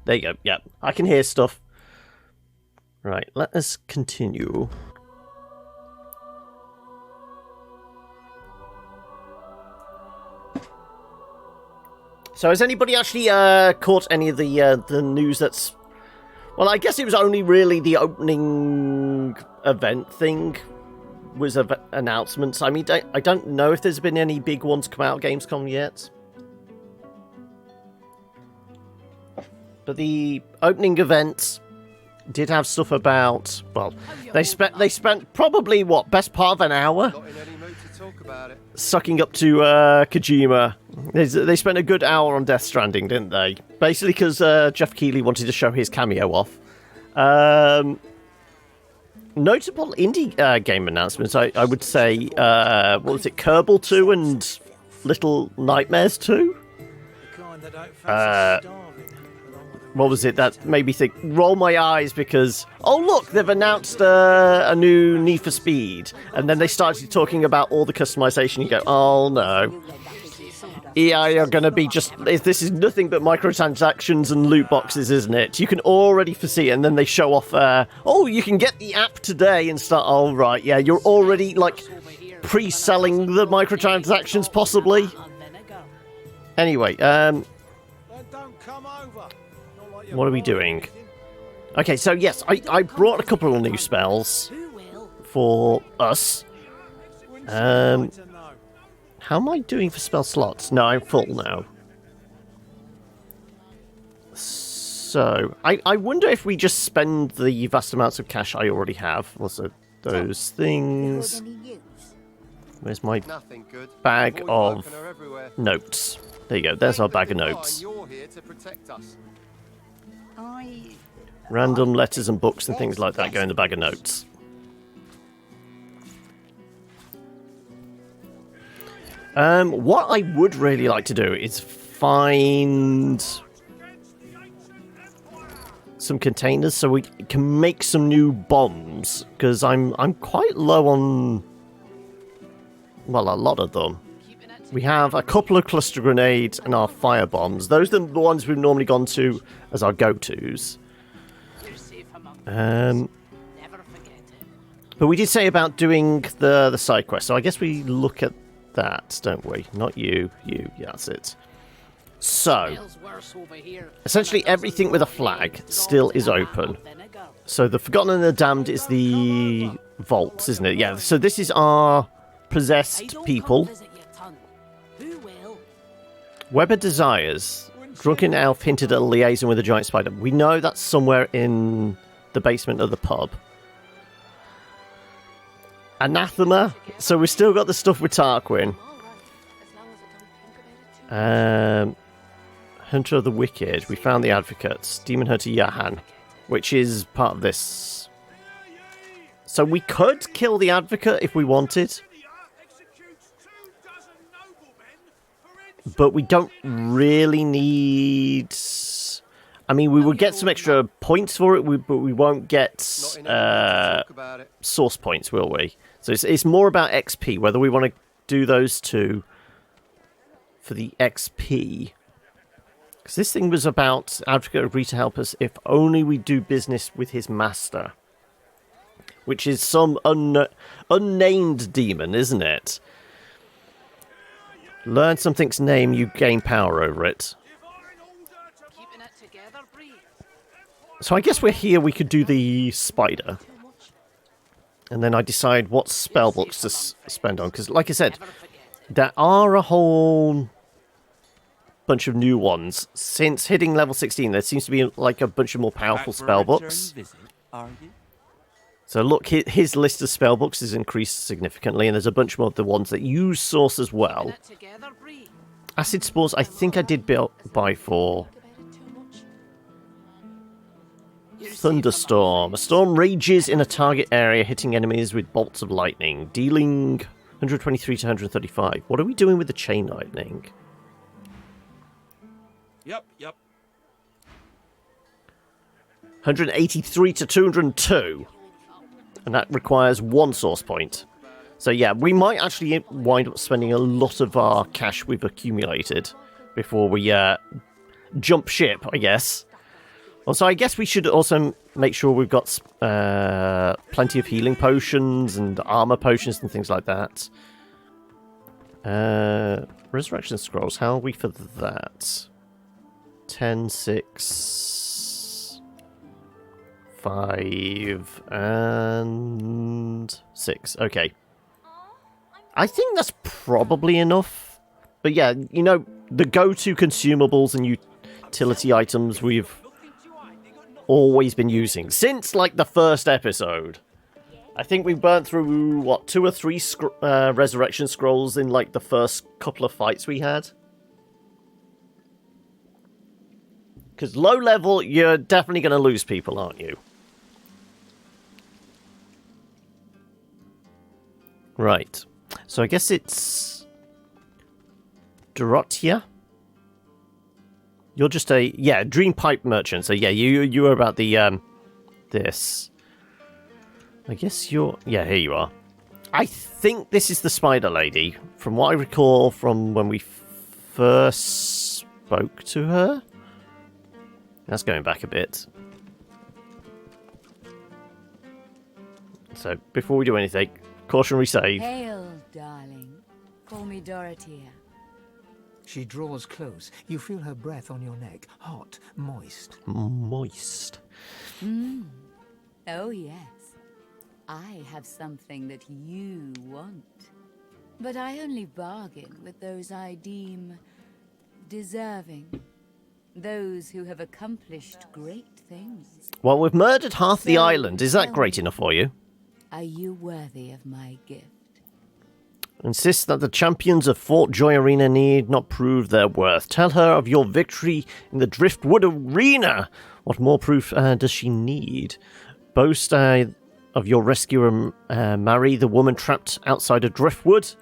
There you go. Yeah, I can hear stuff. Right, let us continue. So has anybody actually caught any of the news that's... Well, I guess it was only really the opening event thing was announcements. I mean, I don't know if there's been any big ones come out of Gamescom yet. But the opening events did have stuff about... Well, they spent probably, what, best part of an hour sucking up to Kojima. They spent a good hour on Death Stranding, didn't they? Basically because Jeff Keighley wanted to show his cameo off. Notable indie game announcements, I would say, what was it, Kerbal 2 and Little Nightmares 2? What was it that made me think, roll my eyes because, oh look, they've announced a new Need for Speed. And then they started talking about all the customization. You go, oh no. EA are going to be just... This is nothing but microtransactions and loot boxes, isn't it? You can already foresee it, and then they show off... oh, you can get the app today and start... Oh, right, yeah, you're already, like, pre-selling the microtransactions, possibly. Anyway, what are we doing? Okay, so yes, I brought a couple of new spells for us. How am I doing for spell slots? No, I'm full now. So, I wonder if we just spend the vast amounts of cash I already have. What's those things? Where's my bag of notes? There you go, there's our bag of notes. Random letters and books and things like that go in the bag of notes. What I would really like to do is find some containers so we can make some new bombs, because I'm quite low on, well, a lot of them. We have a couple of cluster grenades and our fire bombs. Those are the ones we've normally gone to as our go-tos. But we did say about doing the side quest, so I guess we look at that, don't we? Not you. Yeah, that's it. So, essentially everything with a flag still is open. So the Forgotten and the Damned is the vaults, isn't it? Yeah, so this is our possessed people. Weber Desires. Drunken Elf hinted at a liaison with a giant spider. We know that's somewhere in the basement of the pub. Anathema. So we've still got the stuff with Tarquin. Hunter of the Wicked. We found the Advocates. Demon Hunter Yahan, which is part of this. So we could kill the Advocate if we wanted. But we don't really need... I mean, we will get some extra points for it, but we won't get source points, will we? So it's more about XP, whether we want to do those two for the XP. Because this thing was about Advocate agree to help us if only we do business with his master. Which is some unnamed demon, isn't it? Learn something's name, you gain power over it. So I guess we're here, we could do the spider. And then I decide what spell books to spend on. Because, like I said, there are a whole bunch of new ones. Since hitting level 16, there seems to be like a bunch of more powerful spell books. So look, his list of spell books is increased significantly, and there's a bunch more of the ones that use source as well. Acid Spores, I think I did buy for... Thunderstorm. A storm rages in a target area, hitting enemies with bolts of lightning, dealing 123 to 135. What are we doing with the chain lightning? Yep. 183 to 202. And that requires one source point. So yeah, we might actually wind up spending a lot of our cash we've accumulated before we jump ship, I guess. Also, I guess we should also make sure we've got plenty of healing potions and armor potions and things like that. Resurrection scrolls, how are we for that? 10, 6, 5, and 6. Okay. I think that's probably enough. But yeah, you know, the go-to consumables and utility items we've always been using since, like, the first episode. I think we burnt through, what, 2 or 3 resurrection scrolls in, like, the first couple of fights we had. Because low level, you're definitely going to lose people, aren't you? Right. So I guess it's Dorothea. You're just a dream pipe merchant. So yeah, you are about the this. I guess you're here you are. I think this is the spider lady from what I recall from when we first spoke to her. That's going back a bit. So before we do anything, cautionary save. Hail, darling. Call me Dorothea. She draws close. You feel her breath on your neck. Hot, moist. Moist. Oh, yes. I have something that you want. But I only bargain with those I deem deserving. Those who have accomplished great things. Well, we've murdered half the island. Is that great enough for you? Are you worthy of my gift? Insist that the champions of Fort Joy Arena need not prove their worth. Tell her of your victory in the Driftwood Arena. What more proof does she need? Boast of your rescue and marry the woman trapped outside of Driftwood.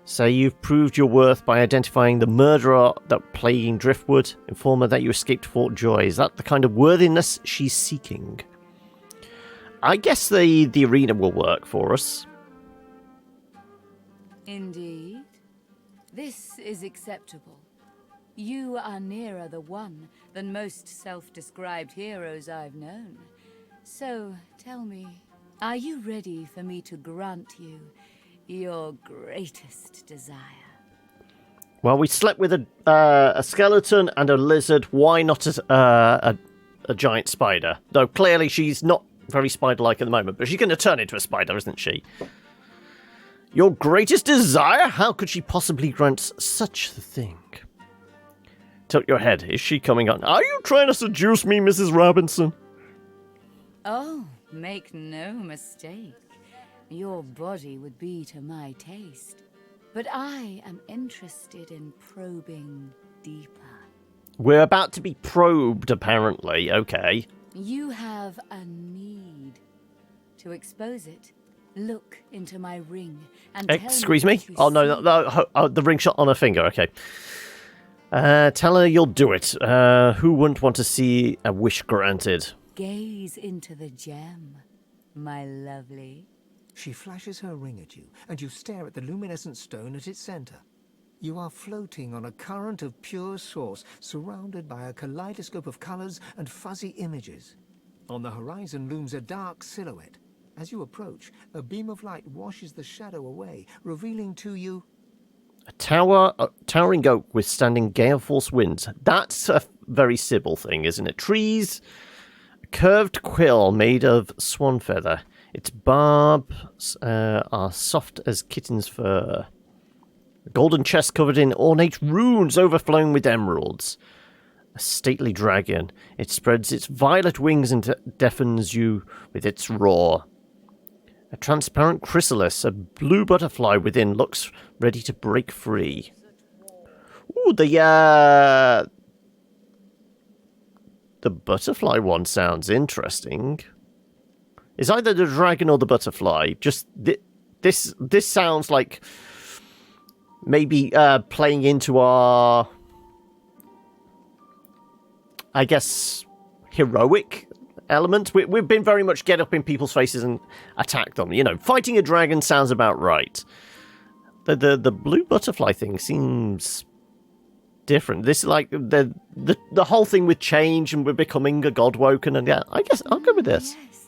Say you've proved your worth by identifying the murderer that plaguing Driftwood. Inform her that you escaped Fort Joy. Is that the kind of worthiness she's seeking? I guess the arena will work for us. Indeed. This is acceptable. You are nearer the one than most self-described heroes I've known. So, tell me, are you ready for me to grant you your greatest desire? Well, we slept with a skeleton and a lizard. Why not a giant spider? Though clearly she's not very spider-like at the moment, but she's going to turn into a spider, isn't she? Your greatest desire? How could she possibly grant such a thing? Tilt your head. Is she coming on? Are you trying to seduce me, Mrs. Robinson? Oh, make no mistake. Your body would be to my taste. But I am interested in probing deeper. We're about to be probed, apparently. Okay. You have a need. To expose it, look into my ring and excuse me? Oh, no, the ring shot on her finger. Okay. Tell her you'll do it. Who wouldn't want to see a wish granted? Gaze into the gem, my lovely. She flashes her ring at you, and you stare at the luminescent stone at its center. You are floating on a current of pure source, surrounded by a kaleidoscope of colors and fuzzy images. On the horizon looms a dark silhouette. As you approach, a beam of light washes the shadow away, revealing to you a towering oak withstanding gale force winds. That's a very Sybil thing, isn't it? Trees, a curved quill made of swan feather. Its barbs are soft as kitten's fur. A golden chest covered in ornate runes overflowing with emeralds. A stately dragon. It spreads its violet wings and deafens you with its roar. A transparent chrysalis, a blue butterfly within, looks ready to break free. Ooh, the butterfly one sounds interesting. It's either the dragon or the butterfly. Just this sounds like maybe playing into our, I guess, heroic element. We've been very much get up in people's faces and attack them. You know, fighting a dragon sounds about right. The blue butterfly thing seems different. This is like the whole thing with change and we're becoming a god woken, and yeah, I guess I'll go with this. Yes,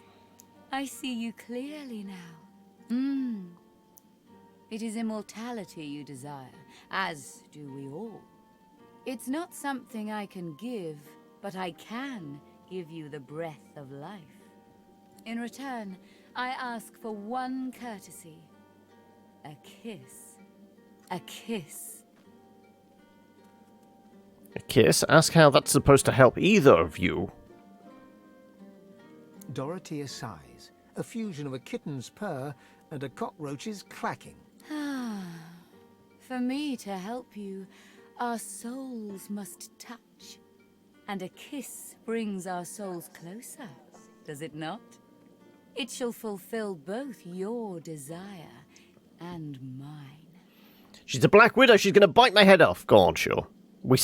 I see you clearly now. It is immortality you desire, as do we all. It's not something I can give, but I can give you the breath of life. In return, I ask for one courtesy. A kiss. A kiss. A kiss? Ask how that's supposed to help either of you. Dorothea sighs, a fusion of a kitten's purr and a cockroach's clacking. For me to help you, our souls must touch. And a kiss brings our souls closer, does it not? It shall fulfill both your desire and mine. She's a Black Widow. She's going to bite my head off. Go on, sure. We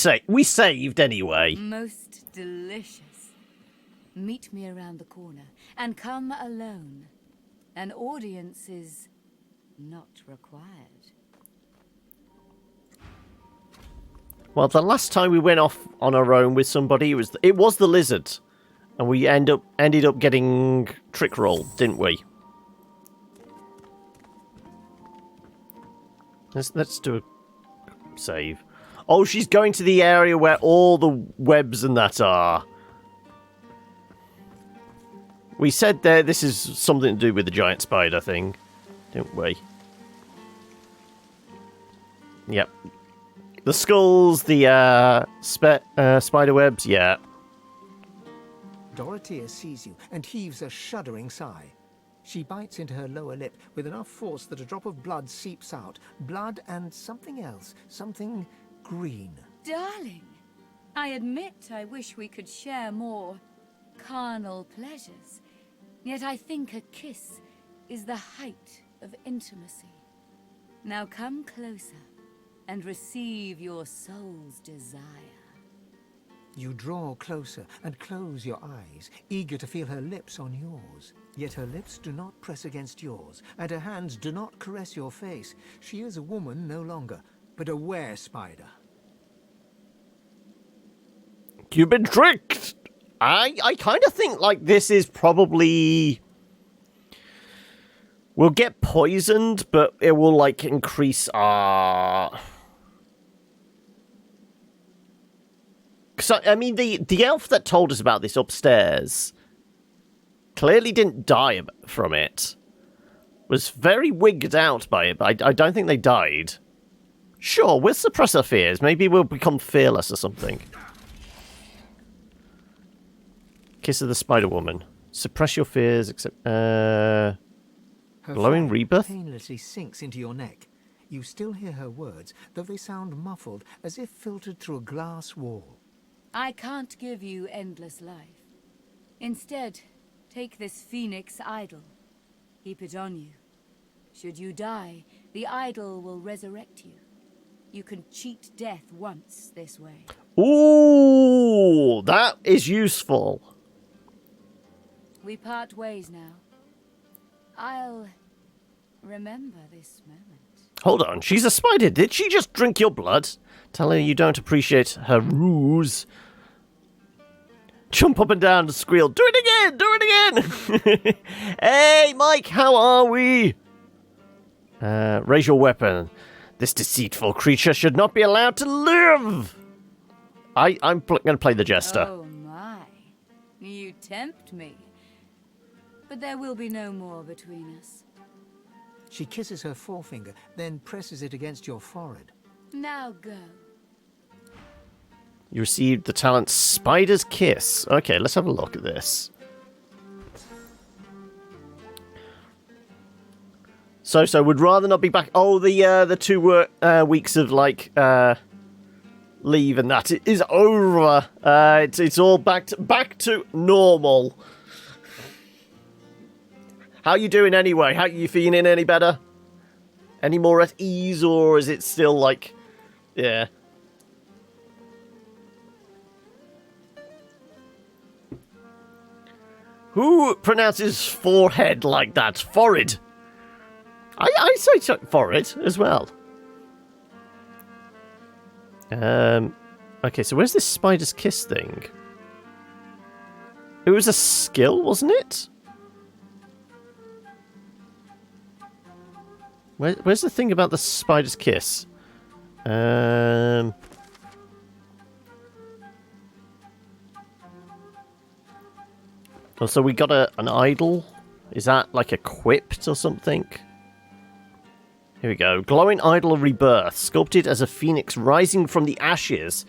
saved anyway. Most delicious. Meet me around the corner, and come alone. An audience is not required. Well, the last time we went off on our own with somebody, it was the lizard, and we ended up getting trick rolled, didn't we? Let's do a save. Oh, she's going to the area where all the webs and that are. We said there this is something to do with the giant spider thing, didn't we? Yep. The skulls, the spider webs, yeah. Dorothea sees you and heaves a shuddering sigh. She bites into her lower lip with enough force that a drop of blood seeps out. Blood and something else. Something green. Darling, I admit I wish we could share more carnal pleasures. Yet I think a kiss is the height of intimacy. Now come closer and receive your soul's desire. You draw closer and close your eyes, eager to feel her lips on yours. Yet her lips do not press against yours, and her hands do not caress your face. She is a woman no longer, but a were-spider. You've been tricked! I kind of think, like, this is probably... We'll get poisoned, but it will, like, increase our... Because, I mean, the elf that told us about this upstairs clearly didn't die from it. Was very wigged out by it, but I don't think they died. Sure, we'll suppress our fears. Maybe we'll become fearless or something. Kiss of the Spider Woman. Suppress your fears, except... Her glowing flag rebirth? painlessly sinks into your neck. You still hear her words, though they sound muffled, as if filtered through a glass wall. I can't give you endless life. Instead, take this phoenix idol. Keep it on you. Should you die, the idol will resurrect you. You can cheat death once this way. Ooh, that is useful. We part ways now. I'll remember this moment. Hold on, she's a spider. Did she just drink your blood? Tell her you don't appreciate her ruse. Jump up and down and squeal, do it again, do it again! Hey, Mike, how are we? Raise your weapon. This deceitful creature should not be allowed to live! I'm going to play the jester. Oh my, you tempt me. But there will be no more between us. She kisses her forefinger, then presses it against your forehead. Now go. You received the talent Spider's Kiss. Okay, let's have a look at this. So would rather not be back. Oh, the 2 weeks of like leave and that is over. It's all back to normal. How you doing anyway? How you feeling any better? Any more at ease, or is it still like, yeah? Who pronounces forehead like that? Forehead. I say forehead as well. Okay, so where's this spider's kiss thing? It was a skill, wasn't it? Where's the thing about the spider's kiss? Oh, so we got an idol? Is that like equipped or something? Here we go. Glowing idol of rebirth. Sculpted as a phoenix rising from the ashes.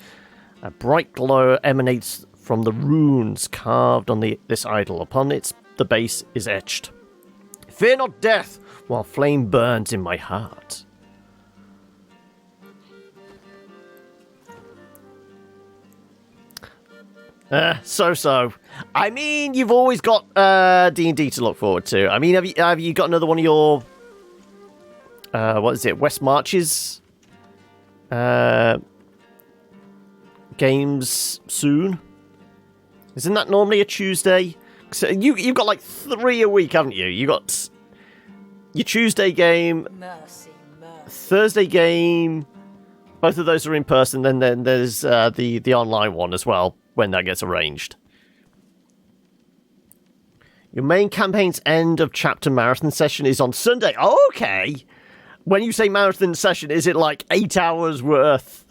A bright glow emanates from the runes carved on this idol. Upon its the base is etched. Fear not death, while flame burns in my heart. So. I mean, you've always got D&D to look forward to. I mean, have you got another one of your what is it? West Marches games soon? Isn't that normally a Tuesday? So you've got like 3 a week, haven't you? You got your Tuesday game, Mercy. Thursday game. Both of those are in person. Then there's the online one as well when that gets arranged. Your main campaign's end of chapter marathon session is on Sunday. Oh, okay. When you say marathon session, is it like 8 hours worth?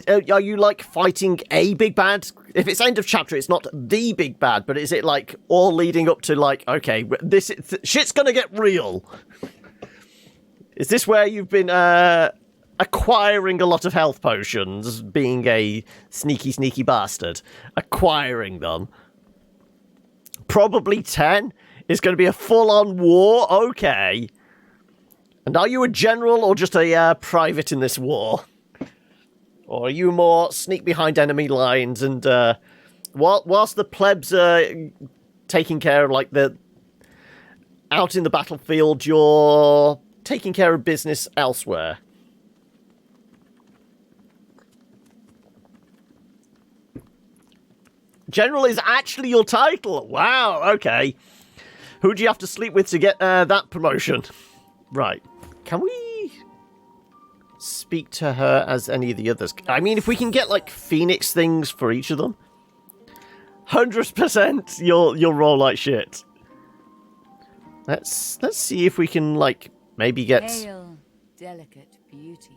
Are you like fighting a big bad? If it's end of chapter, it's not the big bad, but is it like all leading up to like, okay, this shit's gonna get real? Is this where you've been acquiring a lot of health potions, being a sneaky bastard, acquiring them? Probably 10. It's going to be a full-on war? Okay. And are you a general or just a private in this war? Or are you more sneak behind enemy lines and whilst the plebs are taking care of, like, the out in the battlefield, you're taking care of business elsewhere? General is actually your title. Wow, okay. Who do you have to sleep with to get that promotion? Right. Can we speak to her as any of the others? I mean, if we can get, like, Phoenix things for each of them, 100% you'll roll like shit. Let's see if we can, like, maybe get... Pale, delicate beauty.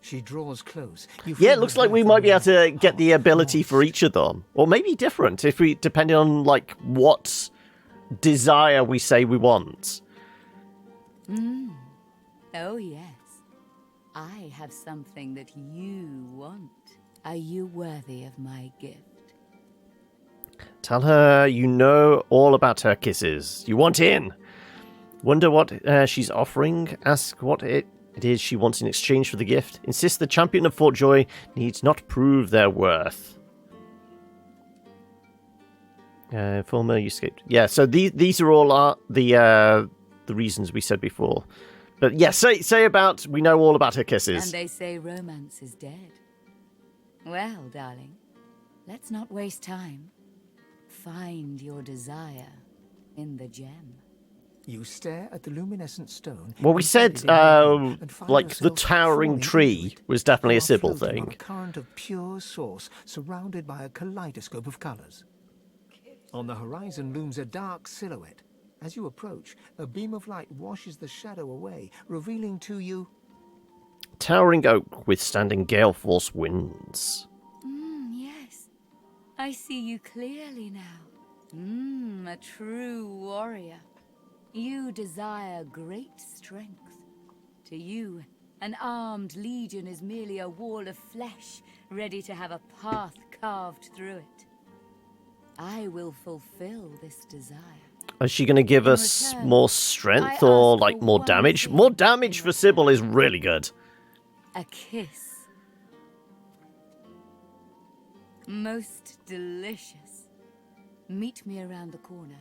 She draws close. Yeah, it looks like we might be able to get the ability for each of them. Or maybe different, if we, depending on, like, what desire we say we want. Oh, yes. I have something that you want. Are you worthy of my gift? Tell her you know all about her kisses. You want in. Wonder what she's offering. Ask what it is she wants in exchange for the gift. Insist the champion of Fort Joy needs not prove their worth. Former you escaped. Yeah, so these are all the reasons we said before. But yeah, say about we know all about her kisses. And they say romance is dead. Well, darling, let's not waste time. Find your desire in the gem. You stare at the luminescent stone. Well, we said, like, the towering tree was definitely a Sybil thing. A current of pure source, surrounded by a kaleidoscope of colors. On the horizon looms a dark silhouette. As you approach, a beam of light washes the shadow away, revealing to you... Towering oak withstanding gale force winds. Yes. I see you clearly now. A true warrior. You desire great strength. To you, an armed legion is merely a wall of flesh, ready to have a path carved through it. I will fulfill this desire. Is she going to give us more strength or, like, more damage? More damage for Sybil is really good. A kiss. Most delicious. Meet me around the corner.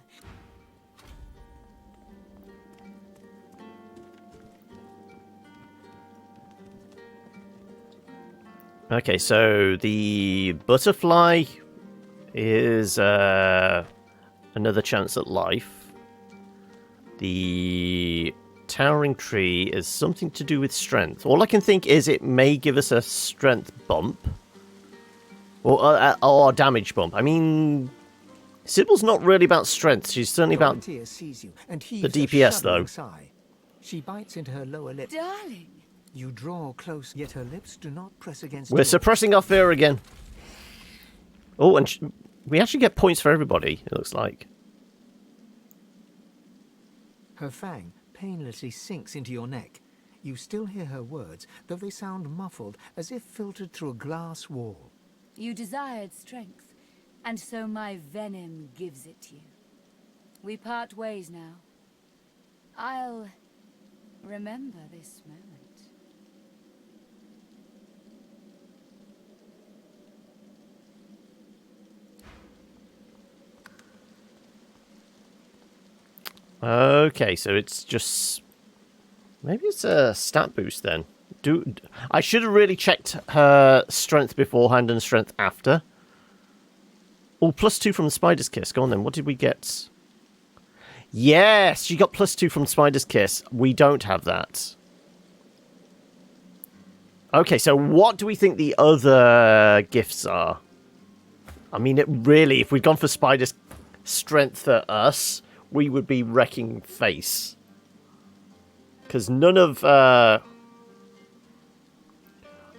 Okay, so the butterfly is another chance at life. The towering tree is something to do with strength. All I can think is it may give us a strength bump. Or damage bump. I mean, Sybil's not really about strength. She's certainly about Dorothea sees you and the heaves a DPS, though. shuddering sigh. She bites into her lower lip. Darling. You draw close, yet her lips do not press against We're yours. suppressing our fear again. Oh, and we actually get points for everybody, it looks like. Her fang painlessly sinks into your neck. You still hear her words, though they sound muffled, as if filtered through a glass wall. You desired strength, and so my venom gives it to you. We part ways now. I'll remember this moment. Okay, so it's just... Maybe it's a stat boost then. I should have really checked her strength beforehand and strength after. Oh, +2 from the Spider's Kiss. Go on then, what did we get? Yes, she got +2 from Spider's Kiss. We don't have that. Okay, so what do we think the other gifts are? I mean, it really, if we'd gone for Spider's strength for us, we would be wrecking face. Because none of...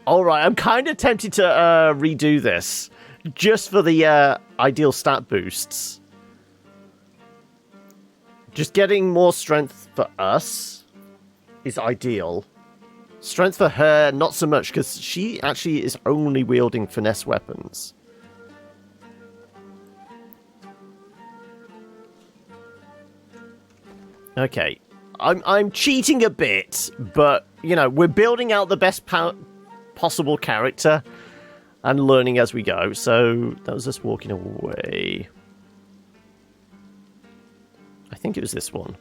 Alright, I'm kind of tempted to redo this. Just for the ideal stat boosts. Just getting more strength for us is ideal. Strength for her, not so much, because she actually is only wielding finesse weapons. Okay. I'm cheating a bit, but, you know, we're building out the best possible character and learning as we go. So, that was us walking away. I think it was this one.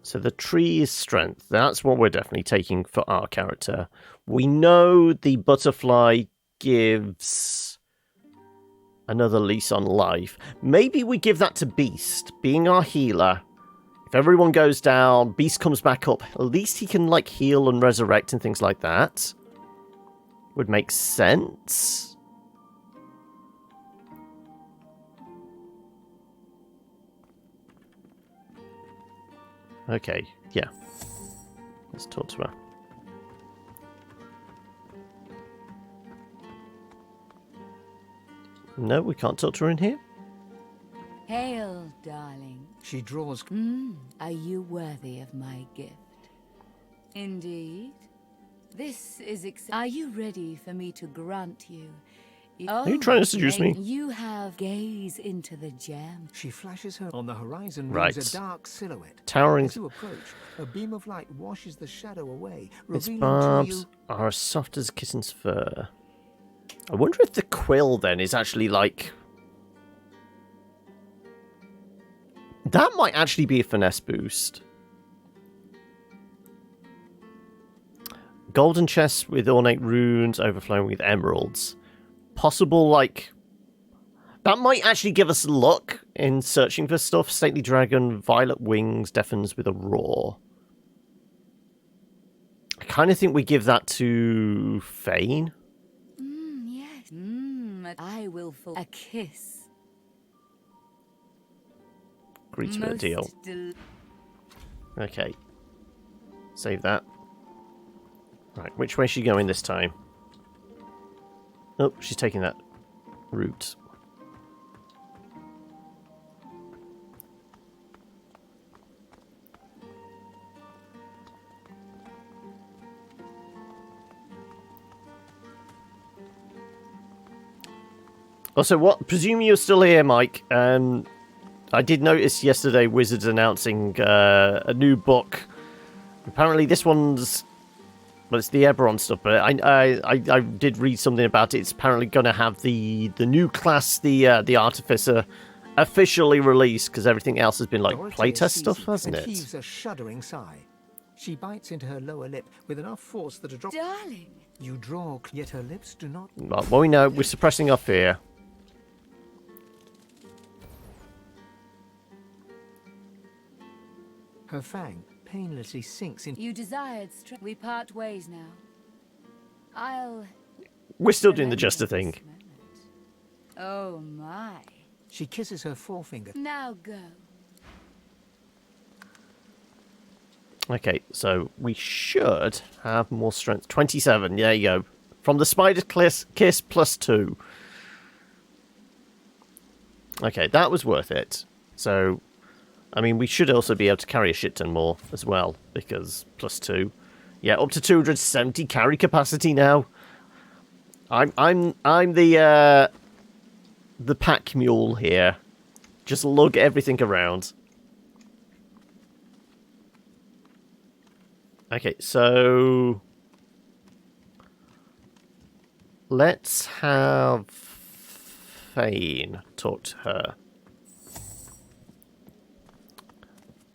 So the tree is strength. That's what we're definitely taking for our character. We know the butterfly gives another lease on life. Maybe we give that to Beast, being our healer. If everyone goes down, Beast comes back up. At least he can, like, heal and resurrect and things like that. Would make sense. Okay, yeah. Let's talk to her. No, we can't talk to her in here. Hail, darling. She draws... Are you worthy of my gift? Indeed. This is Are you ready for me to grant you? Are you trying to seduce me? You have gaze into the gem. She flashes her on the horizon, right. a dark silhouette. Towering. As you approach, a beam of light washes the shadow away, Its revealing barbs to you... are as soft as kitten's fur. I wonder if the quill then is actually like... That might actually be a finesse boost. Golden chest with ornate runes overflowing with emeralds. Possible, like... That might actually give us luck in searching for stuff. Stately dragon, violet wings, deafens with a roar. I kind of think we give that to Fane. Yes. I will for a kiss. Agree to a deal. Okay. Save that. Right, which way is she going this time? Oh, she's taking that route. Also, what? Presume you're still here, Mike. I did notice yesterday Wizards announcing a new book. Apparently, this one's... Well, it's the Eberron stuff, but I did read something about it. It's apparently going to have the new class, the Artificer, officially released, because everything else has been like playtest stuff, hasn't it? Heaves a shuddering sigh. She bites into her lower lip with enough force that a drop... Darling. You draw, yet her lips do not... Well, we know. We're suppressing our fear. Her fang painlessly sinks in. You desired strength. We part ways now. I'll... We're still doing the remember Jester this thing. moment. Oh my. She kisses her forefinger. Now go. Okay, so we should have more strength. 27, there you go. From the spider's kiss plus 2. Okay, that was worth it. So, I mean, we should also be able to carry a shit ton more as well, because plus 2. Yeah, up to 270 carry capacity now. I'm the pack mule here. Just lug everything around. Okay, so let's have Fane talk to her.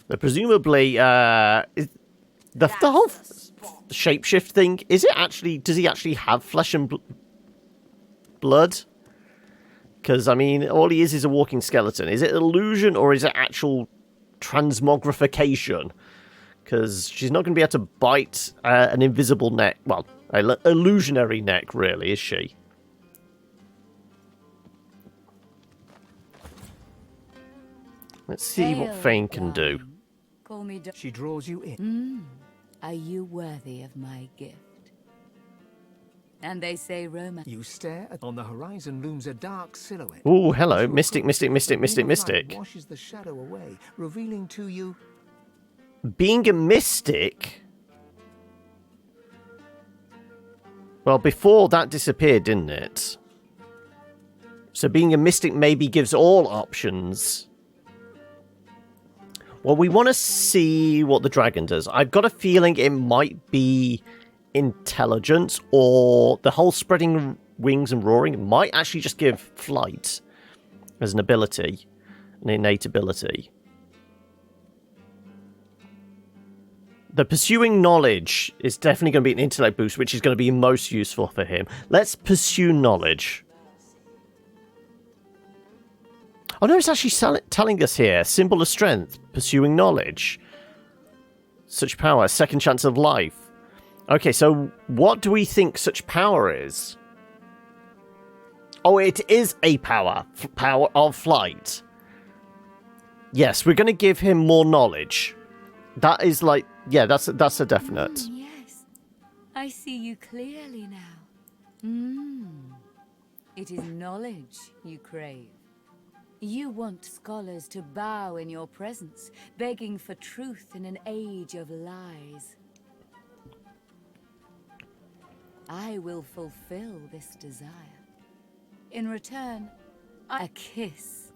But presumably, is the whole shapeshift thing, is it actually, does he actually have flesh and blood? Because, I mean, all he is a walking skeleton. Is it illusion or is it actual transmogrification? Because she's not going to be able to bite an invisible neck. Well, an illusionary neck, really, is she? Let's see what Fane can do. Call me She draws you in. Are you worthy of my gift? And they say romance. You stare at. On the horizon looms a dark silhouette. Oh, hello. As you Mystic, approach, mystic, mystic, the mystic, beam of mystic. light washes the shadow away, revealing to you. Being a mystic... Well, before that disappeared, didn't it? So being a mystic maybe gives all options. Well, we want to see what the dragon does. I've got a feeling it might be intelligence, or the whole spreading wings and roaring might actually just give flight as an ability, an innate ability. The pursuing knowledge is definitely going to be an intellect boost, which is going to be most useful for him. Let's pursue knowledge. Oh no, it's actually telling us here. Symbol of strength. Pursuing knowledge. Such power. Second chance of life. Okay, so what do we think such power is? Oh, it is a power. Power of flight. Yes, we're going to give him more knowledge. That is like... Yeah, that's a definite. Yes, I see you clearly now. It is knowledge you crave. You want scholars to bow in your presence, begging for truth in an age of lies. I will fulfill this desire. In return, a kiss.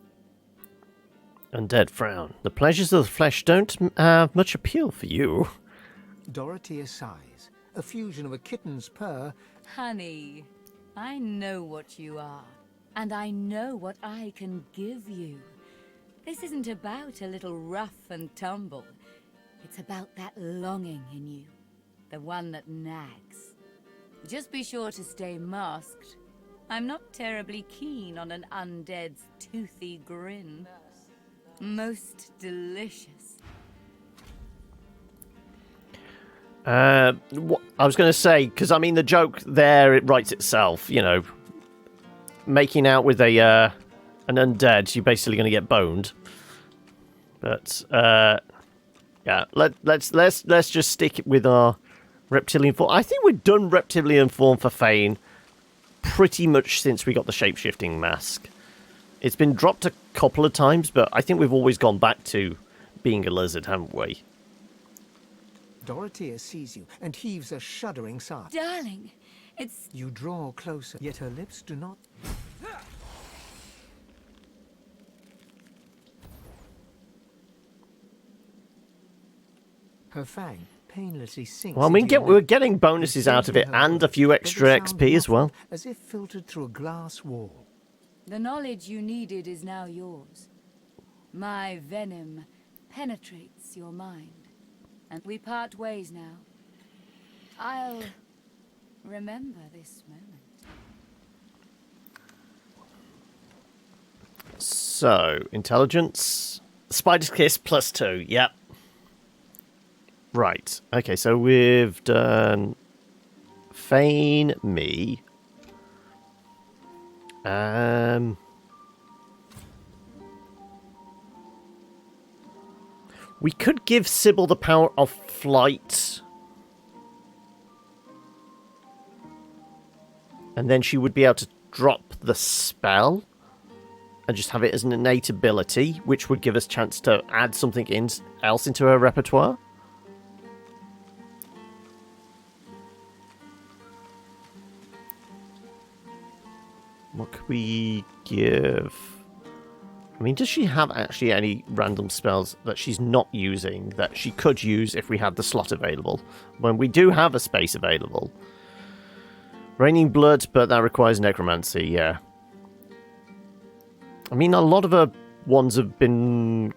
Undead frown. The pleasures of the flesh don't have much appeal for you. Dorothea sighs, a fusion of a kitten's purr. Honey, I know what you are, and I know what I can give you. This isn't about a little rough and tumble. It's about that longing in you, the one that nags. Just be sure to stay masked. I'm not terribly keen on an undead's toothy grin. Most delicious. I was going to say, because I mean the joke there, it writes itself. You know, making out with an undead, you're basically going to get boned. But yeah, let's just stick it with our reptilian form. I think we've done reptilian form for Fane pretty much since we got the shapeshifting mask. It's been dropped a couple of times, but I think we've always gone back to being a lizard, haven't we? Dorothea sees you and heaves a shuddering sigh. Darling, it's... You draw closer, yet her lips do not... Her fang painlessly sinks. Well, I mean, into your we're neck. getting bonuses out of it and a few extra XP as well. As if filtered through a glass wall. The knowledge you needed is now yours. My venom penetrates your mind. And we part ways now. I'll remember this moment. So, intelligence. Spider's kiss plus 2, yep. Right. Okay, so we've done feign me. We could give Sybil the power of flight. And then she would be able to drop the spell and just have it as an innate ability, which would give us a chance to add something else into her repertoire. What could we give? I mean, does she have actually any random spells that she's not using that she could use if we had the slot available? When we do have a space available. Raining Blood, but that requires necromancy, yeah. I mean, a lot of her ones have been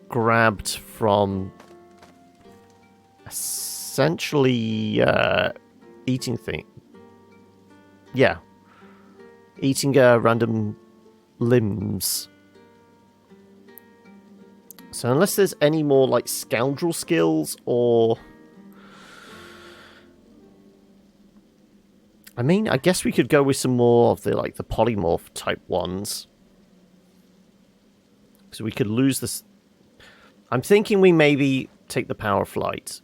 grabbed from essentially eating thing. Yeah. Eating random limbs. So unless there's any more like scoundrel skills or... I mean, I guess we could go with some more of the like the polymorph type ones. So we could lose this. I'm thinking we maybe take the power of flight.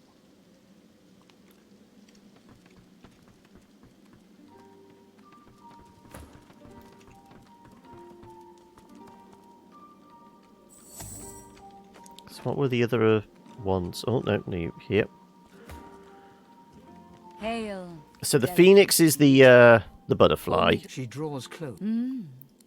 So what were the other ones? Oh no, here. Hail. So the phoenix is the butterfly. She draws close.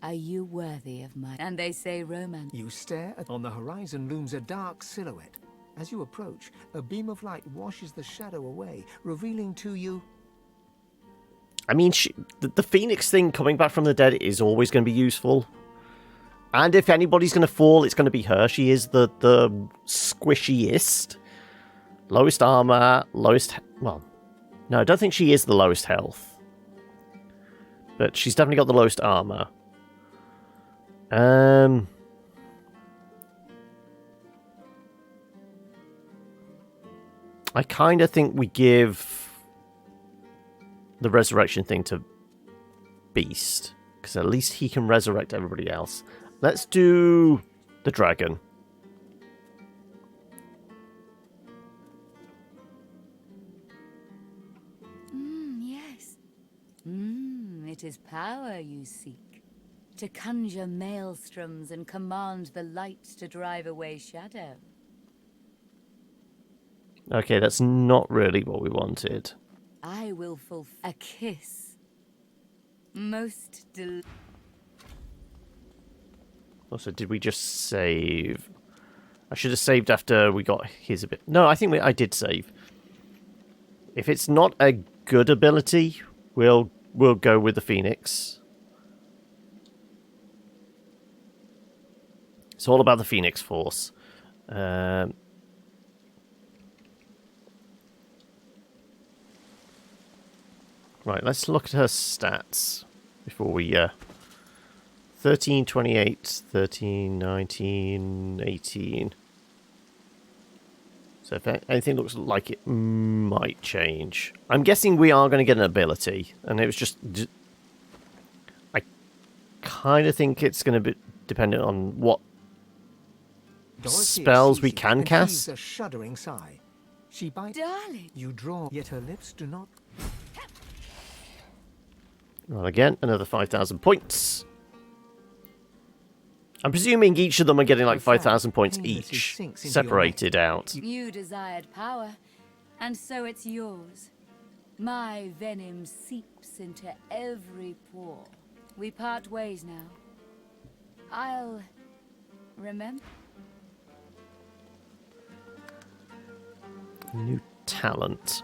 Are you worthy of my... And they say romance. You stare at... On the horizon looms a dark silhouette. As you approach, a beam of light washes the shadow away, revealing to you... I mean, the phoenix thing coming back from the dead is always going to be useful. And if anybody's going to fall, it's going to be her. She is the squishiest. Lowest armor, lowest... Well, no, I don't think she is the lowest health. But she's definitely got the lowest armor. I kind of think we give the resurrection thing to Beast, because at least he can resurrect everybody else. Let's do the dragon. Yes. It is power you seek. To conjure maelstroms and command the light to drive away shadow. Okay, that's not really what we wanted. I will fulfill a kiss. Most Also, did we just save? I should have saved after we got his ability. No, I think I did save. If it's not a good ability, we'll go with the Phoenix. It's all about the Phoenix Force. Right, let's look at her stats before we... 13, 28, 13, 19, 18. So if anything looks like it might change. I'm guessing we are going to get an ability. And it was just... I kind of think it's going to be dependent on what spells we can cast. A shuddering sigh. She bites. darling. You draw, yet her lips do not... Well, again, another 5,000 points. I'm presuming each of them are getting like 5,000 points each, separated out. You desired power, and so it's yours. My venom seeps into every pore. We part ways now. I'll remember. New talent.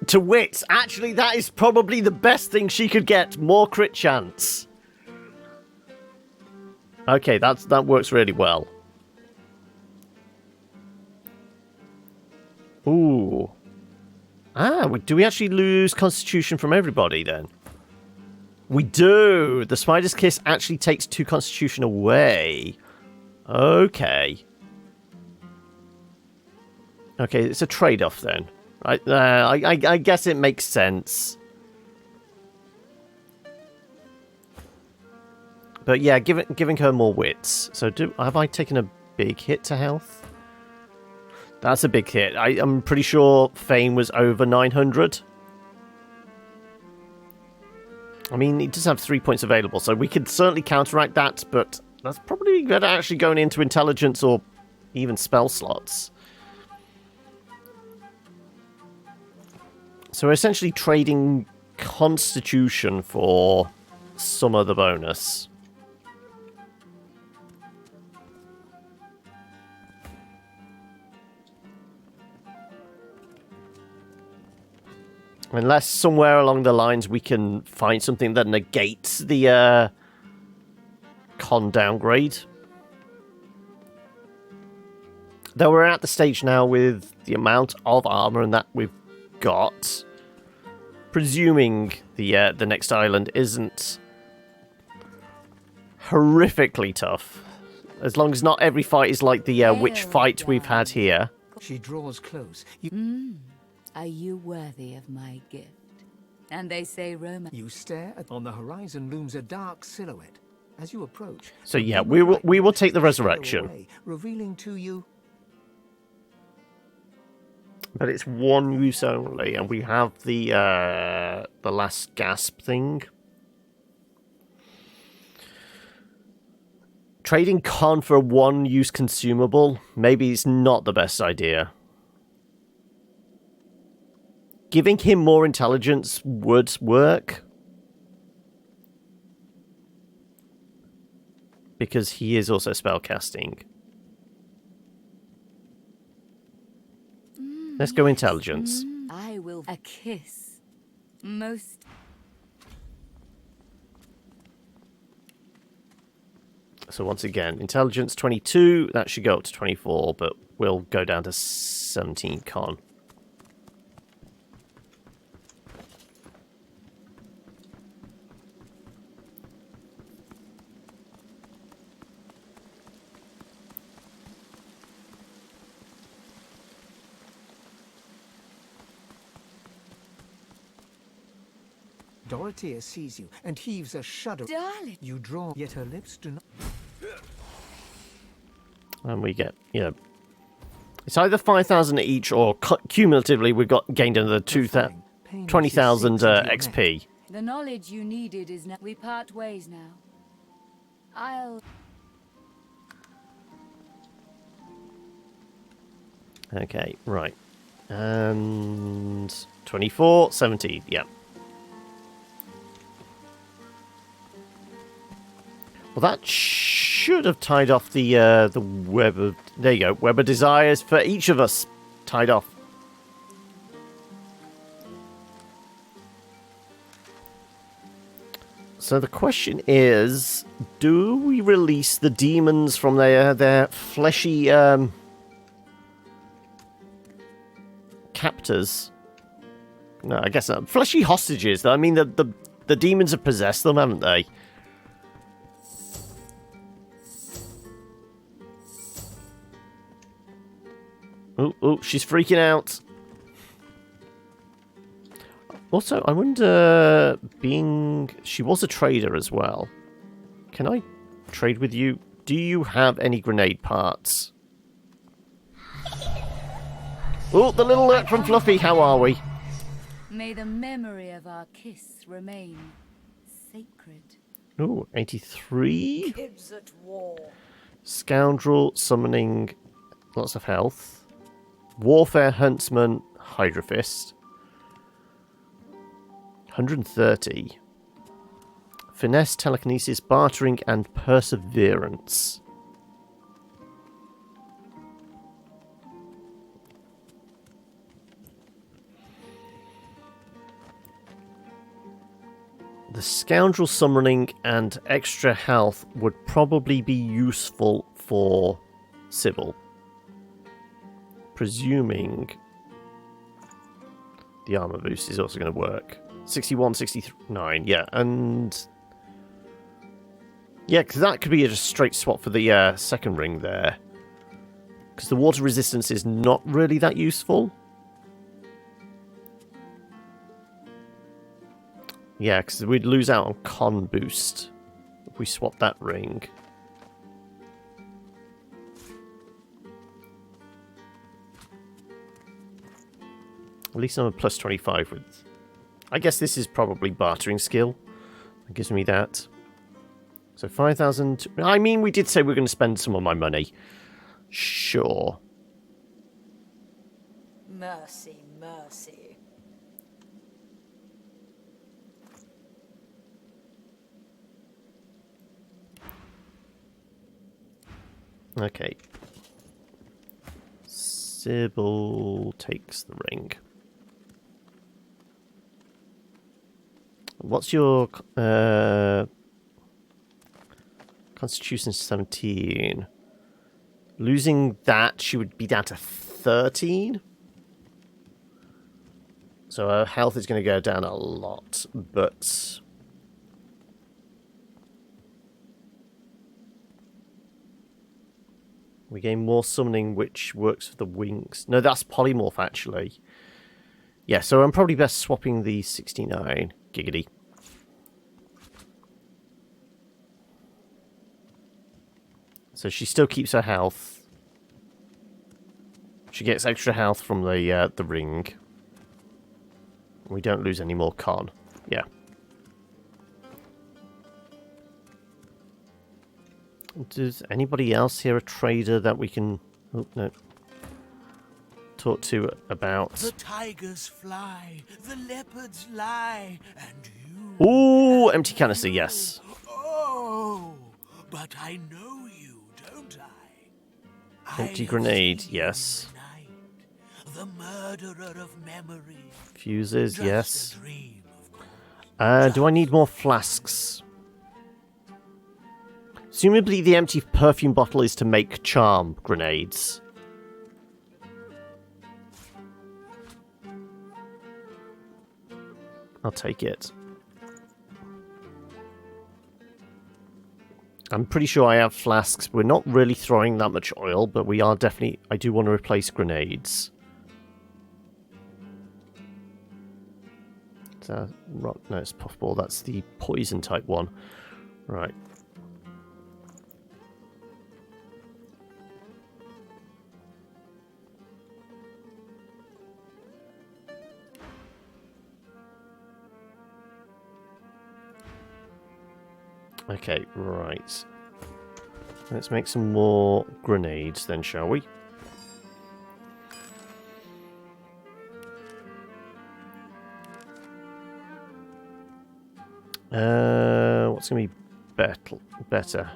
To wits. Actually, that is probably the best thing she could get. More crit chance. Okay, that works really well. Ooh. Do we actually lose Constitution from everybody then? We do. The Spider's Kiss actually takes 2 Constitution away. Okay. Okay, it's a trade-off then. Right? I guess it makes sense. But yeah, giving her more wits. So have I taken a big hit to health? That's a big hit. I'm pretty sure Fame was over 900. I mean, he does have 3 points available, so we could certainly counteract that, but that's probably better actually going into intelligence or even spell slots. So we're essentially trading Constitution for some other bonus. Unless somewhere along the lines we can find something that negates the con downgrade. Though we're at the stage now with the amount of armor and that we've got, presuming the next island isn't horrifically tough, as long as not every fight is like the witch fight we've had here. She draws close. Are you worthy of my gift? And they say romance. You stare at on the horizon looms a dark silhouette. As you approach, So yeah, we will take the resurrection. away, revealing to you But it's one use only, and we have the last gasp thing. Trading con for a one-use consumable, maybe it's not the best idea. Giving him more intelligence would work. Because he is also spellcasting. Let's go intelligence. I will a kiss. Most So once again, intelligence 22, that should go up to 24, but we'll go down to 17 con. Dorothea sees you and heaves a shudder. darling. You draw, yet her lips do not. And we get, it's either 5,000 each or cumulatively we've got gained another 20,000 XP. The knowledge you needed is now. We part ways now. I'll. Okay, right. And 24, 17, yeah. Well, that should have tied off the web of... There you go, web of desires for each of us. Tied off. So the question is, do we release the demons from their fleshy captors? No, I guess not. Fleshy hostages. I mean, the demons have possessed them, haven't they? Oh, she's freaking out. Also, I wonder, she was a trader as well. Can I trade with you? Do you have any grenade parts? Oh, the little lurk from Fluffy, how are we? May the memory of our kiss remain sacred. Oh, 83. Kids at war. Scoundrel, summoning, lots of health. Warfare, huntsman, Hydra Fist. 130. Finesse, telekinesis, bartering, and perseverance. The scoundrel summoning and extra health would probably be useful for Sybil. Presuming the armor boost is also going to work. 61, 69, yeah, and Yeah, because that could be a just straight swap for the second ring there. Because the water resistance is not really that useful. Yeah, because we'd lose out on con boost if we swap that ring. At least I'm a plus 25 with... I guess this is probably bartering skill. That gives me that. So 5,000... I mean, we did say we were going to spend some of my money. Sure. Mercy, mercy. Okay. Sybil takes the ring. What's your Constitution 17? Losing that, she would be down to 13. So her health is going to go down a lot, but... we gain more summoning, which works for the wings. No, that's polymorph, actually. Yeah, so I'm probably best swapping the 69. Giggity. So she still keeps her health. She gets extra health from the ring. We don't lose any more con. Yeah. Does anybody else here a trader that we can... oh, no. Talk to about... The tigers fly, the leopards lie, and you... ooh, empty canister, yes. Oh, but I know you, don't I? Empty I have grenade, seen you yes. tonight, the murderer of memory. Fuses, Just yes. a dream, of course. Do I need more flasks? Presumably the empty perfume bottle is to make charm grenades. I'll take it. I'm pretty sure I have flasks. We're not really throwing that much oil, but we are definitely... I do want to replace grenades. Is that rock? No, it's puffball. That's the poison type one. Right. Okay, right. Let's make some more grenades then, shall we? What's going to be better?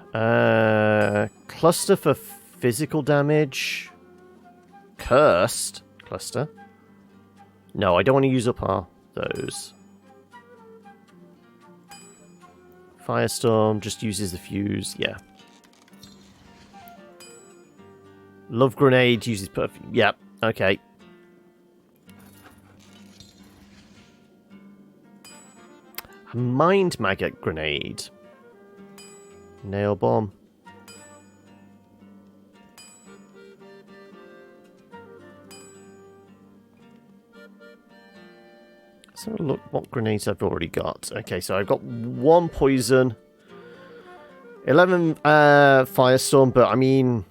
Cluster for physical damage. Cursed cluster. No, I don't want to use up those. Firestorm just uses the fuse, yeah. Love grenade uses perfume. Yep, okay. A mind maggot grenade. Nail bomb. Let's have a look what grenades I've already got. Okay, so I've got 1 poison, 11 firestorm, but I mean,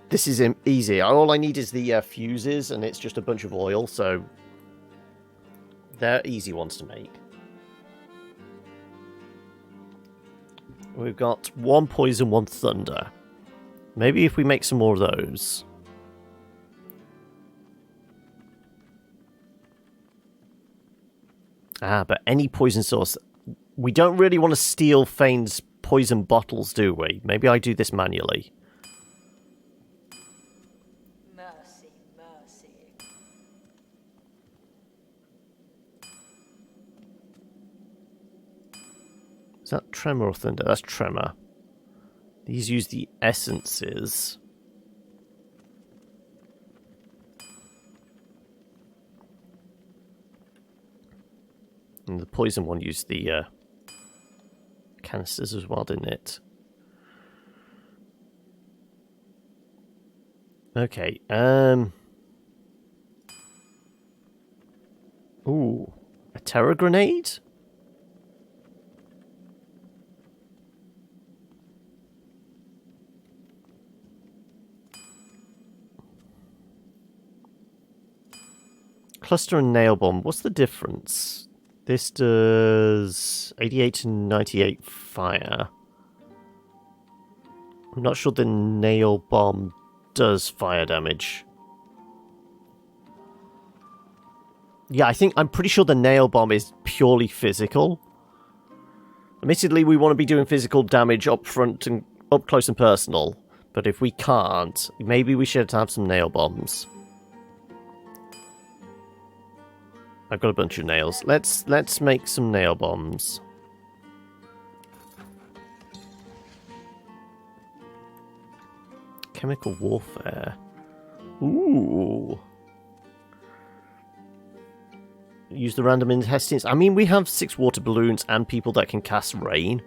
this is easy. All I need is the fuses, and it's just a bunch of oil, so they're easy ones to make. We've got 1 poison, 1 thunder. Maybe if we make some more of those. Ah, but any poison source... we don't really want to steal Fane's poison bottles, do we? Maybe I do this manually. Mercy, mercy. Is that Tremor or Thunder? That's Tremor. These use the essences. And the poison one used the canisters as well, didn't it? Okay, ooh, a terror grenade? Cluster and nail bomb. What's the difference? This does 88 and 98 fire. I'm not sure the nail bomb does fire damage. Yeah, I'm pretty sure the nail bomb is purely physical. Admittedly, we want to be doing physical damage up front and up close and personal, but if we can't, maybe we should have some nail bombs. I've got a bunch of nails. Let's make some nail bombs. Chemical warfare. Ooh. Use the random intestines. I mean, we have 6 water balloons and people that can cast rain.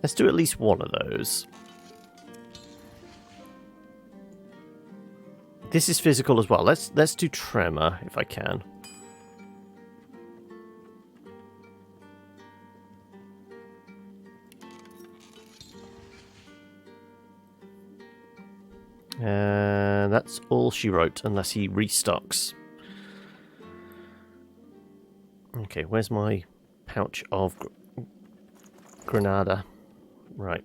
Let's do at least one of those. This is physical as well. Let's do tremor if I can. And that's all she wrote, unless he restocks. Okay, where's my pouch of Granada? Right.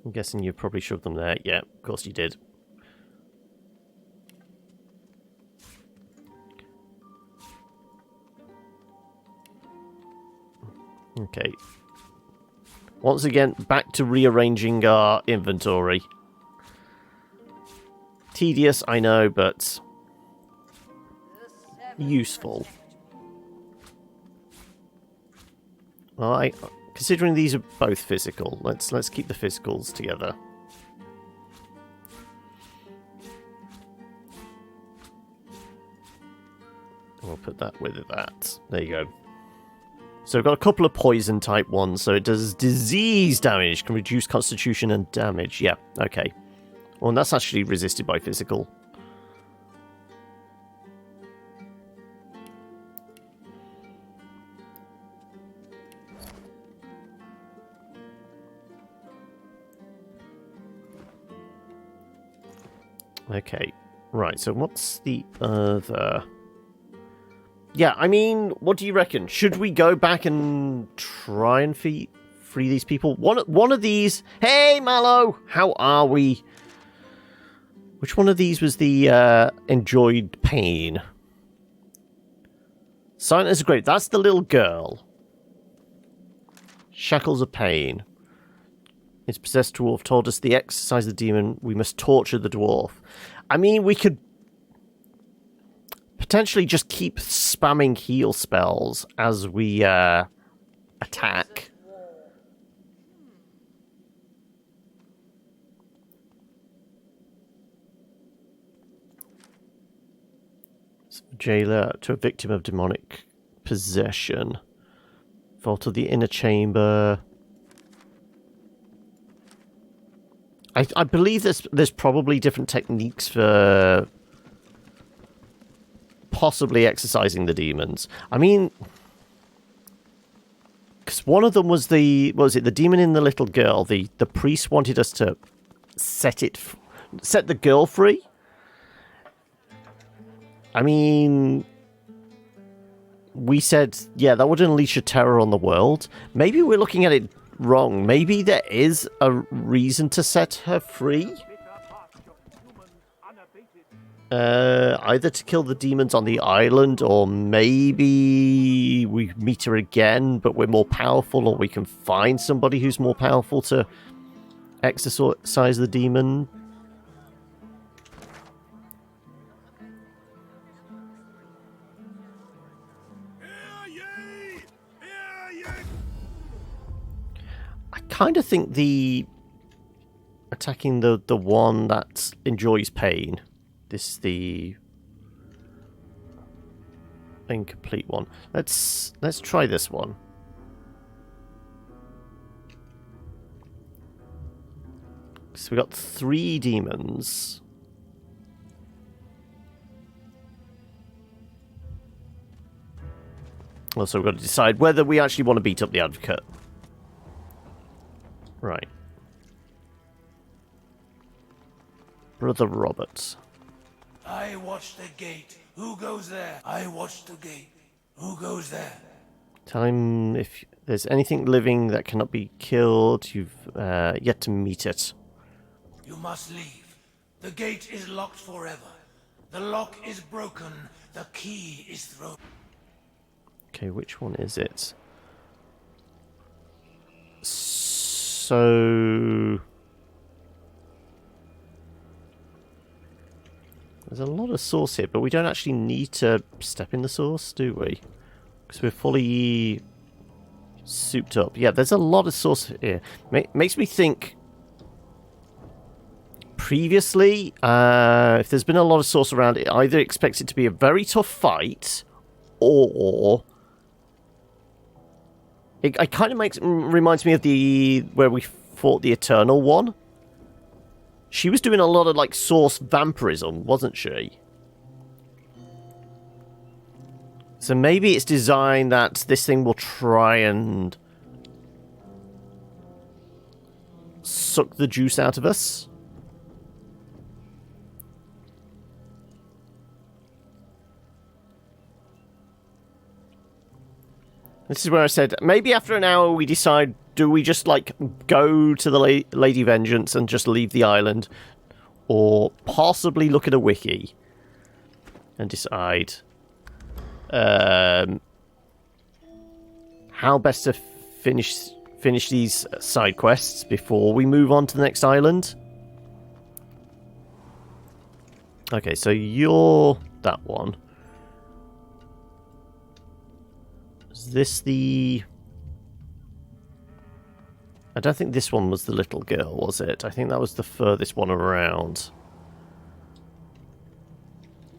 I'm guessing you probably shoved them there. Yeah, of course you did. Okay. Once again, back to rearranging our inventory. Tedious, I know, but useful. Well, considering these are both physical, let's keep the physicals together. We'll put that with that. There you go. So we've got a couple of poison type ones, so it does disease damage, can reduce constitution and damage. Yeah, okay. Well, and that's actually resisted by physical. Okay, right, so what's the other... Yeah, I mean, what do you reckon? Should we go back and try and free these people? One of these... Hey, Mallow! How are we? Which one of these was the enjoyed pain? Silent as a grave. That's the little girl. Shackles of pain. Its possessed dwarf told us the exercise of the demon, we must torture the dwarf. I mean, we could potentially just keep spamming heal spells as we attack. Jailer to a victim of demonic possession. Vault of the inner chamber. I believe there's probably different techniques for possibly exercising the demons. I mean, because one of them was the demon in the little girl. The priest wanted us to set the girl free. I mean, we said, yeah, that would unleash a terror on the world. Maybe we're looking at it wrong. Maybe there is a reason to set her free. Either to kill the demons on the island, or maybe we meet her again, but we're more powerful, or we can find somebody who's more powerful to exorcise the demon. I kind of think the attacking the one that enjoys pain. This is the incomplete one. Let's try this one. So we got 3 demons. Also, we've got to decide whether we actually want to beat up the advocate. Right. Brother Robert. I watch the gate. Who goes there? I watch the gate. Who goes there? Tell him if there's anything living that cannot be killed, you've yet to meet it. You must leave. The gate is locked forever. The lock is broken. The key is thrown. Okay, which one is it? So... There's a lot of sauce here, but we don't actually need to step in the sauce, do we? Because we're fully souped up. Yeah, there's a lot of sauce here. Makes me think... Previously, if there's been a lot of sauce around, it either expects it to be a very tough fight, or... It kind of reminds me of where we fought the Eternal one. She was doing a lot of, like, sauce vampirism, wasn't she? So maybe it's designed that this thing will try and suck the juice out of us. This is where I said, maybe after an hour we decide, do we just, like, go to the Lady Vengeance and just leave the island? Or possibly look at a wiki and decide how best to finish these side quests before we move on to the next island. Okay, so you're that one. Is this the... I don't think this one was the little girl, was it? I think that was the furthest one around.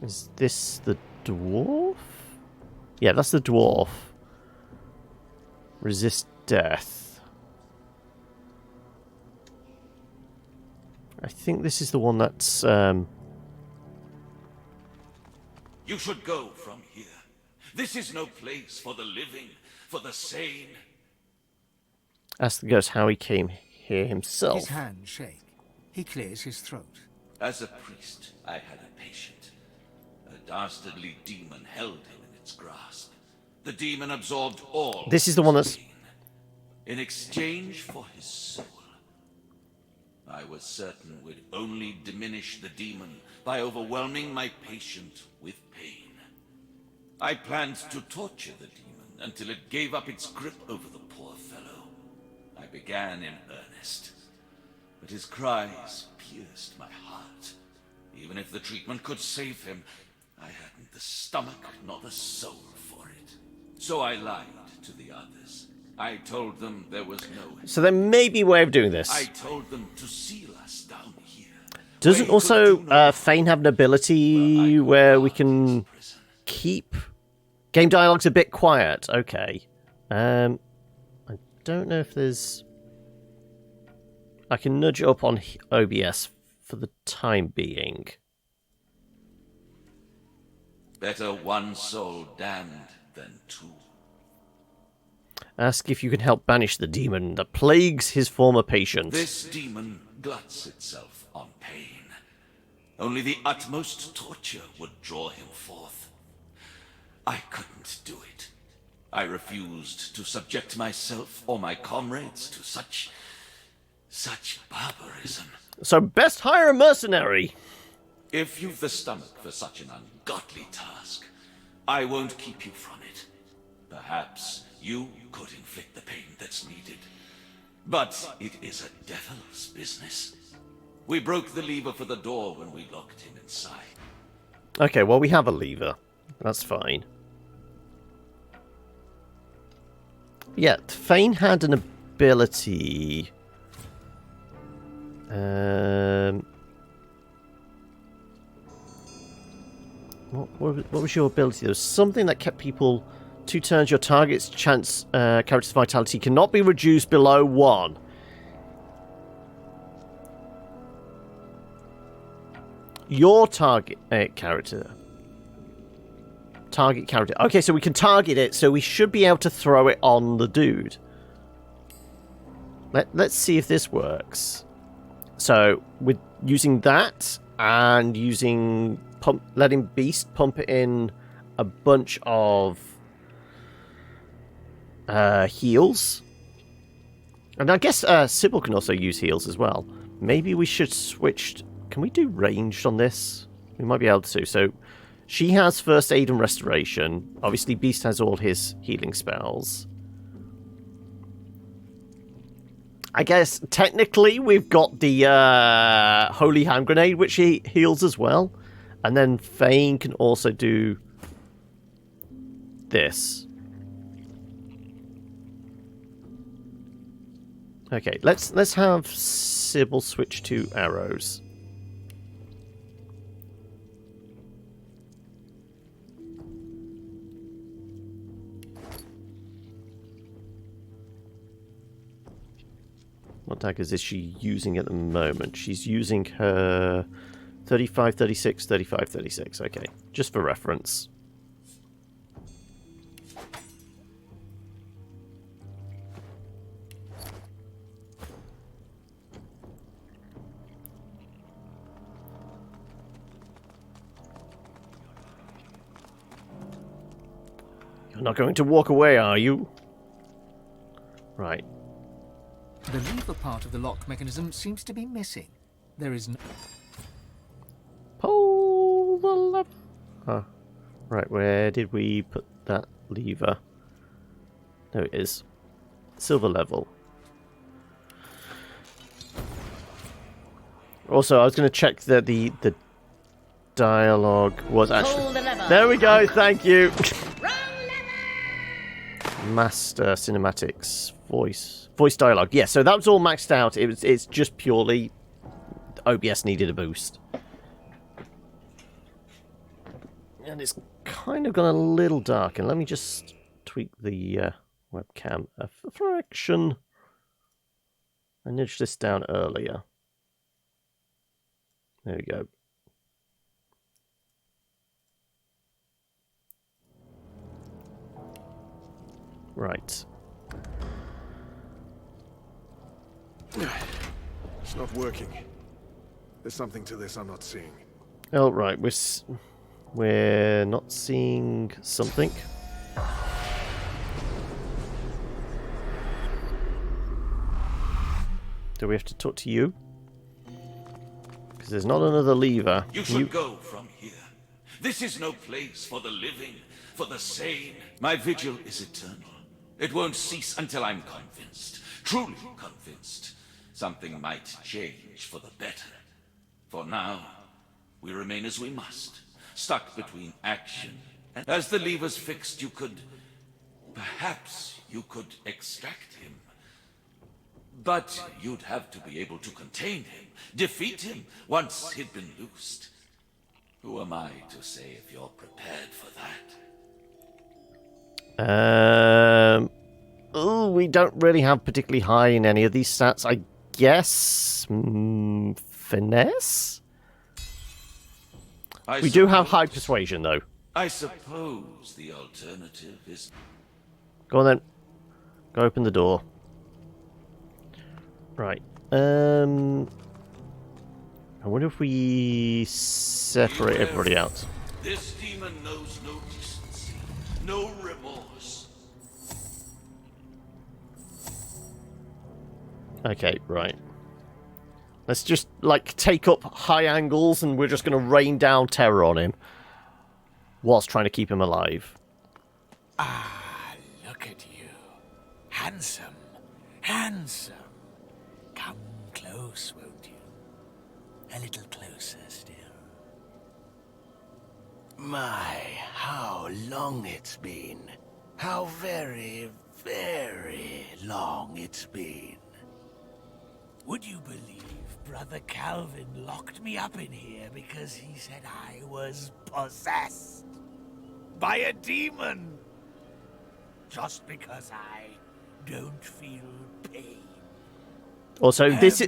Is this the dwarf? Yeah, that's the dwarf. Resist death. I think this is the one that's... You should go from here. This is no place for the living, for the sane. Ask the ghost how he came here himself. His hands shake. He clears his throat. As a priest, I had a patient. A dastardly demon held him in its grasp. The demon absorbed all. This is the one that's... In exchange for his soul. I was certain we'd only diminish the demon by overwhelming my patient with pain. I planned to torture the demon until it gave up its grip over the poor fellow. I began in earnest, but his cries pierced my heart. Even if the treatment could save him, I hadn't the stomach nor the soul for it. So I lied to the others. I told them there was no... So there may be a way of doing this. I told them to seal us down here. Doesn't also Fane have an ability where we can keep game dialogue's a bit quiet? Okay. I don't know if there's... I can nudge up on OBS for the time being. Better one soul damned than two. Ask if you can help banish the demon that plagues his former patient. This demon gluts itself on pain. Only the utmost torture would draw him forth. I couldn't do it. I refused to subject myself or my comrades to such barbarism. So best hire a mercenary. If you've the stomach for such an ungodly task, I won't keep you from it. Perhaps you could inflict the pain that's needed. But it is a devil's business. We broke the lever for the door when we locked him inside. Okay, well, we have a lever. That's fine. Yeah, Fane had an ability. What was your ability? There was something that kept people 2 turns. Your target's character's vitality cannot be reduced below 1. Your target character. Target character. Okay, so we can target it, so we should be able to throw it on the dude. Let's see if this works. So, with using that, and using letting Beast pump it in a bunch of heals. And I guess Sybil can also use heals as well. Maybe we should switch... Can we do ranged on this? We might be able to. So, she has first aid and restoration. Obviously, Beast has all his healing spells. I guess, technically, we've got the Holy Hand Grenade, which he heals as well. And then Fane can also do this. Okay, let's have Sybil switch to arrows. What daggers is she using at the moment? She's using her 35, 36, 35, 36. Okay, just for reference. You're not going to walk away, are you? Right. The lever part of the lock mechanism seems to be missing. There is no... Pull the lever. Oh, right, where did we put that lever? There it is. Silver level. Also, I was going to check that the dialogue was actually... There we go, thank you! Master cinematics voice dialogue. Yeah, so that was all maxed out. It's just purely OBS needed a boost. And it's kind of gone a little dark. And let me just tweak the webcam a fraction. I nudged this down earlier. There we go. Right. It's not working. There's something to this I'm not seeing. Oh, right. We're not seeing something. Do we have to talk to you? Because there's not another lever. You should go from here. This is no place for the living, for the sane. My vigil is eternal. It won't cease until I'm convinced, truly convinced, something might change for the better. For now, we remain as we must, stuck between action and... As the lever's fixed, you could... Perhaps you could extract him. But you'd have to be able to contain him, defeat him, once he'd been loosed. Who am I to say if you're prepared for that? Oh, we don't really have particularly high in any of these stats. I guess finesse. We do have high persuasion, though. I suppose the alternative is... Go on then. Go open the door. Right. I wonder if we separate everybody out. This demon knows no decency, no remorse. Okay, right. Let's just, like, take up high angles and we're just going to rain down terror on him. Whilst trying to keep him alive. Ah, look at you. Handsome. Handsome. Come close, won't you? A little closer still. My, how long it's been. How very, very long it's been. Would you believe Brother Calvin locked me up in here because he said I was possessed by a demon? Just because I don't feel pain. Also, this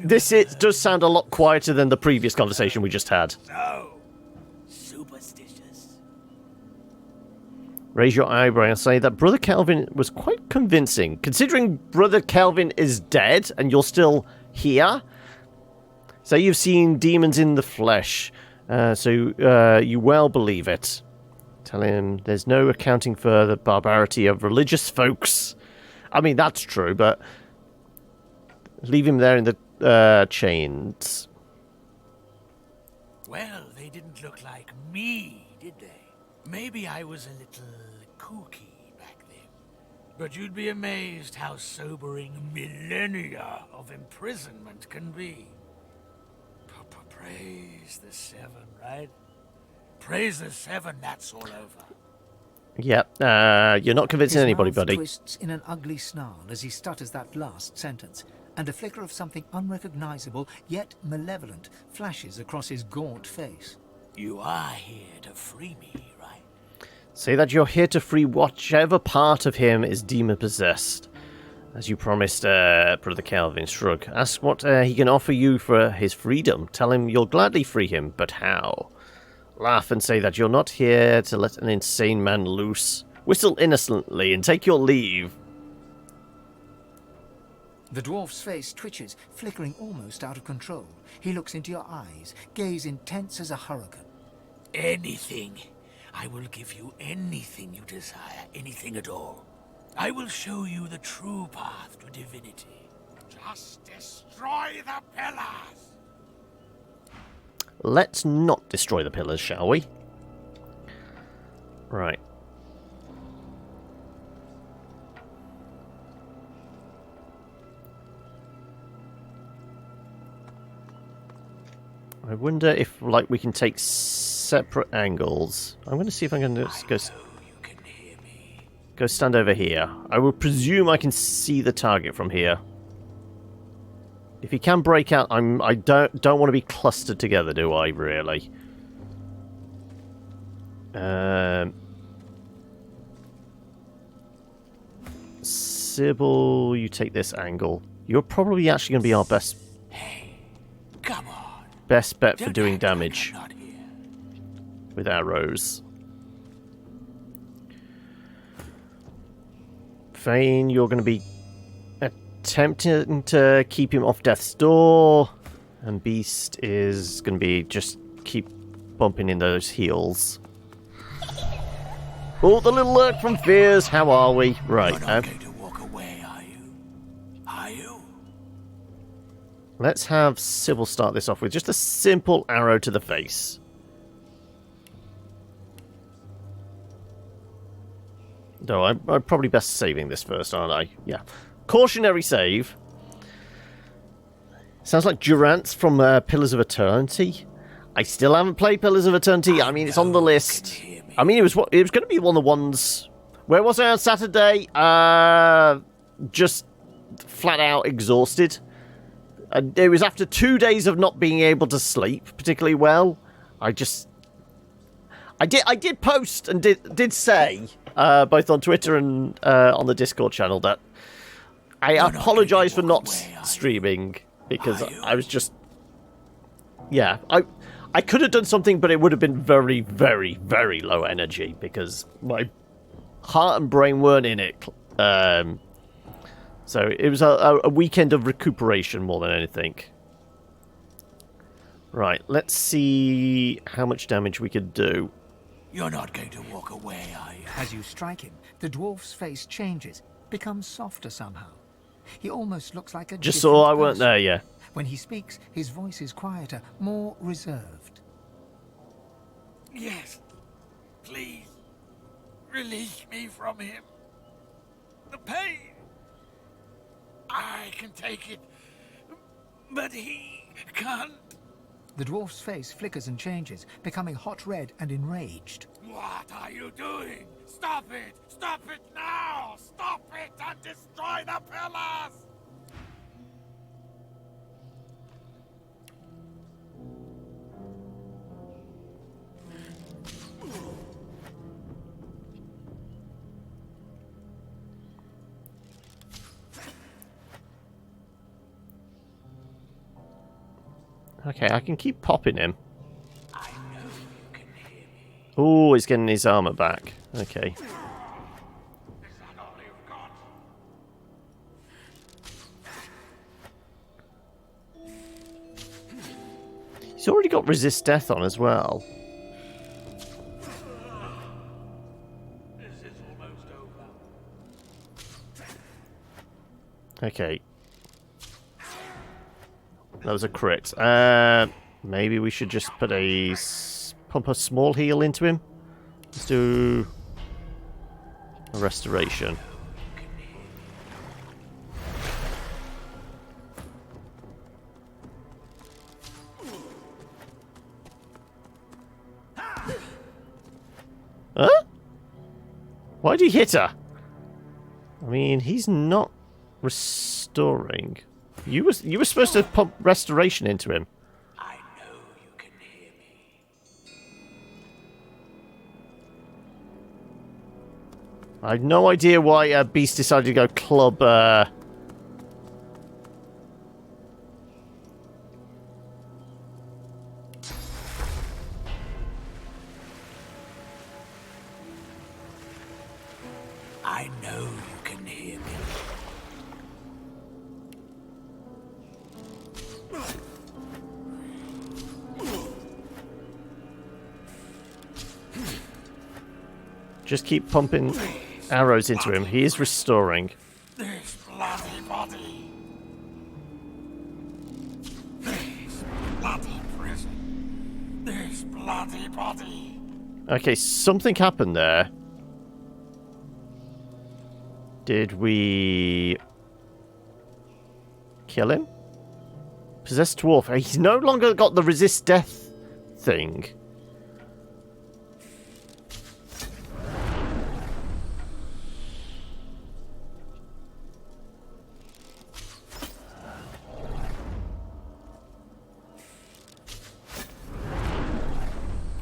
does sound a lot quieter than the previous conversation we just had. So, superstitious. Raise your eyebrow and say that Brother Kelvin was quite convincing. Considering Brother Kelvin is dead and you're still here, say you've seen demons in the flesh, so you well believe it. Tell him there's no accounting for the barbarity of religious folks. I mean, that's true, but leave him there in the chains. Well, they didn't look like me, did they? Maybe I was a little kooky back then. But you'd be amazed how sobering millennia of imprisonment can be. Praise the Seven, right? Praise the Seven, that's all over. Yep, you're not convincing anybody, His mouth buddy. twists in an ugly snarl as he stutters that last sentence, and a flicker of something unrecognizable, yet malevolent, flashes across his gaunt face. You are here to free me, right? Say that you're here to free whichever part of him is demon-possessed. As you promised, Brother Calvin, shrug. Ask what he can offer you for his freedom. Tell him you'll gladly free him, but how? Laugh and say that you're not here to let an insane man loose. Whistle innocently and take your leave. The dwarf's face twitches, flickering almost out of control. He looks into your eyes, gaze intense as a hurricane. Anything. I will give you anything you desire, anything at all. I will show you the true path to divinity. Just destroy the pillars! Let's not destroy the pillars, shall we? Right. I wonder if, like, we can take separate angles. I'm going to see if I can just go... Go stand over here. I will presume I can see the target from here. If he can break out, I don't want to be clustered together, do I? Really? Sybil, you take this angle. You're probably actually going to be our best. Hey, come on. Best bet for Don't doing act like damage I'm not here. with arrows. Fane, you're going to be attempting to keep him off death's door, and Beast is going to be just keep bumping in those heels. Oh, the little lurk from Fears, how are we? Right, You're not going to walk away, are you? Are you? let's have Sybil start this off with just a simple arrow to the face. No, I'm probably best saving this first, aren't I? Yeah. Cautionary save. Sounds like Durant's from Pillars of Eternity. I still haven't played Pillars of Eternity. I mean, it's on the list. I mean, it was going to be one of the ones. Where was I on Saturday? Just flat out exhausted. It was after 2 days of not being able to sleep particularly well. I did post and did say both on Twitter and on the Discord channel that I apologise for not streaming because I was just, yeah, I could have done something, but it would have been very, very, very low energy because my heart and brain weren't in it. So it was a weekend of recuperation more than anything. Right, let's see how much damage we could do. You're not going to walk away, are you? As you strike him, the dwarf's face changes, becomes softer somehow. He almost looks like a Just different so I weren't person. there, yeah. When he speaks, his voice is quieter, more reserved. Yes. Please. Release me from him. The pain. I can take it. But he can't. The dwarf's face flickers and changes, becoming hot red and enraged. What are you doing? Stop it! Stop it now! Stop it and destroy the pillars! Okay, I can keep popping him. Oh, he's getting his armor back. Okay. He's already got resist death on as well. Okay. That was a crit. Maybe we should just put pump a small heal into him. Let's do a restoration. Huh? Why'd he hit her? I mean, he's not restoring. You were supposed to pump restoration into him. I know you can hear me. I have no idea why Beast decided to go club. I know you can hear me. Just keep pumping arrows into him. He is restoring. This bloody body. This bloody prison. This bloody body. Okay, something happened there. Did we kill him? Possessed dwarf. He's no longer got the resist death thing.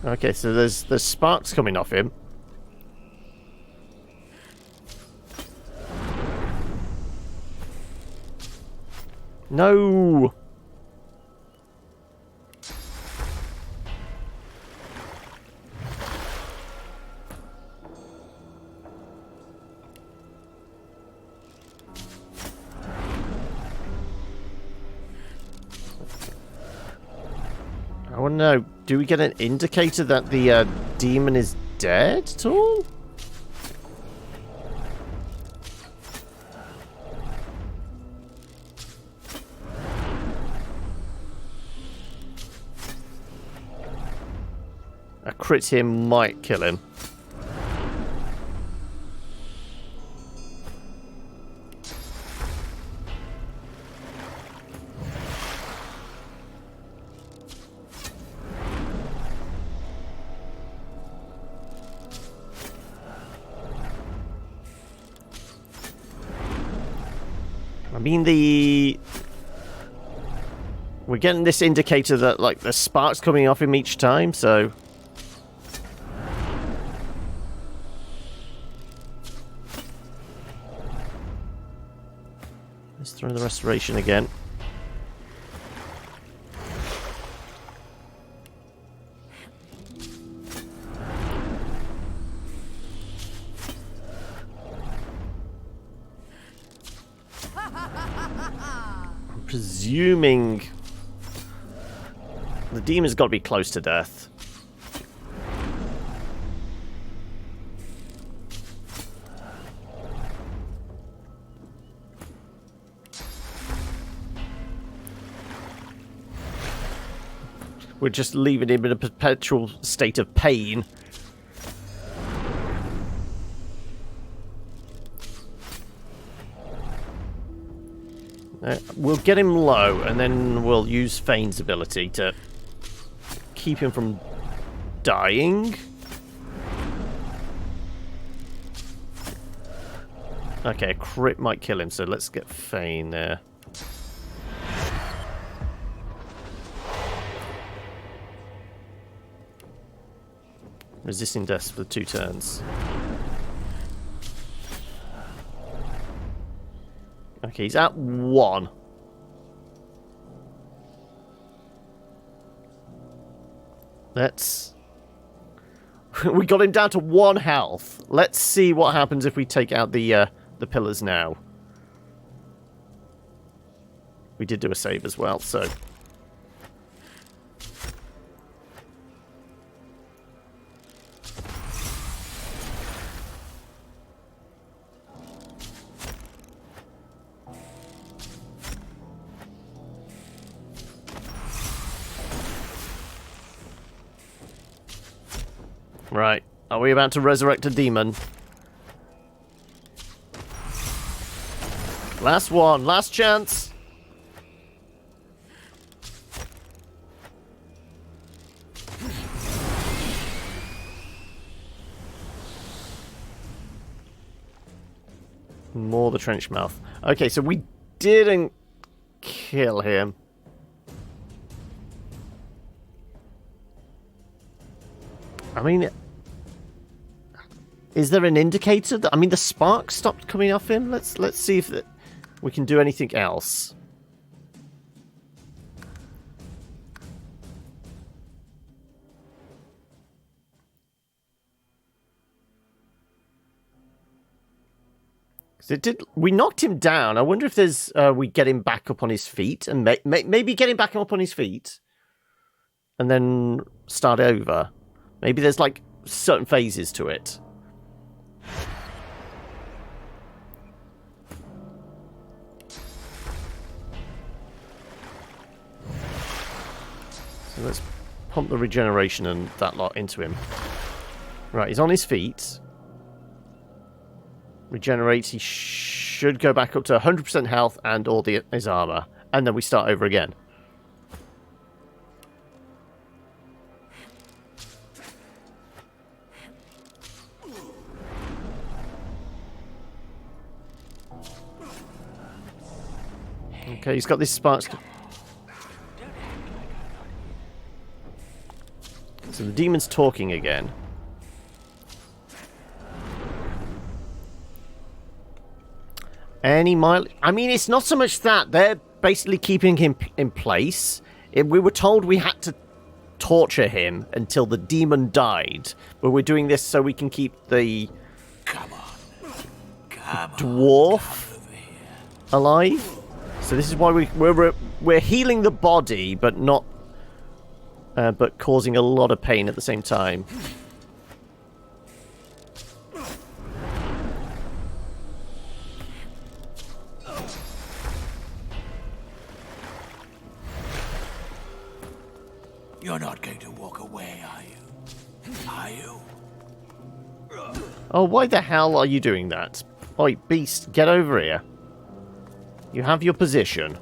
Okay, so there's sparks coming off him. No! I want to know, do we get an indicator that the demon is dead at all? A crit here might kill him. I mean, we're getting this indicator that, like, the sparks coming off him each time, so... Let's throw the restoration again. I'm presuming the demon's got to be close to death. We're just leaving him in a perpetual state of pain. We'll get him low, and then we'll use Fane's ability to keep him from dying. Okay, a crit might kill him, so let's get Fane there. Resisting death for 2 turns. Okay, he's at 1. Let's... we got him down to 1 health. Let's see what happens if we take out the pillars now. We did do a save as well, so... Right. Are we about to resurrect a demon? Last one. Last chance. More the trench mouth. Okay, so we didn't kill him. I mean, is there an indicator that... I mean, the spark stopped coming off him. Let's see if we can do anything else. It did. We knocked him down. I wonder if there's we get him back up on his feet and maybe get him back up on his feet, and then start over. Maybe there's like certain phases to it. So let's pump the regeneration and that lot into him. Right, he's on his feet. Regenerates. He should go back up to 100% health and all his armor. And then we start over again. Okay, he's got these sparks. So the demon's talking again. Any mile... I mean, it's not so much that. They're basically keeping him in place. We were told we had to torture him until the demon died. But we're doing this so we can keep the... dwarf alive. So this is why we're healing the body, but not... but causing a lot of pain at the same time. You're not going to walk away, are you? Are you? Oh, why the hell are you doing that? Oi, beast, get over here. You have your position.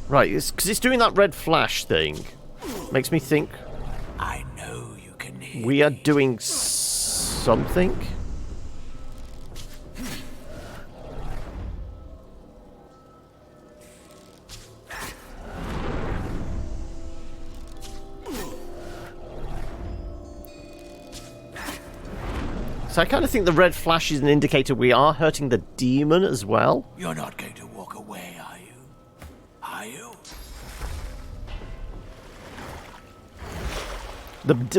Right, it's because it's doing that red flash thing. Makes me think I know you can hear we are doing something. So I kind of think the red flash is an indicator we are hurting the demon as well. You're not going to walk away, are you? Are you?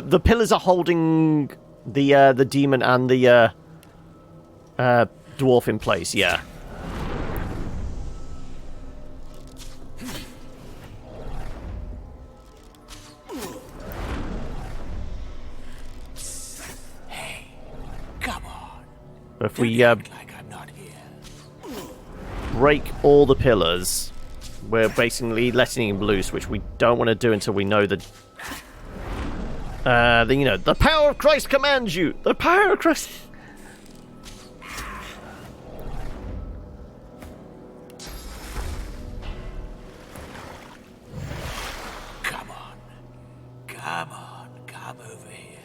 The pillars are holding the demon and the dwarf in place. Yeah. If we like I'm not here. break all the pillars, we're basically letting him loose, which we don't want to do until we know that you know, the power of Christ commands you. The power of Christ. Come on. Come on. Come over here.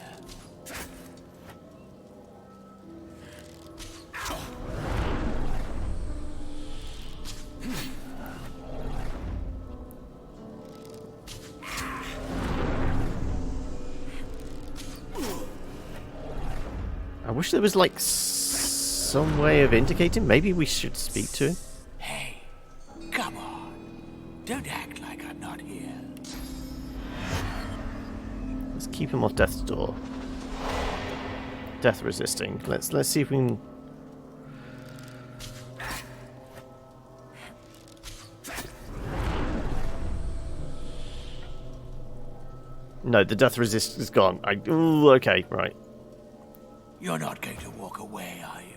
I wish there was like some way of indicating? Maybe we should speak to him? Hey, come on. Don't act like I'm not here. Let's keep him off death's door. Death resisting. Let's see if we can... No, the death resist is gone. Ooh, okay, right. You're not going to walk away, are you?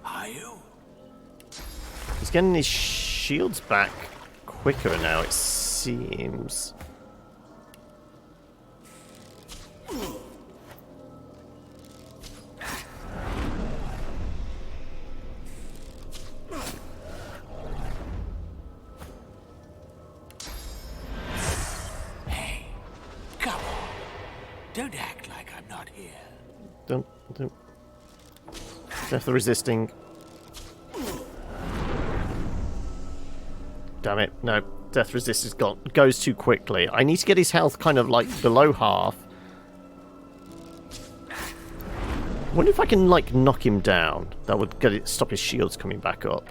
Are you? He's getting his shields back quicker now, it seems. Hey, come on. Don't act like I'm not here. Don't. Death resisting. Damn it. No. Death resist is gone. Goes too quickly. I need to get his health kind of like below half. Wonder if I can like knock him down. That would get it, stop his shields coming back up.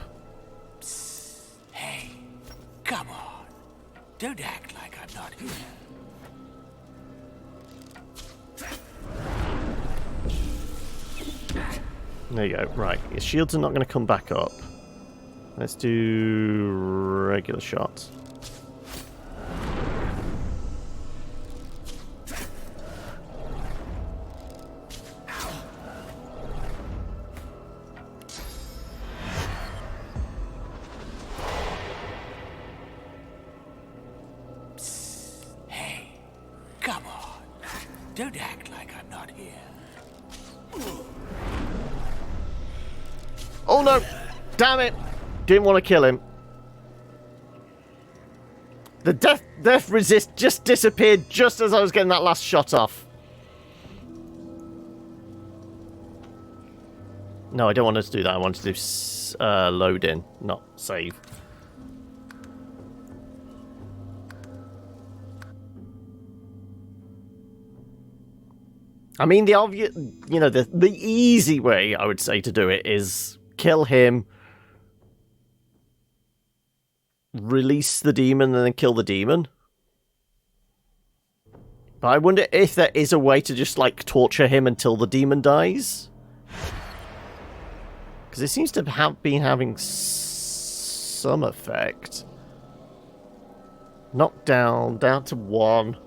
Hey, come on. Don't act like I'm not here. There you go. Right. His shields are not going to come back up. Let's do regular shots. Hey, come on. Don't act like I'm not here. Oh no! Damn it! Didn't want to kill him. The death resist just disappeared just as I was getting that last shot off. No, I don't want to do that. I want to do load in, not save. I mean, the obvious, you know, the easy way I would say to do it is kill him, release the demon, and then kill the demon. But I wonder if there is a way to just, like, torture him until the demon dies. Because it seems to have been having some effect. Knocked down to 1.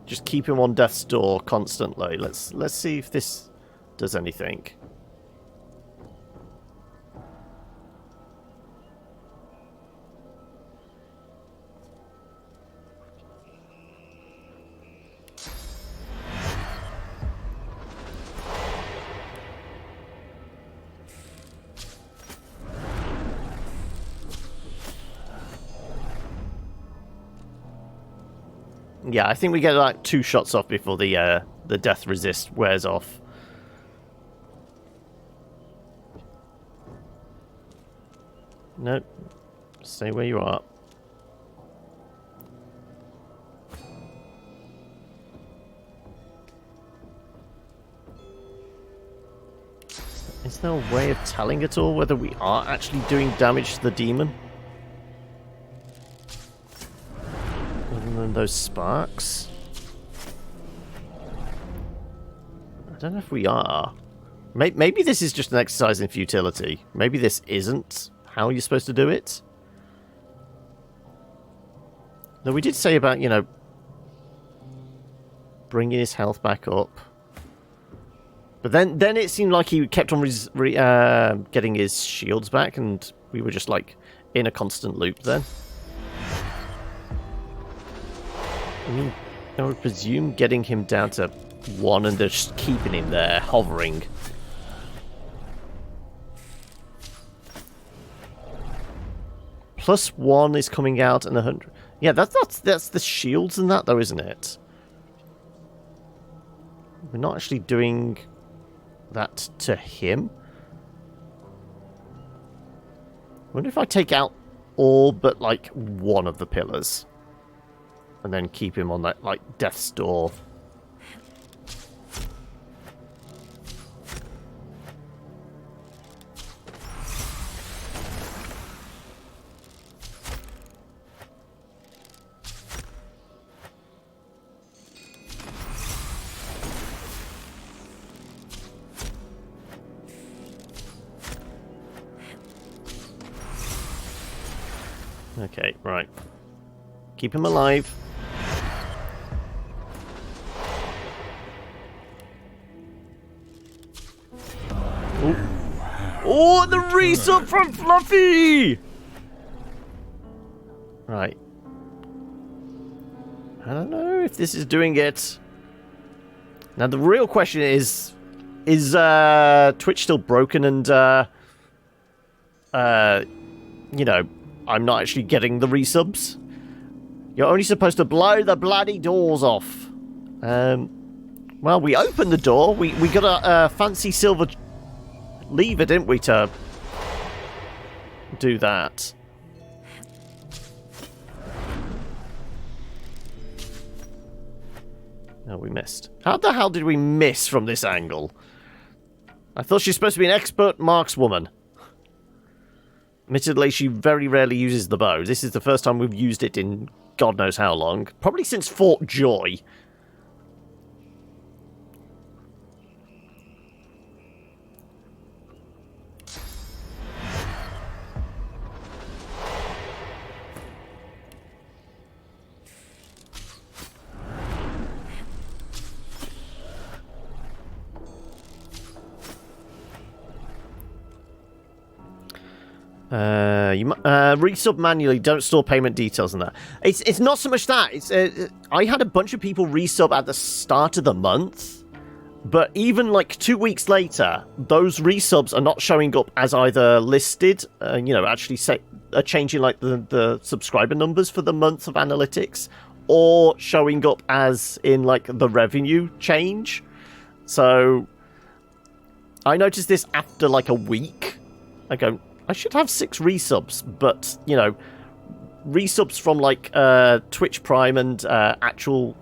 Just keep him on death's door constantly. Let's see if this does anything. Yeah, I think we get like 2 shots off before the death resist wears off. Nope. Stay where you are. Is there a way of telling at all whether we are actually doing damage to the demon? Than those sparks? I don't know if we are. Maybe this is just an exercise in futility. Maybe this isn't how you're supposed to do it. Though we did say about, you know, bringing his health back up. But then it seemed like he kept on getting his shields back, and we were just like in a constant loop then. I mean, I would presume getting him down to 1 and just keeping him there, hovering. +1 is coming out and 100. Yeah, that's the shields and that though, isn't it? We're not actually doing that to him. I wonder if I take out all but like one of the pillars and then keep him on that like death's door. Okay, right. Keep him alive. Ooh. Oh, the resub from Fluffy! Right. I don't know if this is doing it. Now, the real question is Twitch still broken and, you know, I'm not actually getting the resubs. You're only supposed to blow the bloody doors off. Well, we opened the door. We got a fancy silver lever, didn't we, to do that? No, we missed. How the hell did we miss from this angle? I thought she's supposed to be an expert markswoman. Admittedly, she very rarely uses the bow. This is the first time we've used it in God knows how long. Probably since Fort Joy. Resub manually, don't store payment details on that. It's not so much that. It's I had a bunch of people resub at the start of the month, but even like 2 weeks later, those resubs are not showing up as either listed, you know, actually changing like the subscriber numbers for the month of analytics, or showing up as in like the revenue change. So I noticed this after like a week. I go, I should have 6 resubs, but, you know, resubs from, like, Twitch Prime and actual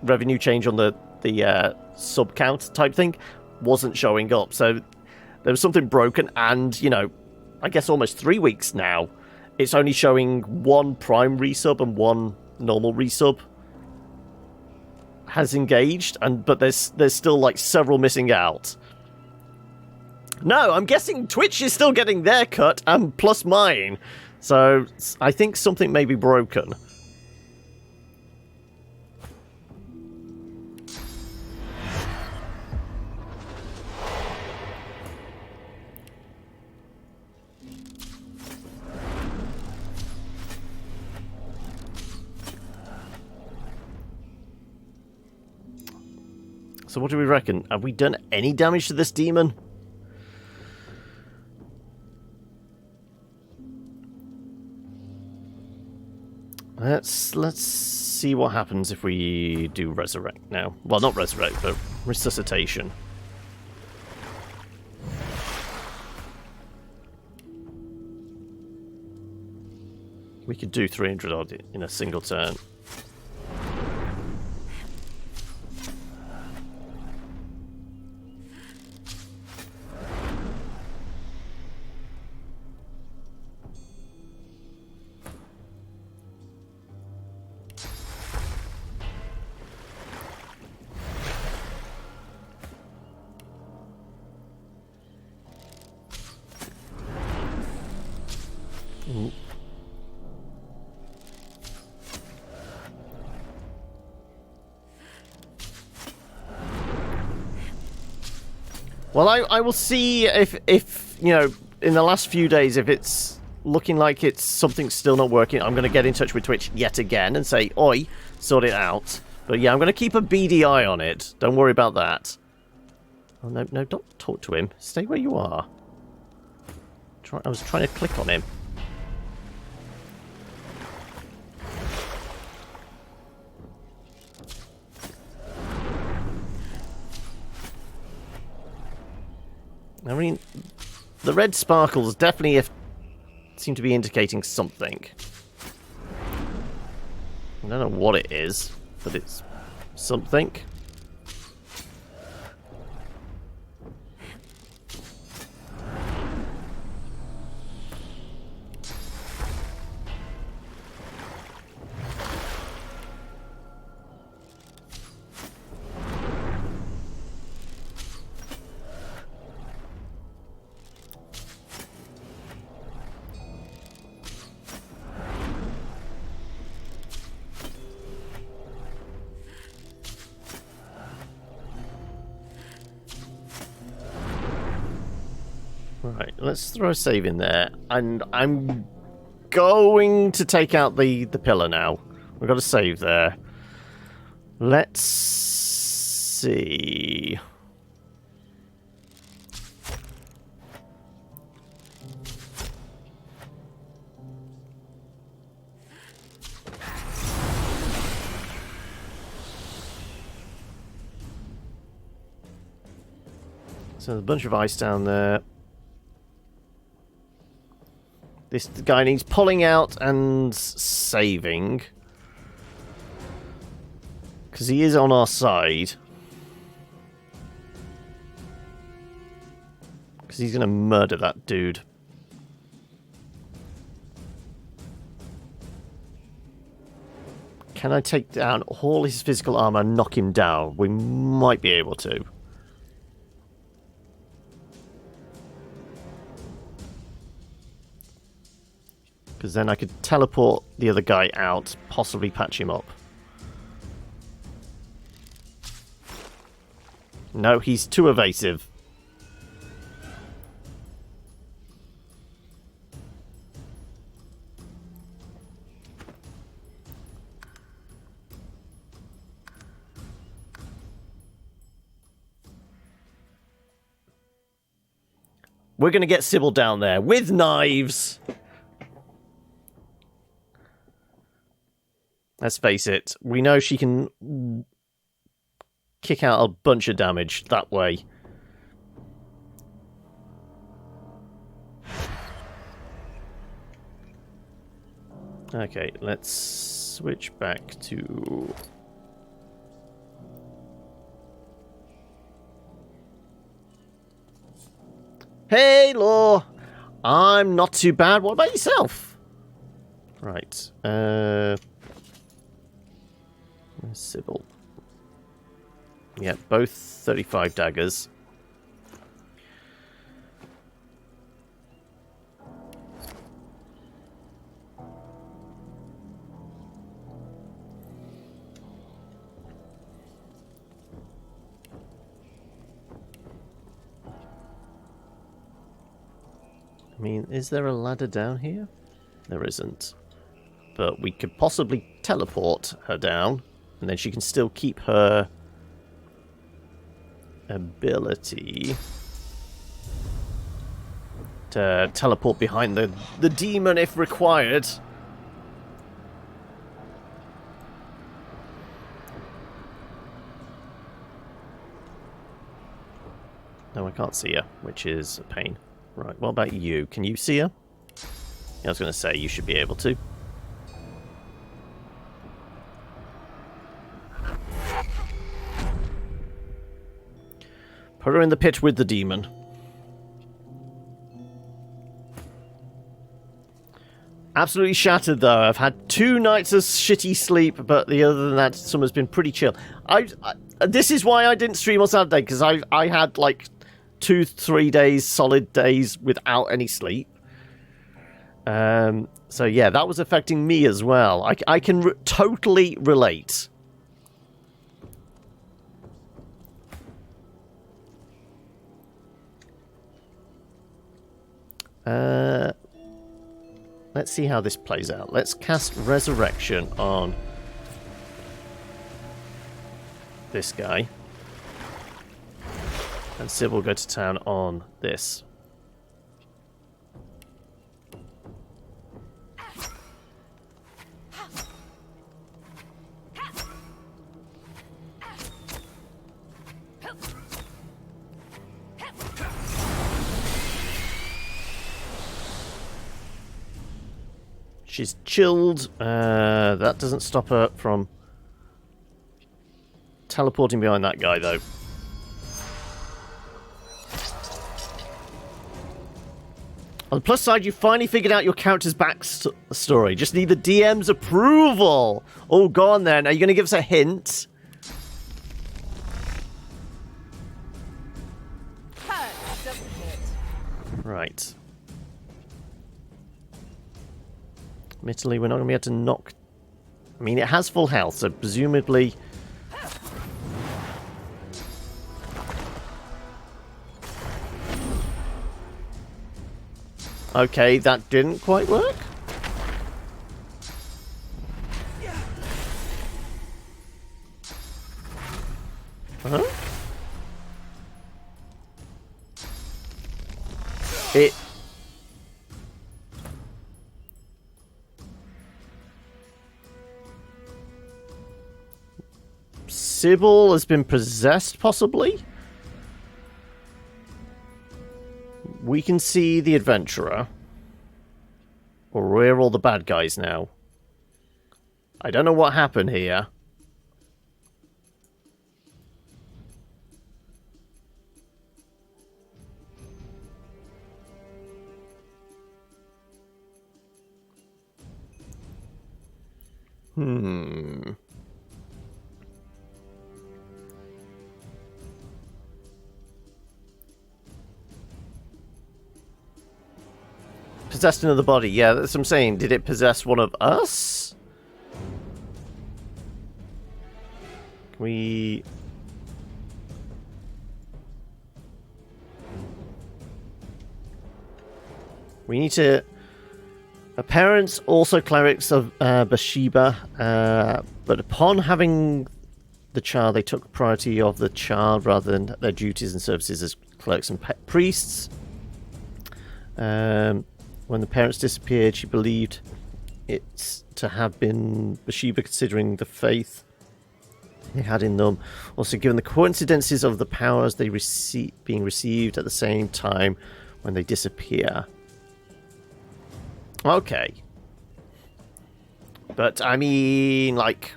revenue change on the sub count type thing wasn't showing up. So there was something broken, and, you know, I guess almost 3 weeks now, it's only showing 1 Prime resub and 1 normal resub has engaged, but there's still, like, several missing out. No, I'm guessing Twitch is still getting their cut, and plus mine. So, I think something may be broken. So what do we reckon? Have we done any damage to this demon? Let's see what happens if we do resurrect now. Well, not resurrect, but resuscitation. We could do 300 odd in a single turn. Well, I will see if, you know, in the last few days, if it's looking like it's something's still not working, I'm going to get in touch with Twitch yet again and say, oi, sort it out. But yeah, I'm going to keep a beady eye on it. Don't worry about that. Oh, no, don't talk to him. Stay where you are. I was trying to click on him. I mean, the red sparkles definitely seem to be indicating something. I don't know what it is, but it's something. Right, let's throw a save in there, and I'm going to take out the pillar now. We've got a save there. Let's see. So there's a bunch of ice down there. This guy needs pulling out and saving. Because he is on our side. Because he's going to murder that dude. Can I take down all his physical armor and knock him down? We might be able to. Because then I could teleport the other guy out, possibly patch him up. No, he's too evasive. We're going to get Sybil down there with knives. Let's face it, we know she can kick out a bunch of damage that way. Okay, let's switch back to... Hey, Law! I'm not too bad. What about yourself? Right, Sybil. Yeah, both 35 daggers. I mean, is there a ladder down here? There isn't. But we could possibly teleport her down. And then she can still keep her ability to teleport behind the demon if required. No, I can't see her, which is a pain. Right, what about you? Can you see her? Yeah, I was going to say you should be able to. Put her in the pit with the demon. Absolutely shattered, though. I've had 2 nights of shitty sleep, but other than that, summer's been pretty chill. This is why I didn't stream on Saturday, because I had like 2-3 days, solid days, without any sleep. So yeah, that was affecting me as well. I can totally relate. Let's see how this plays out. Let's cast Resurrection on this guy. And Sybil will go to town on this. She's chilled. That doesn't stop her from teleporting behind that guy, though. On the plus side, you finally figured out your character's backstory. Just need the DM's approval. Oh, go on then. Are you going to give us a hint? Right. Admittedly, we're not going to be able to knock... I mean, it has full health, so presumably... Okay, that didn't quite work. Huh? It... Sybil has been possessed, possibly? We can see the adventurer. Or we're all the bad guys now. I don't know what happened here. Possessed another body. Yeah, that's what I'm saying. Did it possess one of us? We need to... Parents, also clerics of Bathsheba, but upon having the child, they took priority of the child rather than their duties and services as clerics and priests. When the parents disappeared, she believed it to have been Bathsheba, considering the faith they had in them. Also, given the coincidences of the powers they being received at the same time when they disappear. Okay. But, I mean, like...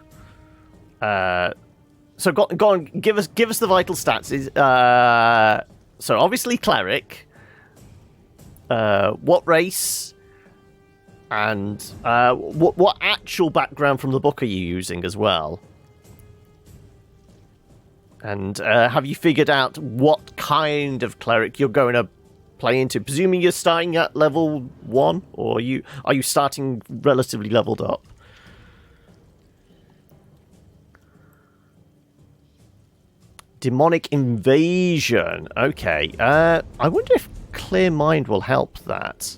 so, go on, give us the vital stats. So, obviously, cleric. What race? And what actual background from the book are you using as well? And have you figured out what kind of cleric you're going to play into? Presuming you're starting at level 1, or are you starting relatively leveled up? Demonic invasion. Okay. I wonder if Clear Mind will help that.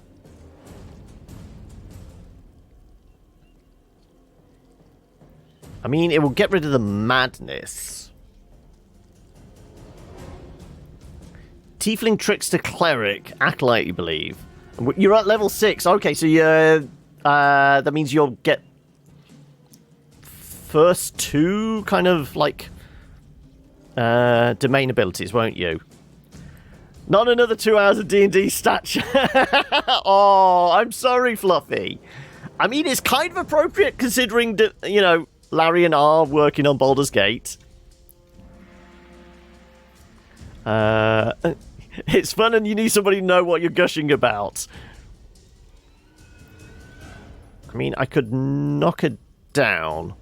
I mean, it will get rid of the madness. Tiefling Trickster Cleric, Acolyte, you believe. You're at level 6. Okay, so that means you'll get first 2 kind of like domain abilities, won't you? Not another 2 hours of D&D stat. Oh, I'm sorry, Fluffy. I mean, it's kind of appropriate considering that, you know, Larian are working on Baldur's Gate. It's fun and you need somebody to know what you're gushing about. I mean, I could knock it down,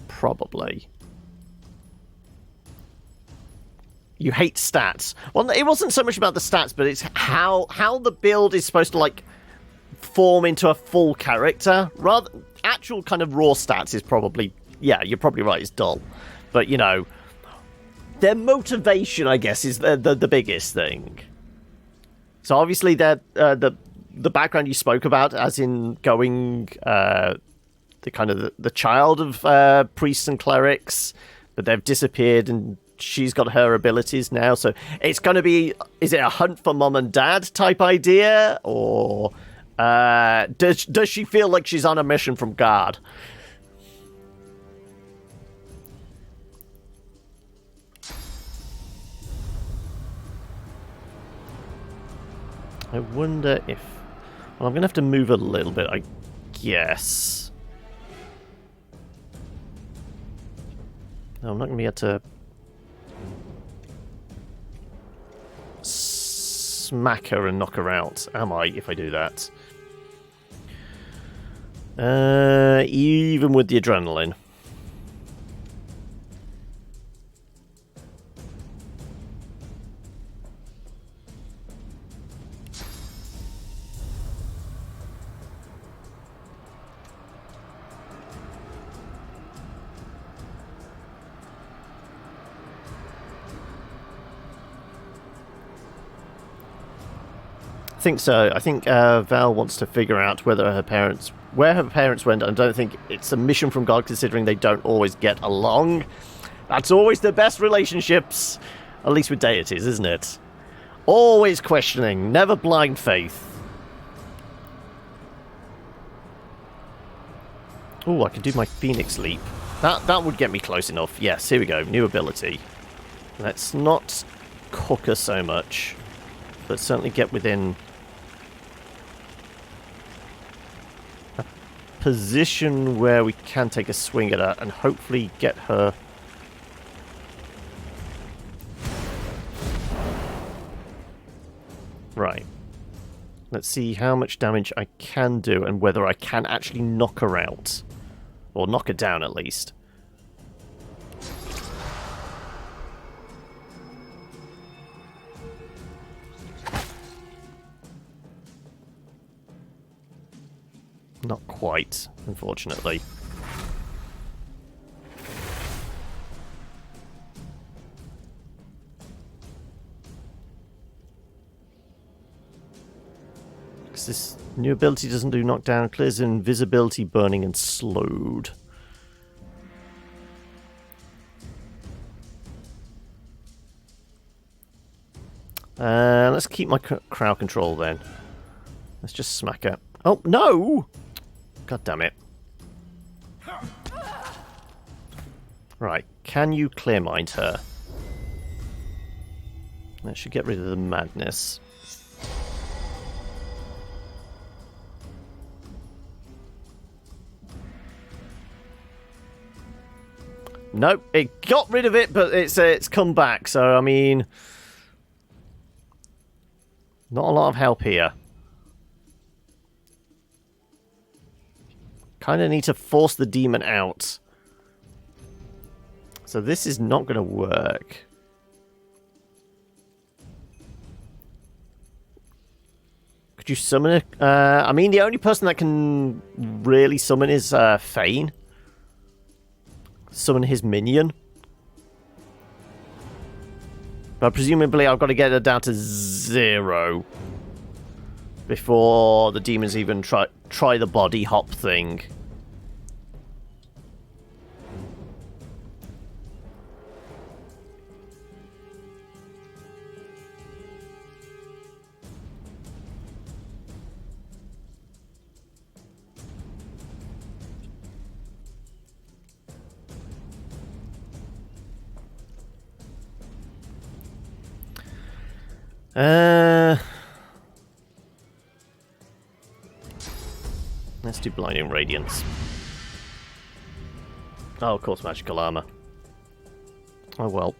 probably. You hate stats. Well, it wasn't so much about the stats, but it's how the build is supposed to, like, form into a full character. Rather, actual kind of raw stats is probably... Yeah, you're probably right, it's dull. But, you know, their motivation, I guess, is the biggest thing. So, obviously, the background you spoke about, as in going... the kind of the child of priests and clerics, but they've disappeared and... She's got her abilities now, so it's going to be... Is it a hunt for mom and dad type idea? Or does she feel like she's on a mission from God? I wonder if... Well, I'm going to have to move a little bit. I guess. No, I'm not going to be able to smack her and knock her out, am I, if I do that? Even with the adrenaline. I think so. I think Val wants to figure out where her parents went. I don't think it's a mission from God, considering they don't always get along. That's always the best relationships, at least with deities, isn't it? Always questioning, never blind faith. Oh, I can do my Phoenix Leap. That would get me close enough. Yes, here we go. New ability. Let's not cook her so much, but certainly get within a position where we can take a swing at her and hopefully get her. Right. Let's see how much damage I can do and whether I can actually knock her out. Or knock her down, at least. Not quite, unfortunately. This new ability doesn't do knockdown, clears invisibility, burning, and slowed. Let's keep my crowd control then. Let's just smack her. Oh, no! God damn it. Right, can you clear mind her? That should get rid of the madness. Nope, it got rid of it, but it's come back, so I mean, not a lot of help here. Kind of need to force the demon out. So this is not going to work. Could you summon it? I mean, the only person that can really summon is Fane. Summon his minion. But presumably I've got to get her down to 0 before the demons even try the body hop thing. Let's do Blinding Radiance. Oh, of course, magical armor. Oh well.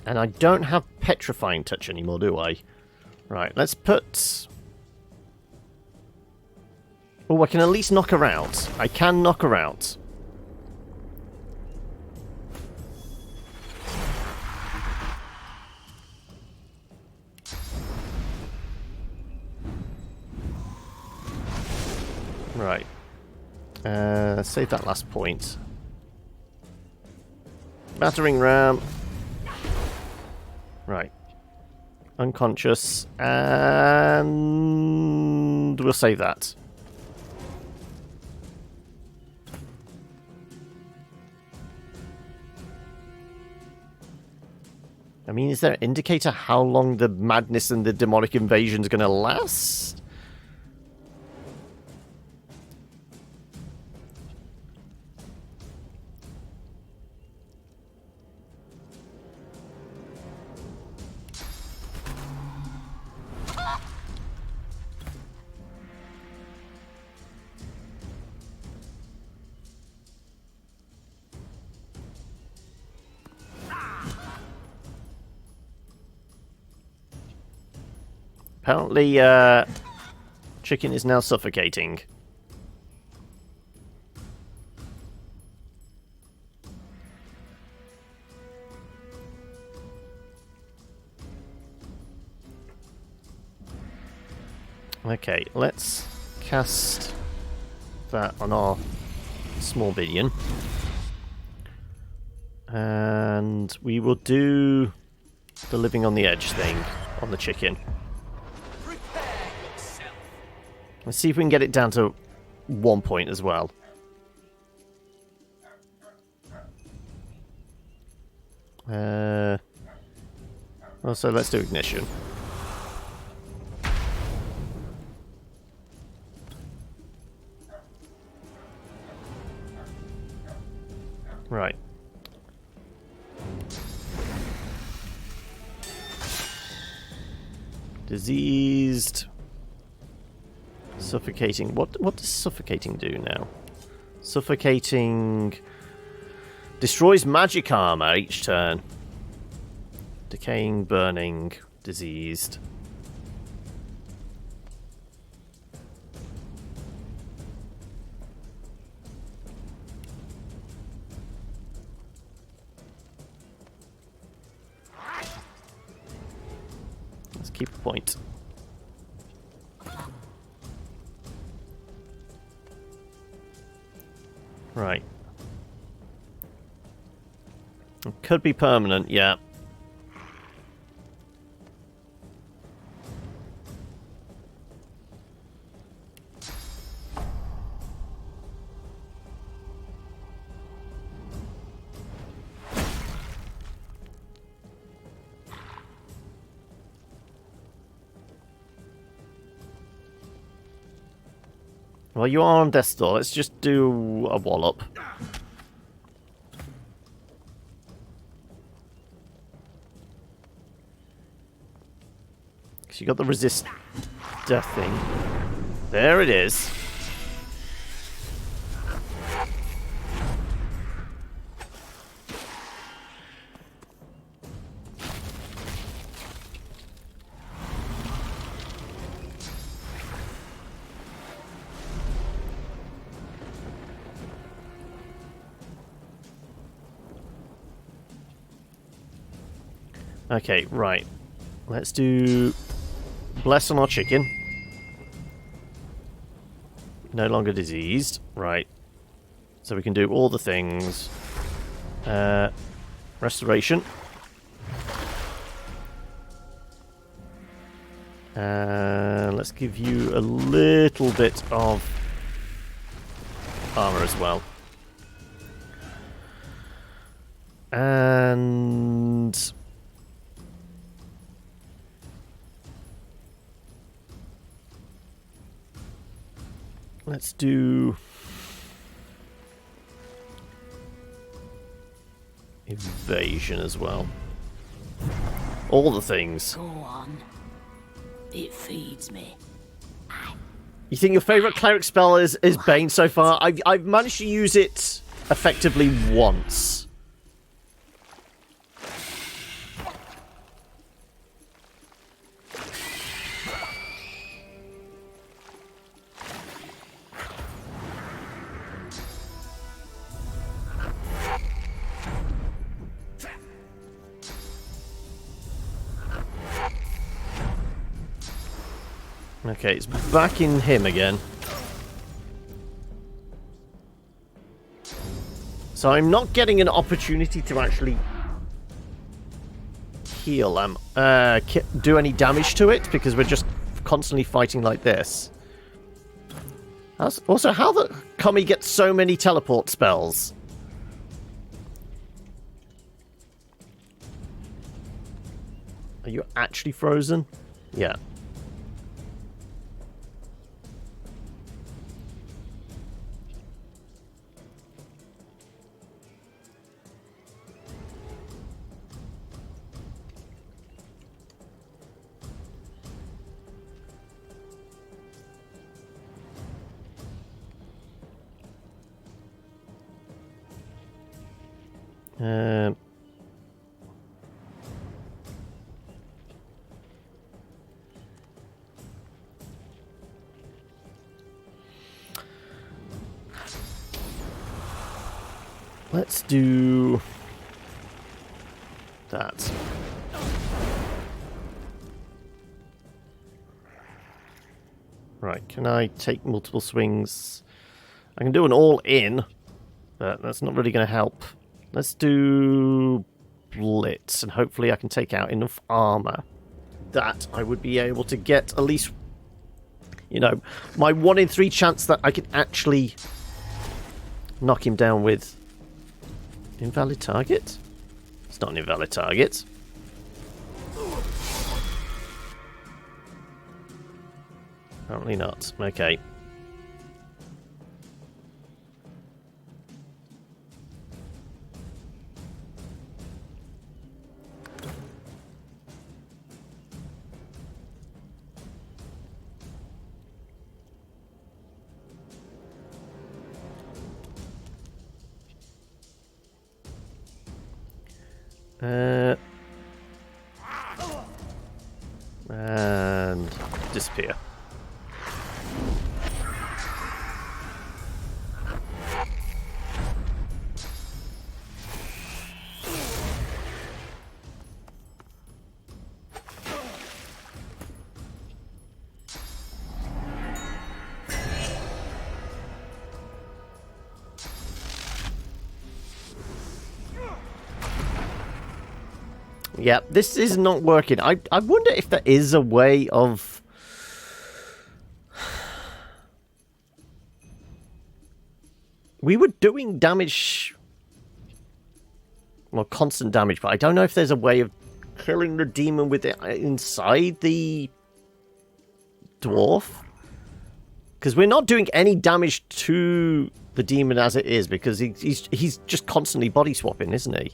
And I don't have Petrifying Touch anymore, do I? Right, let's put... Oh, I can at least knock her out. I can knock her out. Right. Save that last point. Battering ram. Right. Unconscious. And we'll save that. I mean, is there an indicator how long the madness and the demonic invasion is going to last? Apparently, chicken is now suffocating. Okay, let's cast that on our small minion. And we will do the living on the edge thing on the chicken. Let's see if we can get it down to 1 point as well. Also, let's do ignition. Right. Diseased. Suffocating. What does suffocating do now? Suffocating destroys magic armor each turn. Decaying, burning, diseased. Let's keep a point. Right. It could be permanent, yeah. Well, you are on death's door. Let's just do a wallop. Because you got the resist death thing. There it is. Okay, right. Let's do bless on our chicken. No longer diseased. Right. So we can do all the things. Restoration. Let's give you a little bit of armor as well. And let's do evasion as well. All the things. Go on. It feeds me. You think your favourite cleric spell is Bane so far? I've managed to use it effectively once. Okay, it's back in him again. So I'm not getting an opportunity to actually heal him, do any damage to it, because we're just constantly fighting like this. Also, how the Kami gets so many teleport spells? Are you actually frozen? Yeah. Let's do that. Right, can I take multiple swings? I can do an all-in, but that's not really going to help. Let's do Blitz, and hopefully I can take out enough armor that I would be able to get at least, you know, my 1 in 3 chance that I can actually knock him down with invalid target? It's not an invalid target. Apparently not. Okay. And disappear. Yeah, this is not working. I wonder if there is a way of... We were doing damage... Well, constant damage, but I don't know if there's a way of killing the demon with it inside the dwarf. Because we're not doing any damage to the demon as it is, because he's just constantly body swapping, isn't he?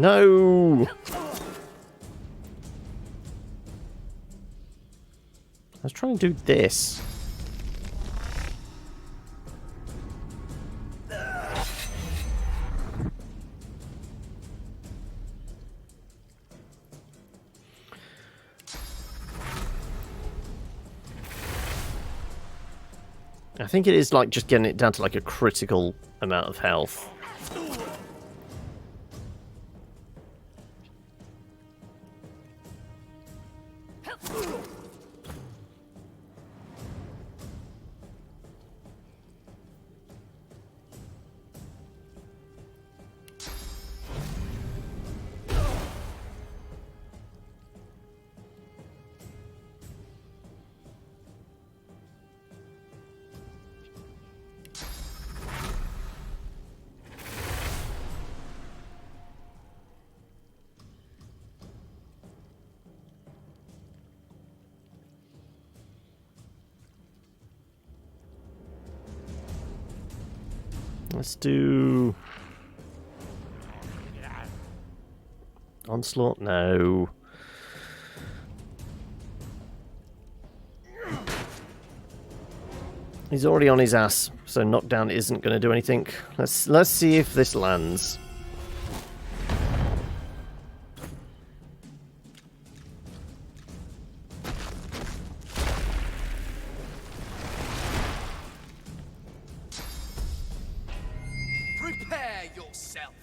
No! Let's try and do this. I think it is like just getting it down to like a critical amount of health. Let's do... Onslaught? No. He's already on his ass, so knockdown isn't going to do anything. Let's see if this lands. Prepare yourself.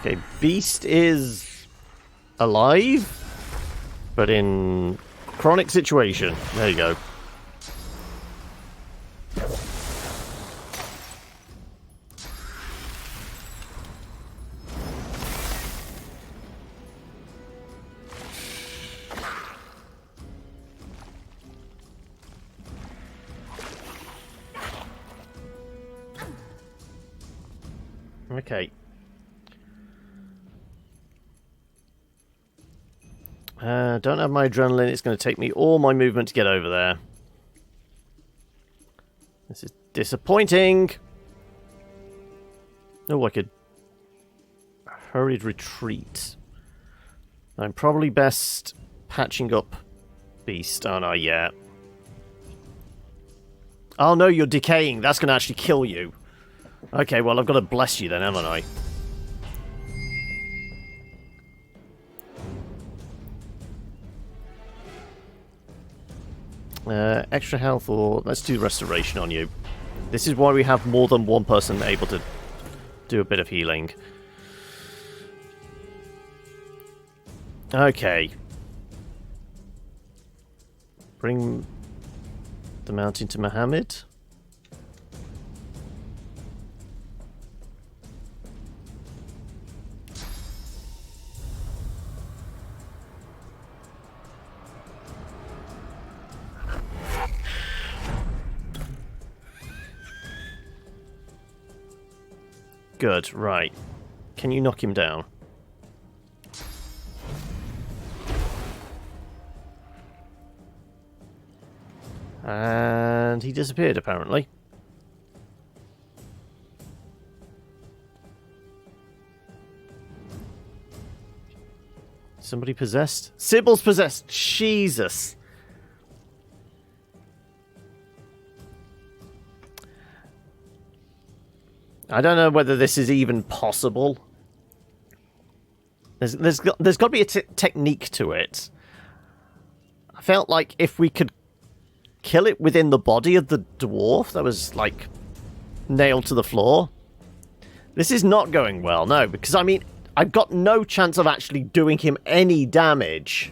Okay, Beast is alive, but in chronic situation. There you go. Okay. Don't have my adrenaline. It's going to take me all my movement to get over there. This is Disappointing. Oh, I could hurried retreat. I'm probably best patching up beast, aren't I? Yeah. Oh no, you're decaying. That's going to actually kill you. Okay, well, I've got to bless you then, haven't I? Extra health, or let's do restoration on you. This is why we have more than one person able to do a bit of healing. Okay. Bring the mountain to Muhammad. Good, right. Can you knock him down? And he disappeared, apparently. Somebody possessed? Sybil's possessed! Jesus! I don't know whether this is even possible. There's got to be a technique to it. I felt like if we could kill it within the body of the dwarf that was, like, nailed to the floor. This is not going well, no, because, I mean, I've got no chance of actually doing him any damage.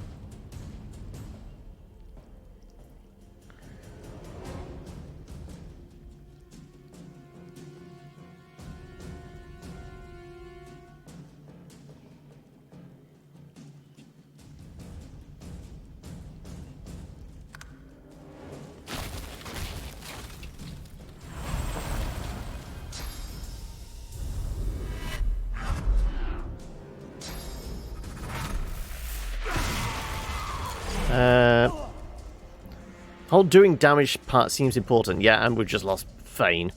Whole doing damage part seems important. Yeah, and we've just lost Fane.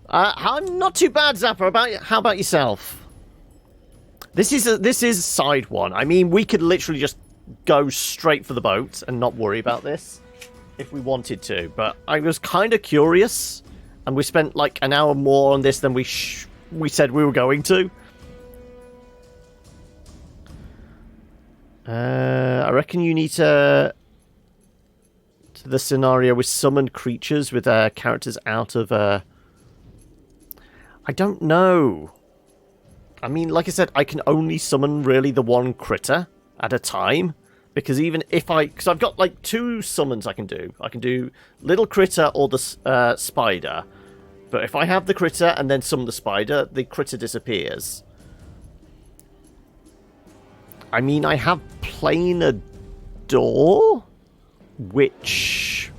I'm not too bad, Zappa. How about yourself? This is side one. I mean, we could literally just go straight for the boat and not worry about this if we wanted to. But I was kind of curious, and we spent like an hour more on this than we said we were going to. I reckon you need to the scenario with summoned creatures with characters out of I don't know. I mean, like I said, I can only summon really the one critter at a time, because even if because I've got like 2 summons I can do. I can do little critter or the spider, but if I have the critter and then summon the critter disappears. I mean, I have planar door, which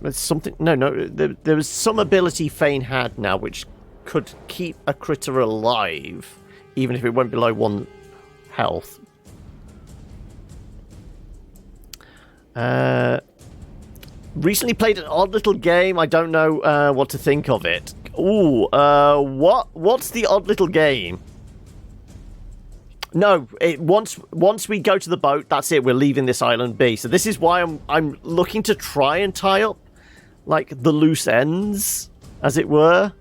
there's something. No. There was some ability Fane had now, which could keep a critter alive, even if it went below 1 health. Recently played an odd little game. I don't know what to think of it. Ooh, what's the odd little game? No, once we go to the boat, that's it. We're leaving this island be. So this is why I'm looking to try and tie up, like, the loose ends, as it were.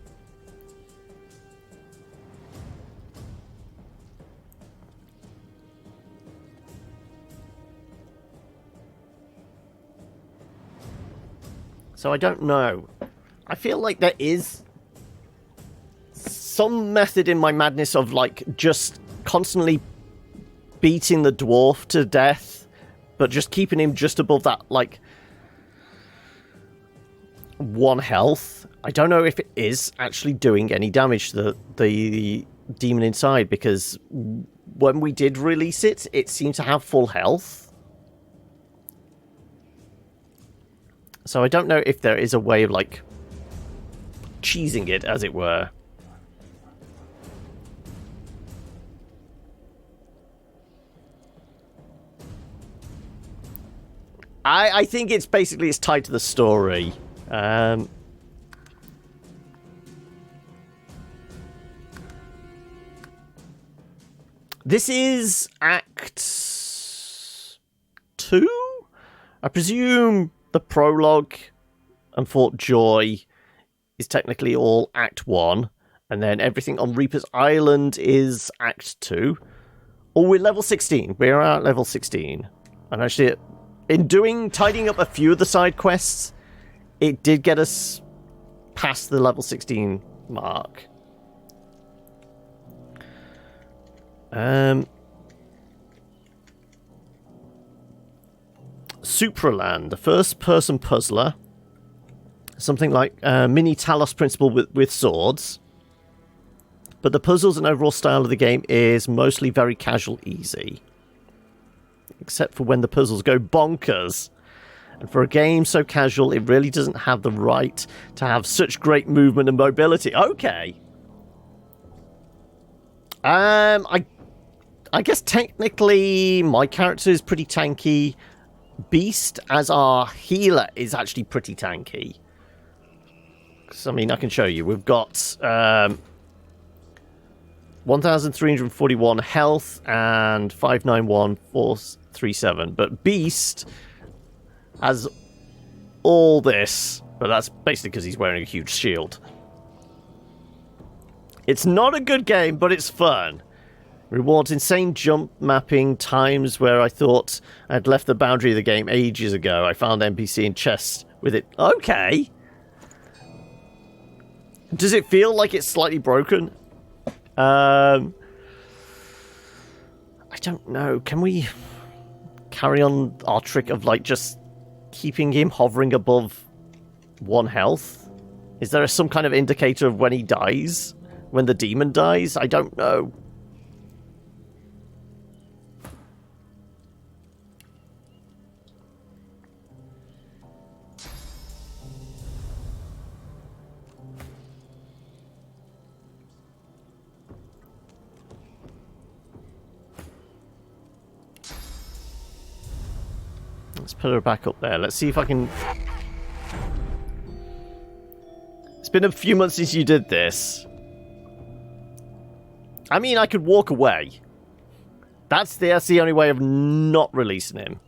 So I don't know. I feel like there is some method in my madness of, like, just constantly beating the dwarf to death, but just keeping him just above that, like, 1 health. I don't know if it is actually doing any damage to the demon inside, because when we did release it, it seemed to have full health. So I don't know if there is a way of, like, cheesing it, as it were. I think it's basically it's tied to the story. This is Act 2? I presume the prologue and Fort Joy is technically all Act 1, and then everything on Reaper's Island is Act 2. Oh, we're level 16. We're at level 16. And actually, in tidying up a few of the side quests, it did get us past the level 16 mark. Supraland, the first-person puzzler. Something like mini Talos Principle with swords. But the puzzles and overall style of the game is mostly very casual easy. Except for when the puzzles go bonkers. And for a game so casual, it really doesn't have the right to have such great movement and mobility. Okay. I guess technically my character is pretty tanky. Beast, as our healer, is actually pretty tanky. I mean, I can show you. We've got 1,341 health and 591,437. But Beast has all this, but that's basically because he's wearing a huge shield. It's not a good game, but it's fun. Rewards insane jump mapping, times where I thought I'd left the boundary of the game ages ago. I found NPC in chest with it. Okay. Does it feel like it's slightly broken? I don't know. Can we carry on our trick of like just keeping him hovering above 1 health? Is there some kind of indicator of when he dies? When the demon dies? I don't know. Let's put her back up there. Let's see if I can... It's been a few months since you did this. I mean, I could walk away. That's the only way of not releasing him.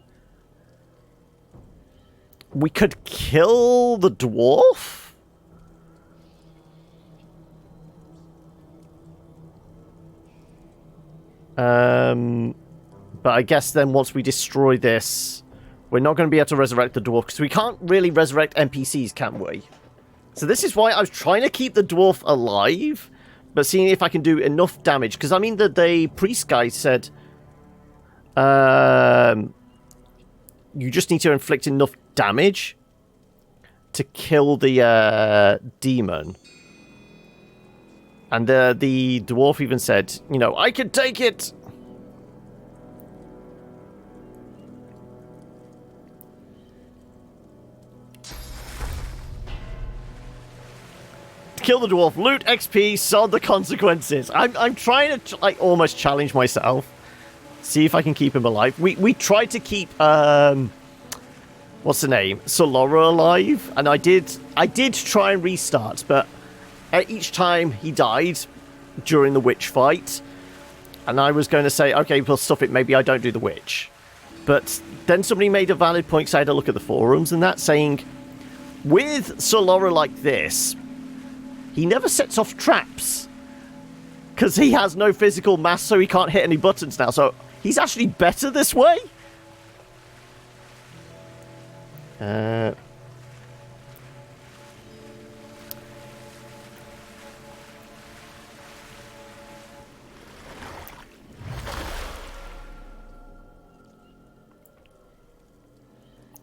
We could kill the dwarf? But I guess then once we destroy this, we're not going to be able to resurrect the dwarf, because we can't really resurrect NPCs, can we? So this is why I was trying to keep the dwarf alive, but seeing if I can do enough damage. Because, I mean, the priest guy said... you just need to inflict enough damage to kill the demon. And the dwarf even said, you know, I can take it! Kill the dwarf, loot XP, solve the consequences. I'm trying to like almost challenge myself. See if I can keep him alive. We tried to keep what's the name? Solora alive, and I did try and restart, but each time he died during the witch fight, and I was going to say, okay, well stuff it, maybe I don't do the witch. But then somebody made a valid point, because I had to look at the forums and that, saying with Solora like this, he never sets off traps because he has no physical mass, so he can't hit any buttons now. So he's actually better this way.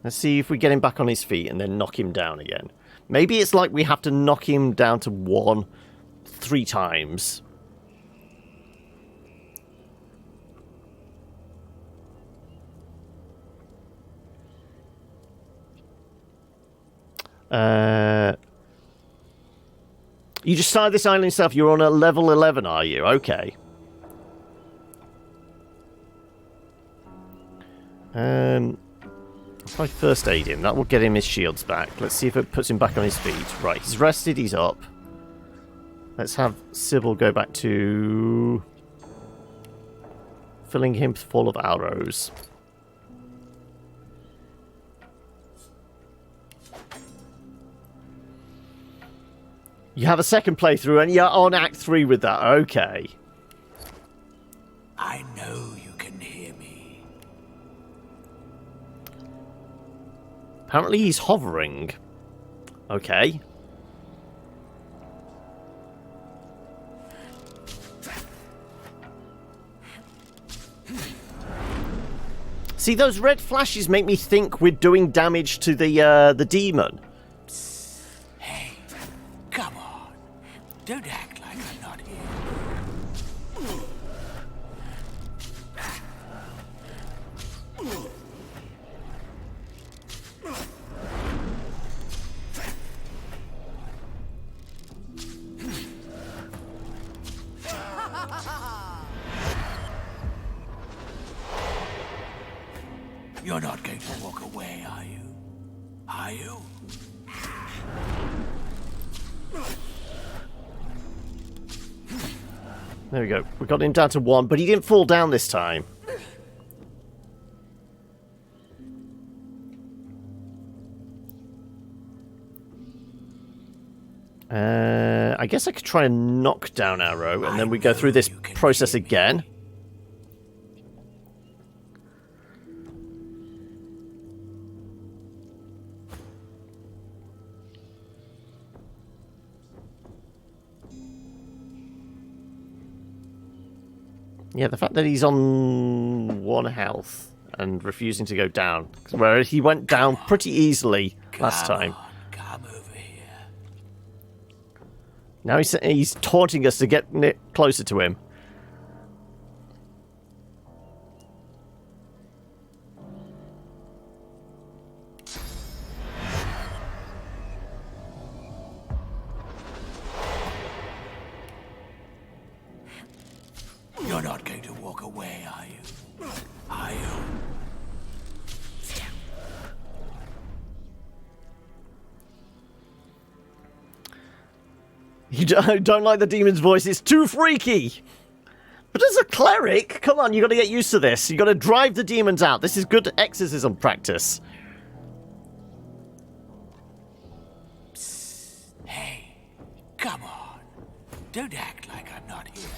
Let's see if we get him back on his feet and then knock him down again. Maybe it's like we have to knock him down to 1 3 times. You just started this island yourself. You're on a level 11, are you? Okay. If I first aid him, that will get him his shields back. Let's see if it puts him back on his feet. Right, he's rested, he's up. Let's have Sybil go back to filling him full of arrows. You have a second playthrough and you're on Act 3 with that. Okay. I know you can hear me. Apparently he's hovering. Okay. See, those red flashes make me think we're doing damage to the demon. Hey, come on. Don't act like I'm not here. You're not going to walk away, are you? Are you? There we go. We got him down to 1, but he didn't fall down this time. I guess I could try a knockdown arrow, and then we go through this process again. Yeah, the fact that he's on 1 health and refusing to go down, whereas he went down pretty easily last time. Come over here. Now he's taunting us to get closer to him. You're not going to walk away, are you? Are you? You don't like the demon's voice, it's too freaky! But as a cleric, come on, you got to get used to this. You got to drive the demons out. This is good exorcism practice. Hey, come on. Don't act like I'm not here.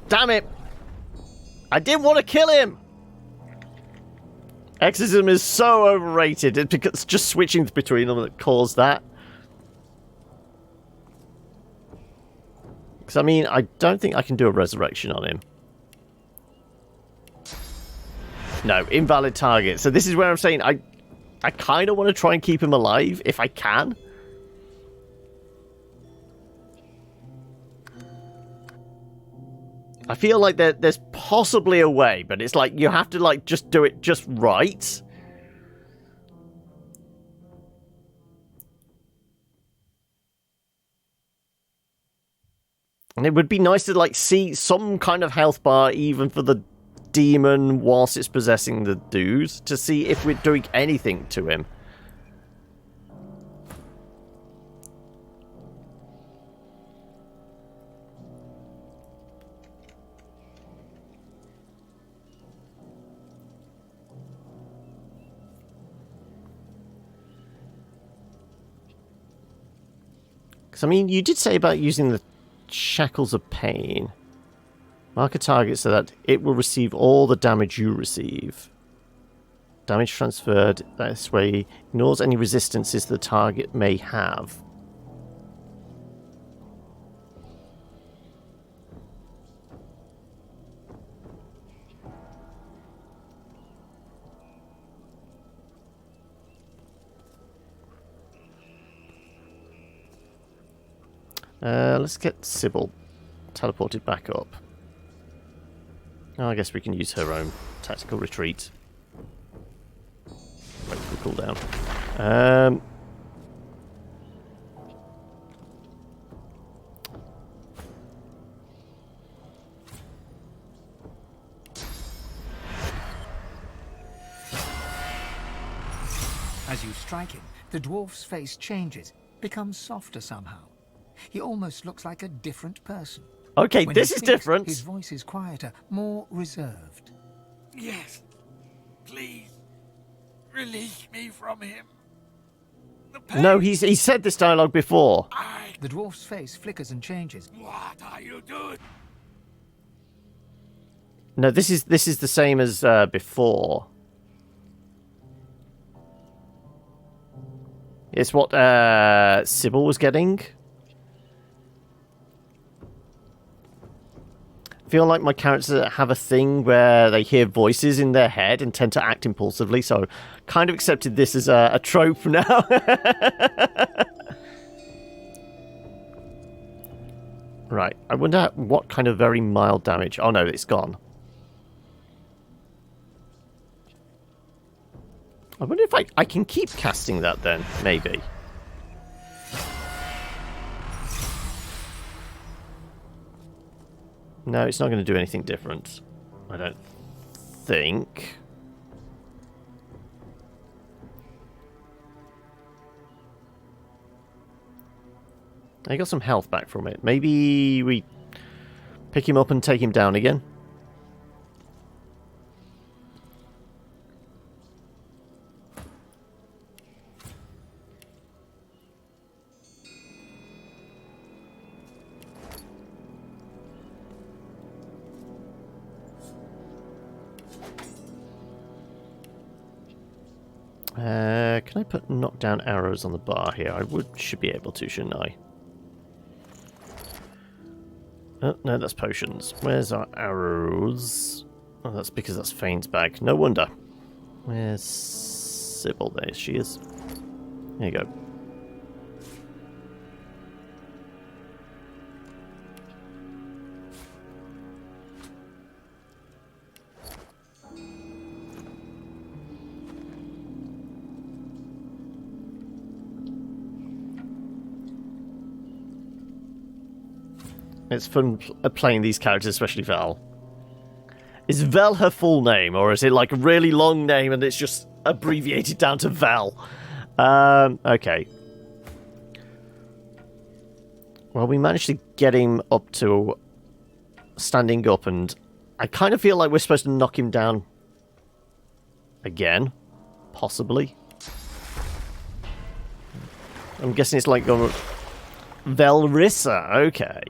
Damn it! I didn't want to kill him! Exorcism is so overrated. It's just switching between them that caused that. Because, I mean, I don't think I can do a resurrection on him. No, invalid target. So this is where I'm saying I kind of want to try and keep him alive, if I can. I feel like there's possibly a way, but it's like you have to like just do it just right. And it would be nice to like see some kind of health bar even for the demon whilst it's possessing the dudes to see if we're doing anything to him. I mean, you did say about using the shackles of pain. Mark a target so that it will receive all the damage you receive. Damage transferred this way ignores any resistances the target may have. Let's get Sybil teleported back up. Oh, I guess we can use her own tactical retreat. cooldown. As you strike him, the dwarf's face changes, becomes softer somehow. He almost looks like a different person. Okay, When this he is speaks, different. His voice is quieter, more reserved. Yes. Please. Release me from him. The pain. No, he said this dialogue before. The dwarf's face flickers and changes. What are you doing? No, this is the same as before. It's what Sybil was getting. I feel like my characters have a thing where they hear voices in their head and tend to act impulsively, so kind of accepted this as a trope now. Right, I wonder what kind of very mild damage... Oh no, it's gone. I wonder if I can keep casting that then, maybe. No, it's not going to do anything different. I don't think. I got some health back from it. Maybe we pick him up and take him down again. Can I put knockdown arrows on the bar here? I should be able to, shouldn't I? Oh, no, that's potions. Where's our arrows? Oh, that's because that's Fane's bag. No wonder. Where's Sybil? There she is. There you go. It's fun playing these characters, especially Val. Is Vel her full name, or is it like a really long name and it's just abbreviated down to Val? Okay. Well, we managed to get him up to standing up, and I kind of feel like we're supposed to knock him down again. Possibly. I'm guessing it's like going... Velrissa, okay.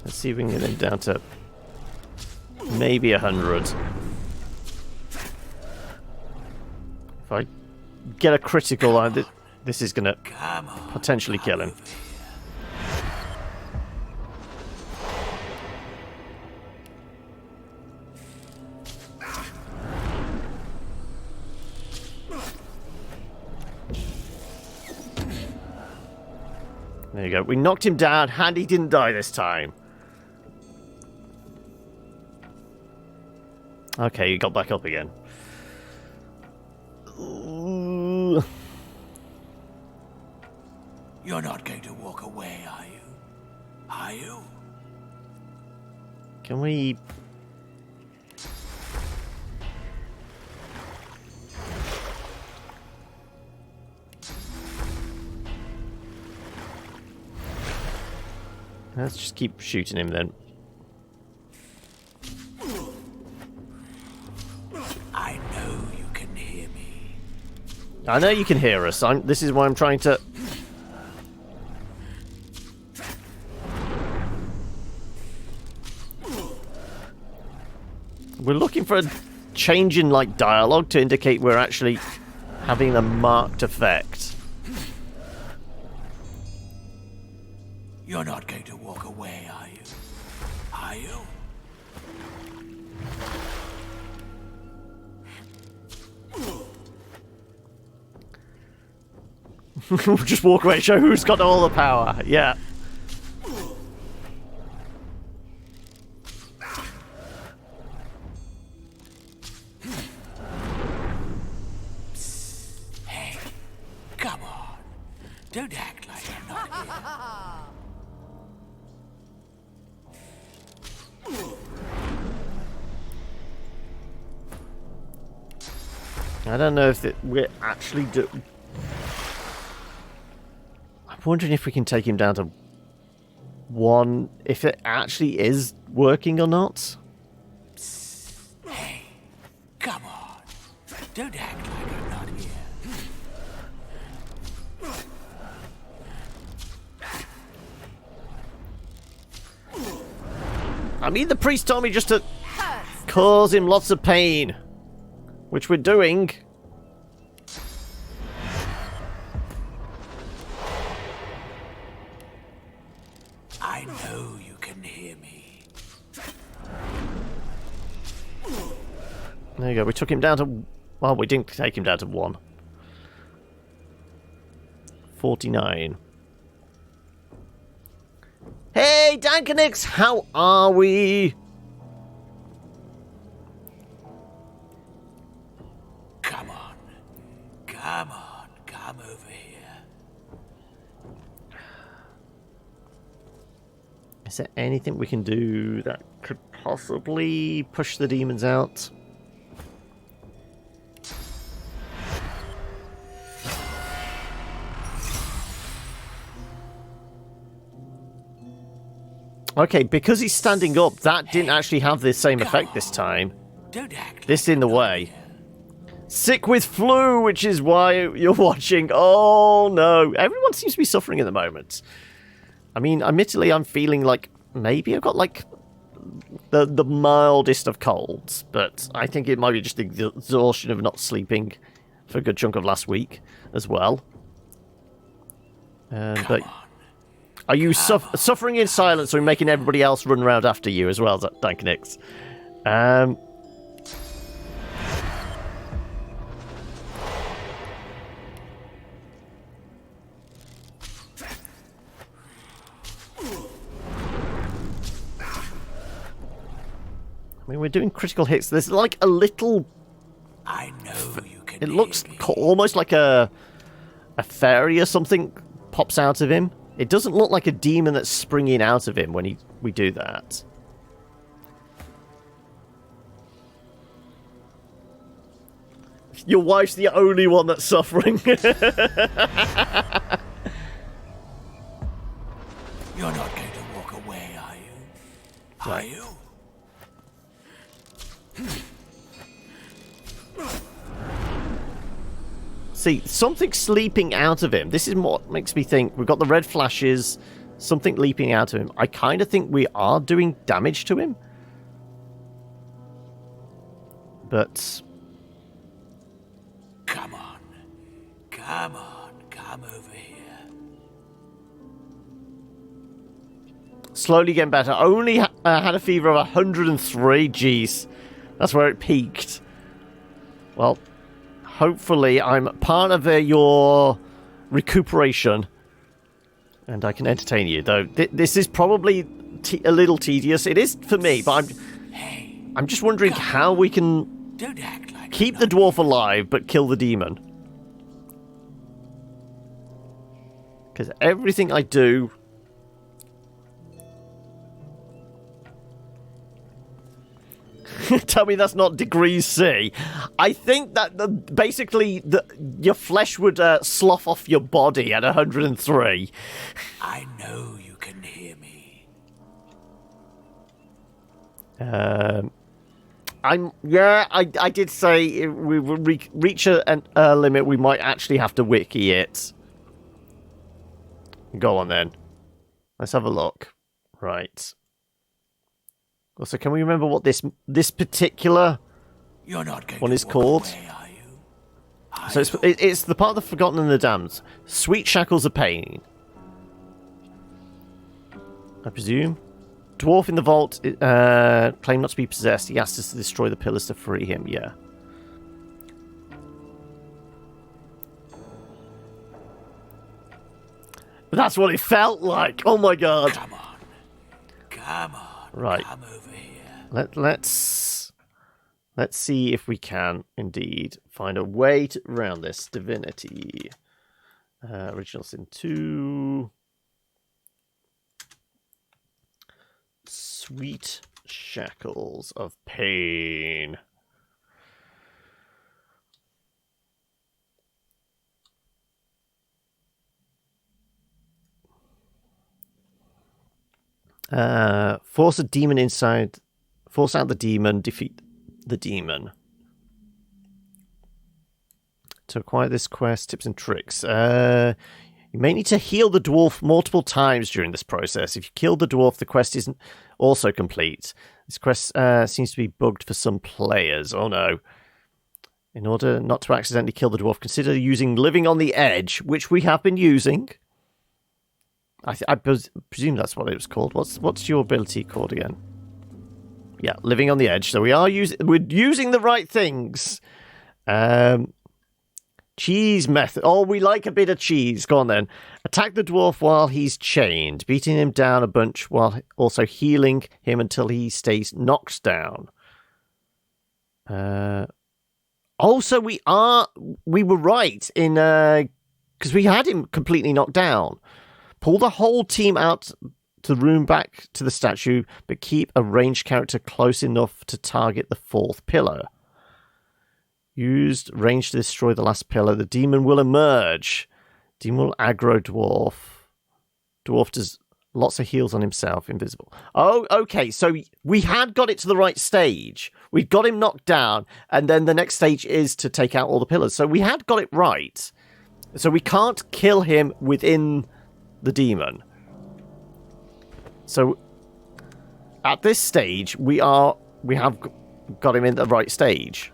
Let's see if we can get him down to maybe 100. If I get a critical, this is going to potentially kill him. There you go. We knocked him down, and he didn't die this time. Okay, he got back up again. Ooh. You're not going to walk away, are you? Are you? Can we... Let's just keep shooting him then. I know you can hear me. I know you can hear us. This is why I'm trying to... We're looking for a change in like dialogue to indicate we're actually having a marked effect. You're not going to walk away, are you? Are you? We'll just walk away, show who's got all the power. Yeah. Hey, come on. Don't act like I'm not here. I don't know if we're actually I'm wondering if we can take him down to 1, if it actually is working or not. Hey, come on. Don't act like I'm not here. I mean, the priest told me just to cause him lots of pain, which we're doing. I know you can hear me. There you go, we took him down to... Well, we didn't take him down to 1. 49. Hey, Dankonix, how are we? Come on. Come on. Come over here. Is there anything we can do that could possibly push the demons out? Okay, because he's standing up, that didn't actually have the same effect this time. Don't act This like in the I'm not way. here. Sick with flu, which is why you're watching. Oh no, everyone seems to be suffering at the moment. I mean, admittedly, I'm feeling like maybe I've got like the mildest of colds, but I think it might be just the exhaustion of not sleeping for a good chunk of last week as well. But are you suffering in silence, or are you making everybody else run around after you as well, Dankonix? I mean, we're doing critical hits. There's like a little... I know you can It looks hear me. almost like a fairy or something pops out of him. It doesn't look like a demon that's springing out of him when we do that. Your wife's the only one that's suffering. You're not going to walk away, are you? Are you? See, something's leaping out of him. This is what makes me think we've got the red flashes, something leaping out of him. I kind of think we are doing damage to him. But... Come on. Come on. Come over here. slowly getting better. Only had a fever of 103. Jeez. That's where it peaked. Well, hopefully I'm part of your recuperation. And I can entertain you, though. This is probably a little tedious. It is for me, but I'm just wondering how we can keep the dwarf alive, but kill the demon. Because everything I do... Tell me that's not degrees C. I think that basically your flesh would slough off your body at 103. I know you can hear me. I did say if we would reach a limit, we might actually have to wiki it. Go on then. Let's have a look. Right. Also, can we remember what this particular You're not going one to is walk called. away, are you? So it's the part of the Forgotten and the Damned. Sweet Shackles of Pain. I presume. Dwarf in the vault claimed not to be possessed. He asked us to destroy the pillars to free him. Yeah. That's what it felt like. Oh my god. Come on. Come on. Right. Come over here. Let's see if we can indeed find a way around this. Divinity Original Sin 2. Sweet Shackles of Pain. Force a demon inside. Force out the demon. Defeat the demon. To acquire this quest, tips and tricks. You may need to heal the dwarf multiple times during this process. If you kill the dwarf, the quest isn't also complete. This quest seems to be bugged for some players. Oh no. In order not to accidentally kill the dwarf, consider using Living on the Edge, which we have been using. I presume that's what it was called. What's your ability called again? Yeah, Living on the Edge. So we're using the right things. Cheese method. Oh, we like a bit of cheese. Go on then. Attack the dwarf while he's chained, beating him down a bunch while also healing him until he stays knocked down. Also, we were right in because we had him completely knocked down. Pull the whole team out to the room back to the statue, but keep a ranged character close enough to target the fourth pillar. Used range to destroy the last pillar. The demon will emerge. Demon will aggro dwarf. Dwarf does lots of heals on himself. Invisible. Oh, okay. So we had got it to the right stage. We got him knocked down, and then the next stage is to take out all the pillars. So we had got it right. So we can't kill him within the demon. So at this stage, we have got him in the right stage.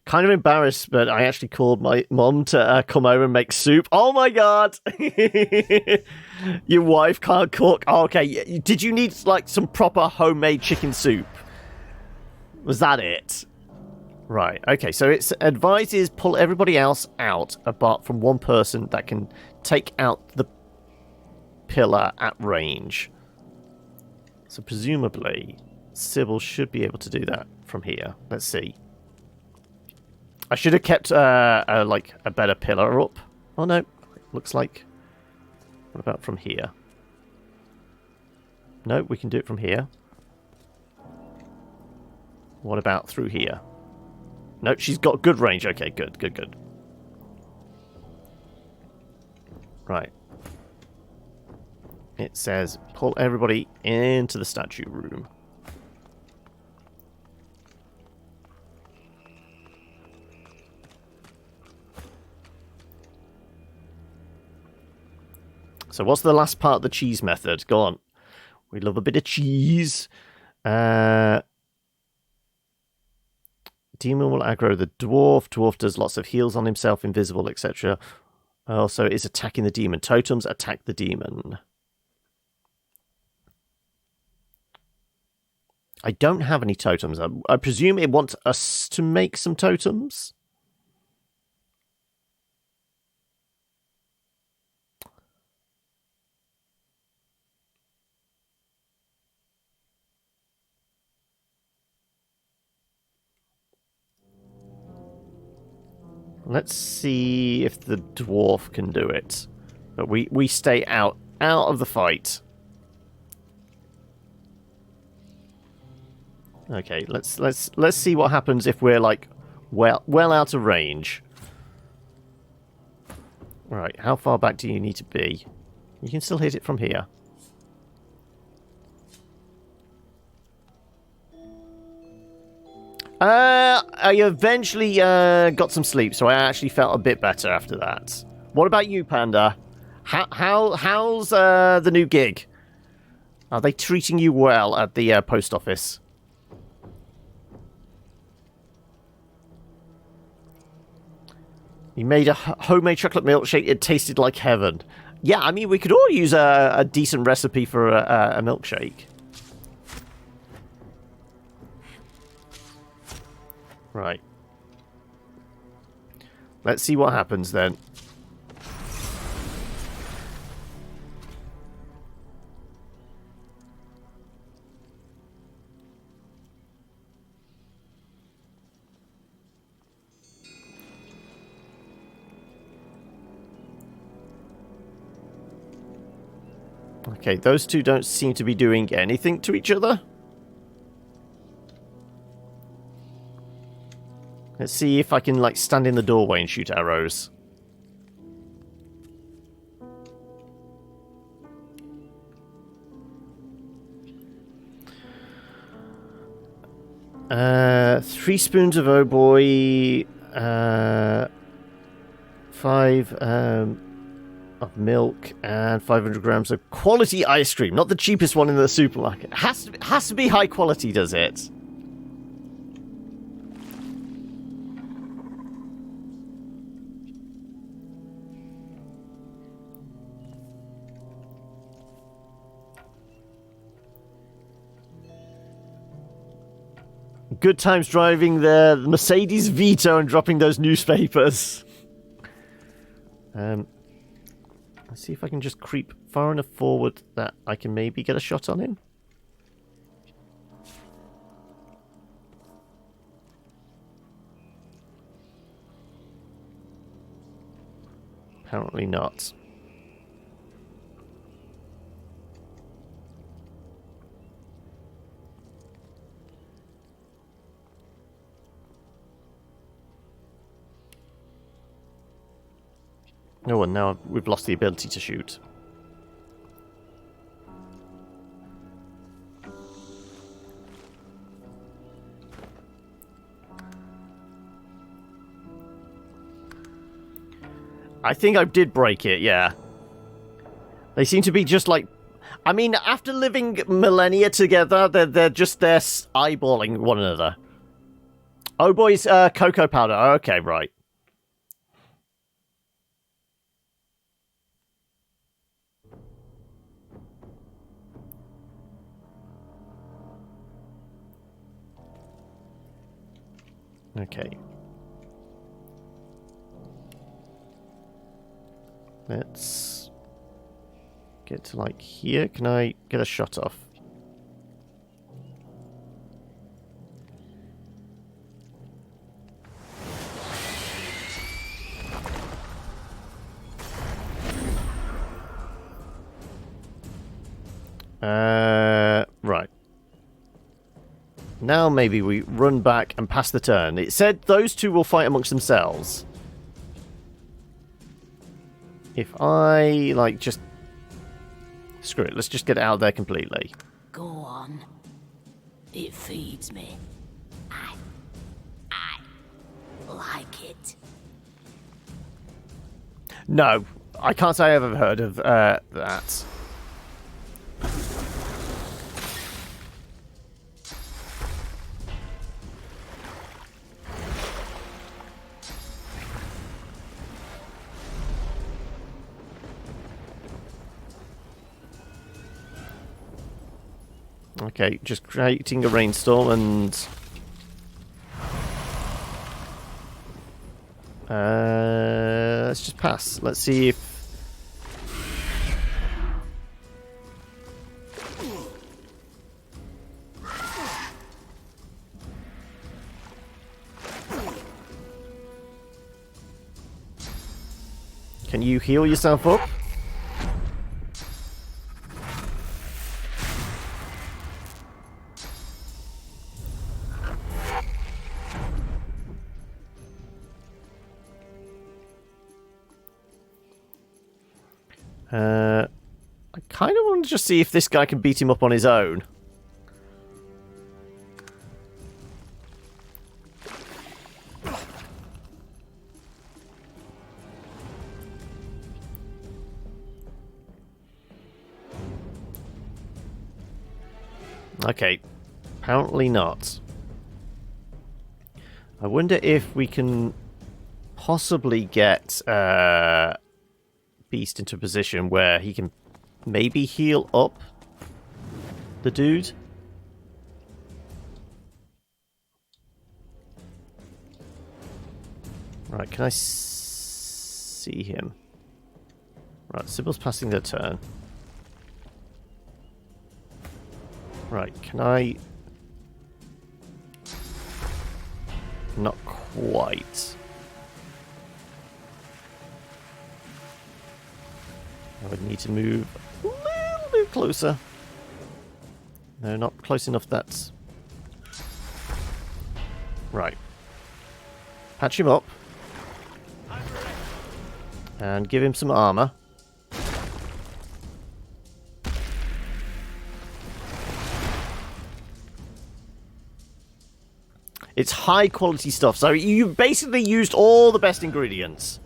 Kind of embarrassed, but I actually called my mom to come over and make soup. Oh my god! Your wife can't cook. Oh, okay, did you need like some proper homemade chicken soup? Was that it? Right. Okay. So it advises pull everybody else out apart from one person that can take out the pillar at range. So presumably, Sybil should be able to do that from here. Let's see. I should have kept like a better pillar up. Oh no, looks like. What about from here? No, we can do it from here. What about through here? No, she's got good range. Okay, good. Right. It says pull everybody into the statue room. So what's the last part of the cheese method? Go on. We love a bit of cheese. Demon will aggro the dwarf. Dwarf does lots of heals on himself, invisible, etc. Also is attacking the demon. Totems attack the demon. I don't have any totems. I presume it wants us to make some totems. Let's see if the dwarf can do it. But we stay out of the fight. Okay, let's see what happens if we're like well out of range. Right, how far back do you need to be? You can still hit it from here. I eventually got some sleep, so I actually felt a bit better after that. What about you, Panda? How's the new gig? Are they treating you well at the post office? You made a homemade chocolate milkshake. It tasted like heaven. Yeah, I mean, we could all use a decent recipe for a milkshake. Right. Let's see what happens then. Okay, those two don't seem to be doing anything to each other. Let's see if I can, like, stand in the doorway and shoot arrows. Three spoons of oh boy, 5 of milk, and 500 grams of quality ice cream. Not the cheapest one in the supermarket. Has to be high quality, does it? Good times driving the Mercedes Vito and dropping those newspapers. Let's see if I can just creep far enough forward that I can maybe get a shot on him. Apparently not. Oh, and now we've lost the ability to shoot. I think I did break it, yeah. They seem to be just like... I mean, after living millennia together, they're just there eyeballing one another. Oh, boys, cocoa powder. Okay, right. Okay. Let's get to, like, here. Can I get a shot off? Right. Now maybe we run back and pass the turn. It said those two will fight amongst themselves. If I, like, just... Screw it, let's just get it out there completely. Go on. It feeds me. I like it. No, I can't say I've ever heard of that. Okay, just creating a rainstorm and... let's just pass. Let's see if... Can you heal yourself up? I kind of want to just see if this guy can beat him up on his own. Okay. Apparently not. I wonder if we can possibly get Beast into a position where he can maybe heal up the dude. Right, can I see him? Right, Sybil's passing their turn. Right, can I... Not quite. I would need to move a little bit closer. No, not close enough, that's... Right. Patch him up. And give him some armor. It's high quality stuff, so you basically used all the best ingredients.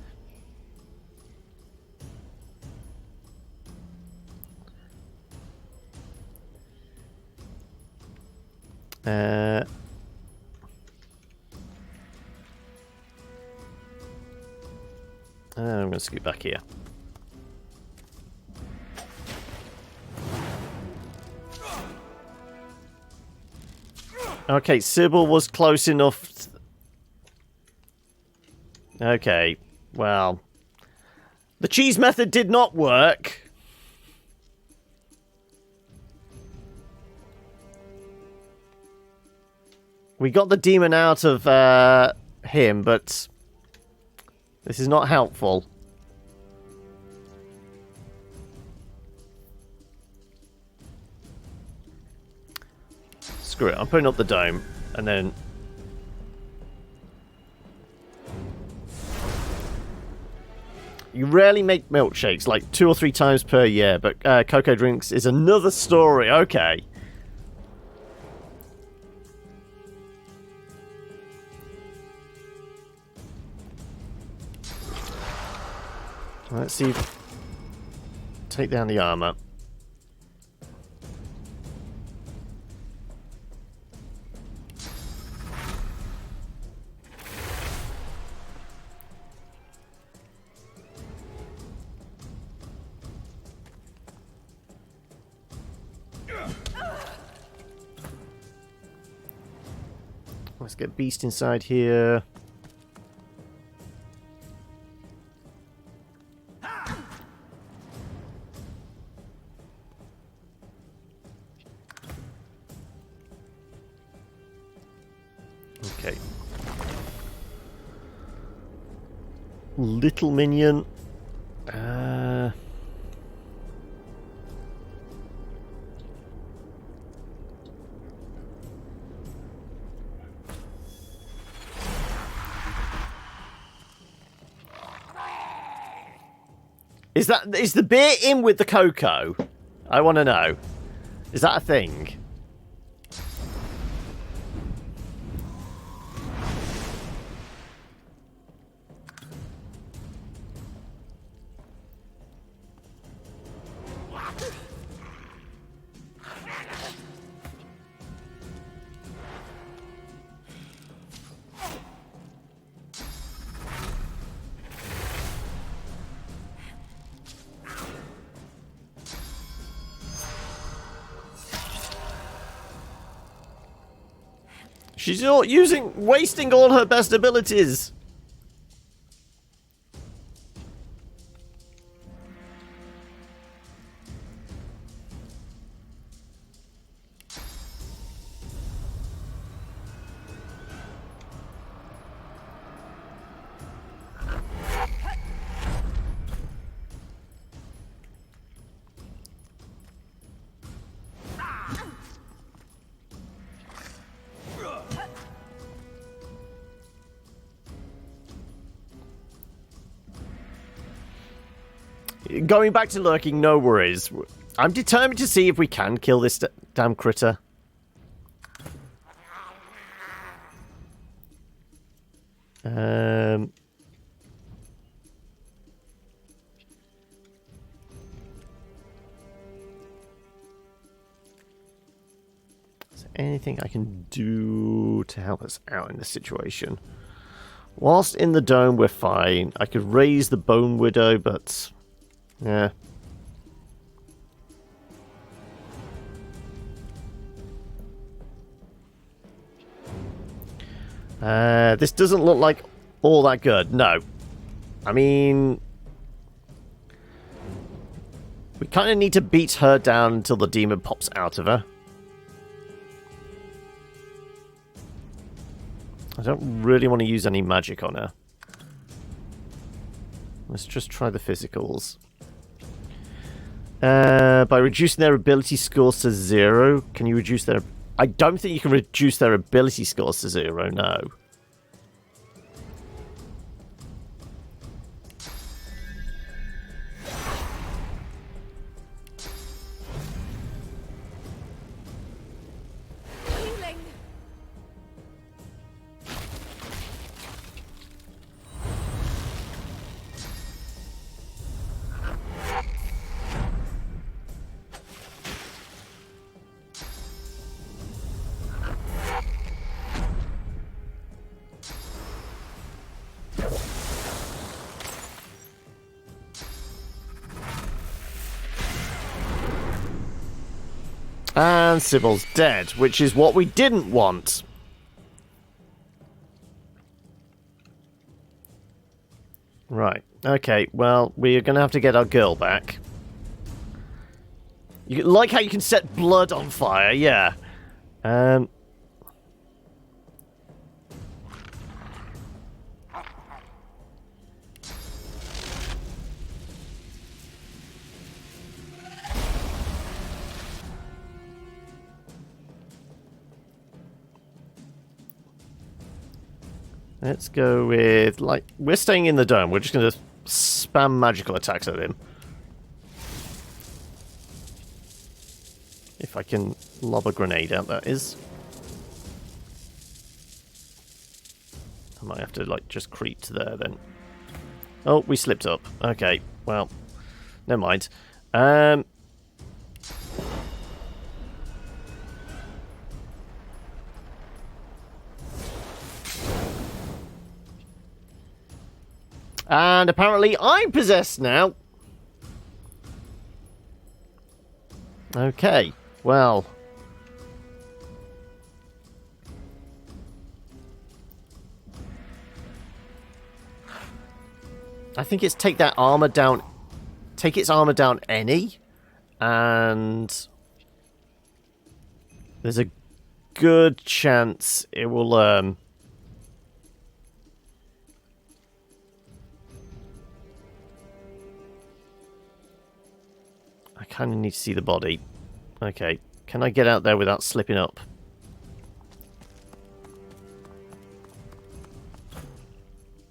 I'm going to scoot back here. Okay, Sybil was close enough. Okay, well. The cheese method did not work. We got the demon out of him, but this is not helpful. Screw it, I'm putting up the dome, and then... You rarely make milkshakes, like 2 or 3 times per year, but cocoa drinks is another story. Okay. Let's see. Take down the armor. Let's get Beast inside here. Okay. Little minion. Is the beer in with the cocoa? I want to know. Is that a thing? She's wasting all her best abilities. Going back to lurking, no worries. I'm determined to see if we can kill this damn critter. Is there anything I can do to help us out in this situation? Whilst in the dome, we're fine. I could raise the Bone Widow, but... yeah. This doesn't look like all that good. No. I mean... we kind of need to beat her down until the demon pops out of her. I don't really want to use any magic on her. Let's just try the physicals. By reducing their ability scores to 0, can you reduce their... I don't think you can reduce their ability scores to 0, no. And Sybil's dead, which is what we didn't want. Right. Okay, well, we are going to have to get our girl back. You like how you can set blood on fire, yeah. Let's go with, like, we're staying in the dome. We're just going to spam magical attacks at him. If I can lob a grenade out, that is. I might have to, like, just creep to there, then. Oh, we slipped up. Okay, well, never mind. And apparently I'm possessed now. Okay, well. I think it's take that armor down. Take its armor down any. And there's a good chance it will I kind of need to see the body. Okay, can I get out there without slipping up?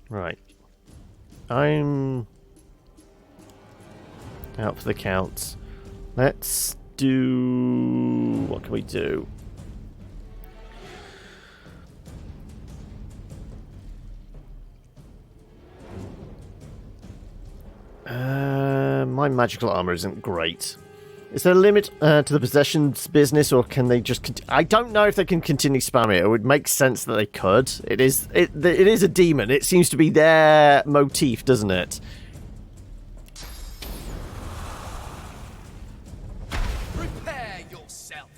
Right. I'm out for the count. Let's do... what can we do? My magical armor isn't great. Is there a limit to the possessions business, or can they just... I don't know if they can continue spamming it. It would make sense that they could. It is a demon. It seems to be their motif, doesn't it? Prepare yourself.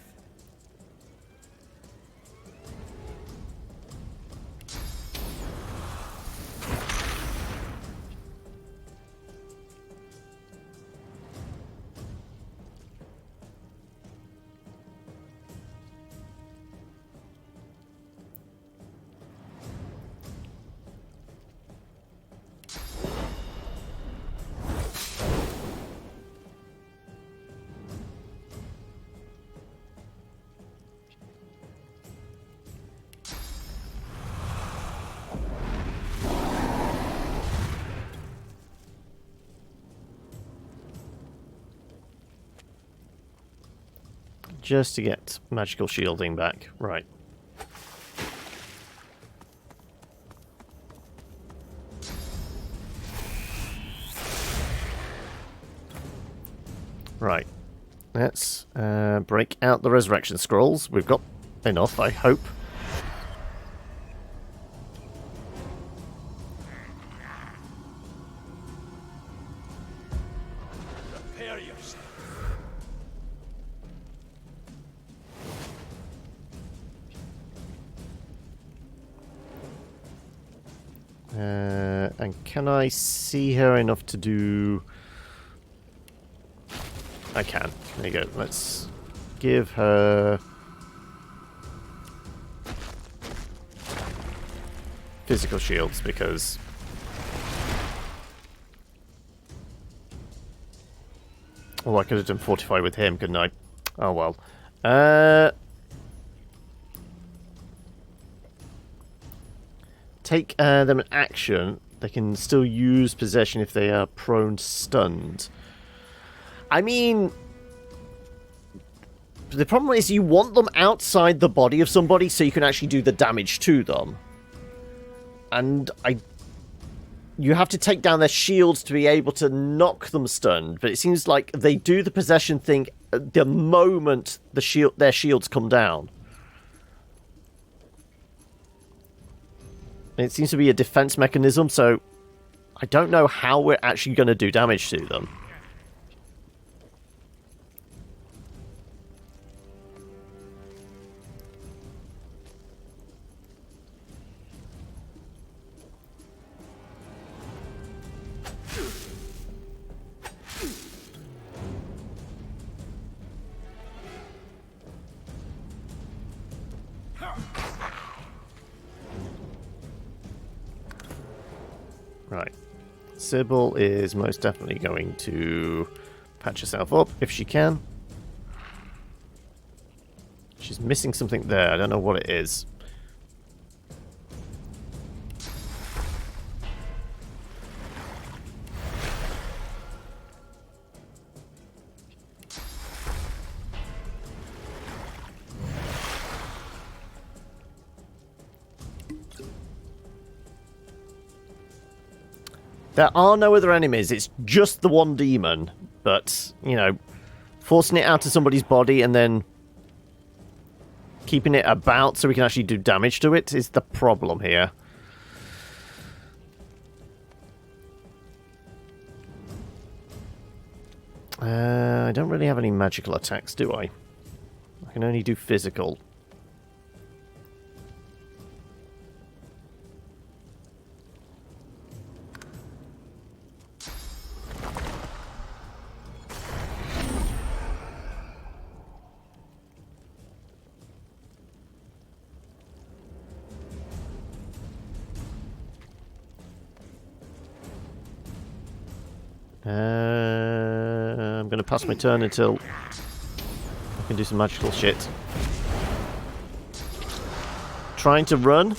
Just to get magical shielding back. Right. Right. Let's break out the resurrection scrolls. We've got enough, I hope. Prepare yourself. And can I see her enough to do... I can. There you go. Let's give her... physical shields, because... Oh, I could have done fortify with him, couldn't I? Oh, well. Take them an action. They can still use possession if they are prone stunned. I mean... the problem is you want them outside the body of somebody so you can actually do the damage to them. And you have to take down their shields to be able to knock them stunned, but it seems like they do the possession thing the moment their shields come down. And it seems to be a defense mechanism, so I don't know how we're actually going to do damage to them. Right. Sybil is most definitely going to patch herself up if she can. She's missing something there. I don't know what it is. There are no other enemies, it's just the one demon. But, you know, forcing it out of somebody's body and then keeping it about so we can actually do damage to it is the problem here. I don't really have any magical attacks, do I? I can only do physical. I'm going to pass my turn until I can do some magical shit. Trying to run.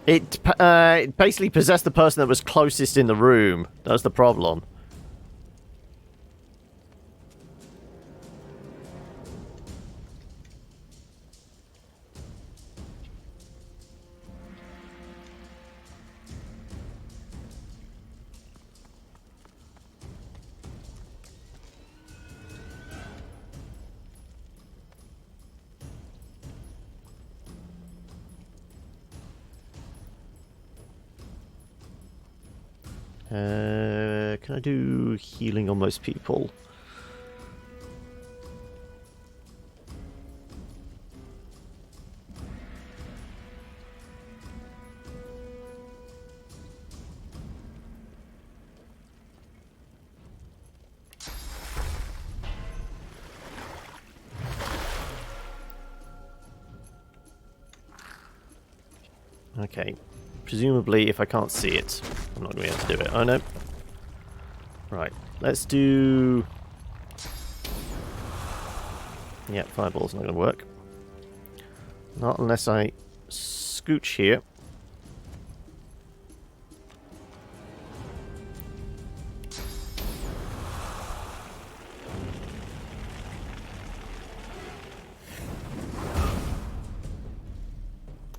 It basically possessed the person that was closest in the room. That was the problem. Can I do healing on most people? Okay. Presumably, if I can't see it, I'm not going to be able to do it. Oh, no. Right. Let's do... yeah, fireball's not going to work. Not unless I scooch here.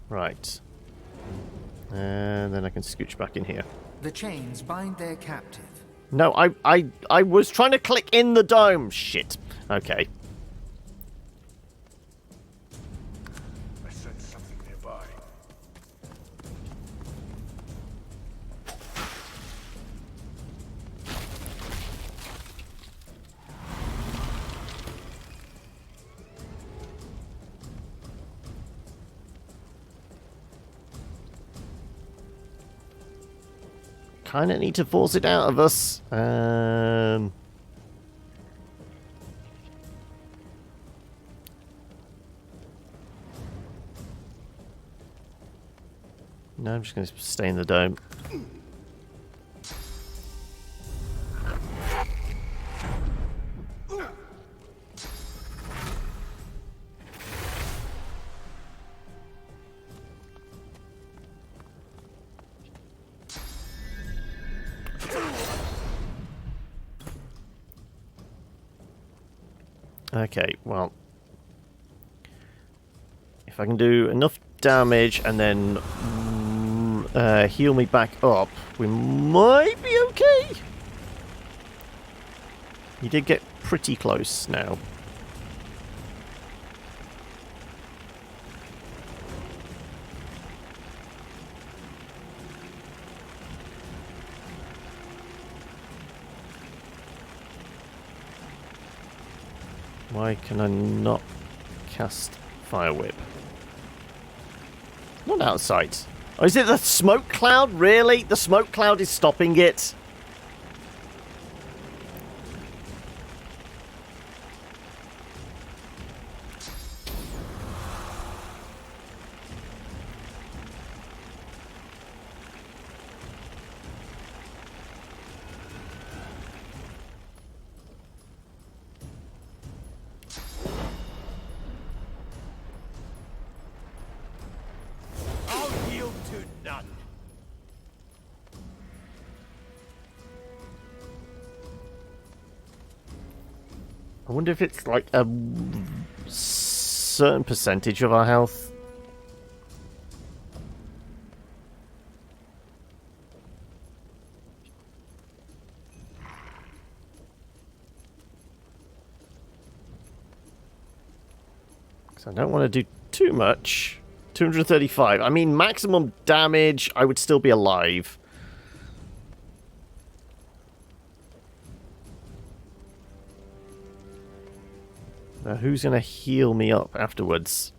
Right. And then I can scooch back in here. The chains bind their captive. No, I was trying to click in the dome. Shit. Okay. I sense something nearby. Kind of need to force it out of us. No, I'm just going to stay in the dome. Okay, well, if I can do enough damage and then heal me back up, we might be okay. You did get pretty close now. Why can I not cast Fire Whip? Not outside. Oh, is it the smoke cloud? Really? The smoke cloud is stopping it? I'll yield to none. I wonder if it's like a certain percentage of our health. Because I don't want to do too much. 235. I mean, maximum damage, I would still be alive. Now, who's going to heal me up afterwards?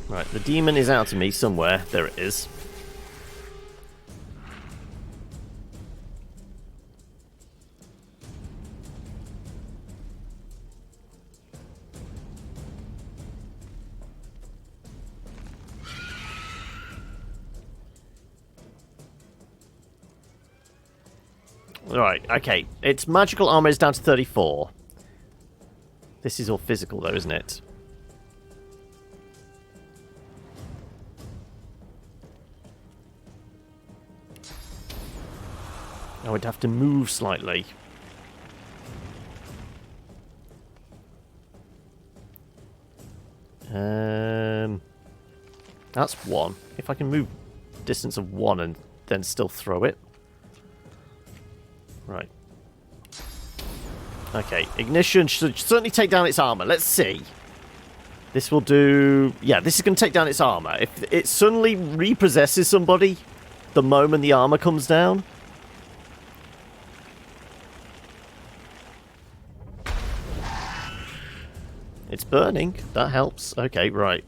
Right, the demon is out to me somewhere. There it is. Right, okay. Its magical armor is down to 34. This is all physical though, isn't it? I would have to move slightly. That's one. If I can move distance of one and then still throw it. Right. Okay, ignition should certainly take down its armor. Let's see. This will do... Yeah, this is going to take down its armor. If it suddenly repossesses somebody the moment the armor comes down... It's burning. That helps. Okay, right.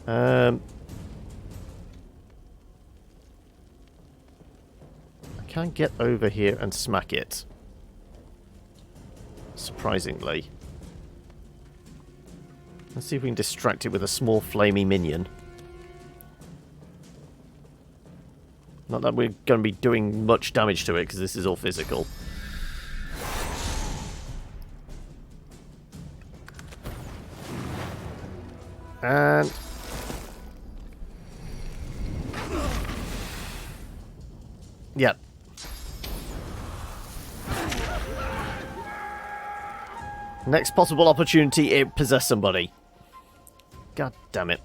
I can't get over here and smack it. Surprisingly. Let's see if we can distract it with a small flamey minion. Not that we're going to be doing much damage to it, because this is all physical. And Yep. Next possible opportunity, it possess somebody. God damn it.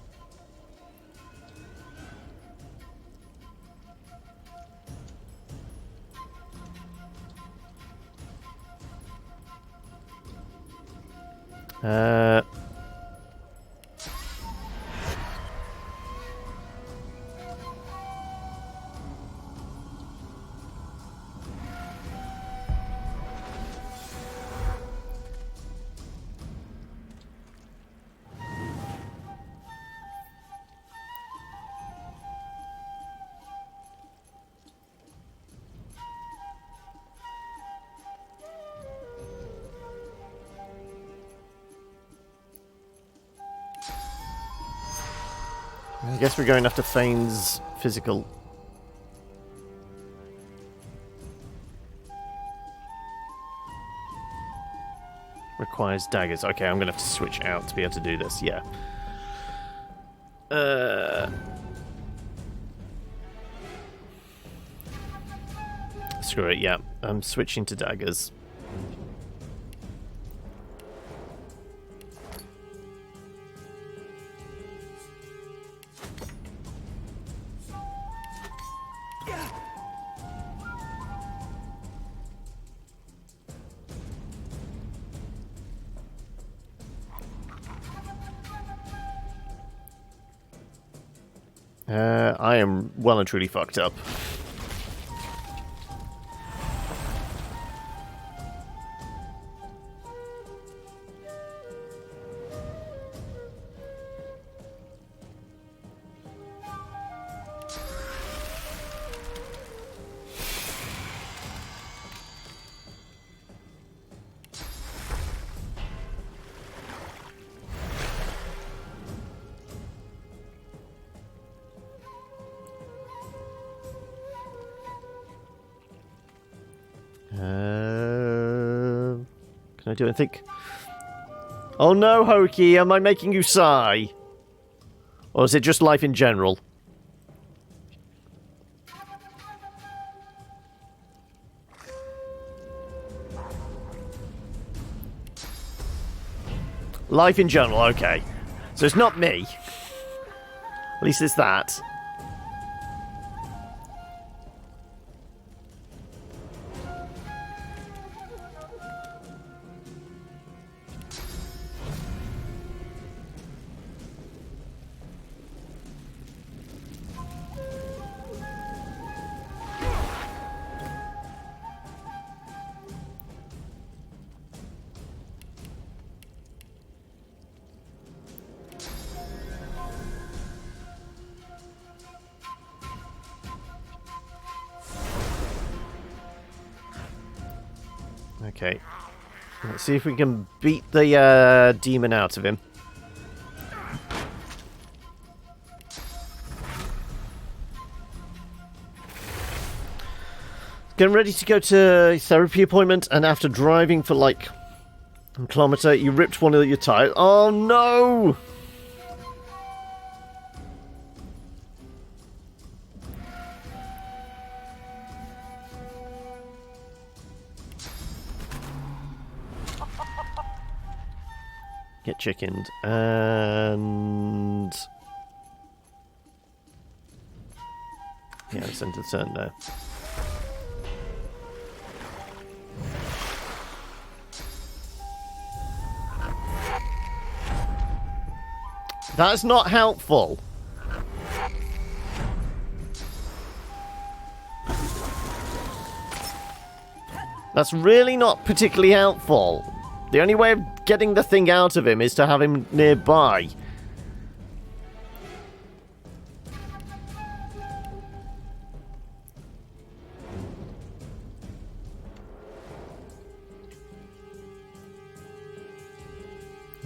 I guess we're going after Thane's physical. Requires daggers. Okay, I'm going to have to switch out to be able to do this, yeah. Screw it, yeah. I'm switching to daggers. I am well and truly fucked up. Can I do anything? Oh no, Hokey, am I making you sigh? Or is it just life in general? Life in general, okay. So it's not me. At least it's that. Okay. Let's see if we can beat the demon out of him. Getting ready to go to therapy appointment, and after driving for like a kilometre, you ripped one of your tires. Oh no! Get chickened, and yeah, it's end of the turn there. That's not helpful. That's really not particularly helpful. The only way of getting the thing out of him is to have him nearby.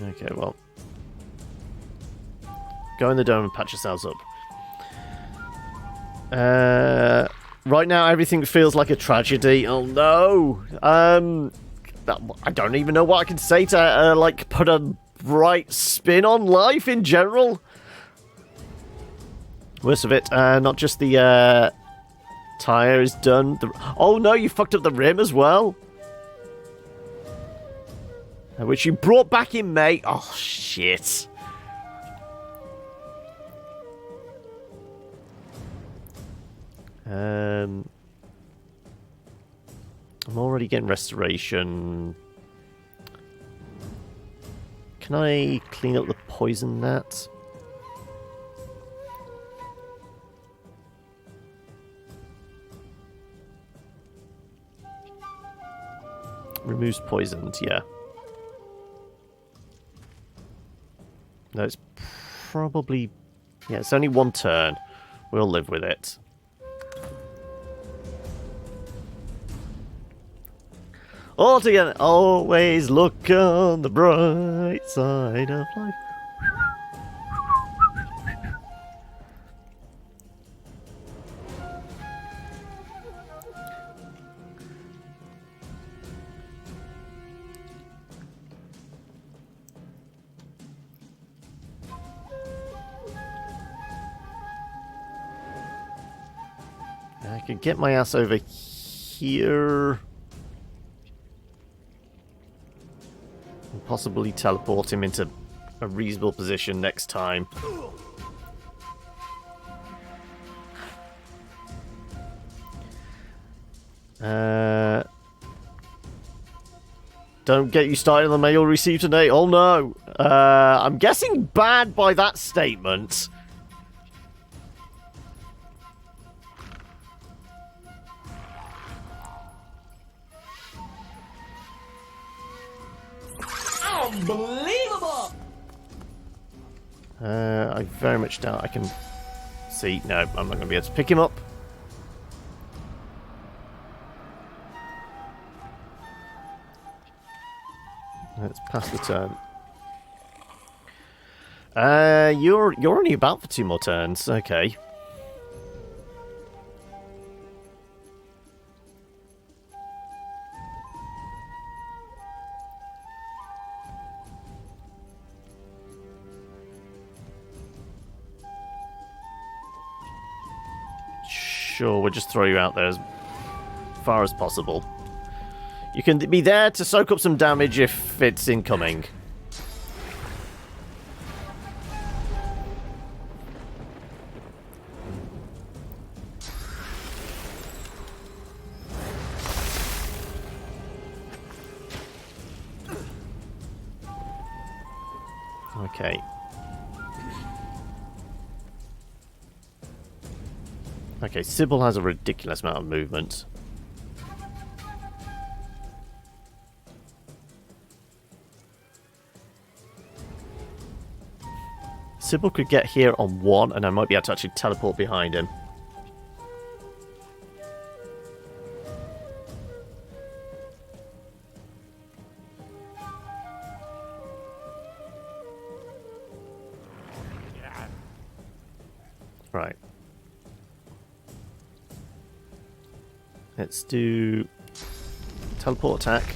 Okay, well. Go in the dome and patch yourselves up. Right now, everything feels like a tragedy. Oh no! I don't even know what I can say to, like, put a bright spin on life in general. Worst of it, not just the Tire is done. Oh no, you fucked up the rim as well. Which you brought back in May. Oh, shit. I'm already getting restoration. Can I clean up the poison gnat? Removes poisoned, yeah. No, it's probably... Yeah, it's only one turn. We'll live with it. Altogether, always look on the bright side of life. I could get my ass over here. And possibly teleport him into a reasonable position next time. Don't get you started on the mail received today. Oh no. I'm guessing bad by that statement. Unbelievable! I very much doubt I can see. No, I'm not going to be able to pick him up. Let's pass the turn. You're only about for 2 more turns. Okay. Sure, we'll just throw you out there as far as possible. You can be there to soak up some damage if it's incoming. Okay. Okay, Sybil has a ridiculous amount of movement. Sybil could get here on 1, and I might be able to actually teleport behind him. Right. Let's do teleport attack.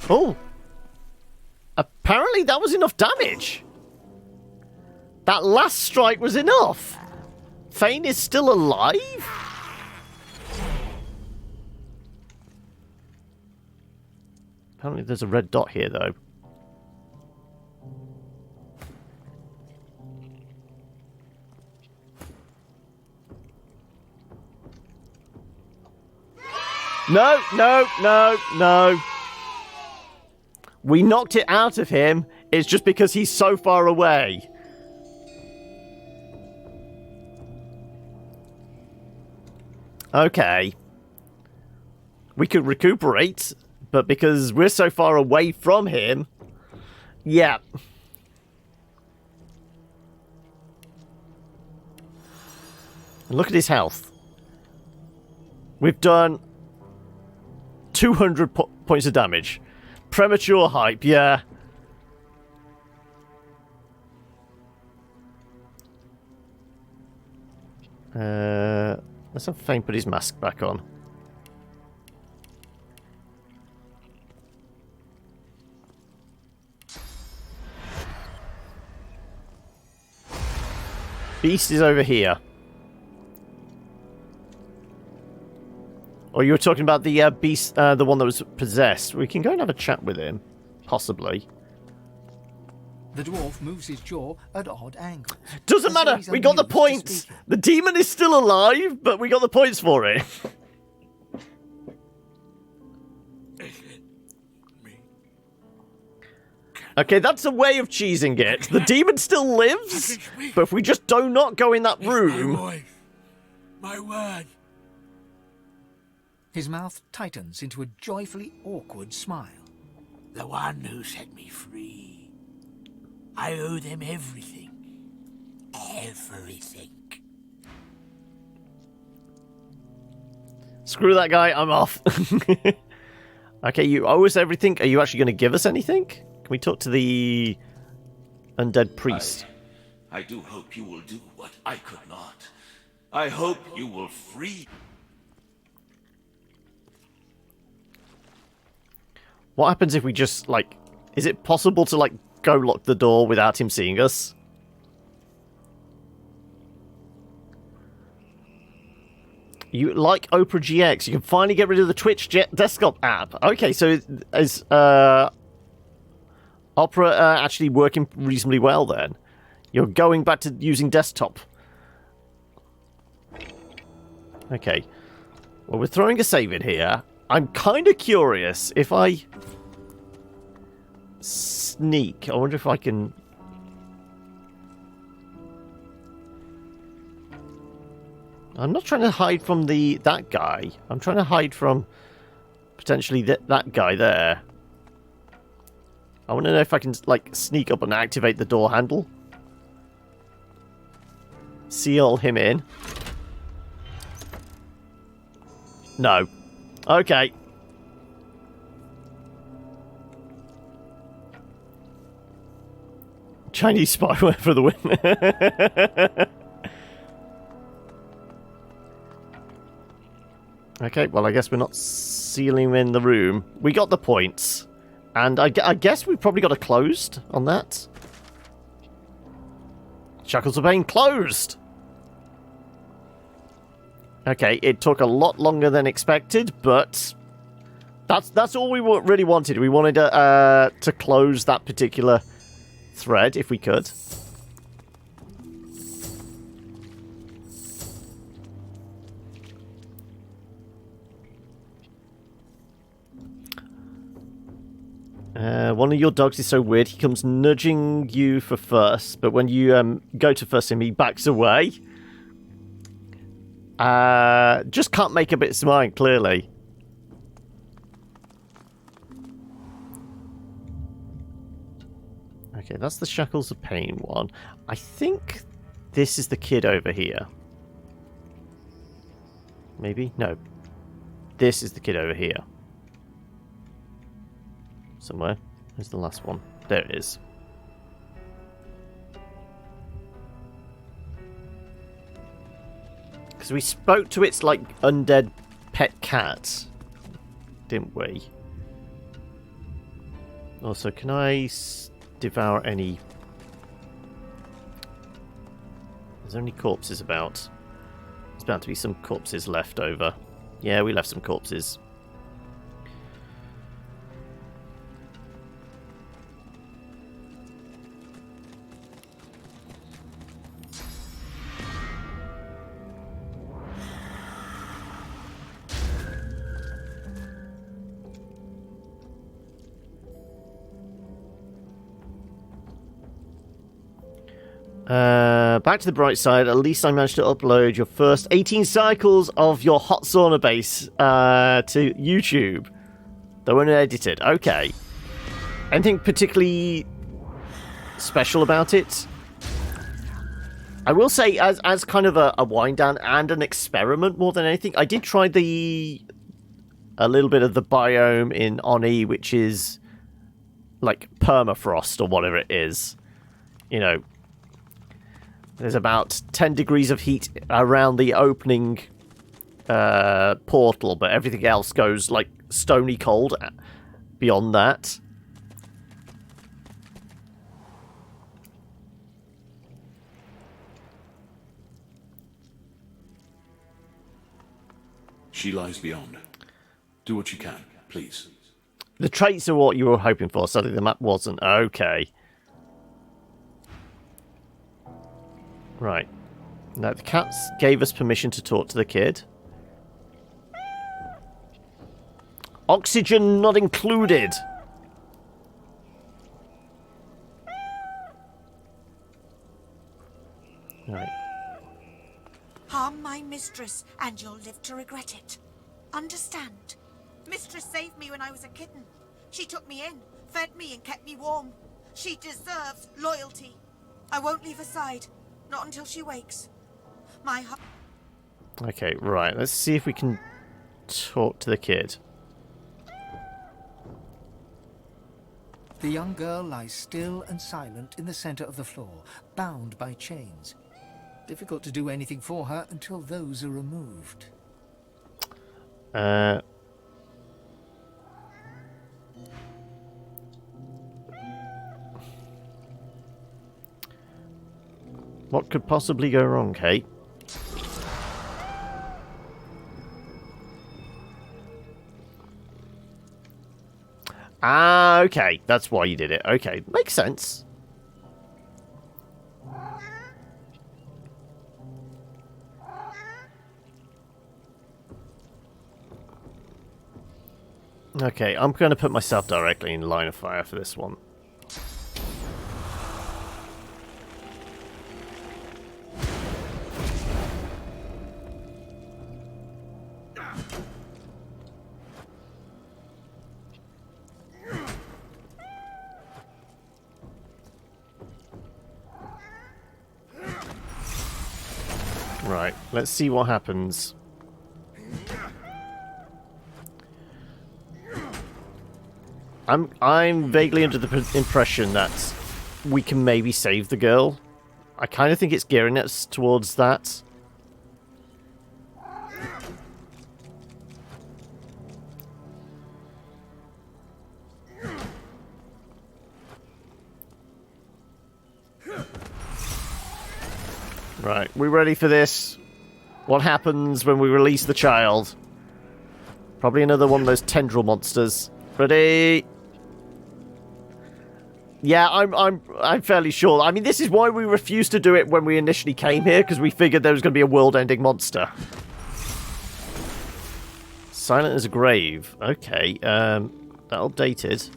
Oh! Apparently that was enough damage. That last strike was enough. Thane is still alive? Apparently there's a red dot here, though. No, no, no, no. We knocked it out of him. It's just because he's so far away. Okay. We could recuperate, but because we're so far away from him... Yeah. And look at his health. We've done 200 points of damage. Premature hype, yeah. Let's have Fane put his mask back on. Beast is over here. Or you were talking about the beast, the one that was possessed. We can go and have a chat with him. Possibly. The dwarf moves his jaw at odd angles. Doesn't as though matter. he's We got the unused to points. speaking. The demon is still alive, but we got the points for it. Okay, that's a way of cheesing it. The demon still lives, but if we just do not go in that room... My word. His mouth tightens into a joyfully awkward smile. The one who set me free. I owe them everything. Everything. Screw that guy, I'm off. Okay, you owe us everything. Are you actually going to give us anything? Can we talk to the undead priest? I do hope you will do what I could not. I hope you will free... What happens if we just, like... Is it possible to, like, go lock the door without him seeing us? You like Opera GX. You can finally get rid of the Twitch desktop app. Okay, so is Opera actually working reasonably well then? You're going back to using desktop. Okay. Well, we're throwing a save in here. I'm kind of curious if I sneak. I wonder if I can... I'm not trying to hide from that guy. I'm trying to hide from potentially that guy there. I want to know if I can, like, sneak up and activate the door handle. Seal him in. No. Okay. Chinese spyware for the win. Okay, well, I guess we're not sealing him in the room. We got the points. And I guess we probably got it closed on that. Shackles of Pain closed! Okay, it took a lot longer than expected, but that's all we really wanted. We wanted to close that particular thread, if we could. One of your dogs is so weird, he comes nudging you for first, but when you go to first him, he backs away. Just can't make up its mind, clearly. Okay, that's the Shackles of Pain one. I think this is the kid over here. Maybe? No. This is the kid over here. Somewhere. Where's the last one? There it is. Because we spoke to its, like, undead pet cat, didn't we? Also, can I devour any... Is there any corpses about? There's bound to be some corpses left over. Yeah, we left some corpses. Back to the bright side, at least I managed to upload your first 18 cycles of your hot sauna base to YouTube. They weren't edited. Okay. Anything particularly special about it? I will say, as kind of a wind down and an experiment more than anything, I did try a little bit of the biome in Oni, which is like permafrost or whatever it is. You know, there's about 10 degrees of heat around the opening portal, but everything else goes like stony cold beyond that. she lies beyond. Do what you can, please. The traits are what you were hoping for, so the map wasn't. Okay. Right. Now, the cats gave us permission to talk to the kid. Oxygen not included. Right. Harm my mistress, and you'll live to regret it. Understand? Mistress saved me when I was a kitten. She took me in, fed me, and kept me warm. She deserves loyalty. I won't leave her side, not until she wakes. My heart. Okay, right. Let's see if we can talk to the kid. The young girl lies still and silent in the center of the floor, bound by chains. Difficult to do anything for her until those are removed. What could possibly go wrong, Kate? Ah, okay. That's why you did it. Okay, makes sense. Okay, I'm going to put myself directly in line of fire for this one. Right, let's see what happens. I'm vaguely under the impression that we can maybe save the girl. I kind of think it's gearing us towards that. Right, we ready for this? What happens when we release the child? Probably another one of those tendril monsters. Ready? Yeah, I'm fairly sure. I mean, this is why we refused to do it when we initially came here, because we figured there was going to be a world-ending monster. Silent as a grave. Okay, that updated.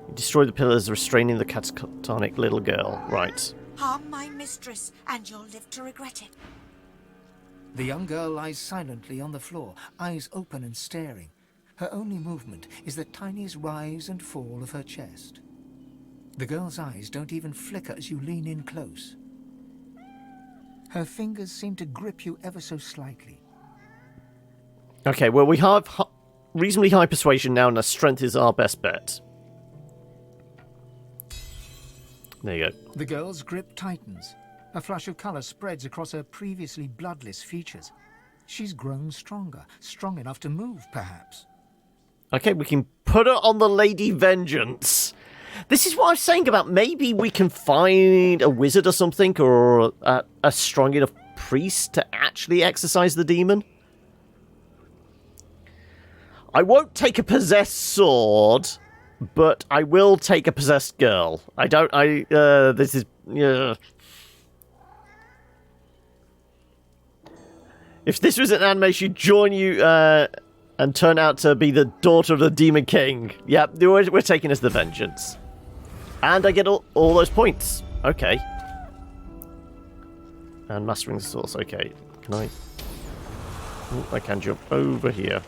You destroy the pillars restraining the catatonic little girl. Right. Harm my mistress, and you'll live to regret it. The young girl lies silently on the floor, eyes open and staring. Her only movement is the tiniest rise and fall of her chest. The girl's eyes don't even flicker as you lean in close. Her fingers seem to grip you ever so slightly. Okay, well, we have reasonably high persuasion now, and our strength is our best bet. There you go. The girl's grip tightens. A flush of color spreads across her previously bloodless features. She's grown stronger, strong enough to move, perhaps. Okay, we can put her on the Lady Vengeance. This is what I was saying about maybe we can find a wizard or something, or a strong enough priest to actually exorcise the demon. I won't take a possessed sword, but I will take a possessed girl. This is... If this was an anime, she'd join you, and turn out to be the daughter of the Demon King. Yep, we're taking us the Vengeance. And I get all those points. Okay. And mastering the source. Okay. Can I... Ooh, I can jump over here.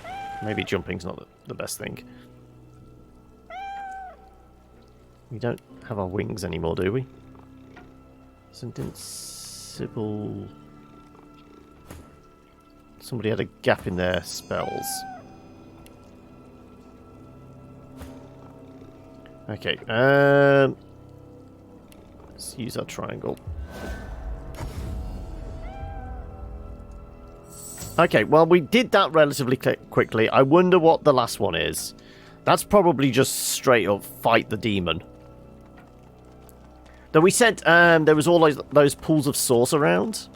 Maybe jumping's not the best thing. We don't have our wings anymore, do we? Invincible... Somebody had a gap in their spells. Okay, let's use our triangle. Okay, well, we did that relatively quickly. I wonder what the last one is. That's probably just straight up fight the demon. Though we said there was all those pools of source around.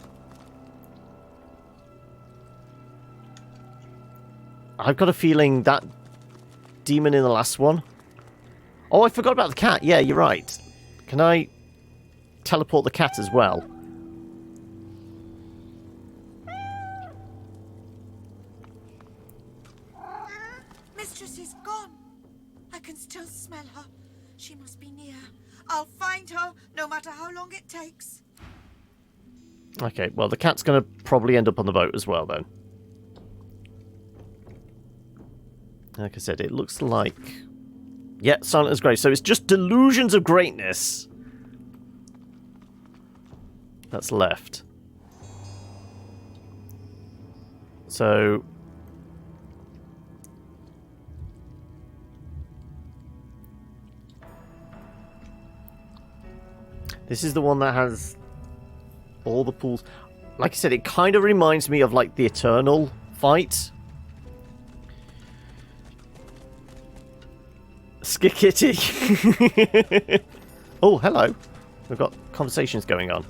I've got a feeling that demon in the last one... Oh, I forgot about the cat. Yeah, you're right. Can I teleport the cat as well? Mistress is gone. I can still smell her. She must be near. I'll find her, no matter how long it takes. Okay, well, the cat's going to probably end up on the boat as well, then. Like I said, it looks like... Yeah, silent as grave. So it's just delusions of greatness that's left. So... This is the one that has all the pools. Like I said, it kind of reminds me of, like, the Eternal fight. Skikitty. Oh, hello. We've got conversations going on.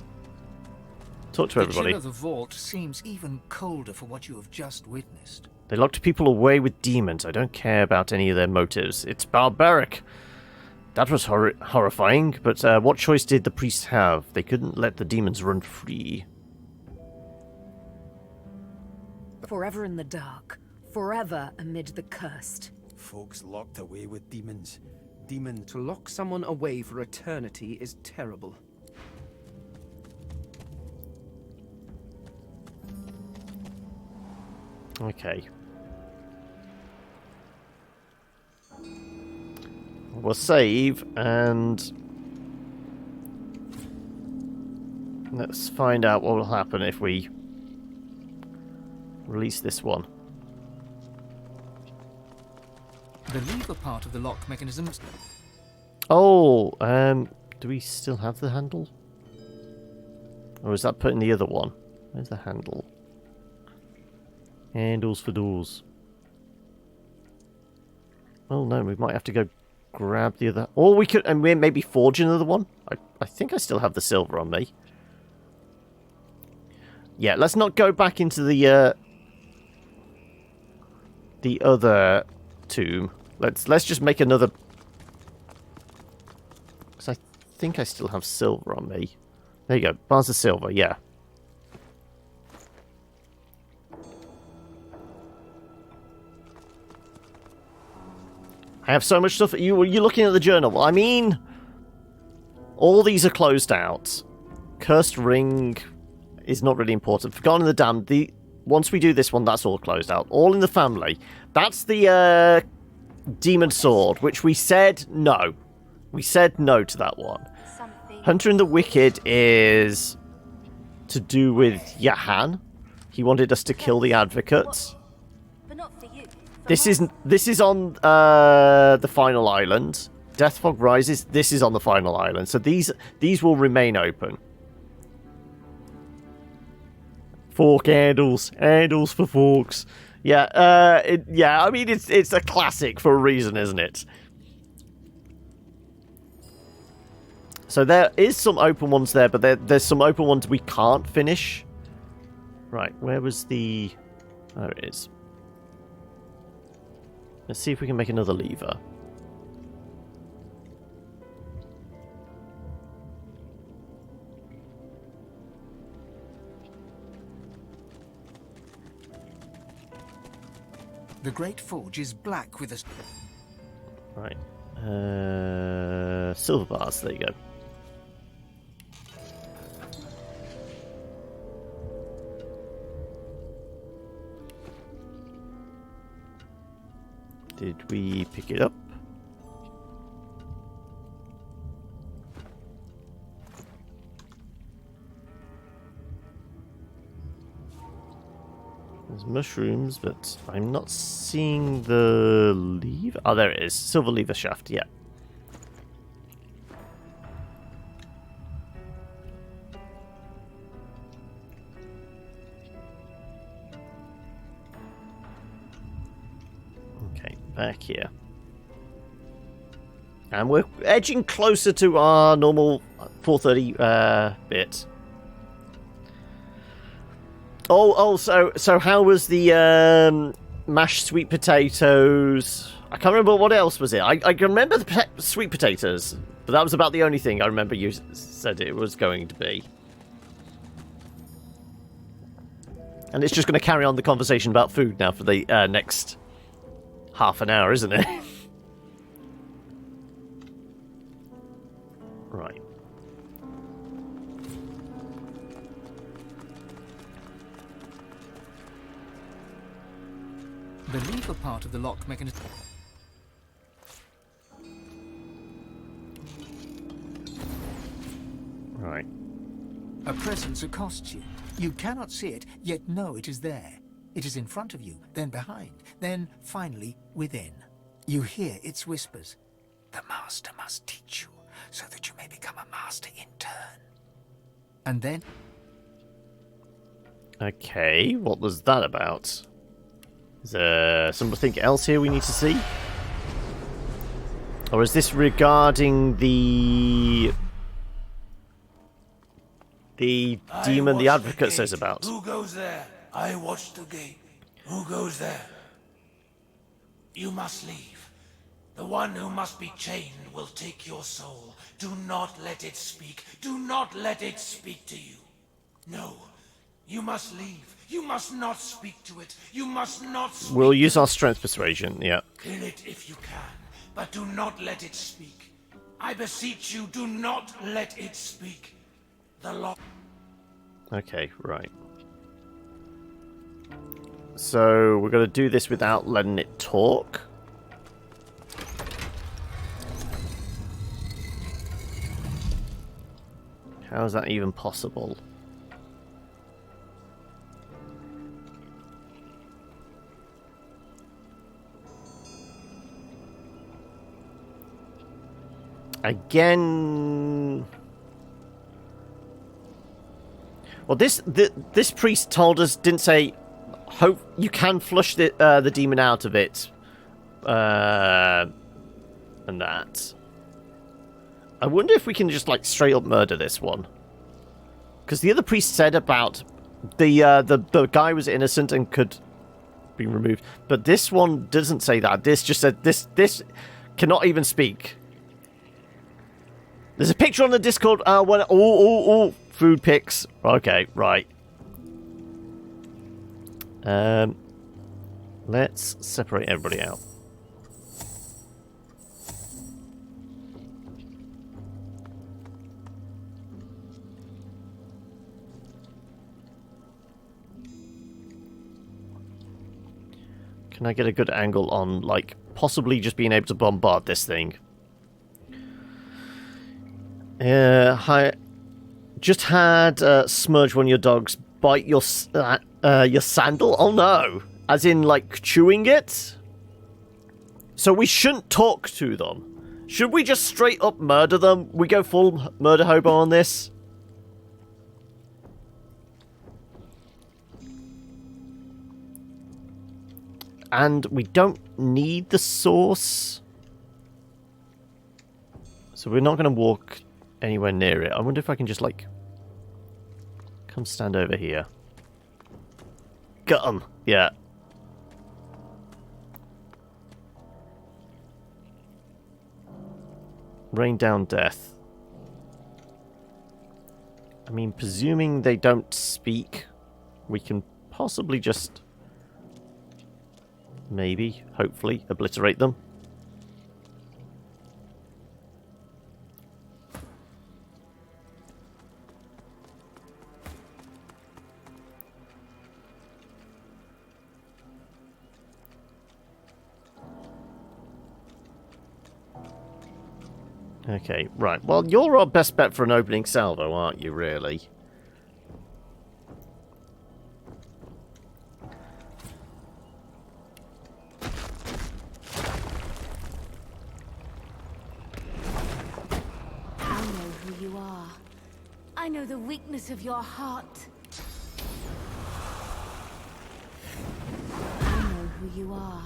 Talk to everybody. The chill of the vault seems even colder for what you have just witnessed. They locked people away with demons. I don't care about any of their motives. It's barbaric. That was horrifying, but what choice did the priests have? They couldn't let the demons run free. Forever in the dark. Forever amid the cursed. Folks locked away with demons. To lock someone away for eternity is terrible. Okay. We'll save and let's find out what will happen if we release this one. The lever part of the lock mechanism... Oh, do we still have the handle? Or is that put in the other one? Where's the handle? Handles for doors. Oh no, we might have to go grab the other... Or we could... And maybe forge another one? I think I still have the silver on me. Yeah, let's not go back into the other tomb. Let's just make another... Because I think I still have silver on me. There you go. Bars of silver, yeah. I have so much stuff. You're looking at the journal. I mean, all these are closed out. Cursed Ring is not really important. Forgotten in the Damned. Once we do this one, that's all closed out. All in the Family. That's the Demon Sword, which we said no. We said no to that one. Hunter and the Wicked is to do with Yahan. He wanted us to kill the Advocates. This is on the final island. Deathfog Rises. This is on the final island. So these will remain open. Fork handles for forks. Yeah, I mean it's a classic for a reason, isn't it? So there is some open ones there, but there's some open ones we can't finish. Right, where was the... There it is. Let's see if we can make another lever. The Great Forge is black with a... Right. Silver bars, there you go. Did we pick it up? There's mushrooms, but I'm not seeing the lever. Oh, there it is. Silver lever shaft, yeah. Okay, back here. And we're edging closer to our normal 430 bit. Oh, so how was the mashed sweet potatoes. I can't remember what else was it. I can remember the sweet potatoes, but that was about the only thing I remember you said it was going to be. And it's just going to carry on the conversation about food now for the next half an hour, isn't it? Right. The lever part of the lock mechanism. Right. A presence accosts you. You cannot see it, yet know it is there. It is in front of you, then behind, then finally within. You hear its whispers. The master must teach you, so that you may become a master in turn. And then... Okay, what was that about? Is there something else here we need to see? Or is this regarding the demon the advocate says about? Who goes there? I watch the gate. Who goes there? You must leave. The one who must be chained will take your soul. Do not let it speak. Do not let it speak to you. No. You must leave. You must not speak to it. You must not speak. We'll use our strength persuasion, yeah. Kill it if you can, but do not let it speak. I beseech you, do not let it speak. The law. Okay, right. So we're going to do this without letting it talk. How is that even possible? Again... Well, this priest told us, didn't say, hope you can flush the demon out of it, and that. I wonder if we can just like straight up murder this one, because the other priest said about the guy was innocent and could be removed, but this one doesn't say that. This just said this cannot even speak. There's a picture on the Discord. Food pics. Okay, right. Let's separate everybody out. Can I get a good angle on, like, possibly just being able to bombard this thing? Just had Smudge, one of your dogs, bite your sandal? Oh no! As in, like, chewing it? So we shouldn't talk to them. Should we just straight up murder them? We go full murder hobo on this? And we don't need the source. So we're not going to walk anywhere near it. I wonder if I can just, like, come stand over here. Got 'em. Yeah. Rain down death. I mean, presuming they don't speak, we can possibly just... maybe, hopefully, obliterate them. Okay, right. Well, you're our best bet for an opening salvo, aren't you, really? I know who you are. I know the weakness of your heart. I know who you are.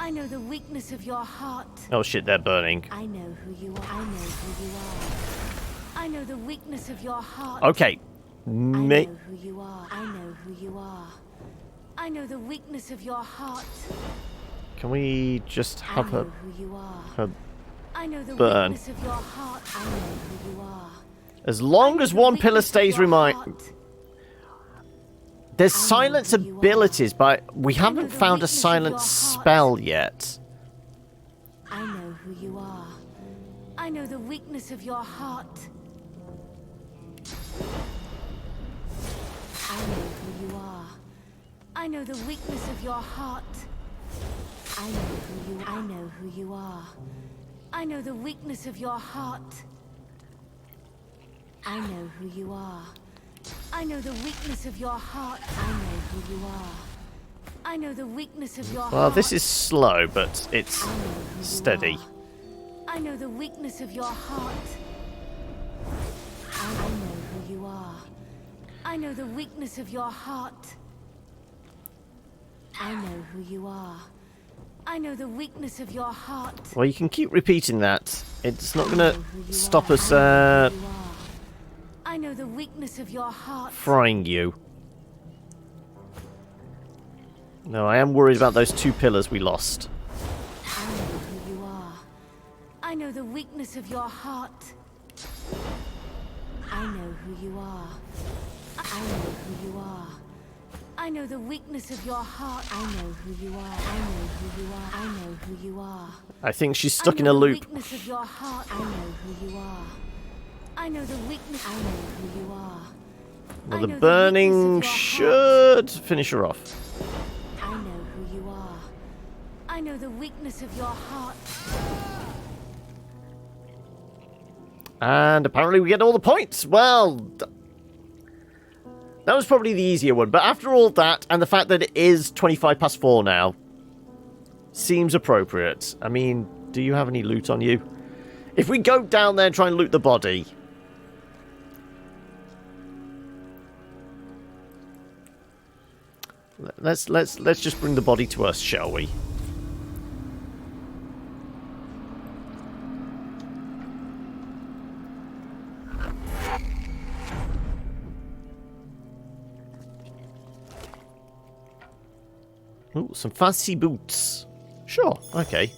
I know the weakness of your heart. Oh shit, they're burning. I know who you are. I know who you are. I know the weakness of your heart. Okay. I know who you are. I know who you are. I know the weakness of your heart. Can we just have I her, know who you are. her I know the burn? weakness of your heart. I know who you are. As long as one pillar stays remind. There's silence abilities, but we haven't found a silence spell yet. I know who you are. I know the weakness of your heart. I know who you are. I know the weakness of your heart. I know who you. I know who you are. I know the weakness of your heart. I know who you are. I know the weakness of your heart. I know who you are. I know the weakness of your heart. Well, this is slow, but it's steady. I know the weakness of your heart. I know who you are. I know the weakness of your heart. I know who you are. I know the weakness of your heart. Well, you can keep repeating that. It's not going to stop us I know the weakness of your heart. frying you. No, I am worried about those 2 pillars we lost. I know who you are. I know the weakness of your heart. I know who you are. I know who you are. I know the weakness of your heart. I know who you are. I know who you are. I know who you are. I think she's stuck in a loop. I know the weakness of your heart. I know who you are. I know the weakness. I know who you are. Well, the burning should finish her off. I know who you are. I know the weakness of your heart. And apparently we get all the points. Well, that was probably the easier one. But after all that, and the fact that it is 25 past 4 now, seems appropriate. I mean, do you have any loot on you? If we go down there and try and loot the body... Let's just bring the body to us, shall we? Ooh, some fancy boots. Sure, okay.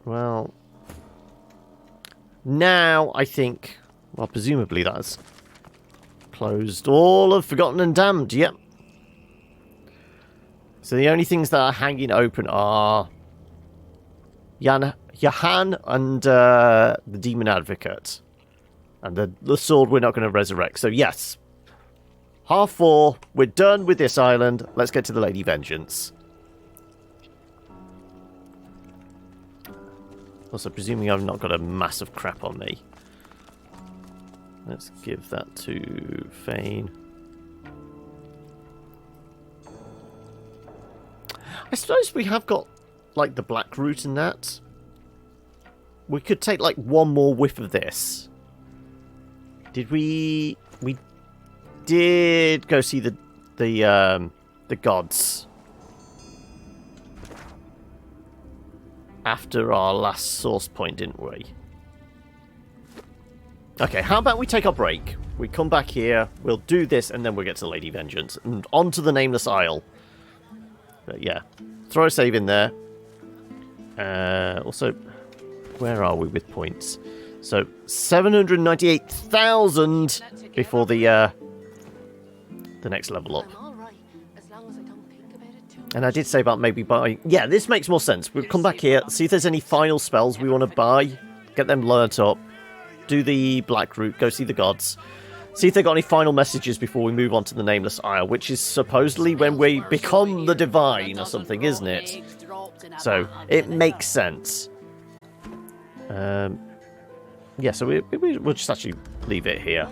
Well, now I think, well, presumably that's closed all of Forgotten and Damned, yep. So the only things that are hanging open are Johan and the Demon Advocate. And the sword we're not going to resurrect. So yes, 4:30, we're done with this island. Let's get to the Lady Vengeance. Also, presuming I've not got a massive crap on me. Let's give that to Fane. I suppose we have got, like, the black root in that. We could take, like, one more whiff of this. Did we... We did go see the gods. After our last source point, didn't we? Okay, how about we take our break? We come back here, we'll do this, and then we'll get to Lady Vengeance. And on to the Nameless Isle. But yeah, throw a save in there. Also, where are we with points? So, 798,000 before the next level up. And I did say about maybe buying... Yeah, this makes more sense. We'll come back here, see if there's any final spells we want to buy, get them learnt up, do the black route, go see the gods, see if they've got any final messages before we move on to the Nameless Isle, which is supposedly when we become the Divine or something, isn't it? So, it makes sense. Yeah, so we'll just actually leave it here.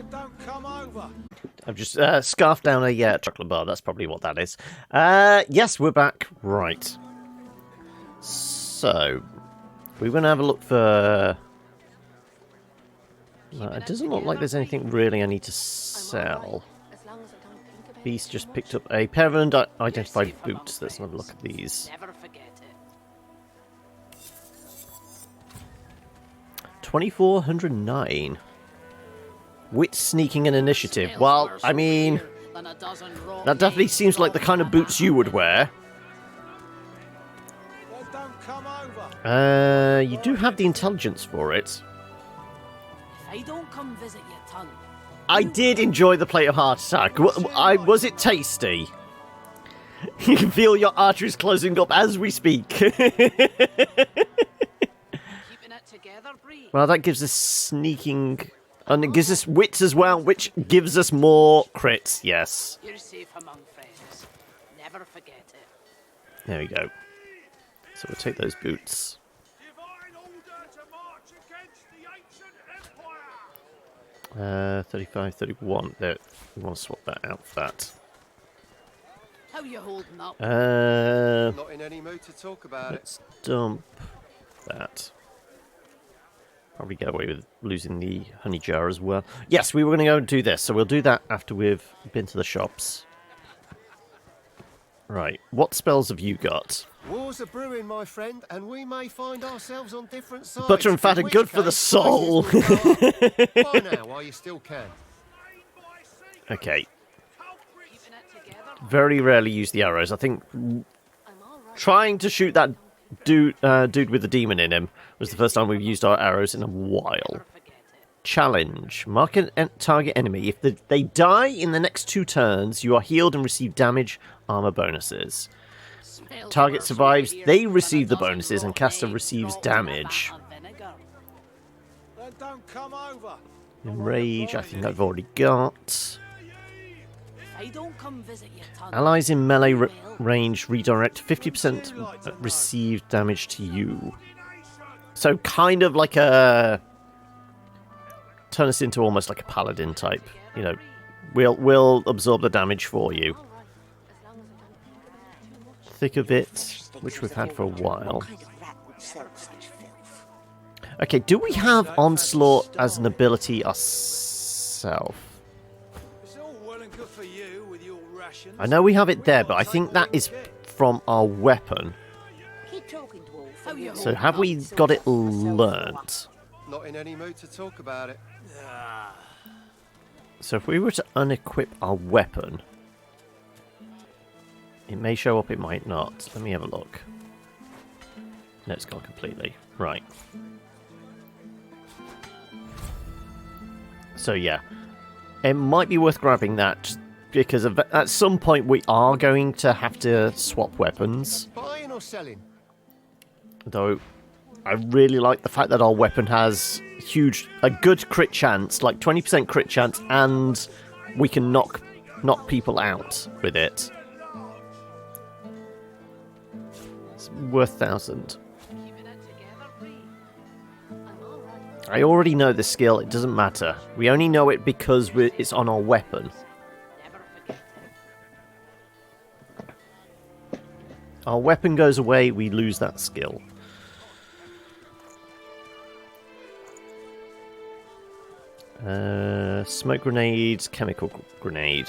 I've just scarfed down a chocolate bar. That's probably what that is. Yes, we're back. Right. So, we're going to have a look for... it doesn't look like there's anything really I need to sell. Beast just picked up a pair of unidentified boots. Let's have a look at these. 2409. Wit, sneaking, and initiative. Well, I mean, that definitely seems like the kind of boots you would wear. You do have the intelligence for it. I don't come visit your tongue. I did enjoy the plate of heart attack. Was it tasty? You can feel your arteries closing up as we speak. Well, that gives us sneaking, and it gives us wits as well, which gives us more crits. Yes. You're safe among friends. Never forget it. There we go. So we'll take those boots. 35, 31. There, we want to swap that out for that. How you holding up? Not in any mood to talk about let's dump that. Probably get away with losing the honey jar as well. Yes, we were going to go and do this, so we'll do that after we've been to the shops. Right, what spells have you got? Wars are brewing, my friend, and we may find ourselves on different sides. Butter and fat are good for the soul. Buy now while you still can. Okay. Very rarely use the arrows. I think trying to shoot that dude with the demon in him was the first time we've used our arrows in a while. Challenge. Mark a target enemy. If they die in the next 2 turns, you are healed and receive damage armor bonuses. Target survives, they receive the bonuses, and caster receives damage. Enrage, I think I've already got. Allies in melee range redirect 50% received damage to you. So kind of like a... turn us into almost like a paladin type. You know, we'll absorb the damage for you. Thick of it, which we've had for a while. Okay, do we have Onslaught as an ability ourselves? I know we have it there, but I think that is from our weapon. So have we got it learnt? Not in any mood to talk about it. So if we were to unequip our weapon, it may show up, it might not. Let me have a look. No, it's gone completely. Right. So yeah, it might be worth grabbing that because at some point we are going to have to swap weapons. Buying or selling? Though I really like the fact that our weapon has a good crit chance, like 20% crit chance, and we can knock people out with it. It's worth 1,000. I already know this skill, it doesn't matter. We only know it because it's on our weapon. Our weapon goes away, we lose that skill. Smoke grenade, chemical grenade.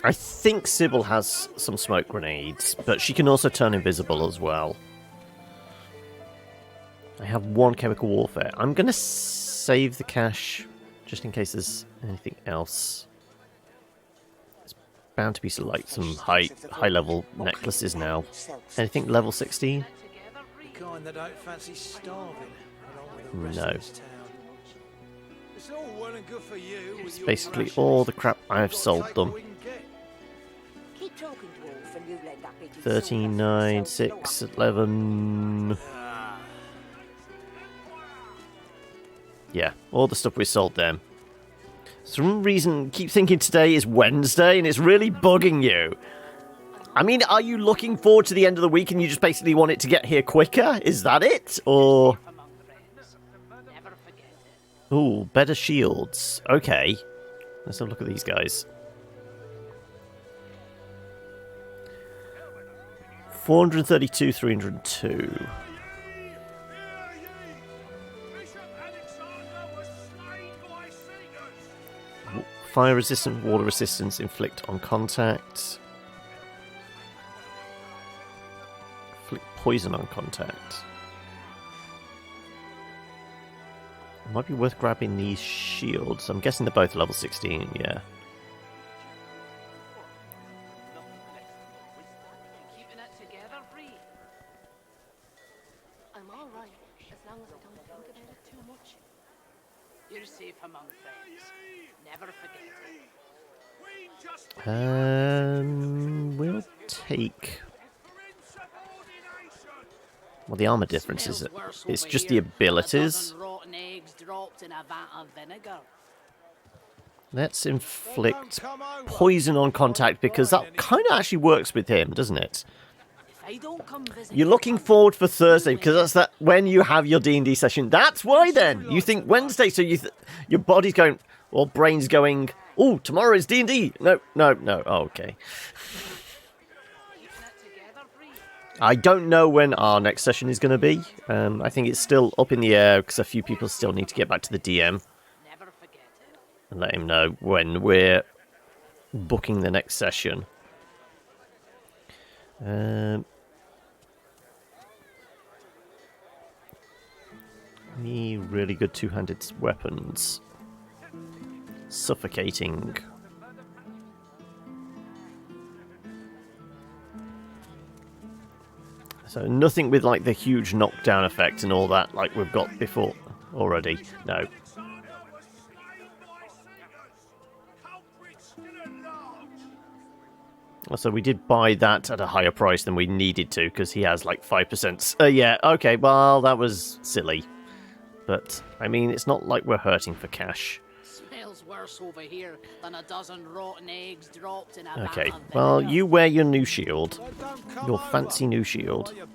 I think Sybil has some smoke grenades, but she can also turn invisible as well. I have 1 chemical warfare. I'm going to save the cash just in case there's anything else. There's bound to be some high level necklaces now. Anything level 16? Kind that don't fancy starving, along with the rest No. of this town. It's all well and good for you. It's basically all the crap I've sold them. 13, 9, 6, 11... Yeah, all the stuff we sold them. For some reason, keep thinking today is Wednesday, and it's really bugging you. I mean, are you looking forward to the end of the week and you just basically want it to get here quicker? Is that it? Or... Ooh, better shields. Okay. Let's have a look at these guys. 432, 302. Fire resistant, water resistance, inflict on contact. Inflict poison on contact. It might be worth grabbing these shields. I'm guessing they're both level 16, yeah. Keeping it together, Bree. I'm all right, as long as I don't think about it too much. You're safe among friends. Never forget it. We'll take... Well, the armor difference is it's just the abilities. Rotten eggs dropped in a vat of vinegar. Let's inflict poison on contact, because that kind of actually works with him, doesn't it? If I don't come visit You're looking forward for Thursday because that's that when you have your D&D session. That's why then you think Wednesday, so your body's going, or brain's going, oh, tomorrow is D&D. No. Oh, okay. I don't know when our next session is going to be. I think it's still up in the air because a few people still need to get back to the DM and let him know when we're booking the next session. Any really good two-handed weapons? Suffocating. So nothing with like the huge knockdown effect and all that like we've got before already. No. So we did buy that at a higher price than we needed to because he has like 5%. Yeah, okay, well that was silly. But I mean, it's not like we're hurting for cash. Smells worse over here than a dozen rotten eggs dropped in a Okay, vat of well, vinegar. you wear your new shield. Your fancy new shield. If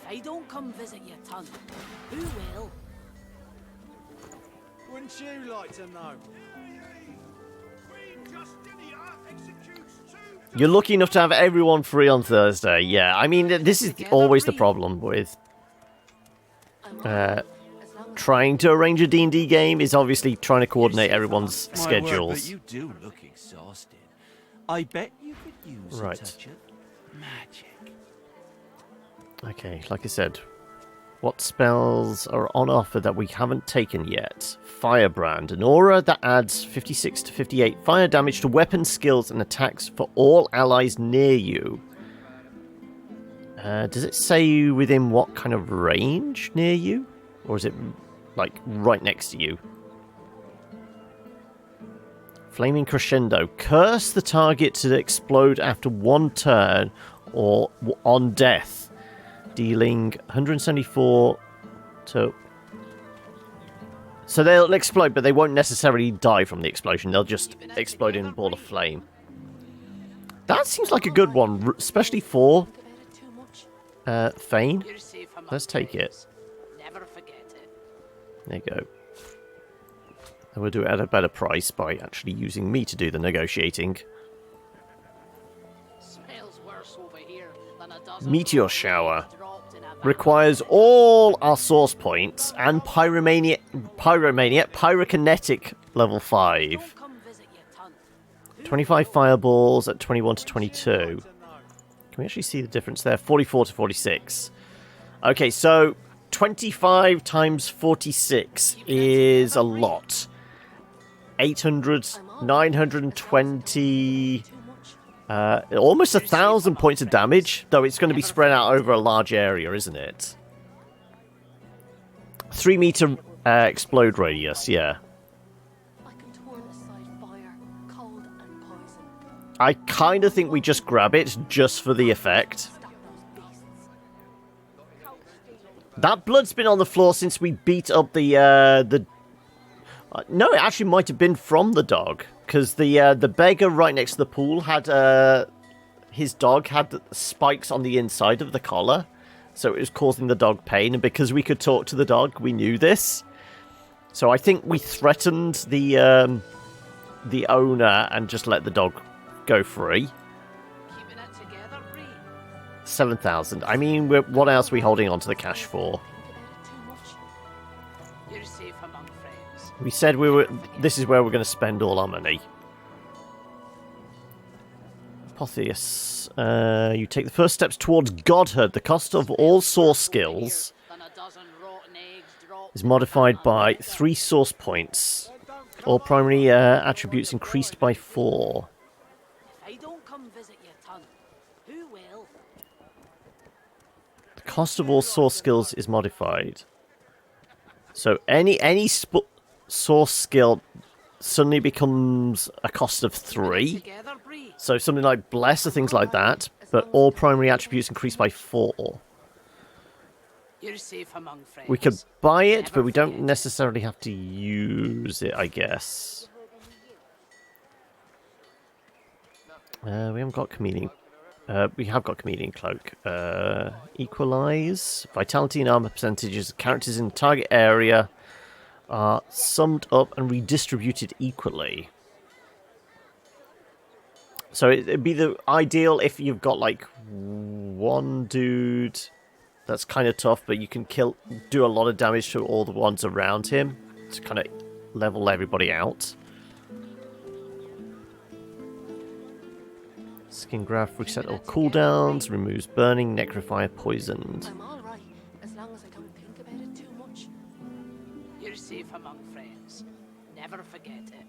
I don't come visit your ton, who will? Wouldn't you like to know? You're lucky enough to have everyone free on Thursday. Yeah, I mean, this is always the problem with trying to arrange a D&D game is obviously trying to coordinate everyone's schedules. But you do look exhausted. I bet you could use Right. a touch of magic. Okay, like I said, what spells are on offer that we haven't taken yet? Firebrand, an aura that adds 56 to 58 fire damage to weapon skills and attacks for all allies near you. Does it say within what kind of range near you? Or is it, like, right next to you? Flaming Crescendo. Curse the target to explode after one turn or on death. Dealing 174 to... So they'll explode, but they won't necessarily die from the explosion. They'll just explode in a ball of flame. That seems like a good one, especially for Fane. Let's take it. Never forget it. There you go. And we'll do it at a better price by actually using me to do the negotiating. Smells worse over here than a dozen Meteor Shower. Requires all our source points and pyrokinetic level 5. 25 fireballs at 21 to 22. Can we actually see the difference there? 44 to 46. Okay, so 25 times 46 is a lot. 800, 920... almost 1,000 points of damage, though it's going to be spread out over a large area, isn't it? 3 meter explode radius, yeah. I kind of think we just grab it just for the effect. That blood's been on the floor since we beat up the no, it actually might have been from the dog. Because the beggar right next to the pool had his dog had spikes on the inside of the collar, so it was causing the dog pain. And because we could talk to the dog, we knew this. So I think we threatened the owner and just let the dog go free. 7,000. I mean, what else are we holding on to the cash for? You're safe among friends. We said we were. This is where we're going to spend all our money. Apotheus. You take the first steps towards godhood. The cost of all source skills is modified by 3 source points. All primary attributes increased by 4. If I don't come visit your ton, who will? The cost of all source skills is modified. So any source skill suddenly becomes a cost of 3. So something like Bless or things like that, but all primary attributes increase by 4. You're safe among friends. We could buy it, but we don't necessarily have to use it, I guess. We haven't got chameleon. We have got chameleon cloak. Equalize. Vitality and armor percentages of characters in the target area are summed up and redistributed equally. So it'd be the ideal if you've got like one dude that's kind of tough, but you can do a lot of damage to all the ones around him to kind of level everybody out. Skin graft, reset all cooldowns, removes burning, necrofier, poisoned. I'm all right, as long as I don't think about it too much. You're safe among friends. Never forget it.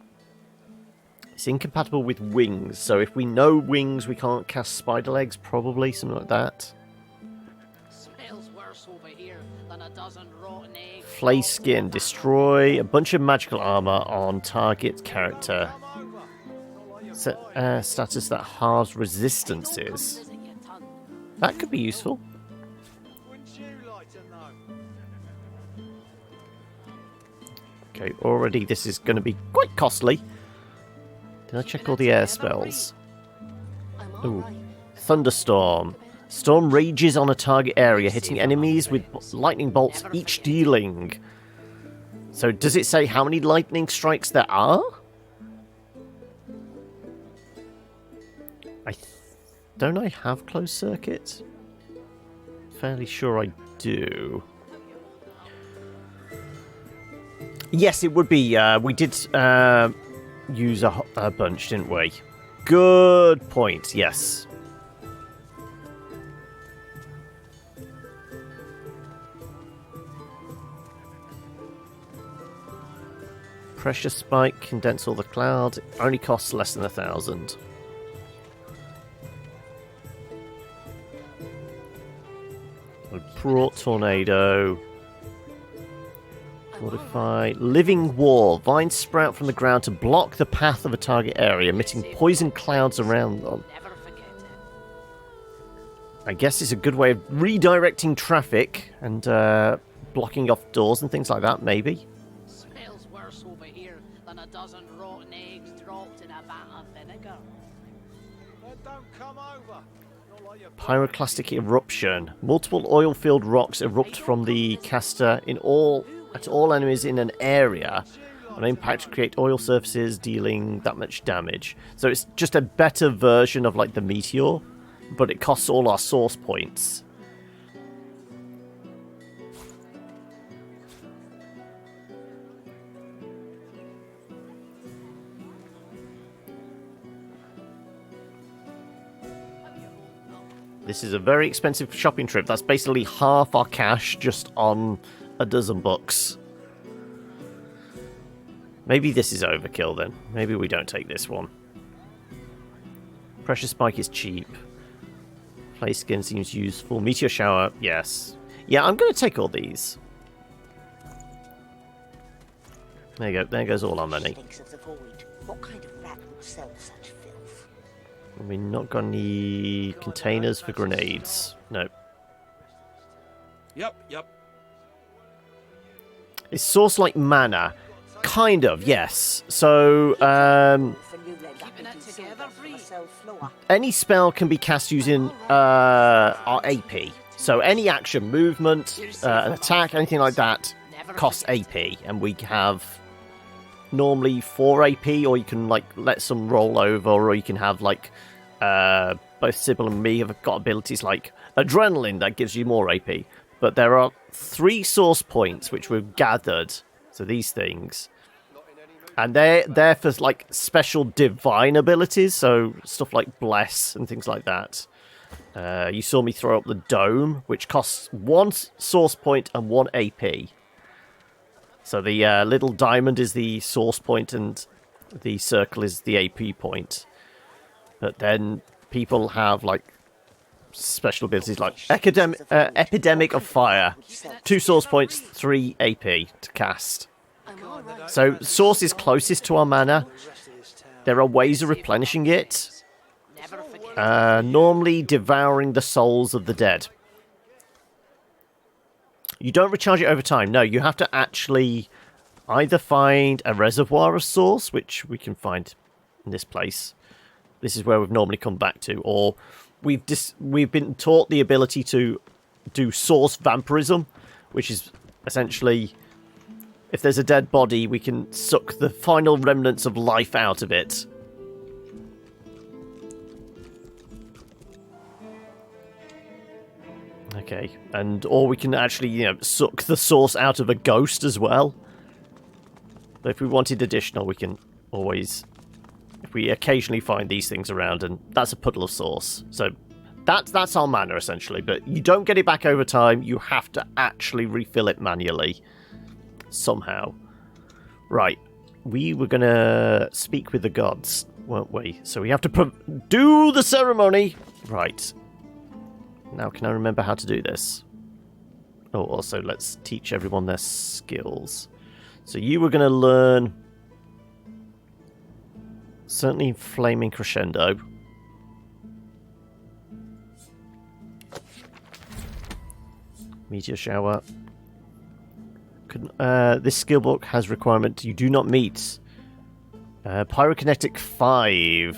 It's incompatible with wings, so if we know wings, we can't cast spider legs, probably, something like that. Smells worse over here than a dozen rotten eggs. Flay skin, destroy a bunch of magical armor on target character. Set status that halves resistances. That could be useful. Okay, already this is going to be quite costly. Did I check all the air spells? Ooh. Thunderstorm. Storm rages on a target area, hitting enemies with lightning bolts, each dealing. So does it say how many lightning strikes there are? Don't I have closed circuit? Fairly sure I do. Yes, it would be. We did use a bunch, didn't we? Good point, yes. Pressure spike, condense all the clouds. It only costs less than 1,000. Brought tornado. Modify. Living wall. Vines sprout from the ground to block the path of a target area, emitting poison clouds around them. I guess it's a good way of redirecting traffic and blocking off doors and things like that, maybe. Smells worse over here than a dozen rotten eggs dropped in a vat of vinegar. Don't come over. Pyroclastic eruption. Multiple oil-filled rocks erupt from the caster at all enemies in an area. On impact, create oil surfaces, dealing that much damage. So it's just a better version of like the meteor, but it costs all our source points. This is a very expensive shopping trip. That's basically half our cash just on a dozen books. Maybe this is overkill then. Maybe we don't take this one. Pressure spike is cheap. Play skin seems useful. Meteor shower, yes. Yeah, I'm going to take all these. There you go. There goes all our money. What kind of rat would sell such filth? We've not got any containers for grenades. No. Yep. Is source like mana? Kind of, yes. So, any spell can be cast using our AP. So any action, movement, an attack, anything like that costs AP. And we have normally 4 AP, or you can like let some roll over, or you can have like both Sybil and me have got abilities like adrenaline that gives you more AP. But there are 3 source points which we've gathered. So these things. And they're for like special divine abilities, so stuff like bless and things like that. You saw me throw up the dome, which costs 1 source point and 1 AP. So the little diamond is the source point and the circle is the AP point. But then people have like special abilities like Epidemic of Fire. 2 source points, 3 AP to cast. So source is closest to our mana. There are ways of replenishing it. Normally devouring the souls of the dead. You don't recharge it over time. No, you have to actually either find a reservoir of source, which we can find in this place. This is where we've normally come back to, or we've been taught the ability to do source vampirism, which is essentially if there's a dead body, we can suck the final remnants of life out of it. Okay, or we can actually, suck the source out of a ghost as well. But if we wanted additional, we can always, if we occasionally find these things around, and that's a puddle of source. So that's our mana essentially, but you don't get it back over time. You have to actually refill it manually somehow. Right, we were gonna speak with the gods, weren't we? So we have to do the ceremony. Right. Now, can I remember how to do this? Oh, also, let's teach everyone their skills. So you were going to learn... certainly Flaming Crescendo. Meteor Shower. This skill book has requirement you do not meet. Pyrokinetic 5.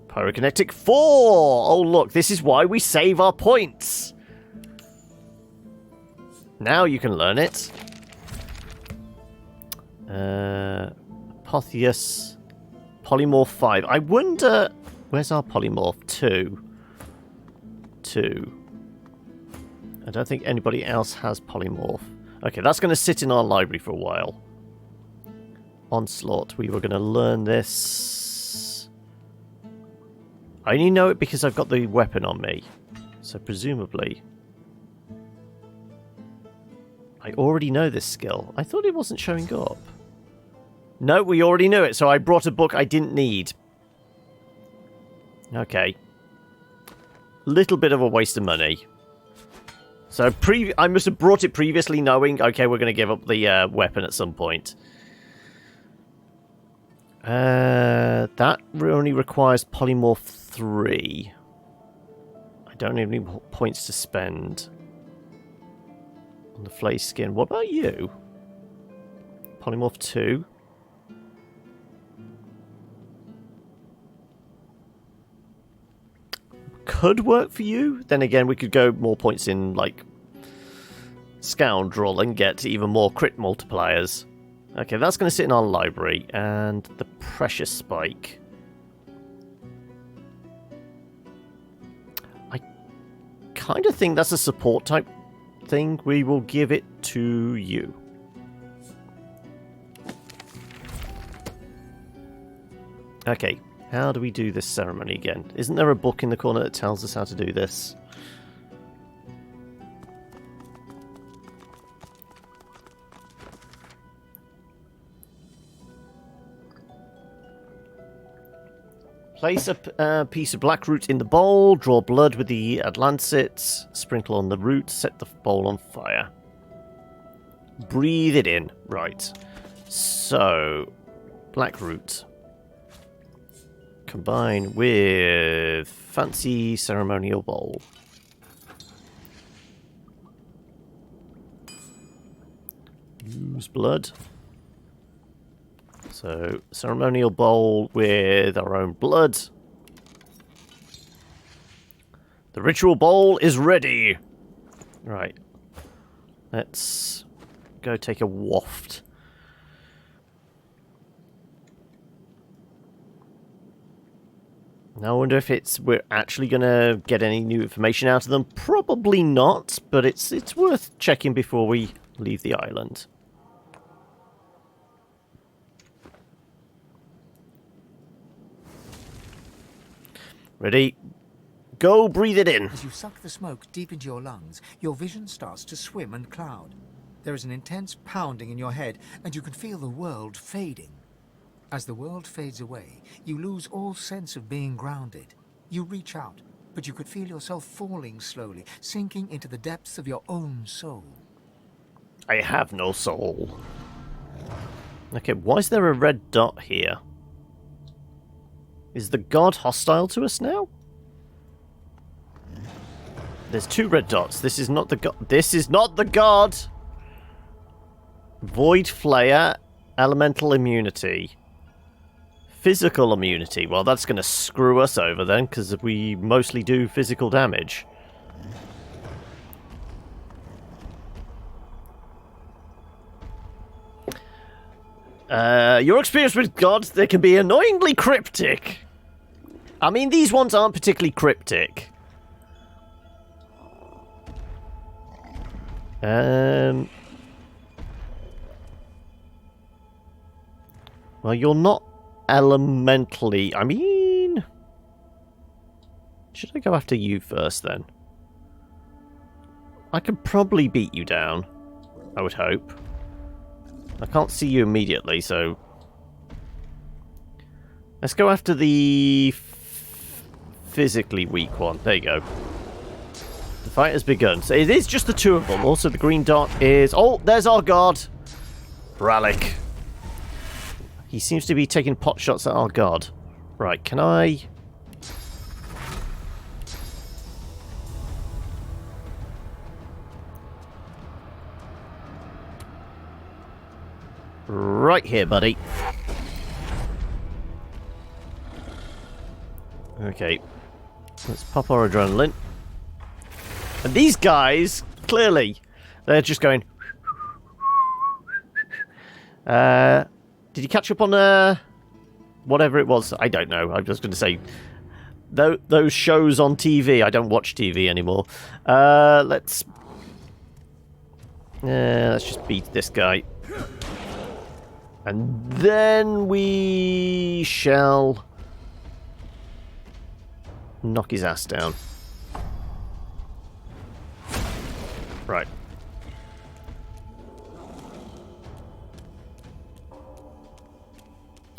Pyrokinetic 4! Oh, look, this is why we save our points! Now you can learn it. Apotheus. Polymorph 5. I wonder... where's our Polymorph? 2. I don't think anybody else has Polymorph. Okay, that's going to sit in our library for a while. Onslaught. We were going to learn this... I only know it because I've got the weapon on me. So presumably... I already know this skill. I thought it wasn't showing up. No, we already knew it, so I brought a book I didn't need. Okay. Little bit of a waste of money. So I must have brought it previously knowing, okay, we're going to give up the weapon at some point. That only requires Polymorph 3. I don't have any points to spend on the flay skin. What about you? Polymorph 2. Could work for you. Then again, we could go more points in, like, Scoundrel and get even more crit multipliers. Okay, that's going to sit in our library. And the Precious Spike. I kind of think that's a support type thing. We will give it to you. Okay, how do we do this ceremony again? Isn't there a book in the corner that tells us how to do this? Place a piece of black root in the bowl, draw blood with the Atlancet, sprinkle on the root, set the bowl on fire. Breathe it in. Right. So, black root. Combine with fancy ceremonial bowl. Use blood. So, ceremonial bowl with our own blood. The ritual bowl is ready. Right. Let's go take a waft. Now I wonder if we're actually going to get any new information out of them. Probably not, but it's worth checking before we leave the island. Ready? Go, breathe it in. As you suck the smoke deep into your lungs, your vision starts to swim and cloud. There is an intense pounding in your head, and you can feel the world fading. As the world fades away, you lose all sense of being grounded. You reach out, but you could feel yourself falling slowly, sinking into the depths of your own soul. I have no soul. Okay, why is there a red dot here? Is the god hostile to us now? There's 2 red dots. This is not the god. This is not the god! Void Flayer, elemental immunity. Physical immunity. Well, that's going to screw us over then, because we mostly do physical damage. Your experience with gods, they can be annoyingly cryptic. I mean, these ones aren't particularly cryptic. Well, you're not elementally... I mean... Should I go after you first, then? I could probably beat you down. I would hope. I can't see you immediately, so... Let's go after the... physically weak one. There you go. The fight has begun. So it is just the 2 of them. Also, the green dot is... Oh, there's our god! Rallic. He seems to be taking pot shots at our god. Right, can I... Right here, buddy. Okay. Let's pop our adrenaline. And these guys, clearly, they're just going... Did you catch up on whatever it was? I don't know. I was going to say... Those shows on TV. I don't watch TV anymore. Let's just beat this guy. And then we shall knock his ass down. Right.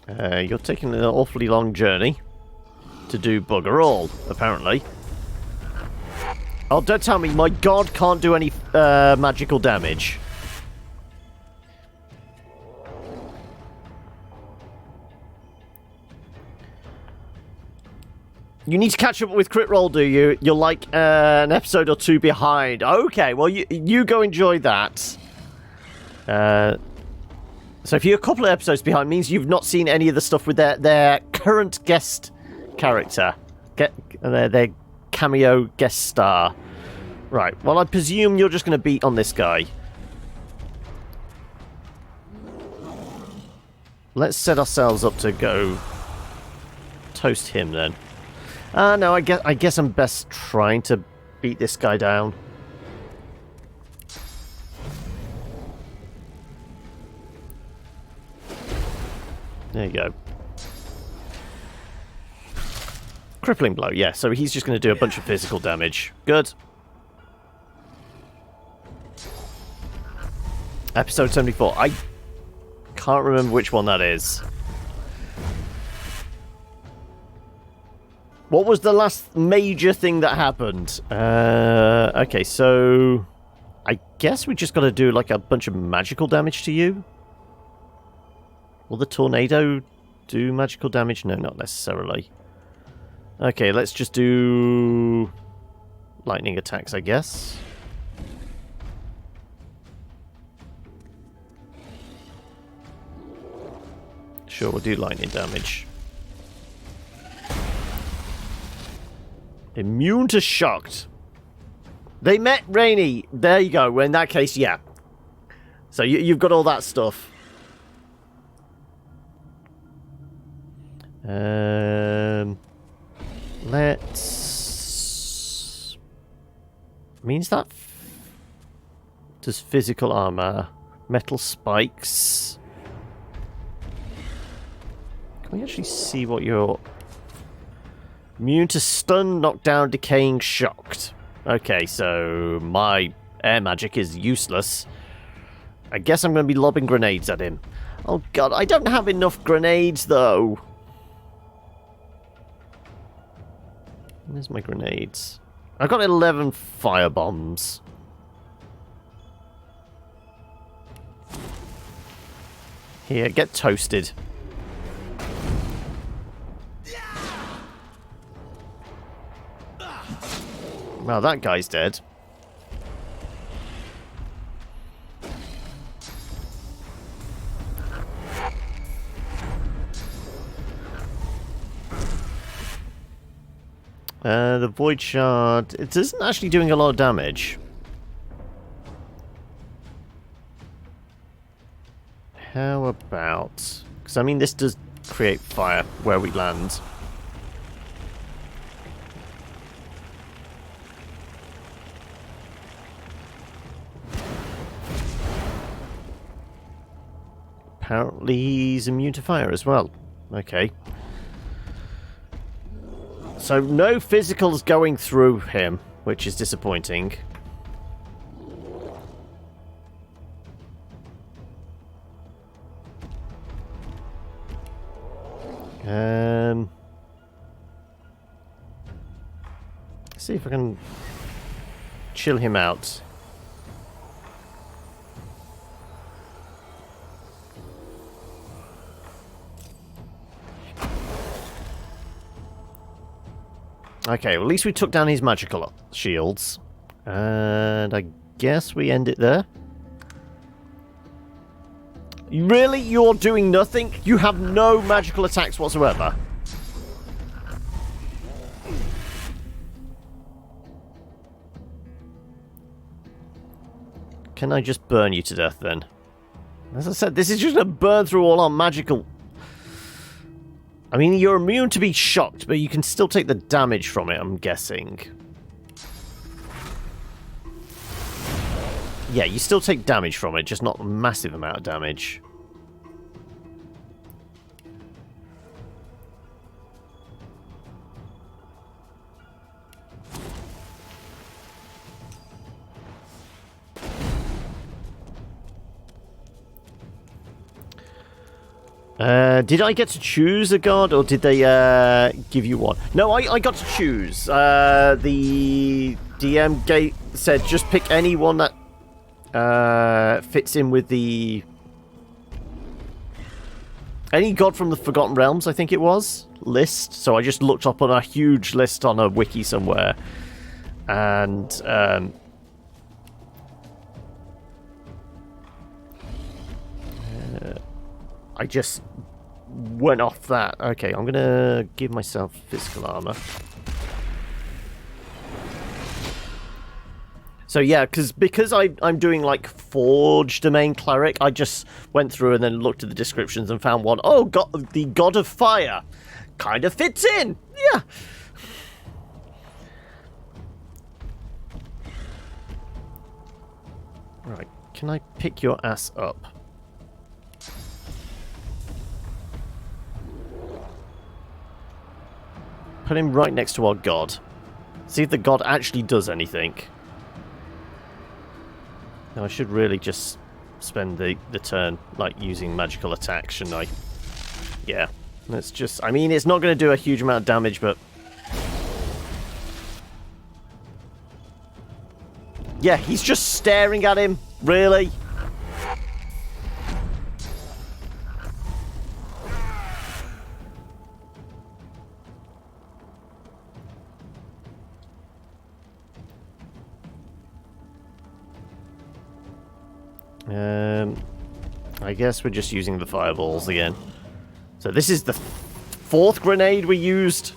You're taking an awfully long journey to do bugger all, apparently. Oh, don't tell me my god can't do any magical damage. You need to catch up with Crit Roll, do you? You're like an episode or 2 behind. Okay, well, you go enjoy that. So if you're a couple of episodes behind, means you've not seen any of the stuff with their current guest character. Their cameo guest star. Right, well, I presume you're just going to beat on this guy. Let's set ourselves up to go toast him, then. No, I guess I'm best trying to beat this guy down. There you go. Crippling blow, yeah, so he's just going to do a bunch of physical damage. Good. Episode 74. I can't remember which one that is. What was the last major thing that happened? Okay, so... I guess we just got to do, like, a bunch of magical damage to you? Will the tornado do magical damage? No, not necessarily. Okay, let's just do... lightning attacks, I guess. Sure, we'll do lightning damage. Immune to shocked. They met Rainy. There you go. In that case, yeah. So you've got all that stuff. Let's... Means that... Does physical armor. Metal spikes. Can we actually see what your... Immune to stun, knockdown, decaying, shocked. Okay, so my air magic is useless. I guess I'm going to be lobbing grenades at him. Oh god, I don't have enough grenades though. Where's my grenades? I've got 11 fire bombs. Here, get toasted. Well, that guy's dead. The Void Shard... It isn't actually doing a lot of damage. How about... Because, I mean, this does create fire where we land. Apparently he's immune to fire as well. Okay. So no physicals going through him, which is disappointing. See if I can chill him out. Okay, well, at least we took down his magical shields. And I guess we end it there. Really? You're doing nothing? You have no magical attacks whatsoever? Can I just burn you to death then? As I said, this is just going to burn through all our magical... I mean, you're immune to be shocked, but you can still take the damage from it, I'm guessing. Yeah, you still take damage from it, just not a massive amount of damage. Did I get to choose a god, or did they give you one? No, I got to choose. The DM gate said just pick any one that fits in with the... Any god from the Forgotten Realms, I think it was, list. So I just looked up on a huge list on a wiki somewhere. And... I just went off that. Okay, I'm gonna give myself physical armor. So yeah, because I'm doing like Forge Domain Cleric, I just went through and then looked at the descriptions and found one. Oh, the God of Fire kind of fits in. Yeah. Right, can I pick your ass up? Put him right next to our god. See if the god actually does anything. Now I should really just spend the turn, like, using magical attacks, shouldn't I? Yeah. Let's just... I mean, it's not going to do a huge amount of damage, but... Yeah, he's just staring at him. Really? I guess we're just using the fireballs again. So this is the fourth grenade we used.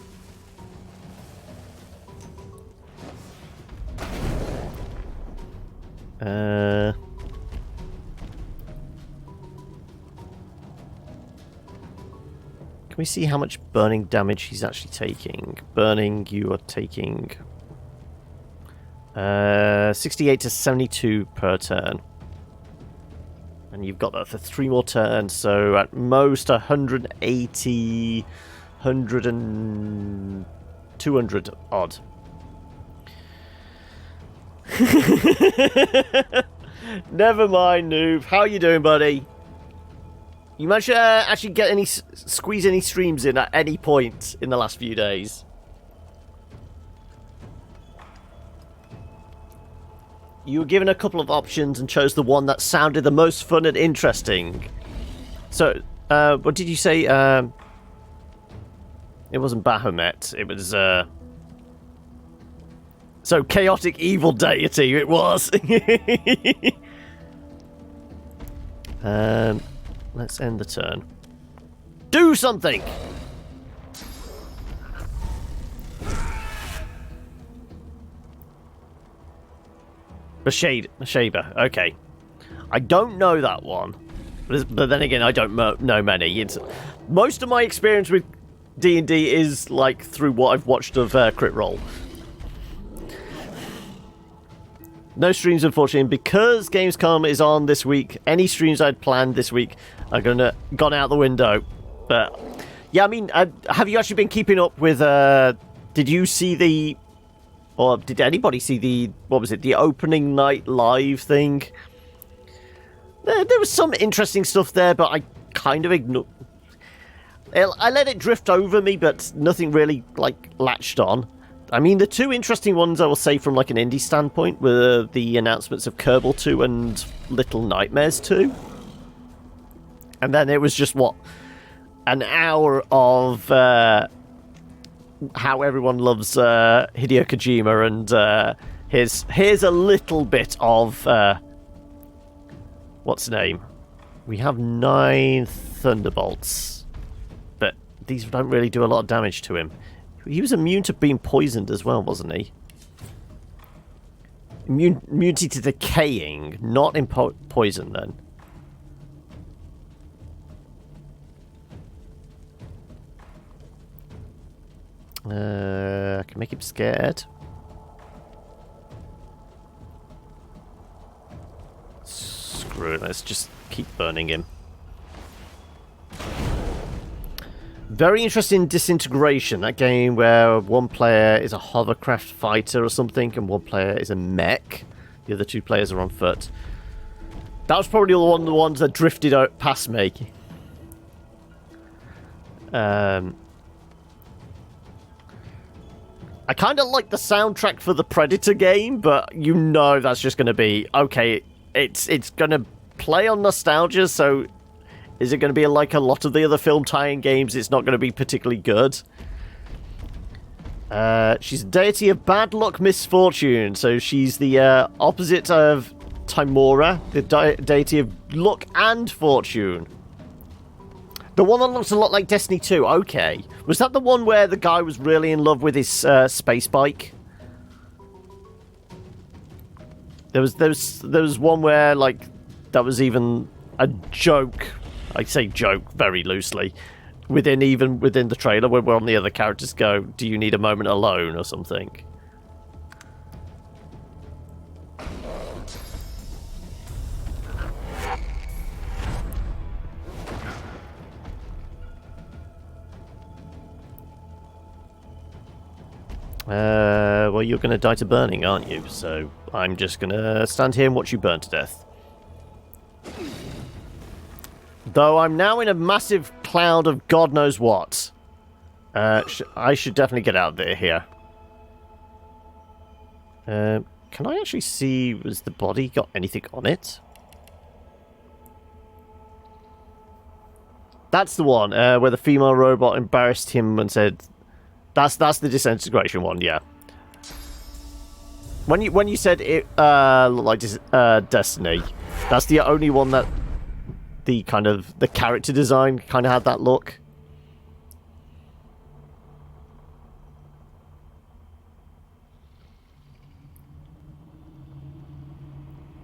Can we see how much burning damage he's actually taking? Burning, you are taking 68 to 72 per turn. And you've got that for 3 more turns, so at most 180, 100 and... 200 odd. Never mind, noob. How you doing, buddy? You managed to actually get any squeeze any streams in at any point in the last few days? You were given a couple of options and chose the one that sounded the most fun and interesting. So, what did you say? It wasn't Bahamut. It was, so, chaotic evil deity, it was. Let's end the turn. Do something! Mashaba, okay. I don't know that one. But then again, I don't know many. It's most of my experience with D&D is, like, through what I've watched of Crit Roll. No streams, unfortunately, because Gamescom is on this week. Any streams I'd planned this week are gone out the window. But yeah, I mean, have you actually been keeping up with? Did you see the, or did anybody see the? What was it? The opening night live thing. There was some interesting stuff there, but I kind of ignored. I let it drift over me, but nothing really like latched on. I mean, the two interesting ones I will say from like an indie standpoint were the announcements of Kerbal 2 and Little Nightmares 2. And then it was just, what, an hour of how everyone loves Hideo Kojima, and here's a little bit of, what's the name? We have 9 Thunderbolts, but these don't really do a lot of damage to him. He was immune to being poisoned as well, wasn't he? Immunity to decaying, not in poison then. I can make him scared. Screw it, let's just keep burning him. Very interesting Disintegration, that game where one player is a hovercraft fighter or something and one player is a mech. The other two players are on foot. That was probably one of the ones that drifted out past me. I kind of like the soundtrack for the Predator game, but you know that's just going to be, okay, it's going to play on nostalgia, so is it going to be like a lot of the other film tie-in games? It's not going to be particularly good. She's a deity of bad luck, misfortune. So she's the opposite of Timora, the deity of luck and fortune. The one that looks a lot like Destiny 2. Okay. Was that the one where the guy was really in love with his space bike? There was one where, like, that was even a joke. I say joke very loosely. Within the trailer, where one of the other characters go, "Do you need a moment alone?" or something. Well, you're going to die to burning, aren't you? So I'm just going to stand here and watch you burn to death. Though I'm now in a massive cloud of God knows what. I should definitely get out of there here. Can I actually see, has the body got anything on it? That's the one where the female robot embarrassed him and said, That's the disintegration one, yeah. When you said it looked like Destiny, that's the only one that the character design kind of had that look.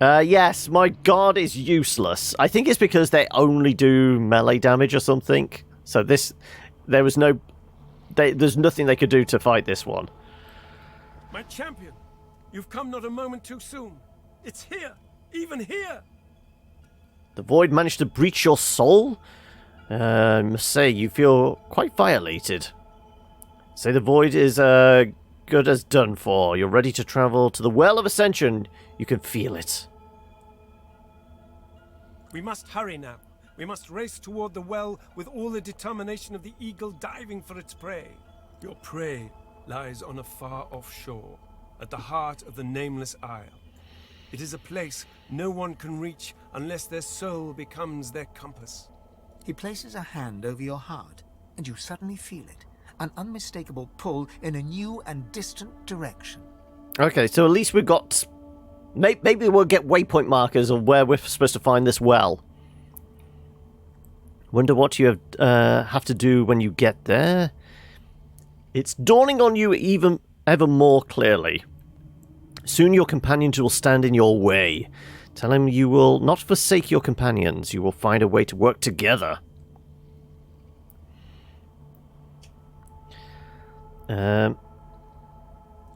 Yes, my god is useless. I think it's because they only do melee damage or something. So there's nothing they could do to fight this one. My champion, you've come not a moment too soon. It's here, even here. The void managed to breach your soul? I must say, you feel quite violated. Say the void is good as done for. You're ready to travel to the Well of Ascension. You can feel it. We must hurry now. We must race toward the well with all the determination of the eagle diving for its prey. Your prey lies on a far-off shore, at the heart of the Nameless Isle. It is a place no one can reach unless their soul becomes their compass. He places a hand over your heart, and you suddenly feel it. An unmistakable pull in a new and distant direction. Okay, so at least we've got... Maybe we'll get waypoint markers of where we're supposed to find this well. Wonder what you have to do when you get there. It's dawning on you ever more clearly. Soon your companions will stand in your way. Tell him you will not forsake your companions. You will find a way to work together.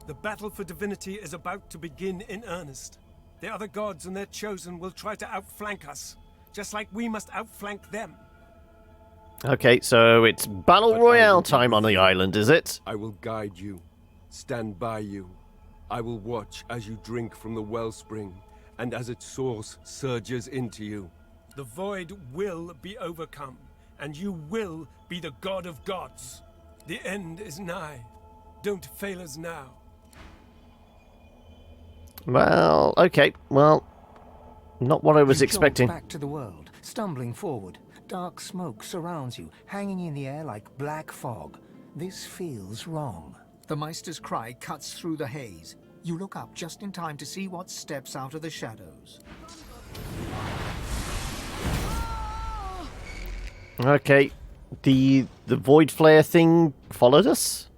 The battle for divinity is about to begin in earnest. The other gods and their chosen will try to outflank us, just like we must outflank them. Okay, so it's Battle Royale time on the island, is it? I will guide you, stand by you. I will watch as you drink from the wellspring, and as its source surges into you. The void will be overcome, and you will be the god of gods. The end is nigh. Don't fail us now. Well, okay. Well, not what I was expecting. Back to the world, stumbling forward. Dark smoke surrounds you, hanging in the air like black fog. This feels wrong. The Meister's cry cuts through the haze. You look up just in time to see what steps out of the shadows. Okay, the void flare thing followed us.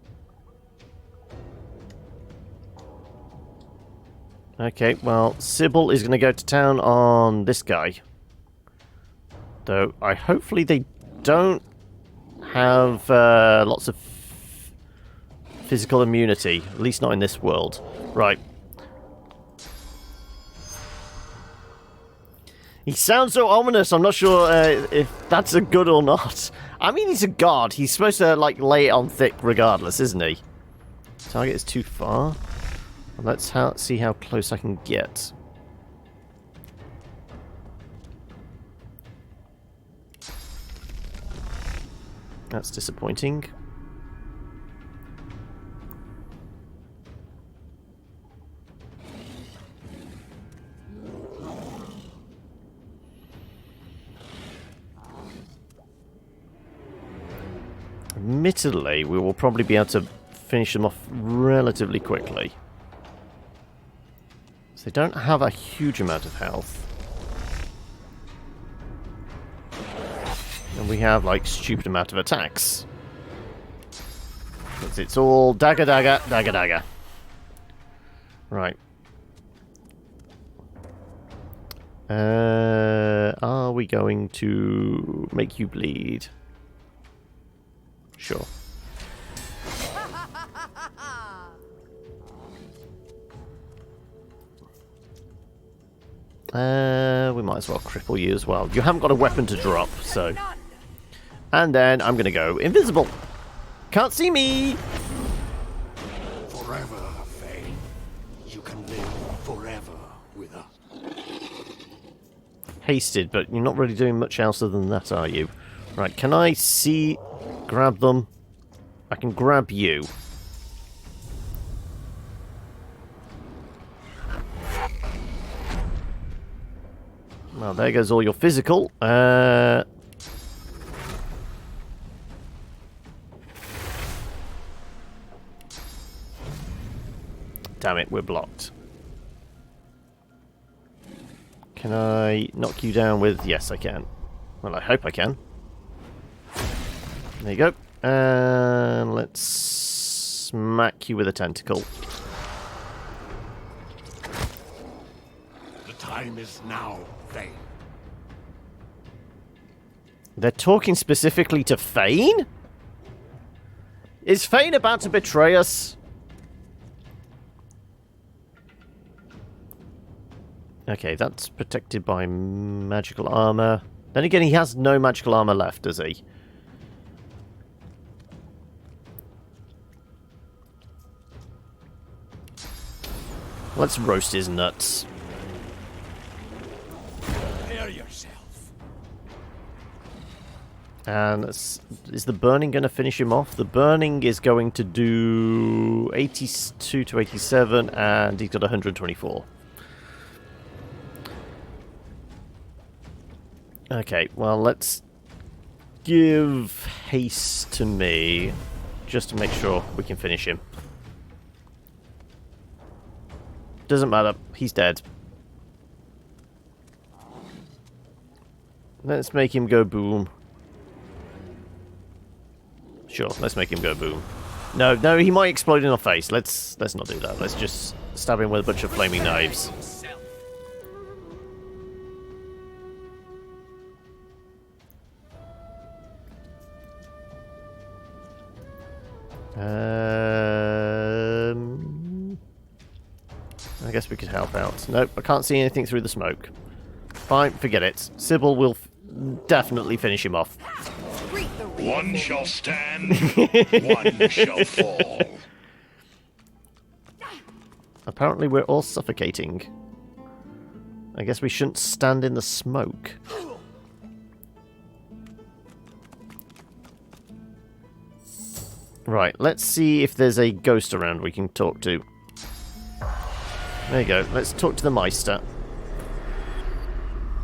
Okay, well, Sybil is going to go to town on this guy. Though, hopefully they don't have lots of physical immunity. At least not in this world. Right. He sounds so ominous, I'm not sure if that's a good or not. I mean, he's a god. He's supposed to, like, lay it on thick regardless, isn't he? Target is too far. Let's see how close I can get. That's disappointing. Admittedly, we will probably be able to finish them off relatively quickly. So they don't have a huge amount of health. And we have, like, stupid amount of attacks. Because it's all dagger, dagger, dagger, dagger. Right. Are we going to make you bleed? Sure. We might as well cripple you as well. You haven't got a weapon to drop, so... And then I'm gonna go invisible. Can't see me! Forever, Faye. You can live forever with us. Hasted, but you're not really doing much else other than that, are you? Right, can I see... grab them? I can grab you. Well, there goes all your physical. Damn it, we're blocked. Can I knock you down with... Yes, I can. Well, I hope I can. There you go. And let's smack you with a tentacle. The time is now, Faye. They're talking specifically to Fane? Is Fane about to betray us? Okay, that's protected by magical armor. Then again, he has no magical armor left, does he? Let's roast his nuts. Prepare yourself. And is the burning going to finish him off? The burning is going to do 82 to 87, and he's got 124. Okay, well, let's give haste to me, just to make sure we can finish him. Doesn't matter, he's dead. Let's make him go boom. Sure, let's make him go boom. No, he might explode in our face. Let's not do that. Let's just stab him with a bunch of flaming knives. I guess we could help out. Nope, I can't see anything through the smoke. Fine, forget it. Sybil will definitely finish him off. One shall stand, one shall fall. Apparently we're all suffocating. I guess we shouldn't stand in the smoke. Right, let's see if there's a ghost around we can talk to. There you go, let's talk to the Meister.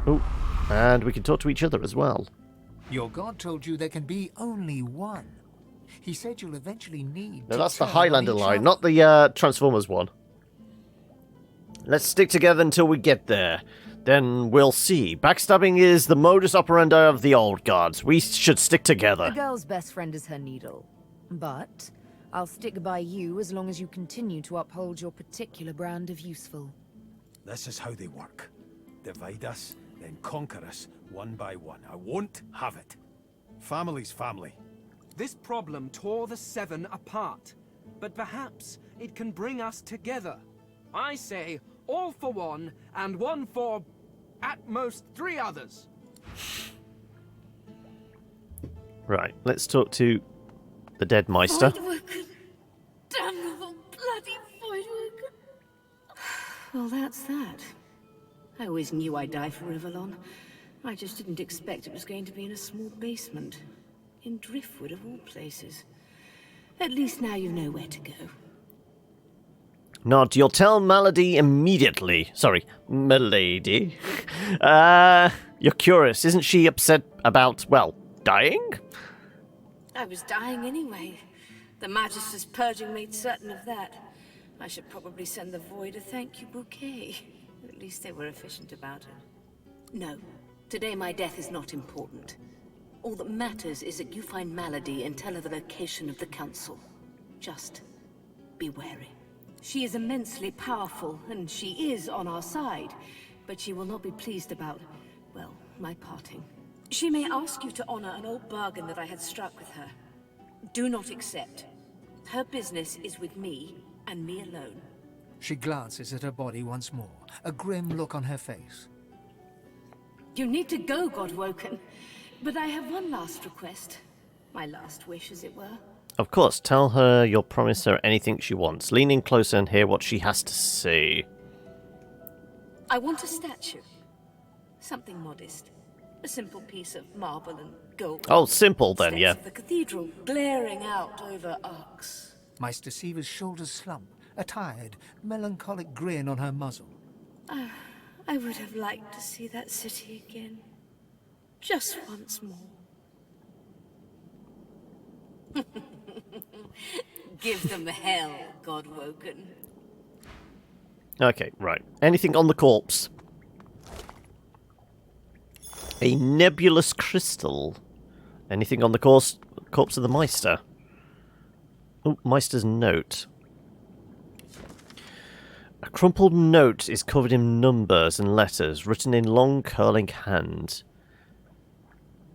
Oh, and we can talk to each other as well. Your god told you there can be only one. He said you'll eventually need No, to that's the turn Highlander on each line, other. not the Transformers one. Let's stick together until we get there. Then we'll see. Backstabbing is the modus operandi of the old gods. We should stick A together. girl's best friend is her needle. But I'll stick by you as long as you continue to uphold your particular brand of useful. This is how they work. Divide us, then conquer us, one by one. I won't have it. Family's family. This problem tore the Seven apart, but perhaps it can bring us together. I say, all for one, and one for, at most, 3 others. Right, let's talk to the dead Meister. Voidwoken. Damnable bloody Voidwoken. Well, that's that. I always knew I'd die for Rivellon. I just didn't expect it was going to be in a small basement. In Driftwood, of all places. At least now you know where to go. Nod, you'll tell Malady immediately. Sorry, Milady. You're curious. Isn't she upset about, well, dying? I was dying anyway. The Magister's purging made certain of that. I should probably send the Void a thank you bouquet. At least they were efficient about it. No, today my death is not important. All that matters is that you find Malady and tell her the location of the Council. Just be wary. She is immensely powerful, and she is on our side, but she will not be pleased about, well, my parting. She may ask you to honor an old bargain that I had struck with her. Do not accept. Her business is with me, and me alone. She glances at her body once more, a grim look on her face. You need to go, Godwoken. But I have one last request. My last wish, as it were. Of course, tell her you'll promise her anything she wants. Lean in closer and hear what she has to say. I want a statue. Something modest. A simple piece of marble and gold. Oh, simple then, Steps yeah. of the cathedral glaring out over arcs. Meister Siever's shoulders slump, a tired, melancholic grin on her muzzle. I would have liked to see that city again. Just once more. Give them hell, Godwoken. Okay, right. Anything on the corpse? A nebulous crystal. Anything on the corpse of the Meister? Oh, Meister's note. A crumpled note is covered in numbers and letters, written in long, curling hand.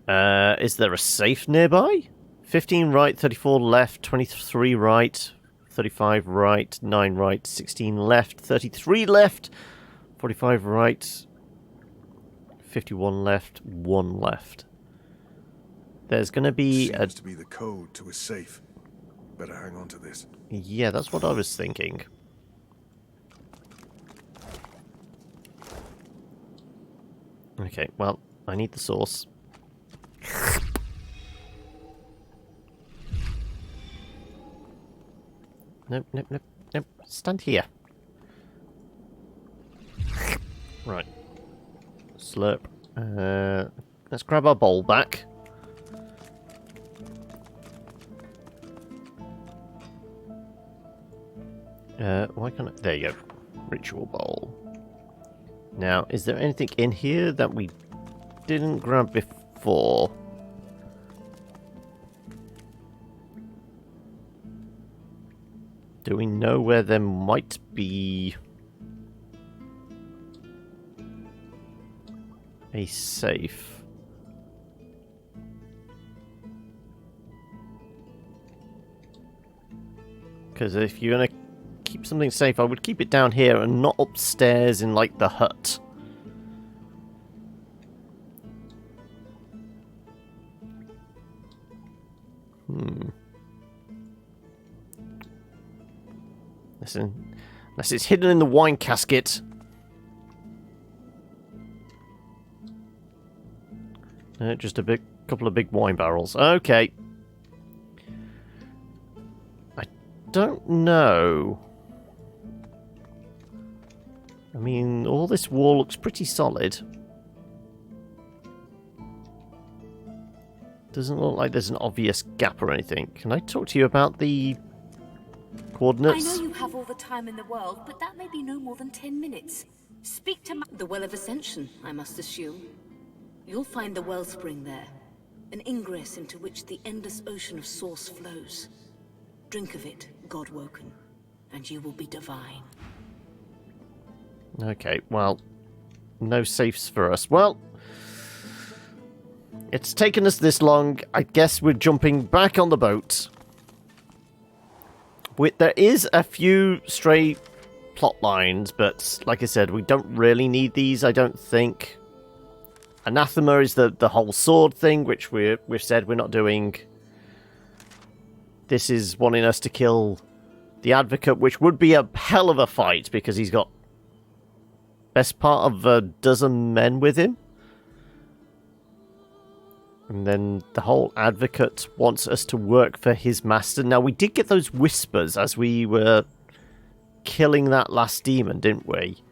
Is there a safe nearby? 15 right, 34 left, 23 right, 35 right, 9 right, 16 left, 33 left, 45 right, 51 left, 1 left. There's going to be Seems to be the code to a safe. Better hang on to this. Yeah, that's what I was thinking. Okay, well, I need the source. Nope, nope, nope, nope. Stand here. Right. Slurp. Let's grab our bowl back. Why can't I... There you go. Ritual bowl. Now, is there anything in here that we didn't grab before? Do we know where there might be a safe? Because if you're going to keep something safe, I would keep it down here and not upstairs in, like, the hut. Listen, unless it's hidden in the wine casket. Just a couple of big wine barrels. Okay. I don't know. I mean, all this wall looks pretty solid. Doesn't look like there's an obvious gap or anything. Can I talk to you about the coordinates? I know you have all the time in the world, but that may be no more than 10 minutes. Speak to the Well of Ascension, I must assume. You'll find the wellspring there, an ingress into which the endless ocean of source flows. Drink of it, God-woken, and you will be divine. Okay, well, no safes for us. Well, it's taken us this long. I guess we're jumping back on the boat. There is a few stray plot lines, but like I said, we don't really need these, I don't think. Anathema is the whole sword thing, which we've said we're not doing. This is wanting us to kill the Advocate, which would be a hell of a fight, because he's got best part of a dozen men with him. And then the whole Advocate wants us to work for his master. Now, we did get those whispers as we were killing that last demon, didn't we?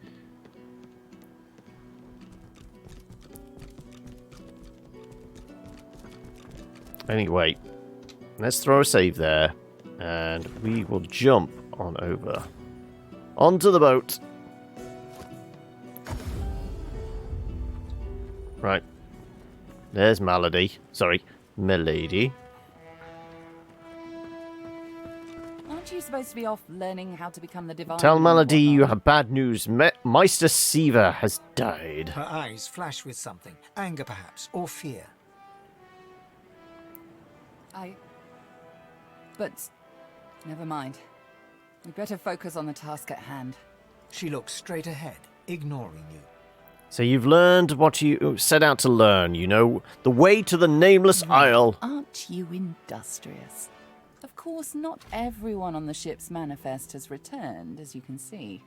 Anyway, let's throw a save there. And we will jump on over. Onto the boat. Right. There's Malady. Sorry, Milady. Aren't you supposed to be off learning how to become the divine? Tell Malady you have bad news. Meister Siva has died. Her eyes flash with something. Anger, perhaps, or fear. But never mind. We'd better focus on the task at hand. She looks straight ahead, ignoring you. So you've learned what you set out to learn, you know, the way to the Nameless Isle. Aren't you industrious? Of course, not everyone on the ship's manifest has returned, as you can see.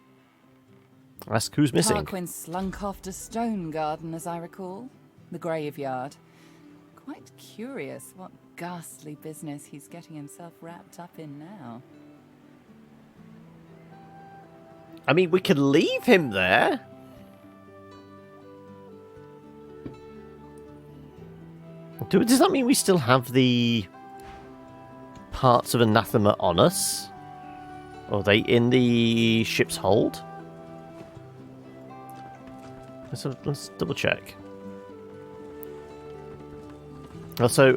Ask who's missing. Tarquin slunk off to Stone Garden, as I recall. The graveyard. Quite curious what ghastly business he's getting himself wrapped up in now. I mean, we could leave him there. Does that mean we still have the parts of Anathema on us? Or are they in the ship's hold? Let's double check. Also,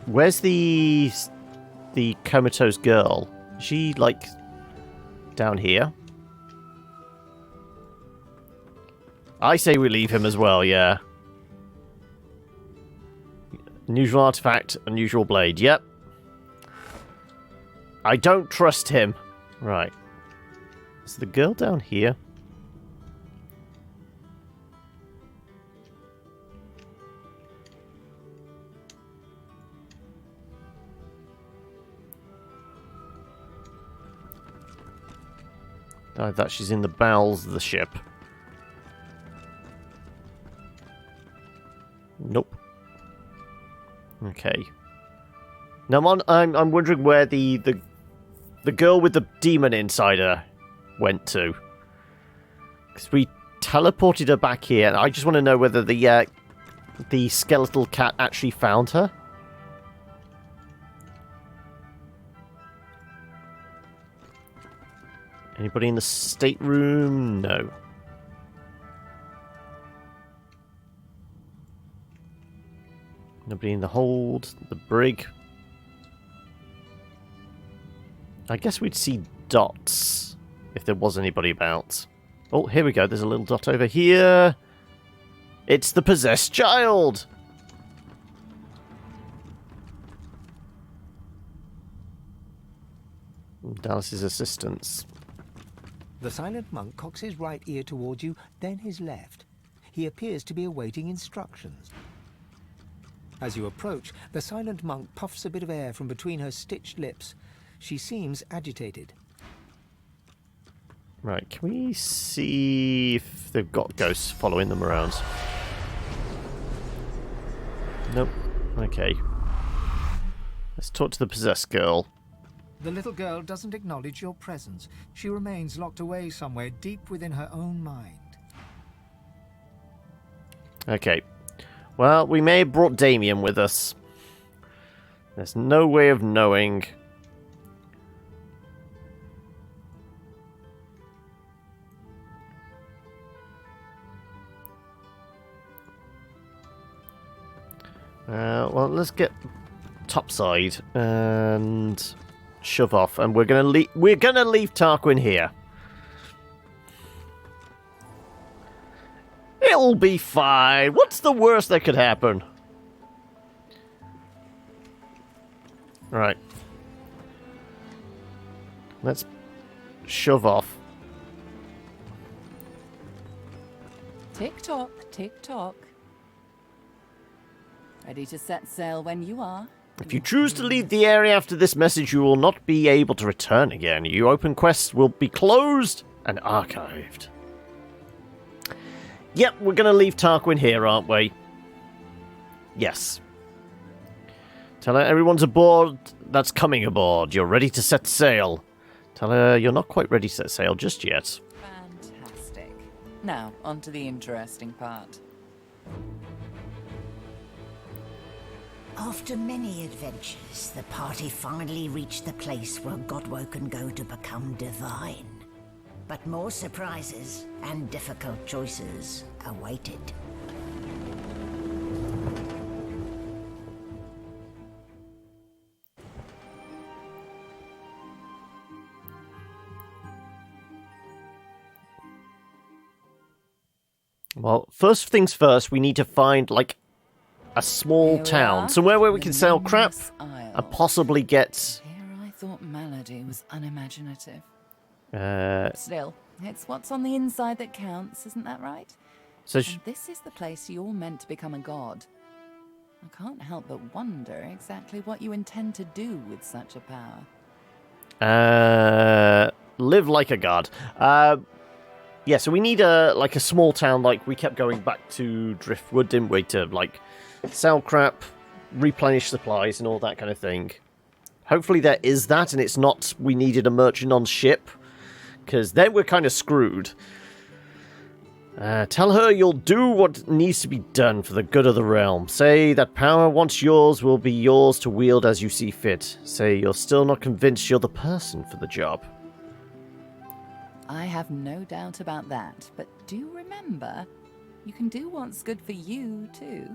where's the comatose girl? Is she, like, down here? I say we leave him as well, yeah. Unusual artifact, unusual blade. Yep. I don't trust him. Right. Is the girl down here? I that she's in the bowels of the ship. Okay. Now I'm wondering where the girl with the demon inside her went to. Because we teleported her back here, and I just want to know whether the skeletal cat actually found her. Anybody in the stateroom? No. Nobody in the hold, the brig. I guess we'd see dots if there was anybody about. Oh, here we go. There's a little dot over here. It's the possessed child! Dallas's assistants. The silent monk cocks his right ear towards you, then his left. He appears to be awaiting instructions. As you approach, the silent monk puffs a bit of air from between her stitched lips. She seems agitated. Right, can we see if they've got ghosts following them around? Nope. Okay. Let's talk to the possessed girl. The little girl doesn't acknowledge your presence. She remains locked away somewhere deep within her own mind. Okay. Well, we may have brought Damien with us. There's no way of knowing. Well, let's get topside and shove off, and we're gonna leave Tarquin here. It'll be fine. What's the worst that could happen? Right. Let's shove off. Tick-tock, tick-tock. Ready to set sail when you are. If you choose to leave the area after this message, you will not be able to return again. Your open quests will be closed and archived. Yep, we're going to leave Tarquin here, aren't we? Yes. Tell her everyone's aboard that's coming aboard. You're ready to set sail. Tell her you're not quite ready to set sail just yet. Fantastic. Now, on to the interesting part. After many adventures, the party finally reached the place where Godwo can go to become divine. But more surprises and difficult choices awaited. Well, first things first, we need to find, like, a small town. Somewhere where we can sell crap and possibly get... Here I thought Melody was unimaginative. Uh, Still, it's what's on the inside that counts, isn't that right? So And this is the place you're meant to become a god. I can't help but wonder exactly what you intend to do with such a power. Live like a god. Yeah, so we need a small town. Like, we kept going back to Driftwood, didn't we, to like sell crap, replenish supplies, and all that kind of thing. Hopefully there is that, and it's not we needed a merchant on ship, because then we're kind of screwed. Tell her you'll do what needs to be done for the good of the realm. Say that power, once yours, will be yours to wield as you see fit. Say you're still not convinced you're the person for the job. I have no doubt about that, but do remember, you can do what's good for you, too.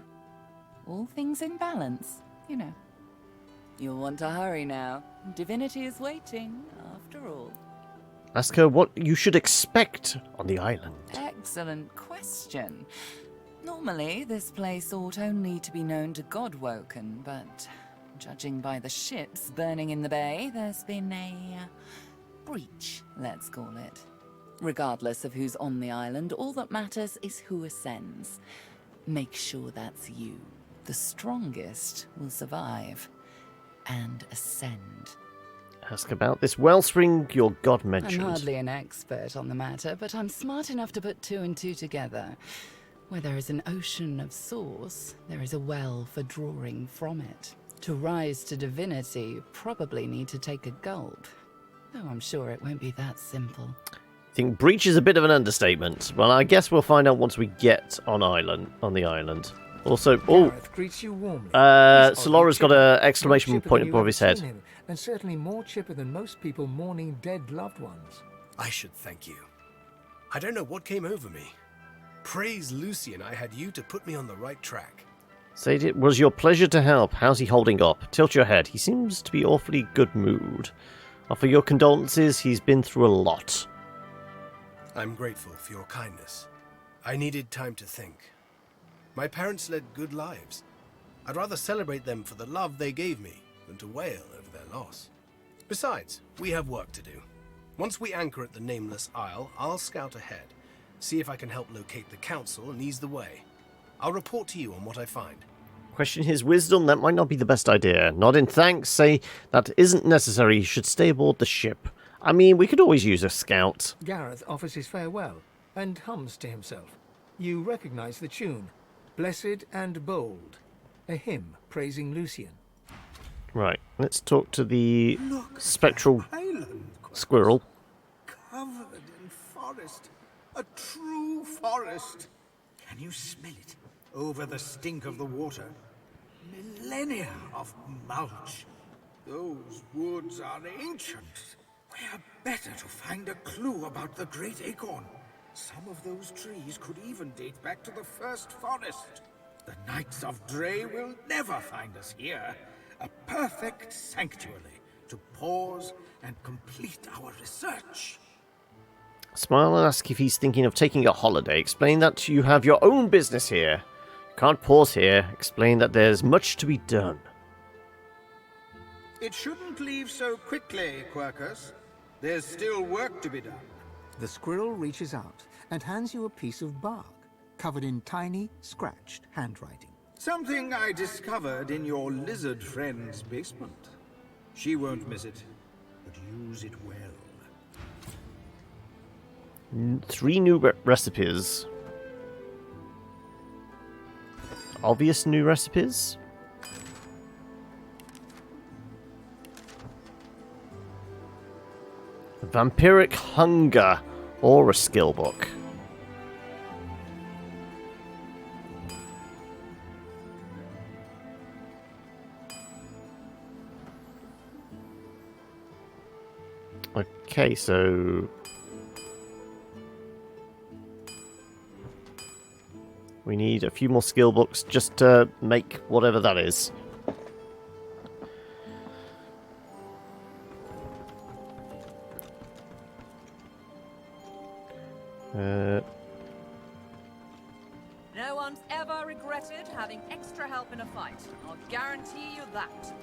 All things in balance, you know. You'll want to hurry now. Divinity is waiting, after all. Ask her what you should expect on the island. Excellent question. Normally, this place ought only to be known to Godwoken, but judging by the ships burning in the bay, there's been a breach, let's call it. Regardless of who's on the island, all that matters is who ascends. Make sure that's you. The strongest will survive and ascend. Ask about this wellspring your god mentioned. I'm hardly an expert on the matter, but I'm smart enough to put two and two together. Where there is an ocean of source, there is a well for drawing from it. To rise to divinity, you probably need to take a gulp. Though I'm sure it won't be that simple. I think breach is a bit of an understatement. Well, I guess we'll find out once we get on the island. Also, greets you warmly. Solara's got an exclamation point above his head. And certainly more chipper than most people mourning dead loved ones. I should thank you. I don't know what came over me. Praise Lucian, I had you to put me on the right track. Say it was your pleasure to help. How's he holding up? Tilt your head. He seems to be awfully good mood. Offer your condolences. He's been through a lot. I'm grateful for your kindness. I needed time to think. My parents led good lives. I'd rather celebrate them for the love they gave me than to wail over their loss. Besides, we have work to do. Once we anchor at the Nameless Isle, I'll scout ahead, see if I can help locate the council and ease the way. I'll report to you on what I find. Question his wisdom? That might not be the best idea. Nod in thanks. Say that isn't necessary. He should stay aboard the ship. I mean, we could always use a scout. Gareth offers his farewell and hums to himself. You recognize the tune. Blessed and bold. A hymn praising Lucian. Right, let's talk to the spectral squirrel. Covered in forest. A true forest. Can you smell it? Over the stink of the water. Millennia of mulch. Those woods are ancient. Where better to find a clue about the great acorn? Some of those trees could even date back to the first forest. The Knights of Dre will never find us here. A perfect sanctuary to pause and complete our research. Smile and ask if he's thinking of taking a holiday. Explain that you have your own business here. You can't pause here. Explain that there's much to be done. It shouldn't leave so quickly, Quercus. There's still work to be done. The squirrel reaches out and hands you a piece of bark, covered in tiny, scratched handwriting. Something I discovered in your lizard friend's basement. She won't miss it, but use it well. 3 new recipes. Obvious new recipes? Vampiric Hunger, or a skill book. Okay, so we need a few more skill books just to make whatever that is. No one's ever regretted having extra help in a fight. I'll guarantee you that.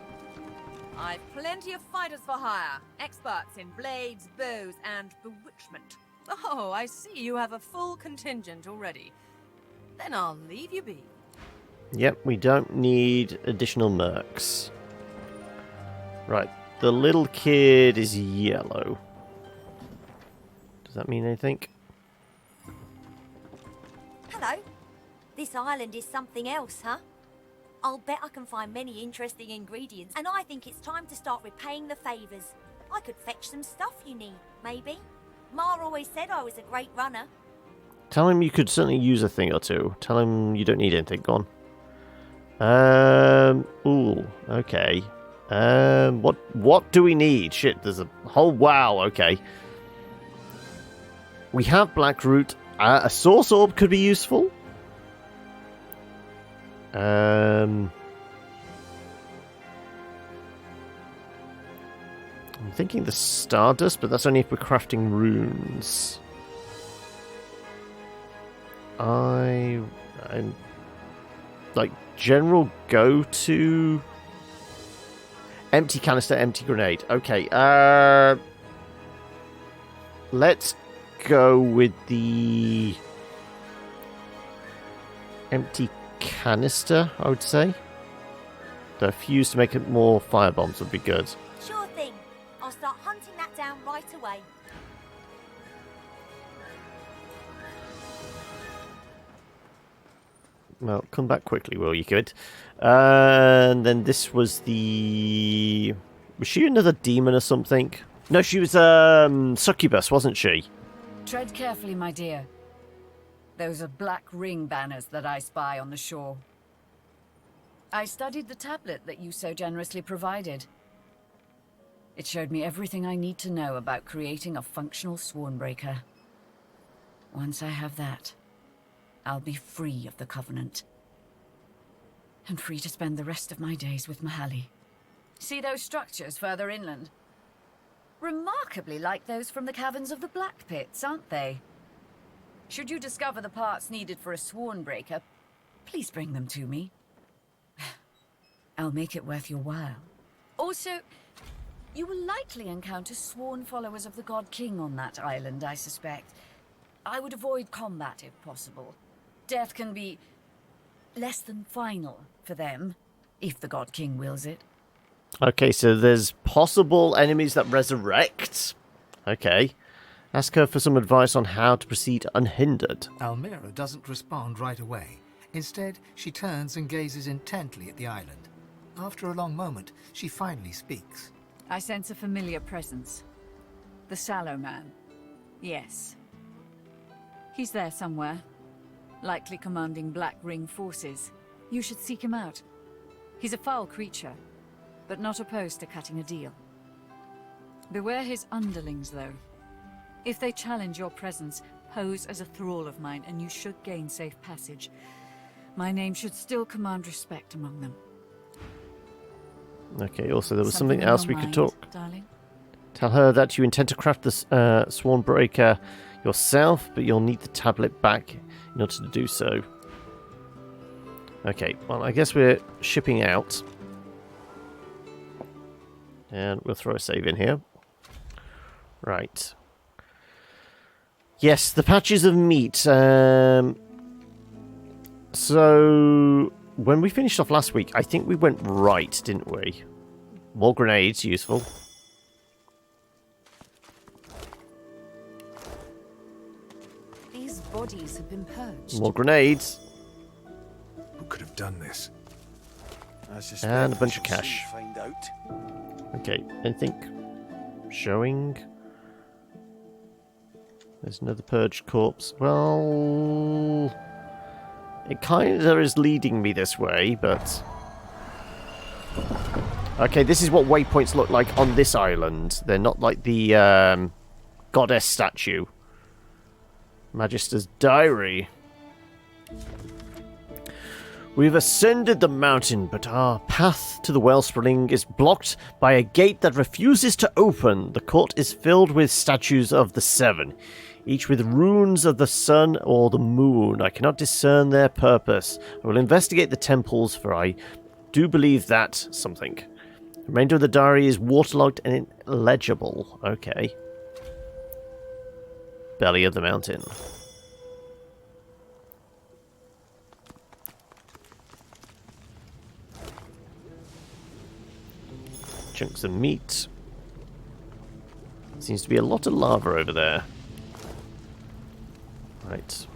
I've plenty of fighters for hire, experts in blades, bows, and bewitchment. Oh, I see you have a full contingent already. Then I'll leave you be. Yep, we don't need additional mercs. Right, the little kid is yellow. Does that mean anything? Hello. This island is something else, huh? I'll bet I can find many interesting ingredients, and I think it's time to start repaying the favours. I could fetch some stuff you need, maybe. Ma always said I was a great runner. Tell him you could certainly use a thing or two. Tell him you don't need anything. Go on. Ooh, okay. What do we need? Shit, there's a whole... Wow, okay. We have Blackroot. A source orb could be useful. I'm thinking the Stardust, but that's only if we're crafting runes. I'm like general go-to empty canister, empty grenade. Okay, let's go with the empty canister, I would say. The fuse to make it more firebombs would be good. Sure thing. I'll start hunting that down right away. Well, come back quickly, will you, kid? And then this was the... Was she another demon or something? No, she was succubus, wasn't she? Tread carefully, my dear. Those are black ring banners that I spy on the shore. I studied the tablet that you so generously provided. It showed me everything I need to know about creating a functional Swornbreaker. Once I have that, I'll be free of the Covenant. And free to spend the rest of my days with Mahalli. See those structures further inland? Remarkably like those from the caverns of the Black Pits, aren't they? Should you discover the parts needed for a Swornbreaker, please bring them to me. I'll make it worth your while. Also, you will likely encounter sworn followers of the God King on that island, I suspect. I would avoid combat if possible. Death can be less than final for them, if the God King wills it. Okay, so there's possible enemies that resurrect. Okay. Ask her for some advice on how to proceed unhindered. Almira doesn't respond right away. Instead, she turns and gazes intently at the island. After a long moment, she finally speaks. I sense a familiar presence. The Sallow Man. Yes. He's there somewhere. Likely commanding Black Ring forces. You should seek him out. He's a foul creature, but not opposed to cutting a deal. Beware his underlings, though. If they challenge your presence, pose as a thrall of mine, and you should gain safe passage. My name should still command respect among them. Okay, also there was something else we could talk. Darling? Tell her that you intend to craft the Swornbreaker yourself, but you'll need the tablet back in order to do so. Okay, well, I guess we're shipping out. And we'll throw a save in here. Right. Yes, the patches of meat. So, when we finished off last week, I think we went right, didn't we? More grenades, useful. These bodies have been purged. More grenades. Who could have done this? And a bunch of cash. Find out. Okay, anything showing? There's another purged corpse. Well, it kind of is leading me this way, but... Okay, this is what waypoints look like on this island. They're not like the goddess statue. Magister's Diary. We've ascended the mountain, but our path to the wellspring is blocked by a gate that refuses to open. The court is filled with statues of the Seven, each with runes of the sun or the moon. I cannot discern their purpose. I will investigate the temples, for I do believe that something. The remainder of the diary is waterlogged and illegible. Okay. Belly of the mountain. Chunks of meat. Seems to be a lot of lava over there. Right.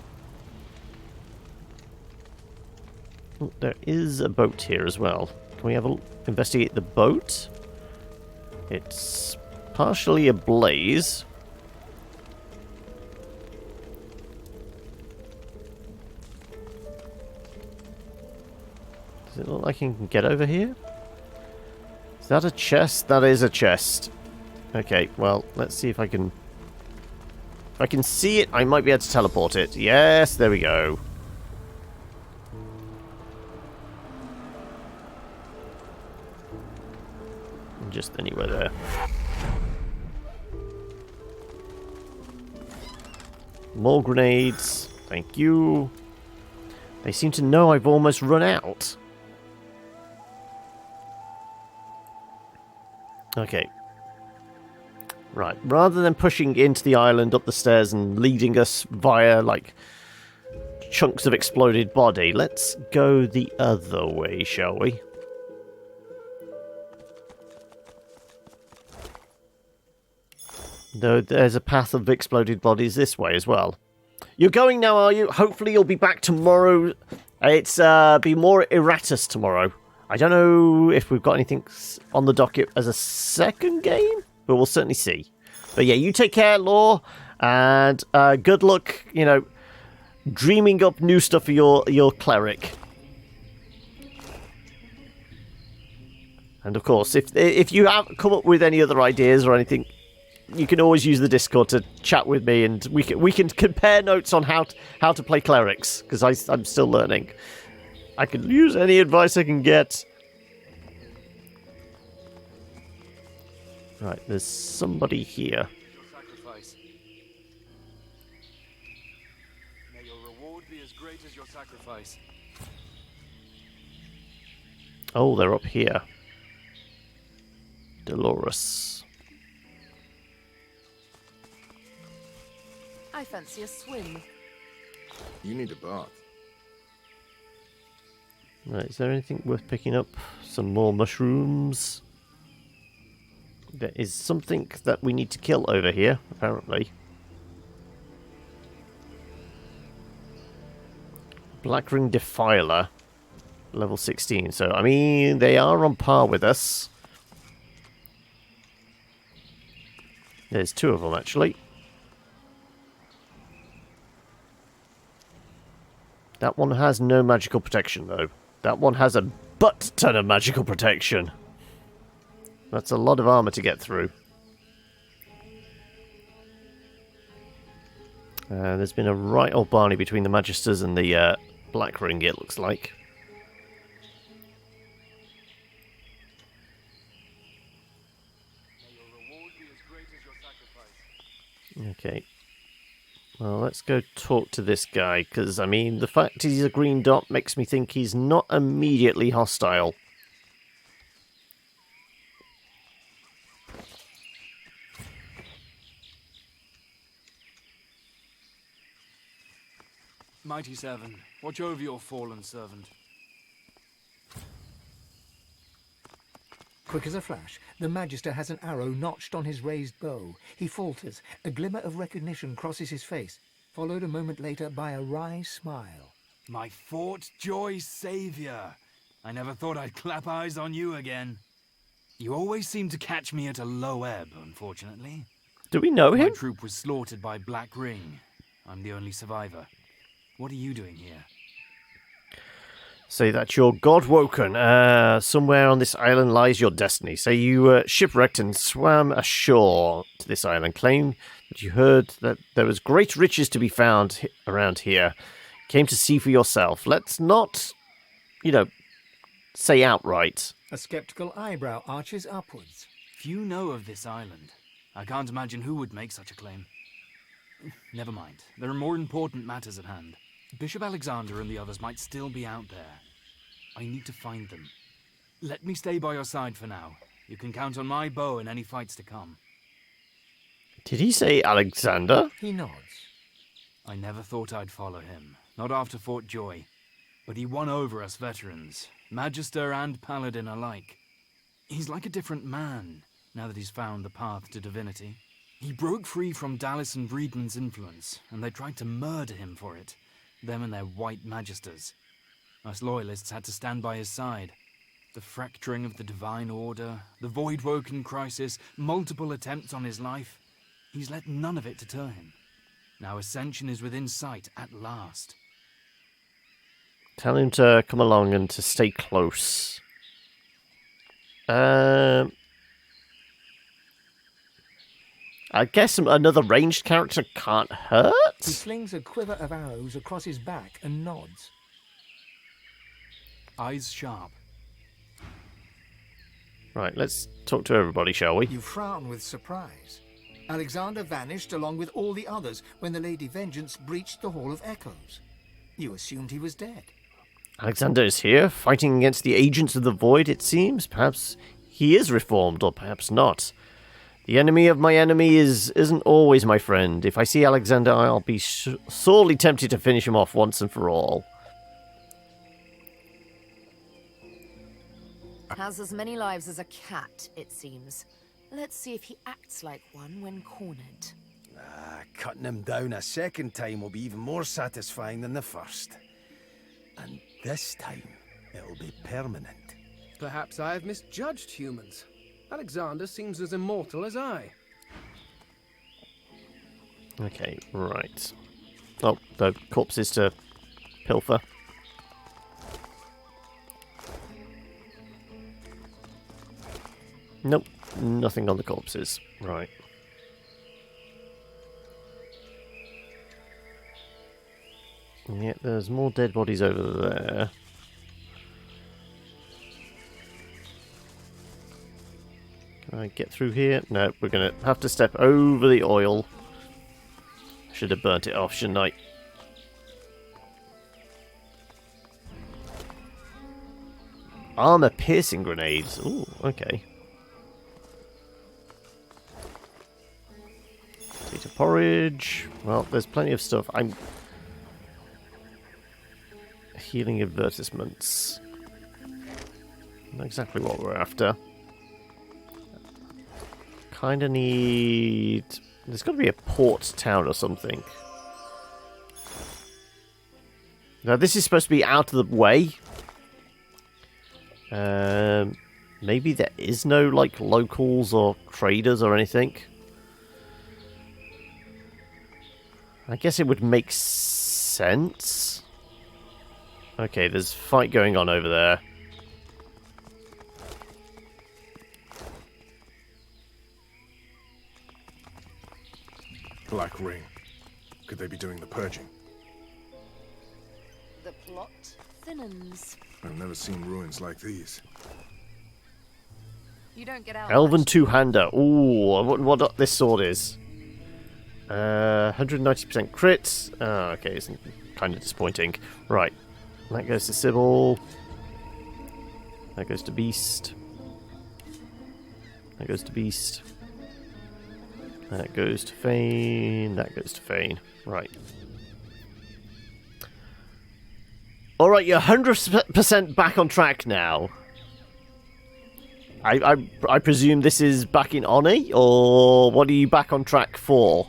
Oh, there is a boat here as well. Can we have a investigate the boat? It's partially ablaze. Does it look like you can get over here? Is that a chest? That is a chest. Okay, well, let's see if I can... If I can see it, I might be able to teleport it. Yes, there we go. Just anywhere there. More grenades. Thank you. They seem to know I've almost run out. Okay. Right. Rather than pushing into the island up the stairs and leading us via, like, chunks of exploded body, let's go the other way, shall we? Though there's a path of exploded bodies this way as well. You're going now, are you? Hopefully you'll be back tomorrow It's be more erratus tomorrow. I don't know if we've got anything on the docket as a second game, but we'll certainly see. But yeah, you take care, Law, and good luck, you know, dreaming up new stuff for your cleric. And of course, if you have come up with any other ideas or anything, you can always use the Discord to chat with me, and we can compare notes on how to play clerics, because I'm still learning. I can use any advice I can get. Right, there's somebody here. Sacrifice. May your reward be as great as your sacrifice. Oh, they're up here. Dolores. I fancy a swim. You need a bath. Right, is there anything worth picking up? Some more mushrooms. There is something that we need to kill over here, apparently. Blackring Defiler. Level 16. So, I mean, they are on par with us. There's two of them, actually. That one has no magical protection, though. That one has a butt-ton of magical protection. That's a lot of armor to get through. There's been a right old barney between the Magisters and the Black Ring, it looks like. Okay. Well, let's go talk to this guy, because, I mean, the fact he's a green dot makes me think he's not immediately hostile. Mighty Seven, watch over your fallen servant. Quick as a flash, the Magister has an arrow notched on his raised bow. He falters. A glimmer of recognition crosses his face, followed a moment later by a wry smile. My Fort Joy Savior. I never thought I'd clap eyes on you again. You always seem to catch me at a low ebb, unfortunately. Do we know him? My troop was slaughtered by Black Ring. I'm the only survivor. What are you doing here? Say that you're God-woken. Somewhere on this island lies your destiny. Say you shipwrecked and swam ashore to this island. Claim that you heard that there was great riches to be found around here. Came to see for yourself. Let's not, you know, say outright. A skeptical eyebrow arches upwards. Few know of this island. I can't imagine who would make such a claim. Never mind. There are more important matters at hand. Bishop Alexander and the others might still be out there. I need to find them. Let me stay by your side for now. You can count on my bow in any fights to come. Did he say Alexander? He nods. I never thought I'd follow him. Not after Fort Joy. But he won over us veterans, Magister and Paladin alike. He's like a different man, now that he's found the path to divinity. He broke free from Dallas and Breedman's influence, and they tried to murder him for it. Them and their white magisters. Us loyalists had to stand by his side. The fracturing of the Divine Order, the Voidwoken crisis, multiple attempts on his life. He's let none of it deter him. Now ascension is within sight at last. Tell him to come along and to stay close. I guess another ranged character can't hurt? He slings a quiver of arrows across his back and nods. Eyes sharp. Right, let's talk to everybody, shall we? You frown with surprise. Alexander vanished along with all the others when the Lady Vengeance breached the Hall of Echoes. You assumed he was dead. Alexander is here, fighting against the agents of the Void, it seems. Perhaps he is reformed, or perhaps not. The enemy of my enemy isn't always my friend. If I see Alexander, I'll be sorely tempted to finish him off once and for all. Has as many lives as a cat, it seems. Let's see if he acts like one when cornered. Cutting him down a second time will be even more satisfying than the first. And This time, it'll be permanent. Perhaps I have misjudged humans. Alexander seems as immortal as I. Okay, right. Oh, the corpses to pilfer. Nope, nothing on the corpses. Right. Yeah, there's more dead bodies over there. Can I get through here? No, we're going to have to step over the oil. Should have burnt it off, shouldn't I? Armor-piercing grenades. Ooh, okay. Potato porridge. Well, there's plenty of stuff. I'm... Healing advertisements. Not exactly what we're after. Kinda need... There's got to be a port town or something. Now, this is supposed to be out of the way. Maybe there is no, like, locals or traders or anything. I guess it would make sense. Okay, there's a fight going on over there. Black Ring. Could they be doing the purging? The plot thinnens. I've never seen ruins like these. You don't get out. Elven two-hander. Ooh, what this sword is. 190% crits. Oh, okay, it's kind of disappointing. Right. That goes to Sybil. That goes to Beast. That goes to Beast. That goes to Fane. That goes to Fane. Right. Alright, you're 100% back on track now. I presume this is back in Oni? Or what are you back on track for?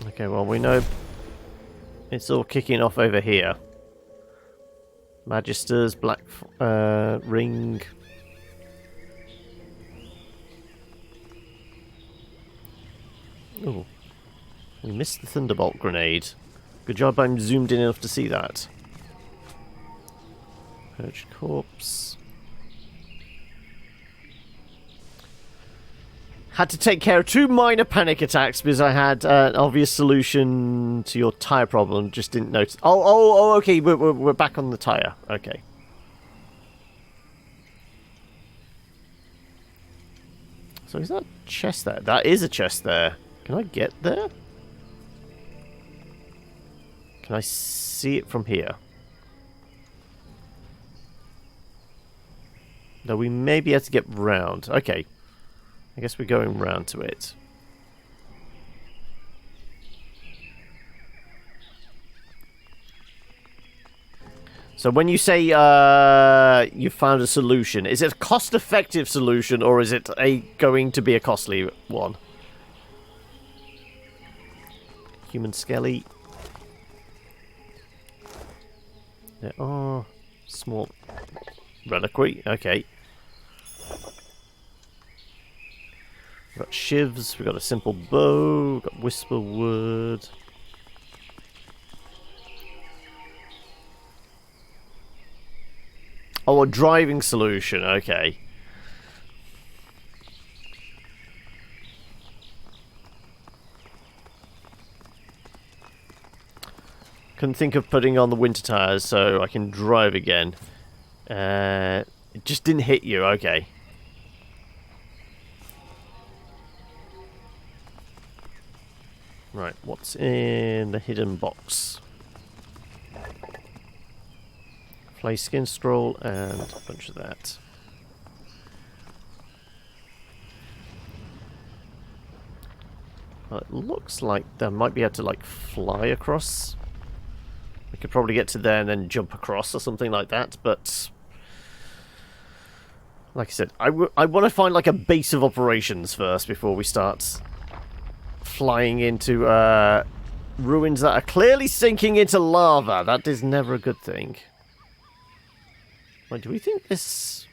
Okay, well, we know it's all kicking off over here. Magister's Black Ring. Oh, we missed the Thunderbolt grenade. Good job I'm zoomed in enough to see that. Purged corpse. Had to take care of 2 minor panic attacks because I had an obvious solution to your tyre problem. Just didn't notice. Oh, okay. We're back on the tyre. Okay. So is that a chest there? That is a chest there. Can I get there? Can I see it from here? No, we may be able to get round. Okay. I guess we're going round to it. So when you say you found a solution, is it a cost-effective solution or is it going to be a costly one? Human skelly. There are small reliquary. Okay. We've got shivs, we've got a simple bow, we've got whisper word. Oh, a driving solution, okay. Couldn't think of putting on the winter tires so I can drive again. It just didn't hit you, okay. Right, what's in the hidden box? Play skin scroll and a bunch of that. Well, it looks like they might be able to like fly across. We could probably get to there and then jump across or something like that, but Like I said, I want to find like a base of operations first before we start flying into ruins that are clearly sinking into lava. That is never a good thing. Wait, do we think this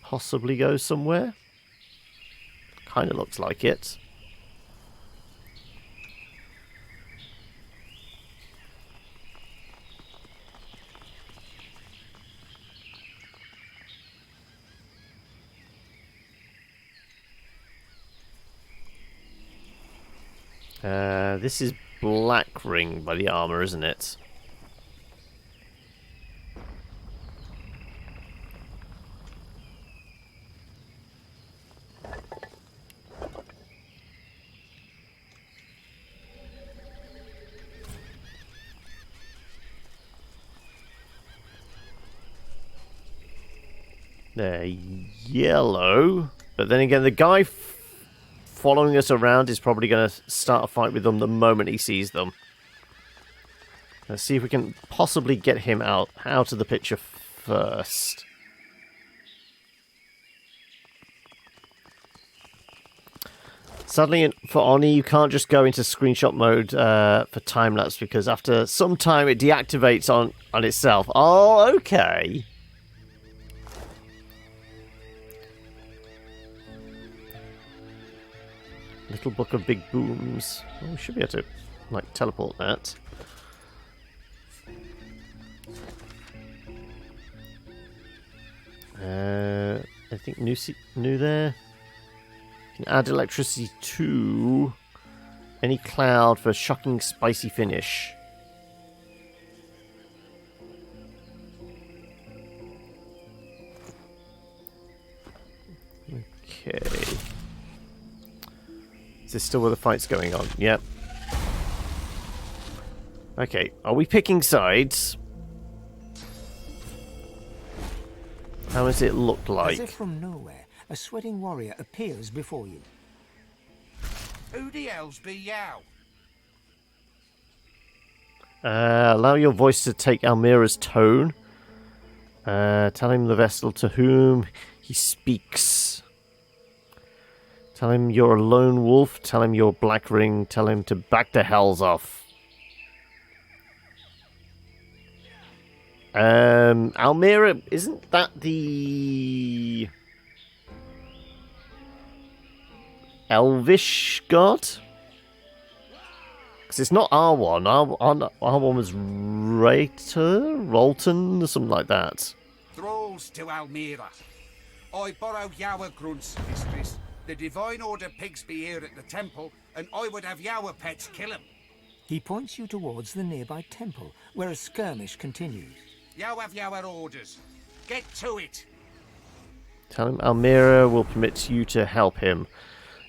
possibly goes somewhere? Kind of looks like it. This is Black Ring by the armor, isn't it? They're yellow, but then again, the guy following us around is probably going to start a fight with them the moment he sees them. Let's see if we can possibly get him out of the picture first. Sadly, for Oni, you can't just go into screenshot mode for time-lapse, because after some time it deactivates on itself. Oh, okay. Little Book of Big Booms. Oh, we should be able to, like, teleport that. I think new there. You can add electricity to any cloud for a shocking spicy finish. Okay. Is this still where the fight's going on? Yep. Okay, are we picking sides? How does it look like? As if from nowhere, a sweating warrior appears before you. Who the hell's be yow? Allow your voice to take Almira's tone. Tell him the vessel to whom he speaks. Tell him you're a lone wolf. Tell him you're Black Ring. Tell him to back the hells off. Almira, isn't that the Elvish god? Because it's not R1. R1 was Rolton, or something like that. Thralls to Almira. I borrow Yawa grunts, mistress. The Divine Order pigs be here at the temple, and I would have Yawa pets kill him. He points you towards the nearby temple, where a skirmish continues. Yow have Yawa orders. Get to it. Tell him Almira will permit you to help him.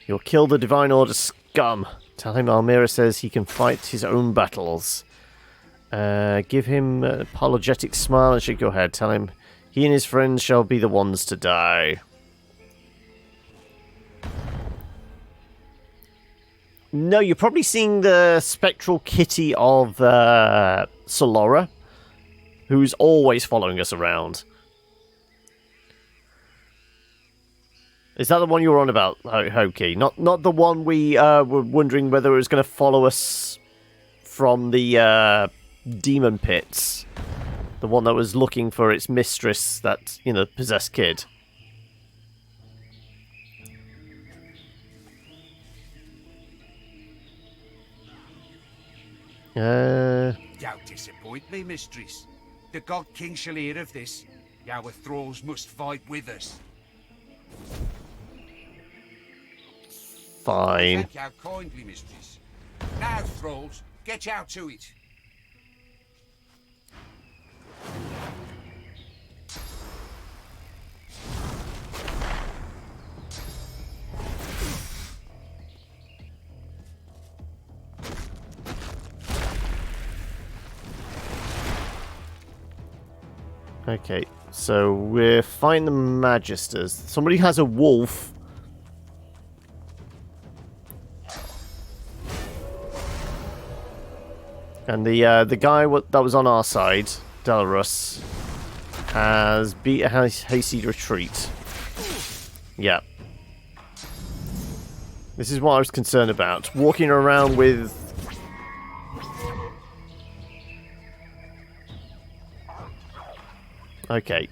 You'll kill the Divine Order scum. Tell him Almira says he can fight his own battles. Give him an apologetic smile and shake your head. Tell him he and his friends shall be the ones to die. No, you're probably seeing the spectral kitty of Solora, who's always following us around. Is that the one you were on about, Hoki? Not the one we were wondering whether it was going to follow us from the demon pits. The one that was looking for its mistress, that, possessed kid. Don't disappoint me, mistress. The God King shall hear of this. Our thralls must fight with us. Fine. Thank you kindly, mistress. Now, thralls, get out to it. Okay, so we're fighting the Magisters. Somebody has a wolf. And the guy that was on our side, Delarus, has beat a hasty retreat. Yeah. This is what I was concerned about. Walking around with... Okay.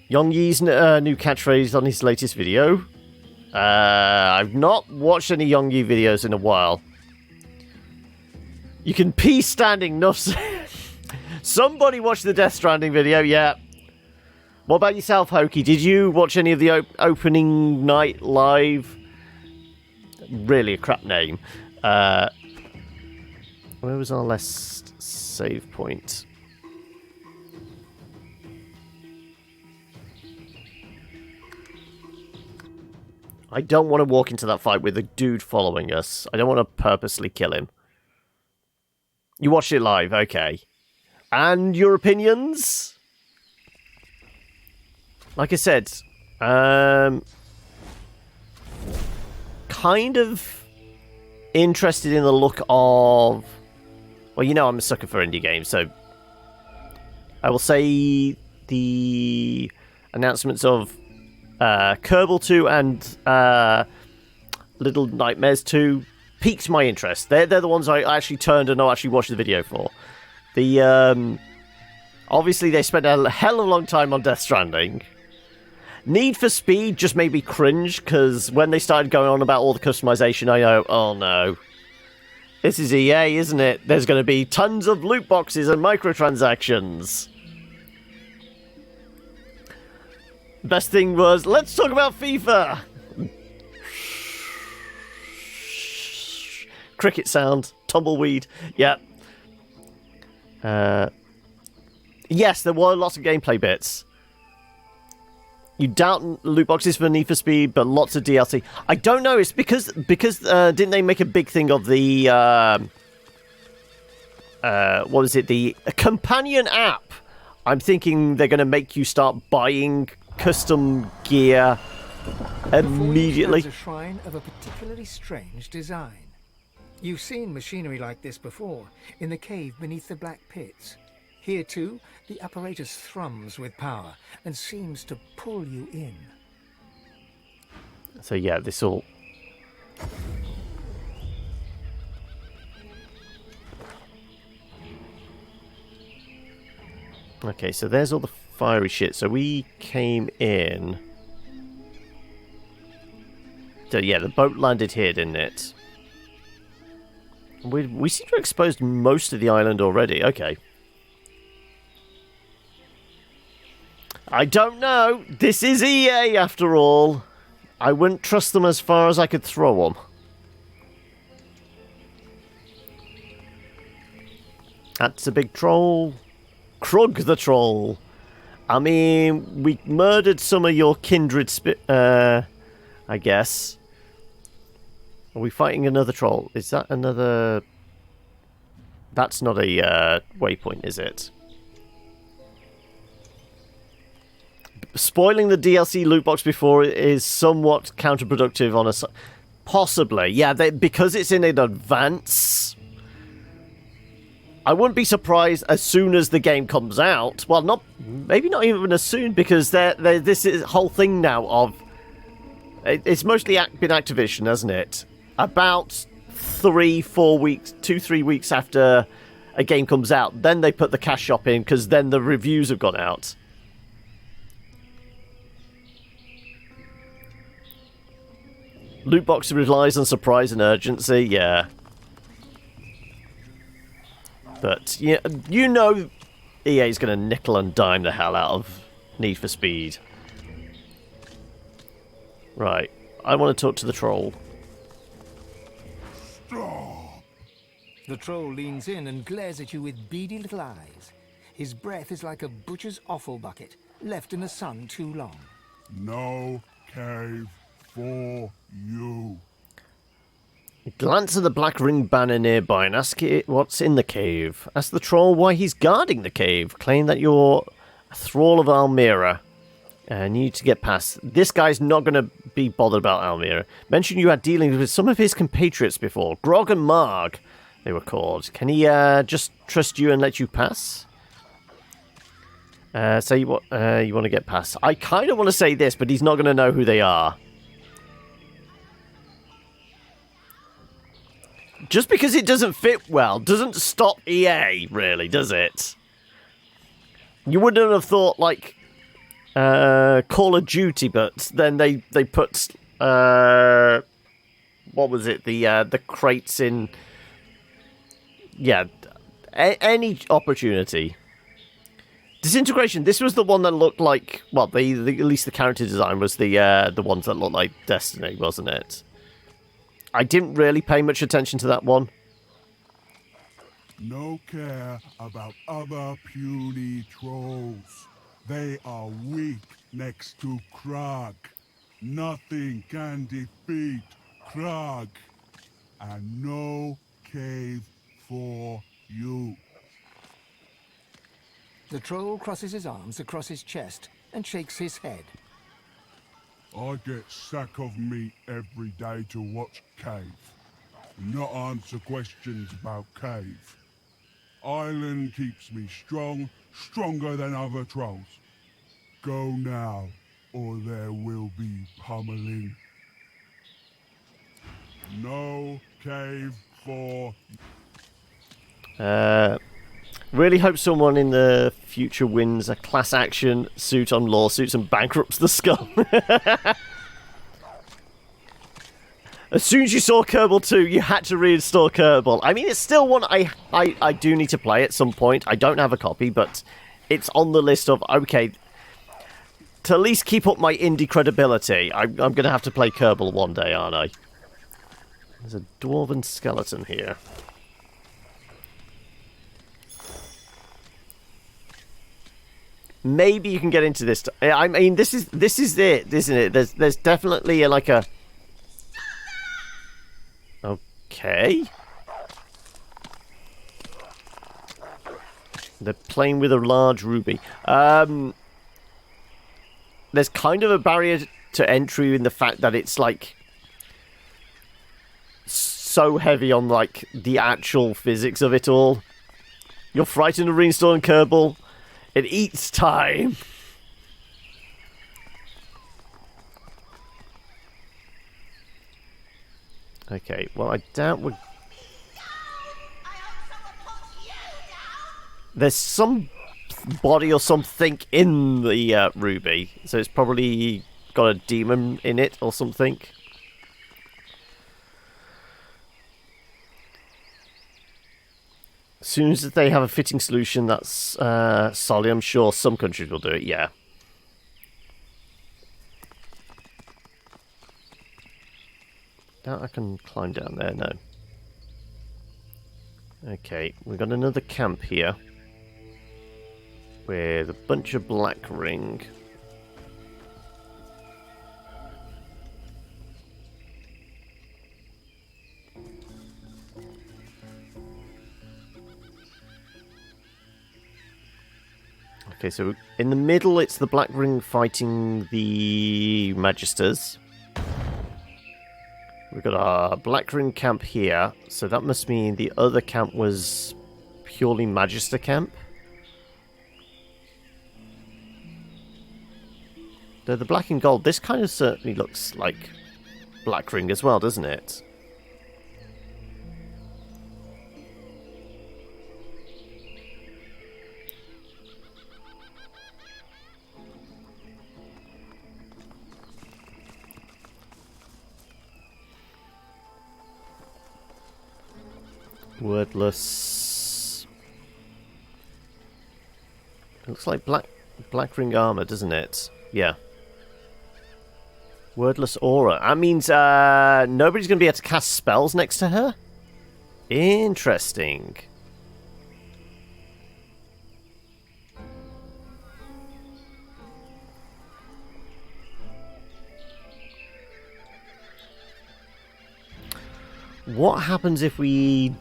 Yongyi's new catchphrase on his latest video. I've not watched any Yongyi videos in a while. You can pee standing, no. Somebody watched the Death Stranding video, yeah. What about yourself, Hoki? Did you watch any of the opening night live? Really a crap name. Where was our last save point? I don't want to walk into that fight with a dude following us. I don't want to purposely kill him. You watched it live, okay. And your opinions? Like I said, kind of interested in the look of... Well, you know I'm a sucker for indie games, so... I will say the announcements of Kerbal 2 and Little Nightmares 2 piqued my interest. They're the ones I actually turned and I actually watched the video for. The obviously they spent a hell of a long time on Death Stranding. Need for Speed just made me cringe, because when they started going on about all the customization, I know, oh no. This is EA, isn't it? There's going to be tons of loot boxes and microtransactions. Best thing was, let's talk about FIFA! Cricket sound, tumbleweed, yep. Yes, there were lots of gameplay bits. You doubt loot boxes for Need for Speed, but lots of DLC. I don't know, it's because didn't they make a big thing of the, what is it, the companion app? I'm thinking they're going to make you start buying custom gear immediately. There's a shrine of a particularly strange design. You've seen machinery like this before, in the cave beneath the Black Pits. Here too, the apparatus thrums with power and seems to pull you in. So yeah, this all... Okay, so there's all the fiery shit. So we came in... So yeah, the boat landed here, didn't it? We seem to have exposed most of the island already. Okay. I don't know. This is EA, after all. I wouldn't trust them as far as I could throw them. That's a big troll. Krug the troll. I mean, we murdered some of your kindred I guess. Are we fighting another troll? Is that another... That's not a waypoint, is it? Spoiling the DLC loot box before is somewhat counterproductive on a... Possibly, yeah, because it's in advance. I wouldn't be surprised as soon as the game comes out. Well, maybe not even as soon, because this is whole thing now of... It's mostly been Activision, hasn't it? About 2-3 weeks after a game comes out, then they put the cash shop in, because then the reviews have gone out. Loot box relies on surprise and urgency, yeah. But, yeah, you know EA's going to nickel and dime the hell out of Need for Speed. Right, I want to talk to the troll. The troll leans in and glares at you with beady little eyes. His breath is like a butcher's offal bucket, left in the sun too long. No cave for you. Glance at the black ring banner nearby and ask it what's in the cave. Ask the troll why he's guarding the cave. Claim that you're a thrall of Almira and you need to get past. This guy's not going to be bothered about Almira. Mention you had dealings with some of his compatriots before. Grog and Marg, they were called. Can he just trust you and let you pass? So you want to get past. I kind of want to say this, but he's not going to know who they are. Just because it doesn't fit well doesn't stop EA, really, does it? You wouldn't have thought, like, Call of Duty, but then they put, what was it, the crates in... Yeah, any opportunity. Disintegration, this was the one that looked like... Well, at least the character design was the ones that looked like Destiny, wasn't it? I didn't really pay much attention to that one. No care about other puny trolls. They are weak next to Krag. Nothing can defeat Krag. And no cave for you. The troll crosses his arms across his chest and shakes his head. I get sack of meat every day to watch Cave. Not answer questions about Cave. Island keeps me strong, stronger than other trolls. Go now, or there will be pummeling. No cave for... Really hope someone in the future wins a class action suit on lawsuits and bankrupts the scum. As soon as you saw Kerbal 2, you had to reinstall Kerbal. I mean, it's still one I do need to play at some point. I don't have a copy, but it's on the list of, okay, to at least keep up my indie credibility, I'm going to have to play Kerbal one day, aren't I? There's a dwarven skeleton here. Maybe you can get into this. I mean, this is it, isn't it? There's definitely like a... Okay. They're playing with a large ruby. There's kind of a barrier to entry in the fact that it's like so heavy on like the actual physics of it all. You're frightened of reinstalling Kerbal. It eats time. Okay, well, I doubt we're... There's some body or something in the ruby, so it's probably got a demon in it or something. As soon as they have a fitting solution that's solid, I'm sure some countries will do it, yeah. Doubt I can climb down there, no. Okay, we've got another camp here. With a bunch of black ring. Okay, so in the middle it's the black ring fighting the Magisters. We've got our black ring camp here, so that must mean the other camp was purely Magister camp. Though the black and gold, this kind of certainly looks like black ring as well, doesn't it? Wordless. It looks like black ring armor, doesn't it? Yeah. Wordless aura. That means nobody's going to be able to cast spells next to her? Interesting. What happens if we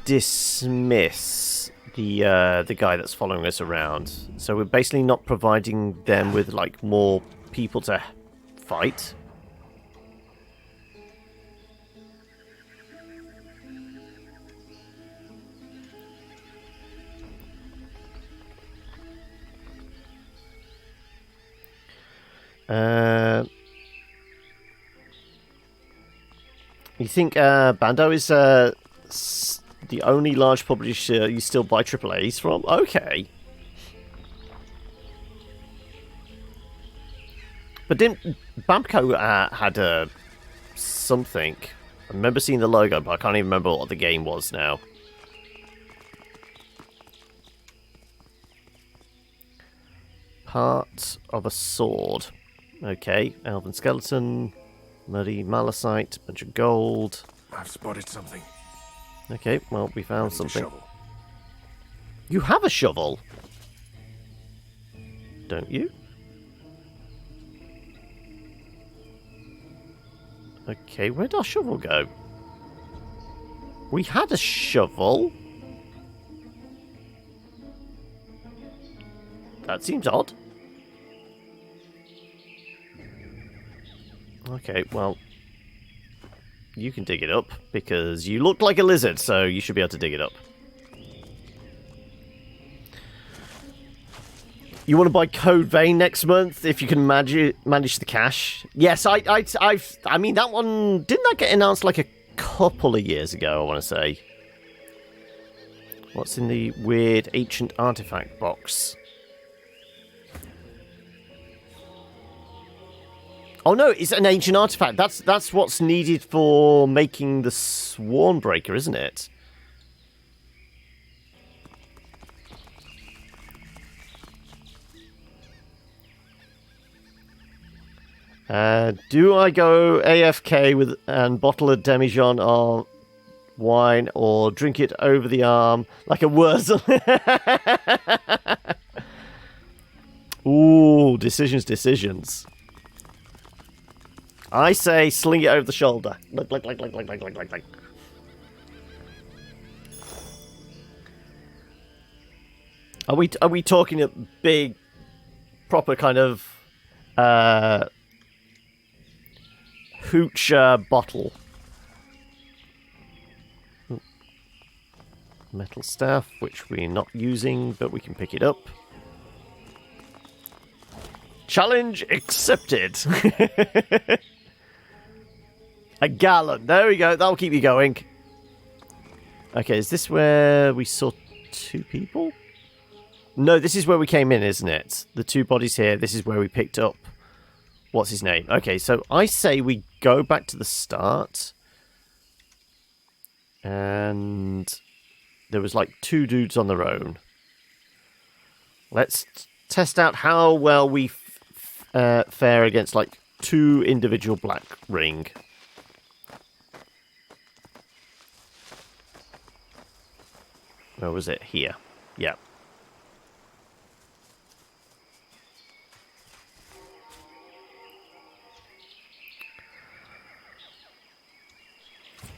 dismiss the guy that's following us around? So we're basically not providing them with like more people to fight. You think Bando is the only large publisher you still buy AAAs from? Okay. But didn't Bamco had something? I remember seeing the logo, but I can't even remember what the game was now. Part of a sword. Okay, elven skeleton, muddy malachite, bunch of gold. I've spotted something. Okay, well, we found something. Shovel. You have a shovel, don't you? Okay, where'd our shovel go? We had a shovel. That seems odd. Okay, well, you can dig it up, because you look like a lizard, so you should be able to dig it up. You want to buy Code Vein next month if you can manage the cash? Yes, I mean, that one, didn't that get announced like a couple of years ago, I want to say? What's in the weird ancient artifact box? Oh no, it's an ancient artifact. That's what's needed for making the Sworn Breaker, isn't it? Do I go AFK with and bottle a demijohn of wine or drink it over the arm like a Wurzel? Ooh, decisions. I say sling it over the shoulder. Look. Are we talking a big, proper kind of hooch bottle? Metal staff, which we're not using, but we can pick it up. Challenge accepted. A gallon. There we go. That'll keep you going. Okay, is this where we saw two people? No, this is where we came in, isn't it? The two bodies here. This is where we picked up. What's his name? Okay, so I say we go back to the start. And there was like two dudes on their own. Let's test out how well we fare against like two individual black ring. Where was it? Here. Yeah.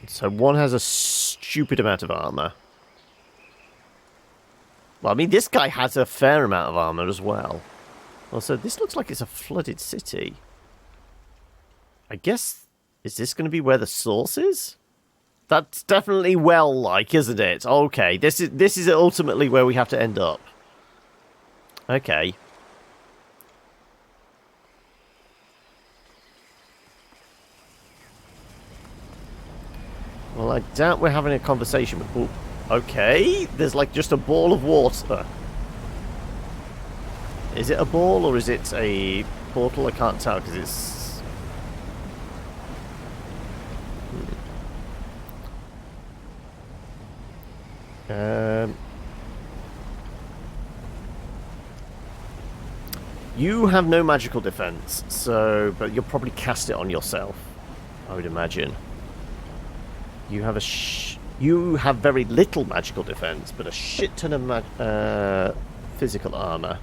So one has a stupid amount of armor. Well, I mean, this guy has a fair amount of armor as well. Also, this looks like it's a flooded city. I guess, is this going to be where the source is? That's definitely well-like, isn't it? Okay, this is ultimately where we have to end up. Okay. Well, I doubt we're having a conversation with... Ooh, okay, there's like just a ball of water. Is it a ball or is it a portal? I can't tell because it's... You have no magical defense, so... But you'll probably cast it on yourself, I would imagine. You have you have very little magical defense, but a shit ton of physical armor.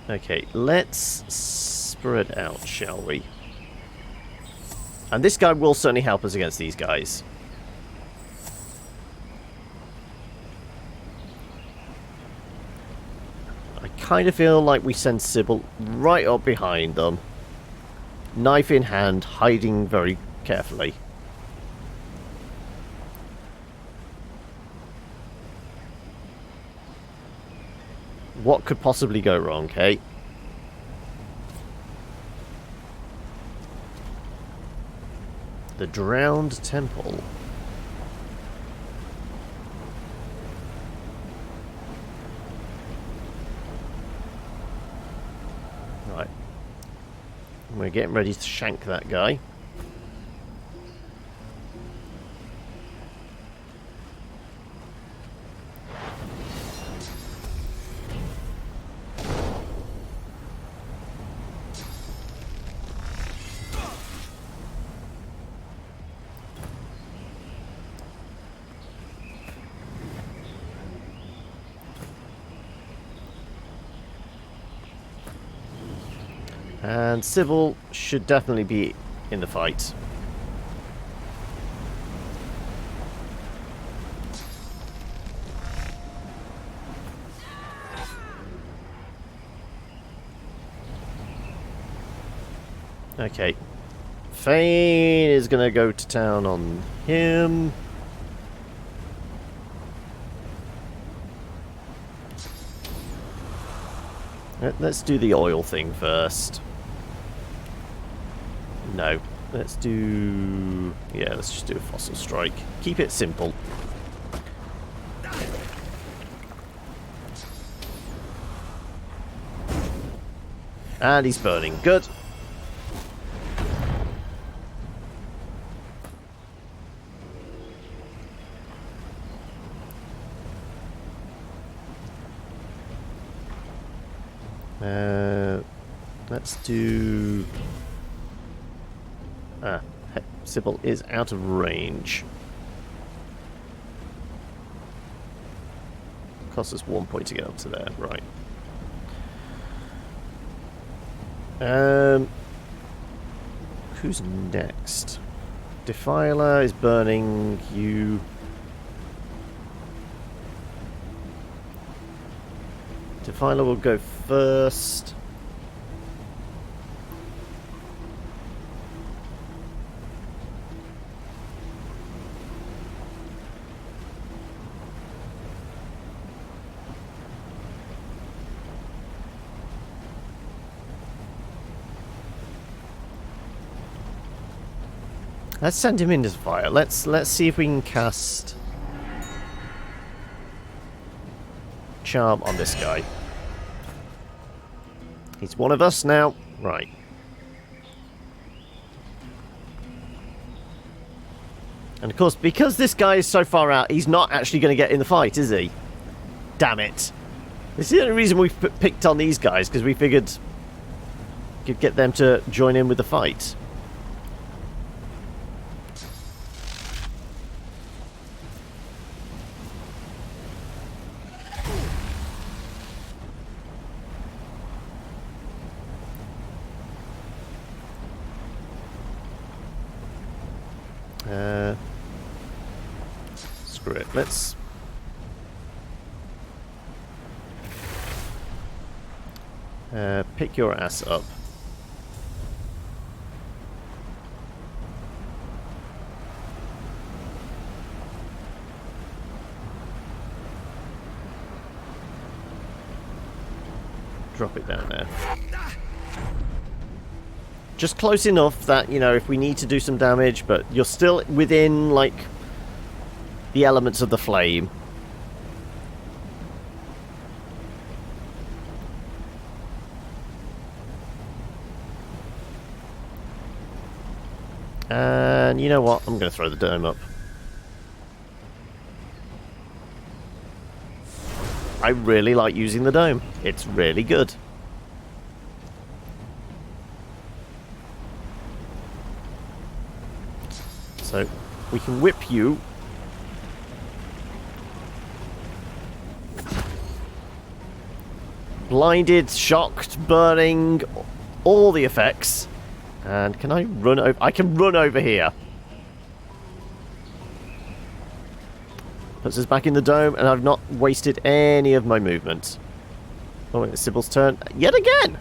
Okay, let's spread out, shall we? And this guy will certainly help us against these guys. I kind of feel like we send Sybil right up behind them. Knife in hand, hiding very carefully. What could possibly go wrong, Kate? The Drowned Temple. Right. We're getting ready to shank that guy. And Sybil should definitely be in the fight. Okay. Fane is going to go to town on him. Let's do the oil thing first. No. Let's do... Yeah, let's just do a fossil strike. Keep it simple. And he's burning. Good. Let's do... Sybil is out of range. Costs us 1 point to get up to there, right. Who's next? Defiler is burning you. Defiler will go first. Let's send him into fire. Let's see if we can cast Charm on this guy. He's one of us now. Right. And of course, because this guy is so far out, he's not actually going to get in the fight, is he? Damn it. This is the only reason we've picked on these guys, because we figured we could get them to join in with the fight. Screw it. Let's pick your ass up. Drop it down there. Just close enough that, you know, if we need to do some damage, but you're still within, like, the elements of the flame. And you know what? I'm going to throw the dome up. I really like using the dome. It's really good. So, we can whip you. Blinded, shocked, burning, all the effects. And can I run over? I can run over here. Puts us back in the dome, and I've not wasted any of my movement. Oh, it's Sybil's turn. Yet again!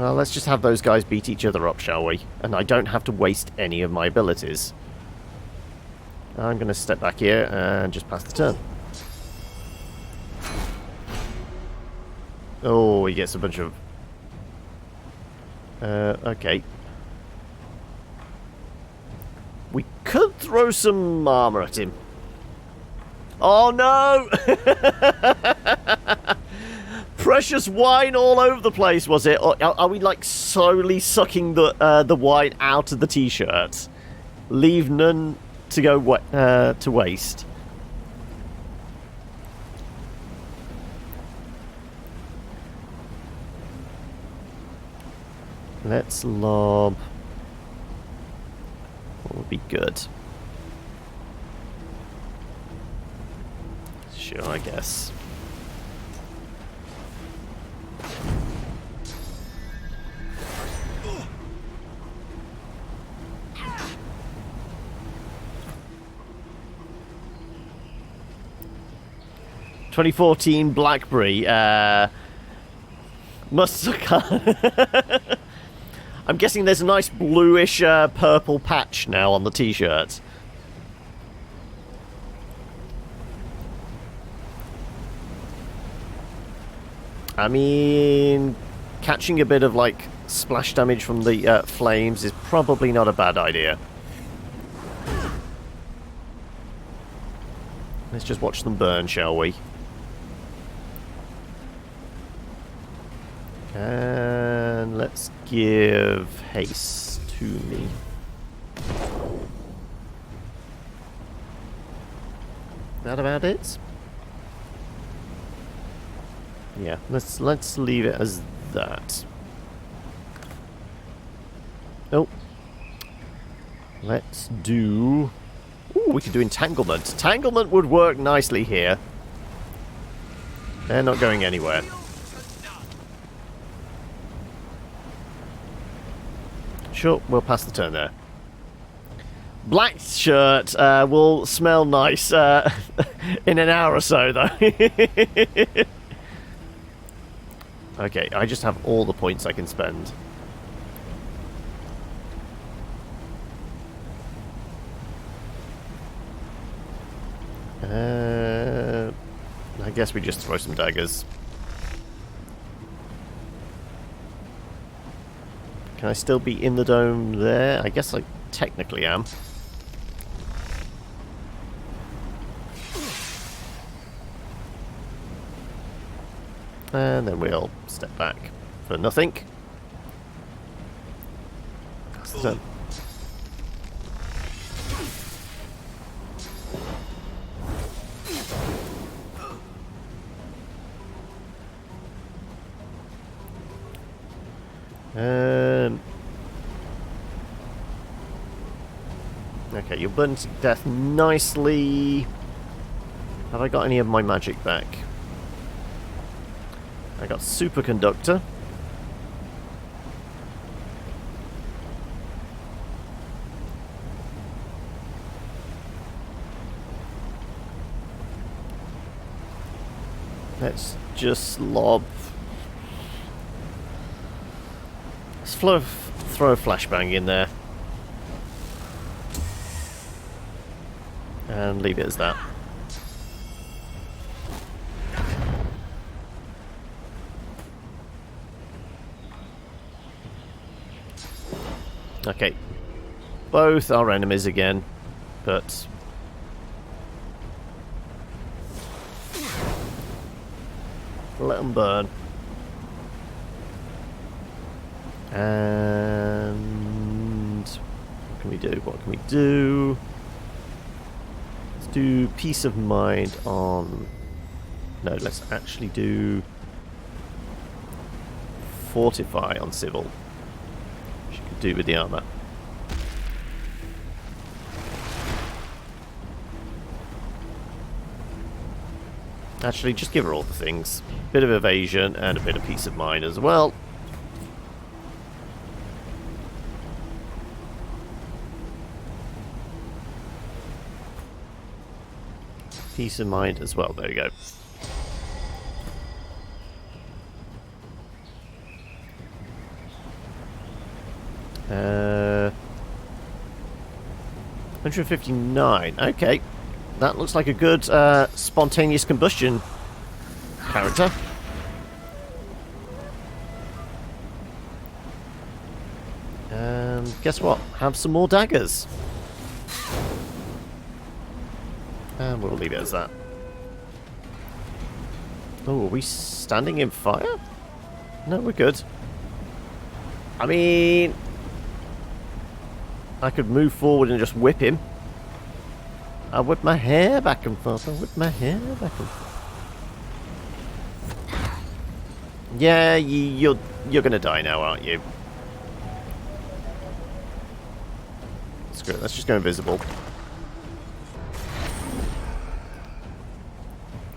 Well, let's just have those guys beat each other up, shall we? And I don't have to waste any of my abilities. I'm going to step back here and just pass the turn. Oh, he gets a bunch of... okay. We could throw some armor at him. Oh, no! Precious wine all over the place, was it? Or are we, like, slowly sucking the wine out of the t-shirt? Leave none to go to waste. Let's lob. What would be good? Sure, I guess. "2014 Blackberry, must I'm guessing there's a nice bluish purple patch now on the t-shirt. I mean, catching a bit of, like, splash damage from the flames is probably not a bad idea. Let's just watch them burn, shall we? And let's give haste to me. That about it? Yeah, let's leave it as that. Oh. Let's do... Ooh, we could do entanglement. Entanglement would work nicely here. They're not going anywhere. Sure, we'll pass the turn there. Black shirt will smell nice in an hour or so, though. Okay, I just have all the points I can spend. I guess we just throw some daggers. Can I still be in the dome there? I guess I technically am. And then we'll step back for nothing. That's the turn. Okay, you're burned to death nicely. Have I got any of my magic back? I got superconductor. Let's just lob. Let's throw a flashbang in there. And leave it as that. Okay. Both are enemies again, but... let them burn. And... what can we do? What can we do? Let's do peace of mind on... no, let's actually do... fortify on civil. She could do with the armor. Actually, just give her all the things. Bit of evasion and a bit of peace of mind as well. Peace of mind as well. There we go. 159. Okay. That looks like a good spontaneous combustion character. And guess what? Have some more daggers. And we'll leave it as that. Oh, are we standing in fire? No, we're good. I mean, I could move forward and just whip him. I'll whip my hair back and forth. I'll whip my hair back and forth. Yeah, you're gonna die now, aren't you? Screw it, let's just go invisible.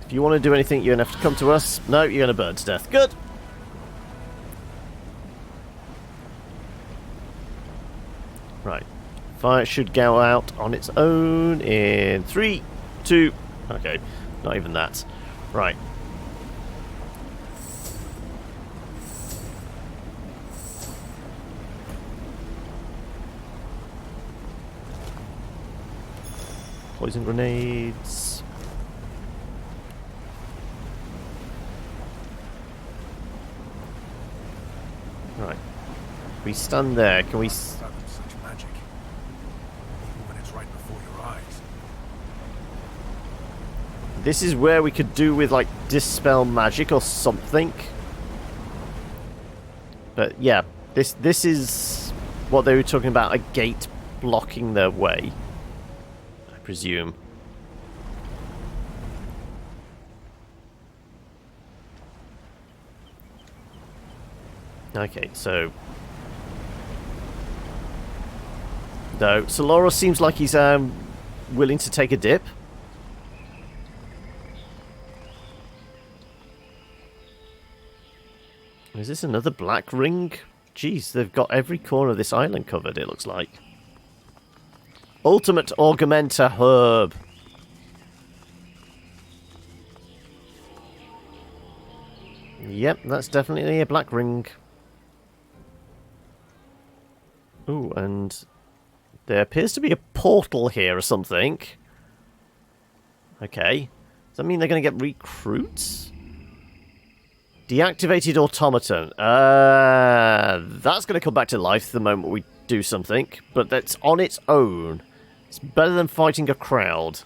If you want to do anything, you're gonna have to come to us. No, you're gonna burn to death. Good. Right. Fire should go out on its own in 3, 2... Okay, not even that. Right. Poison grenades. Right. We stand there. Can we... Such magic. Even when it's right before your eyes. This is where we could do with, like, dispel magic or something. But, yeah. This is what they were talking about, a gate blocking their way. I presume. Okay, so... No, Soloro seems like he's willing to take a dip. Is this another black ring? Jeez, they've got every corner of this island covered, it looks like. Ultimate Augmenter Herb. Yep, that's definitely a black ring. Ooh, and there appears to be a portal here or something. Okay. Does that mean they're going to get recruits? Deactivated automaton. That's going to come back to life the moment we do something, but that's on its own. It's better than fighting a crowd.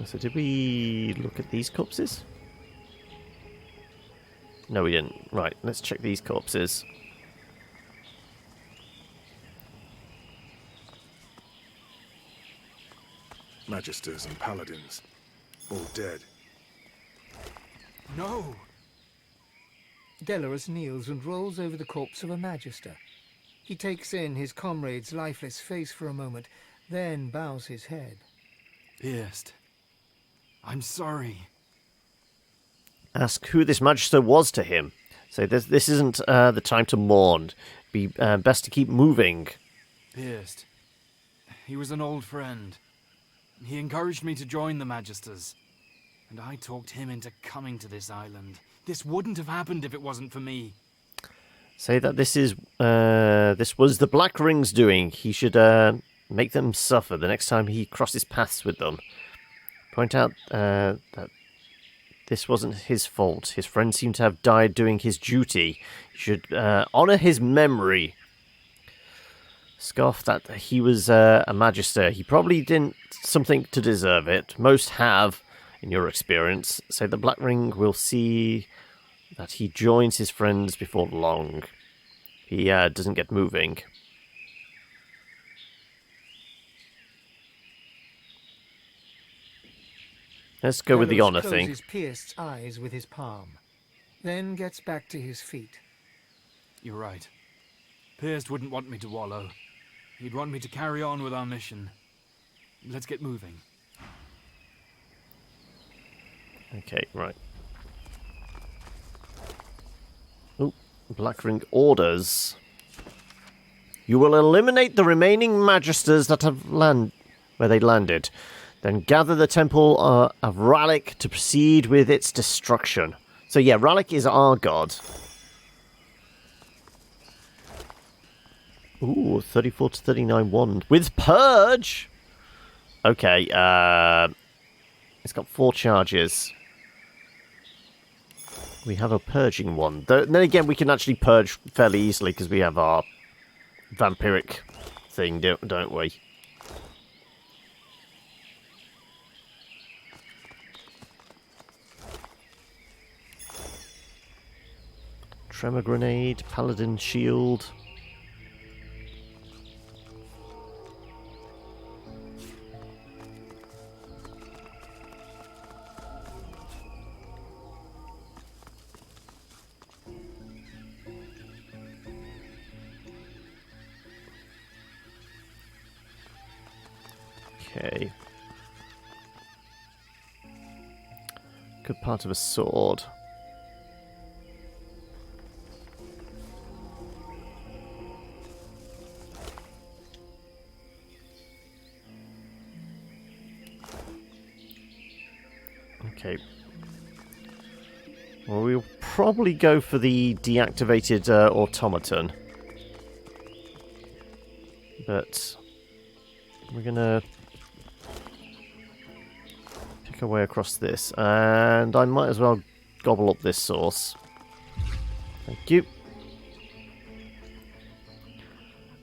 So did we look at these corpses? No, we didn't. Right, let's check these corpses. Magisters and paladins, all dead. No! Delarus kneels and rolls over the corpse of a magister. He takes in his comrade's lifeless face for a moment, then bows his head. Pierced. I'm sorry. Ask who this magister was to him. Say this isn't the time to mourn. Be best to keep moving. Pierced. He was an old friend. He encouraged me to join the Magisters. And I talked him into coming to this island. This wouldn't have happened if it wasn't for me. Say that this was the Black Ring's doing. He should make them suffer the next time he crosses paths with them. Point out that this wasn't his fault. His friend seemed to have died doing his duty. You should honor his memory. Scoff that he was a magister. He probably didn't something to deserve it. Most have, in your experience. So the Black Ring will see that he joins his friends before long. He doesn't get moving. Let's go with the honor thing. Closes Pierced's eyes with his palm, then gets back to his feet. You're right. Pierced wouldn't want me to wallow. He'd want me to carry on with our mission. Let's get moving. Okay, right. Oh, Black Ring orders. You will eliminate the remaining magisters that have where they landed. Then gather the temple of Ralik to proceed with its destruction. So yeah, Ralik is our god. Ooh, 34 to 39 wand. With Purge! Okay, it's got 4 charges. We have a purging one. Then again, we can actually purge fairly easily because we have our vampiric thing, don't we? Tremor grenade, paladin shield. Okay. Good part of a sword. Okay. Well, we'll probably go for the deactivated automaton. But we're gonna pick our way across this, and I might as well gobble up this sauce. Thank you.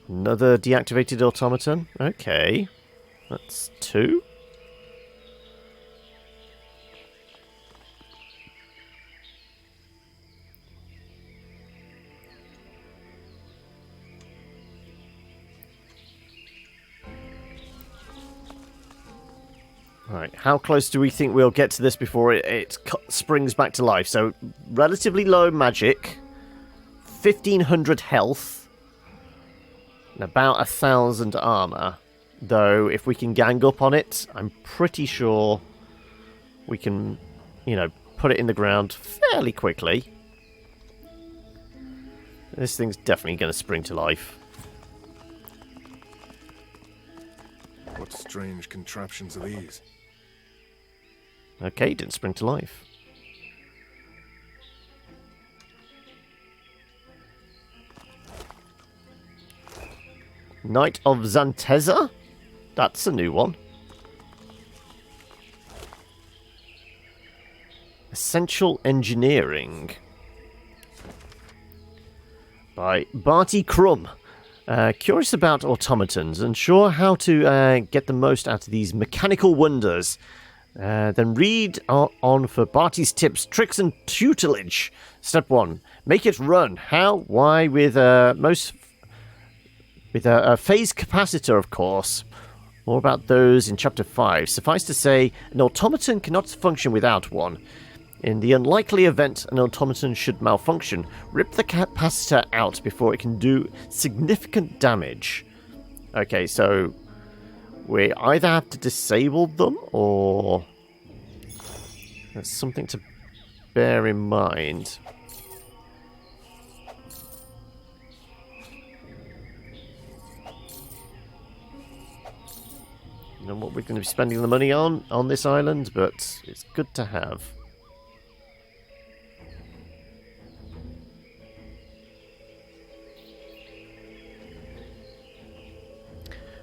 Another deactivated automaton. Okay. That's 2. Right, how close do we think we'll get to this before it springs back to life? So, relatively low magic, 1500 health, and about 1000 armor. Though, if we can gang up on it, I'm pretty sure we can, you know, put it in the ground fairly quickly. This thing's definitely going to spring to life. What strange contraptions are these? Okay, didn't spring to life. Knight of Zanteza? That's a new one. Essential Engineering. By Barty Crumb. Curious about automatons, unsure how to get the most out of these mechanical wonders. Then read on for Barty's tips, tricks, and tutelage. Step 1: make it run. How? Why? With a phase capacitor, of course. More about those in Chapter 5. Suffice to say, an automaton cannot function without one. In the unlikely event an automaton should malfunction, rip the capacitor out before it can do significant damage. Okay, so we either have to disable them, or that's something to bear in mind. I don't know what we're going to be spending the money on this island, but it's good to have.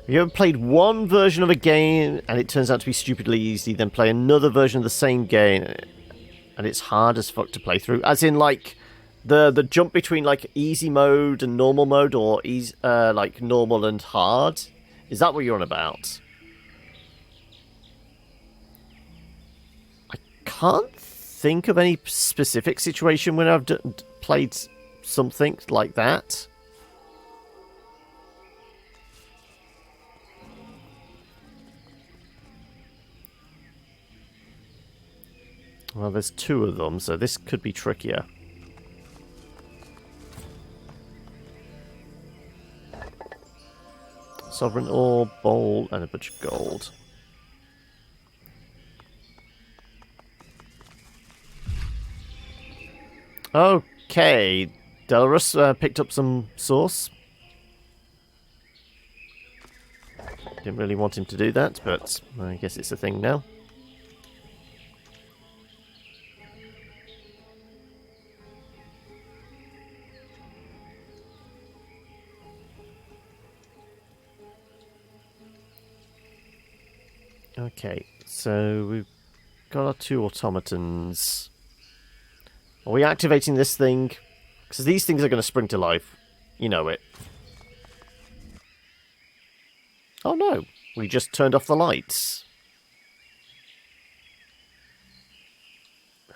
If you ever played one version of a game and it turns out to be stupidly easy, then play another version of the same game and it's hard as fuck to play through? As in, like, the jump between, like, easy mode and normal mode, or like normal and hard? Is that what you're on about? I can't think of any specific situation when I've played something like that. Well, there's 2 of them, so this could be trickier. Sovereign ore, bowl, and a bunch of gold. Okay, Delrus picked up some sauce. Didn't really want him to do that, but I guess it's a thing now. Okay, so we've got our 2 automatons. Are we activating this thing? Because these things are going to spring to life. You know it. Oh no, we just turned off the lights.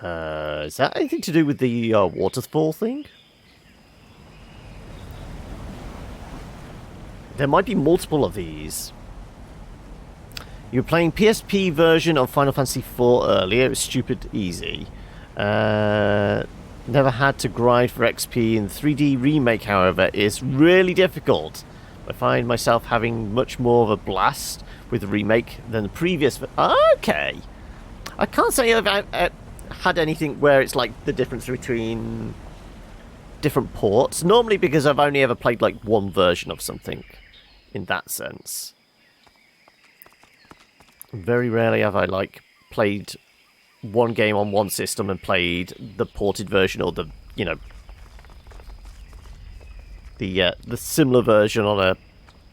Is that anything to do with the waterfall thing? There might be multiple of these. You were playing PSP version of Final Fantasy IV earlier. It was stupid easy. Never had to grind for XP in the 3D remake, however, is really difficult. I find myself having much more of a blast with the remake than the previous. Okay. I can't say I've had anything where it's like the difference between different ports. Normally because I've only ever played like one version of something in that sense. Very rarely have I like played one game on one system and played the ported version or the, you know, the similar version on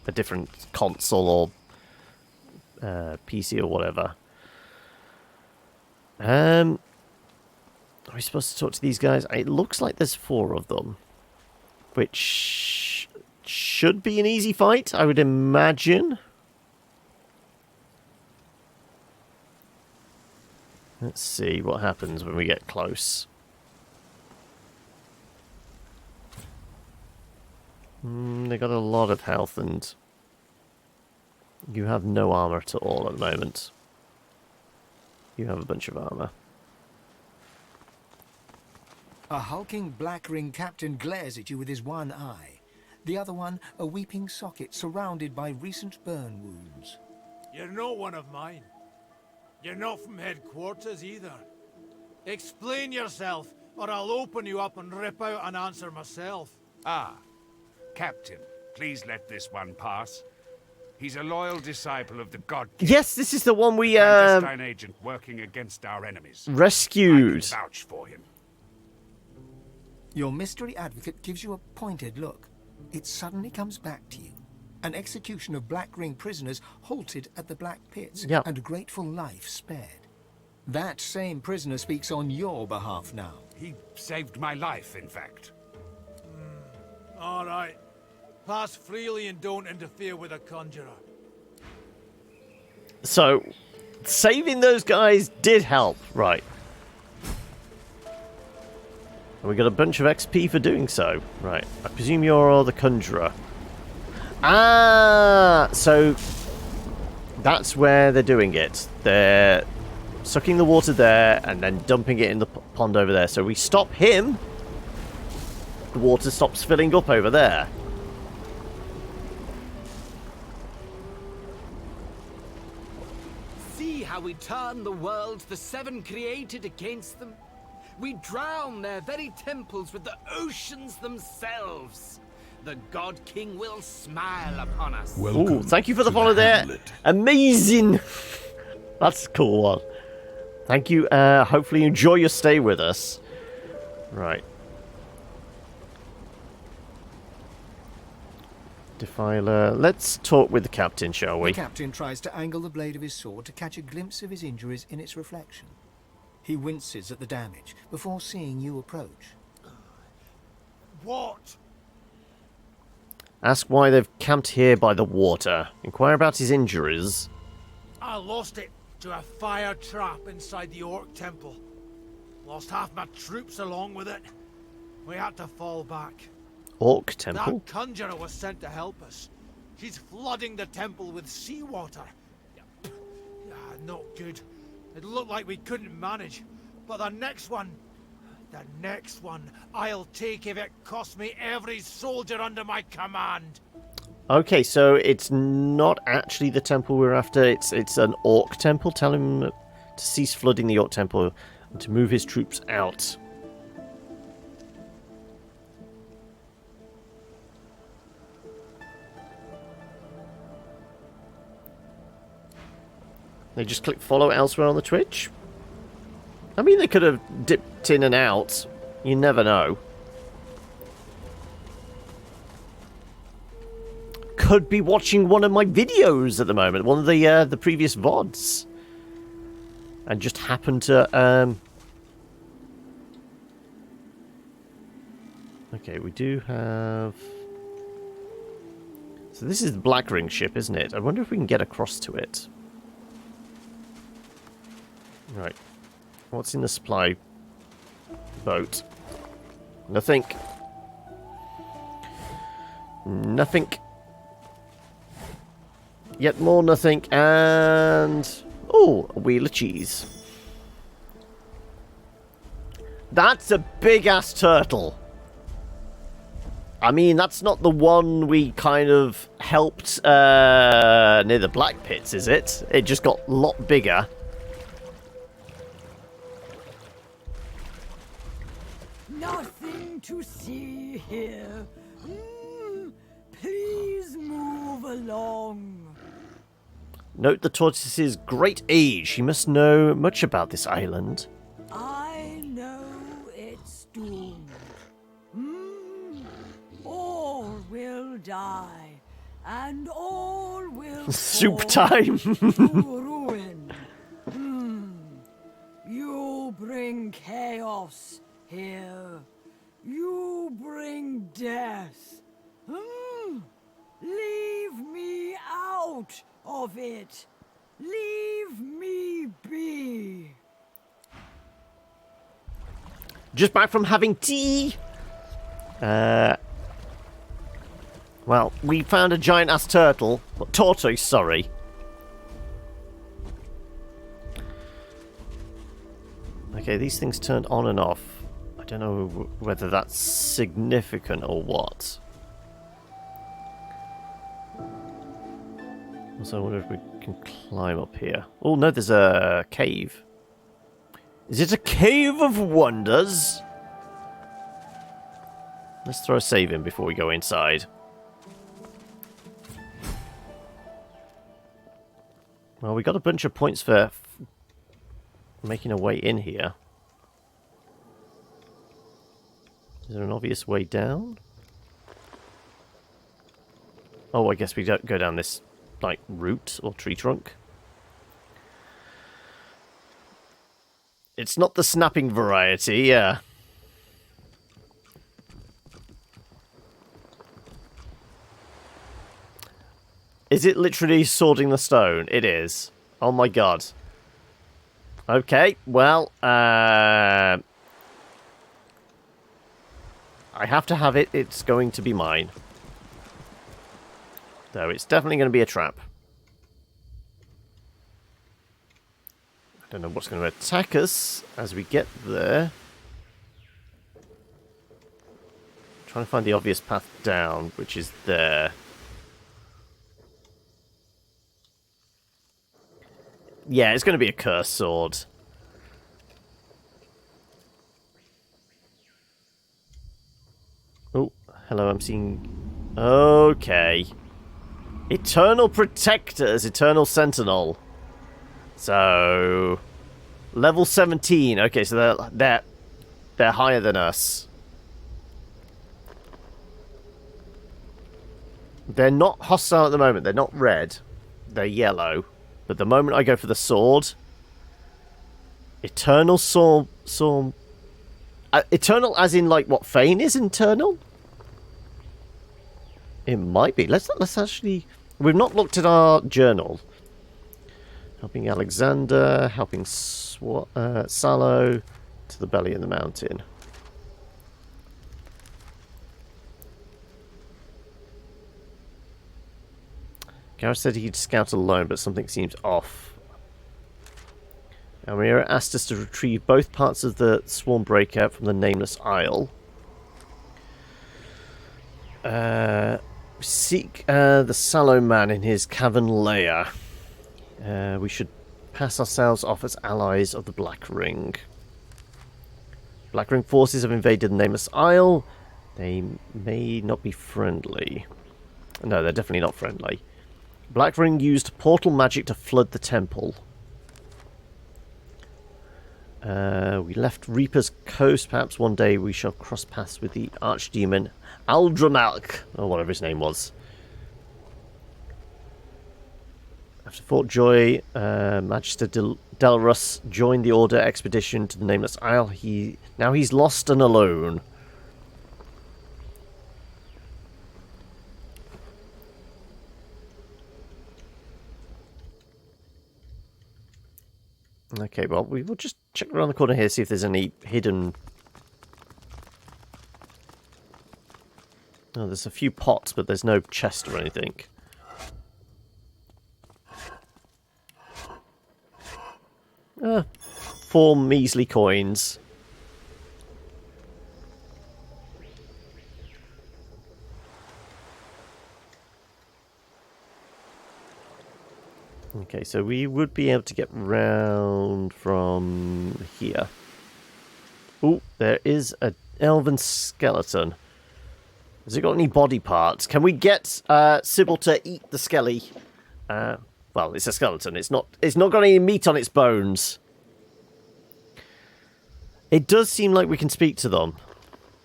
a different console or PC or whatever. Are we supposed to talk to these guys? It looks like there's 4 of them, which should be an easy fight, I would imagine. Let's see what happens when we get close. They got a lot of health and you have no armor at all at the moment. You have a bunch of armor. A hulking black ring captain glares at you with his one eye. The other one, a weeping socket surrounded by recent burn wounds. You're not one of mine. You're not from headquarters either. Explain yourself, or I'll open you up and rip out an answer myself. Ah, Captain, please let this one pass. He's a loyal disciple of the God King. Yes, this is the one we clandestine agent working against our enemies. rescued. I can vouch for him. Your mystery advocate gives you a pointed look. It suddenly comes back to you. An execution of Black Ring prisoners halted at the Black Pits, and a grateful life spared. That same prisoner speaks on your behalf now. He saved my life, in fact. All right. Pass freely and don't interfere with a conjurer. So, saving those guys did help, right? And we got a bunch of XP for doing so. Right, I presume you're the conjurer. Ah, so that's where they're doing it. They're sucking the water there and then dumping it in the pond over there. So we stop him, the water stops filling up over there. See how we turn the world the 7 created against them? We drown their very temples with the oceans themselves. The God King will smile upon us. Ooh, thank you for the follow there. Amazing. That's a cool one. Thank you. Hopefully you enjoy your stay with us. Right. Defiler. Let's talk with the captain, shall we? The captain tries to angle the blade of his sword to catch a glimpse of his injuries in its reflection. He winces at the damage before seeing you approach. What? Ask why they've camped here by the water. Inquire about his injuries. I lost it to a fire trap inside the Orc Temple. Lost half my troops along with it. We had to fall back. Orc Temple? That conjurer was sent to help us. She's flooding the temple with seawater. Not good. It looked like we couldn't manage. But the next one, I'll take if it costs me every soldier under my command. Okay, so it's not actually the temple we're after. It's an Orc Temple. Tell him to cease flooding the Orc Temple and to move his troops out. They just click follow elsewhere on the Twitch. I mean, they could have dipped in and out. You never know. could be watching one of my videos at the moment, one of the previous VODs, and just happen to Okay, we do have. So this is the Black Ring ship, isn't it? I wonder if we can get across to it. Right. What's in the supply boat? Nothing. Nothing. Yet more nothing. And... oh, a wheel of cheese. That's a big-ass turtle. I mean, that's not the one we kind of helped near the Black Pits, is it? It just got a lot bigger. Nothing to see here. Please move along. Note the tortoise's great age. He must know much about this island. I know it's doomed. All will die, and all will Soup fall time. to ruin. You bring chaos here. You bring death. Leave me out of it. Leave me be. Just back from having tea. Well, we found a giant-ass turtle. Tortoise, sorry. Okay, these things turned on and off. I don't know whether that's significant or what. Also, I wonder if we can climb up here. Oh, no, there's a cave. Is it a cave of wonders? Let's throw a save in before we go inside. Well, we got a bunch of points for making a way in here. Is there an obvious way down? Oh, I guess we don't go down this, like, route or tree trunk. It's not the snapping variety, yeah. Is it literally swording the stone? It is. Oh my god. Okay, well, I have to have it. It's going to be mine. Though it's definitely going to be a trap. I don't know what's going to attack us as we get there. Trying to find the obvious path down, which is there. Yeah, it's going to be a cursed sword. Oh, hello, I'm seeing... okay. Eternal Protectors, Eternal Sentinel. So... level 17. Okay, so they're higher than us. They're not hostile at the moment. They're not red. They're yellow. But the moment I go for the sword... Eternal sword... eternal as in, like, what Fane is eternal? It might be. Let's actually... we've not looked at our journal. Helping Alexander, helping Sallow to the belly of the mountain. Gareth said he'd scout alone, but something seems off. Amira asked us to retrieve both parts of the swarm breakout from the Nameless Isle. Seek the Sallow man in his cavern lair. We should pass ourselves off as allies of the Black Ring. Black Ring forces have invaded the Nameless Isle. They may not be friendly. No, they're definitely not friendly. Black Ring used portal magic to flood the temple. We left Reaper's Coast. Perhaps one day we shall cross paths with the archdemon Aldramalk, or whatever his name was. After Fort Joy, Magister Delrus joined the Order expedition to the Nameless Isle. Now he's lost and alone. Okay, well, we will just check around the corner here, see if there's any hidden... Oh, there's a few pots, but there's no chest or anything. Four measly coins. Okay, so we would be able to get round from here. Oh, there is an elven skeleton. Has it got any body parts? Can we get Sybil to eat the skelly? Well, it's a skeleton. It's not got any meat on its bones. It does seem like we can speak to them.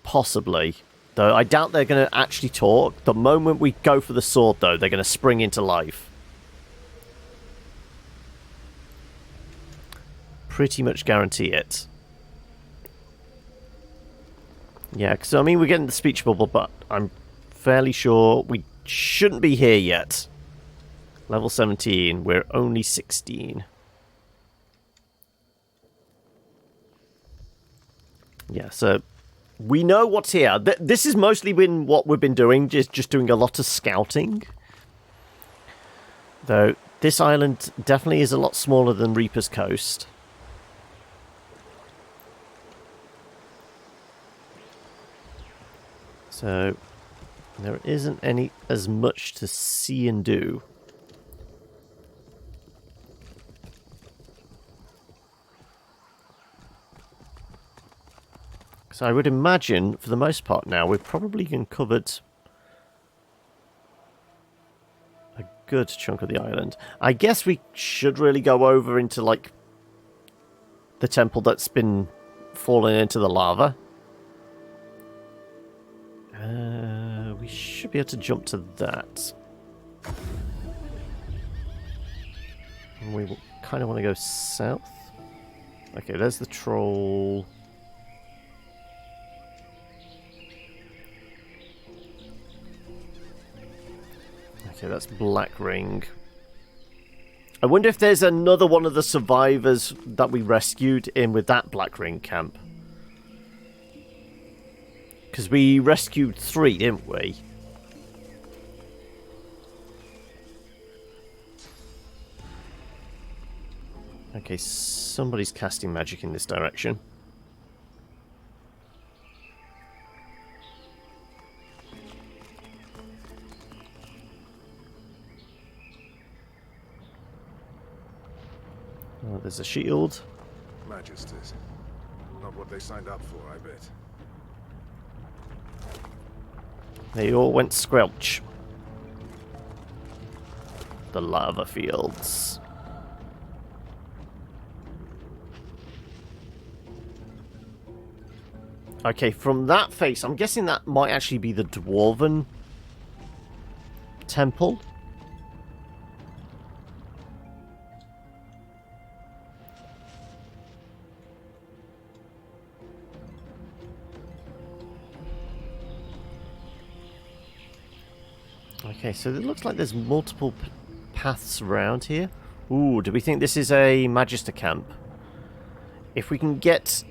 Possibly. Though I doubt they're going to actually talk. The moment we go for the sword, though, they're going to spring into life. Pretty much guarantee it. Yeah, because I mean, we're getting the speech bubble, but I'm fairly sure we shouldn't be here yet. Level 17, we're only 16. Yeah, so we know what's here. This has mostly been what we've been doing, just doing a lot of scouting. Though, this island definitely is a lot smaller than Reaper's Coast. So, there isn't as much to see and do. So I would imagine, for the most part now, we've probably uncovered a good chunk of the island. I guess we should really go over into, like, the temple that's been fallen into the lava. We should be able to jump to that. And we kind of want to go south. Okay, there's the troll. Okay, that's Black Ring. I wonder if there's another one of the survivors that we rescued in with that Black Ring camp. Because we rescued 3, didn't we? Okay, somebody's casting magic in this direction. Oh, there's a shield. Magisters. Not what they signed up for, I bet. They all went squelch. The lava fields. Okay, from that face, I'm guessing that might actually be the Dwarven temple. Okay, so it looks like there's multiple paths around here. Ooh, do we think this is a Magister camp? If we can get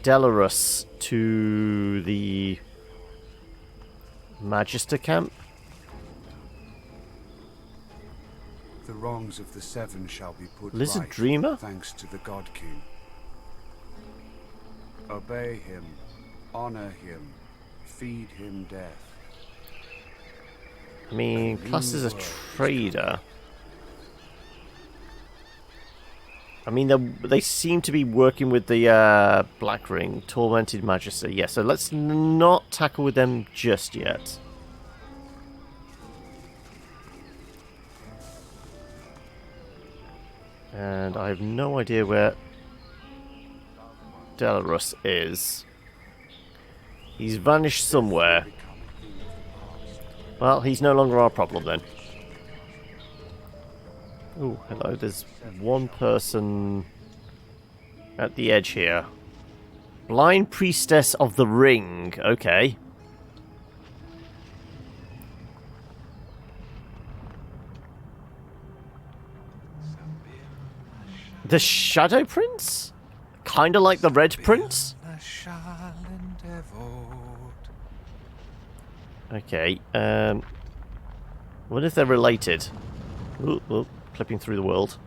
Delrus to the Magister camp. The wrongs of the Seven shall be put Lizard right, Dreamer? thanks to the God King. Obey him, honor him, feed him death. I mean, classed as a trader. I mean, they seem to be working with the Black Ring, Tormented Magister. Yeah, so let's not tackle with them just yet. And I have no idea where Delrus is. He's vanished somewhere. Well, he's no longer our problem then. Oh, hello. There's one person at the edge here. Blind Priestess of the Ring. Okay. The Shadow Prince? Kinda like the Red Prince? Okay, what if they're related? Ooh, clipping through the world.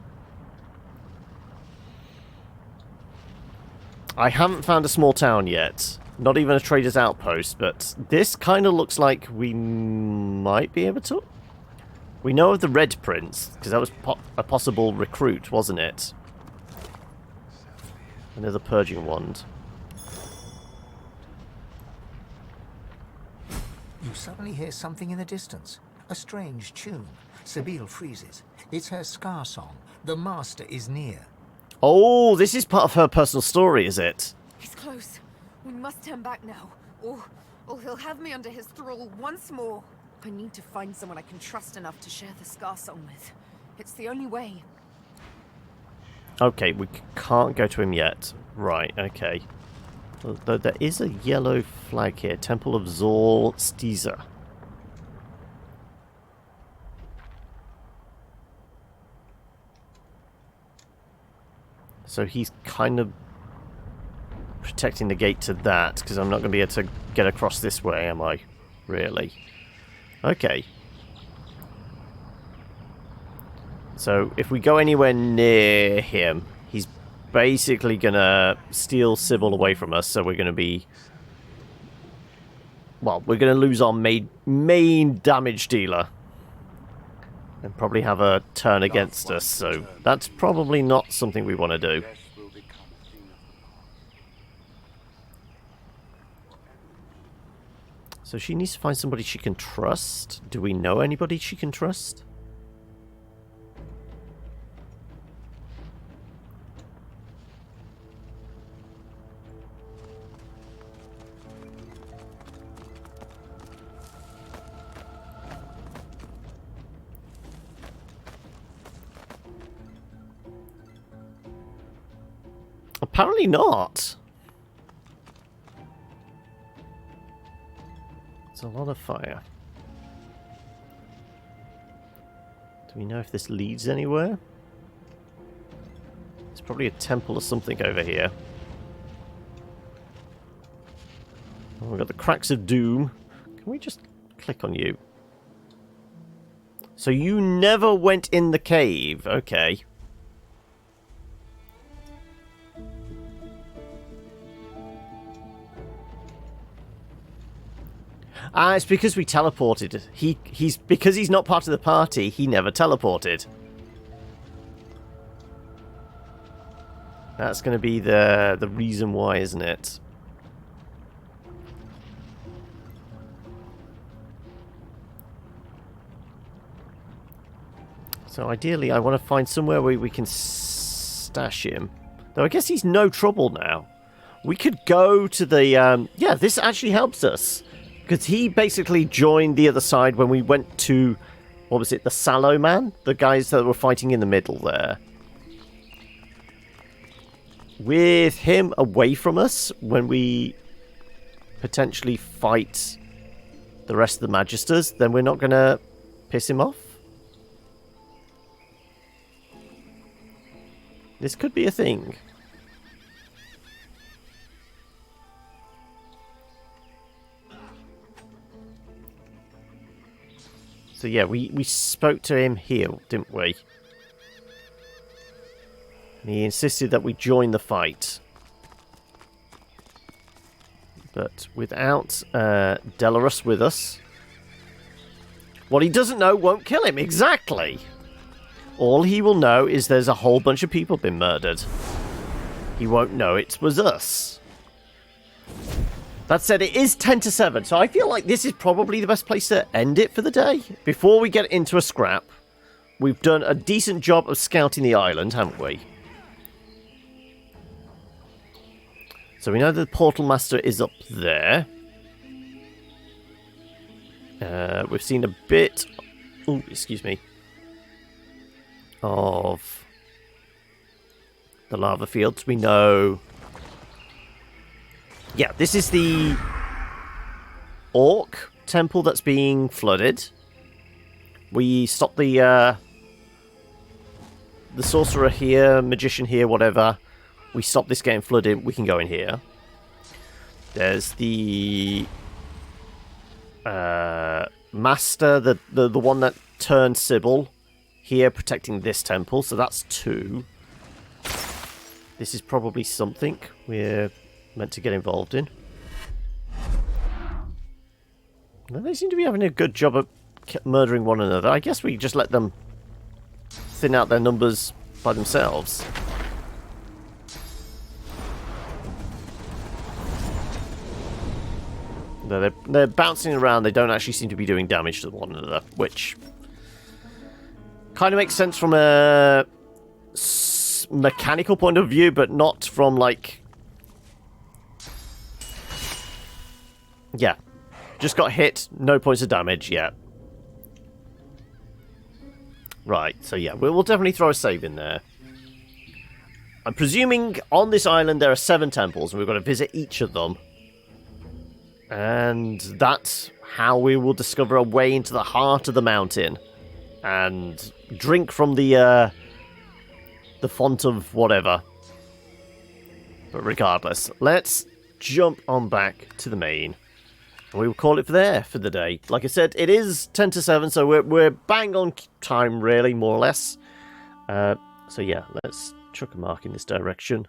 I haven't found a small town yet. Not even a trader's outpost, but this kind of looks like we might be able to. We know of the Red Prince, because that was a possible recruit, wasn't it? Another Purging Wand. You suddenly hear something in the distance. A strange tune. Sabine freezes. It's her Scar song. The Master is near. Oh, this is part of her personal story, is it? He's close. We must turn back now, or he'll have me under his thrall once more. I need to find someone I can trust enough to share the Scar song with. It's the only way. Okay, we can't go to him yet. Right, okay. Though there is a yellow flag here. Temple of Zor Stiza. So he's kind of protecting the gate to that, because I'm not going to be able to get across this way, am I? Really? Okay. So if we go anywhere near him, he's basically going to steal Sybil away from us, so we're going to be... Well, we're going to lose our main damage dealer. And probably have a turn against us, so that's probably not something we want to do. So she needs to find somebody she can trust. Do we know anybody she can trust? Apparently not. It's a lot of fire. Do we know if this leads anywhere? There's probably a temple or something over here. Oh, we've got the Cracks of Doom. Can we just click on you? So you never went in the cave. Okay. Ah, it's because we teleported. Because he's not part of the party, he never teleported. That's going to be the reason why, isn't it? So ideally, I want to find somewhere where we can stash him. Though I guess he's no trouble now. We could go to the... yeah, this actually helps us. Because he basically joined the other side when we went to, what was it, the Sallow Man? The guys that were fighting in the middle there. With him away from us, when we potentially fight the rest of the Magisters, then we're not going to piss him off. This could be a thing. So yeah, we spoke to him here, didn't we? And he insisted that we join the fight. But without Delarus with us, what he doesn't know won't kill him, exactly! All he will know is there's a whole bunch of people been murdered. He won't know it was us. That said, it is 10 to 7, so I feel like this is probably the best place to end it for the day. Before we get into a scrap, we've done a decent job of scouting the island, haven't we? So we know the Portal Master is up there. We've seen a bit... Oh, excuse me. of the lava fields. We know... Yeah, this is the Orc temple that's being flooded. We stopped the sorcerer here, magician here, whatever. We stop this getting flooded. We can go in here. There's the master, the one that turned Sybil here, protecting this temple. So that's 2. This is probably something we're meant to get involved in. Well, they seem to be having a good job of murdering one another. I guess we just let them thin out their numbers by themselves. They're bouncing around. They don't actually seem to be doing damage to one another, which kind of makes sense from a mechanical point of view, but not from, like... Yeah. Just got hit, no points of damage yet. Right, so yeah, we'll definitely throw a save in there. I'm presuming on this island there are 7 temples, and we've got to visit each of them. And that's how we will discover a way into the heart of the mountain. And drink from the font of whatever. But regardless, let's jump on back to the main. We will call it there for the day. Like I said, it is 10 to 7, so we're bang on time, really, more or less. So yeah, let's chuck a mark in this direction.